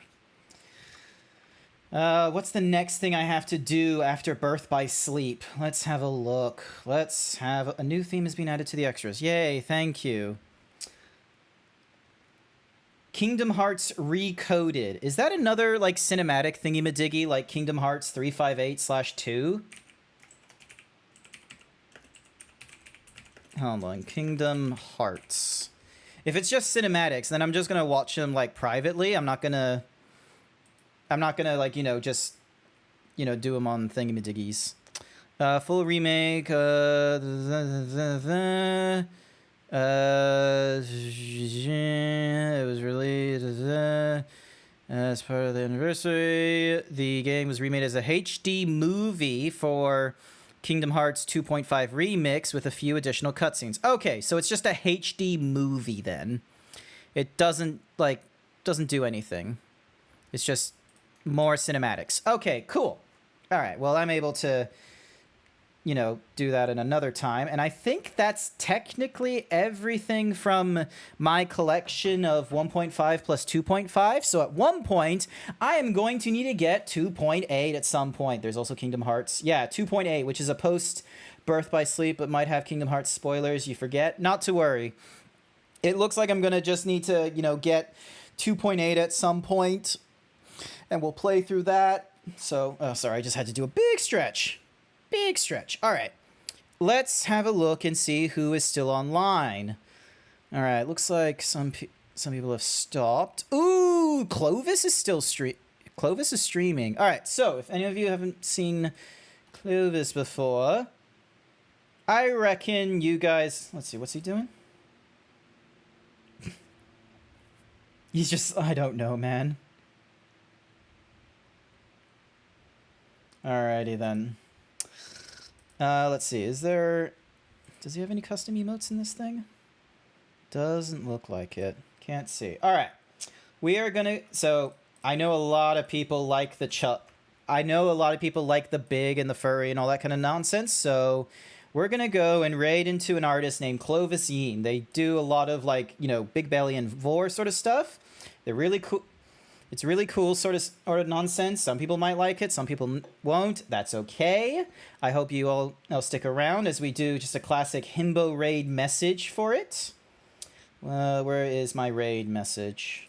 What's the next thing I have to do after Birth by Sleep? Let's have a look. Let's have... A new theme has been added to the extras. Yay, thank you. Kingdom Hearts Recoded. Is that another, like, cinematic thingy-majiggy, like Kingdom Hearts 358/2? Hold on. Kingdom Hearts. If it's just cinematics, then I'm just gonna watch them, like, privately. I'm not gonna, like, you know, just, you know, do them on thingy-majiggies. Full remake, it was released as part of the anniversary. The game was remade as a HD movie for Kingdom Hearts 2.5 Remix with a few additional cutscenes. Okay, so it's just a HD movie then. It doesn't do anything. It's just more cinematics. Okay, cool. All right, well, I'm able to, you know, do that in another time. And I think that's technically everything from my collection of 1.5 plus 2.5. So at one point, I am going to need to get 2.8 at some point. There's also Kingdom Hearts. Yeah, 2.8, which is a post Birth by Sleep, but might have Kingdom Hearts spoilers. You forget. Not to worry. It looks like I'm going to just need to, you know, get 2.8 at some point. And we'll play through that. So, oh, sorry, I just had to do a big stretch. Big stretch. All right. Let's have a look and see who is still online. All right. Looks like some people have stopped. Ooh, Clovis is still streaming. All right. So if any of you haven't seen Clovis before, I reckon you guys... Let's see. What's he doing? He's just... I don't know, man. Alrighty then. Let's see, does he have any custom emotes in this thing? Doesn't look like it. Can't see. All right. We are gonna, so I know a lot of people like the I know a lot of people like the big and the furry and all that kind of nonsense. So we're gonna go and raid into an artist named Clovis Yeen. They do a lot of, like, you know, Big Belly and Vor sort of stuff. They're really cool. It's really cool sort of nonsense. Some people might like it, some people won't. That's okay. I hope you all stick around as we do just a classic himbo raid message for it. Where is my raid message?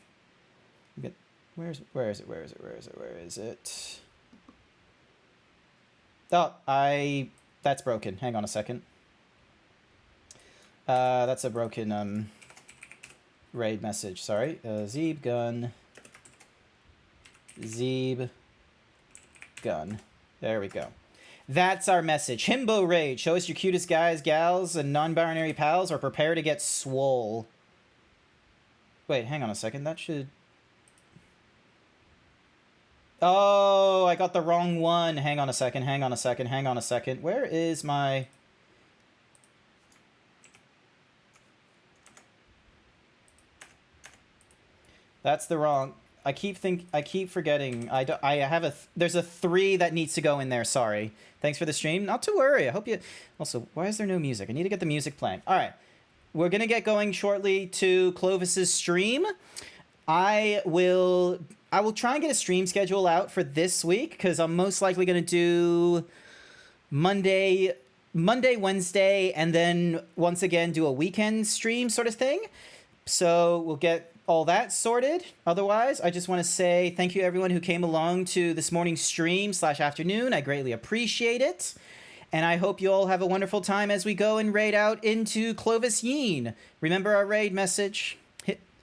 Where is it? Oh, that's broken. Hang on a second. That's a broken raid message. Sorry. Zeeb Gun. Zeeb Gun. There we go. That's our message. Himbo Raid. Show us your cutest guys, gals, and non-binary pals, or prepare to get swole. Wait, hang on a second. That should... Oh, I got the wrong one. Hang on a second. Where is my... That's the wrong... I keep forgetting. There's a 3 that needs to go in there. Sorry. Thanks for the stream. Not to worry. I hope you... Also, why is there no music? I need to get the music playing. All right. We're going to get going shortly to Clovis's stream. I will try and get a stream schedule out for this week, because I'm most likely going to do Monday, Wednesday, and then once again do a weekend stream sort of thing. So we'll get all that sorted. Otherwise, I just want to say thank you everyone who came along to this morning's stream / afternoon. I greatly appreciate it. And I hope you all have a wonderful time as we go and raid out into Clovis Yeen. Remember our raid message.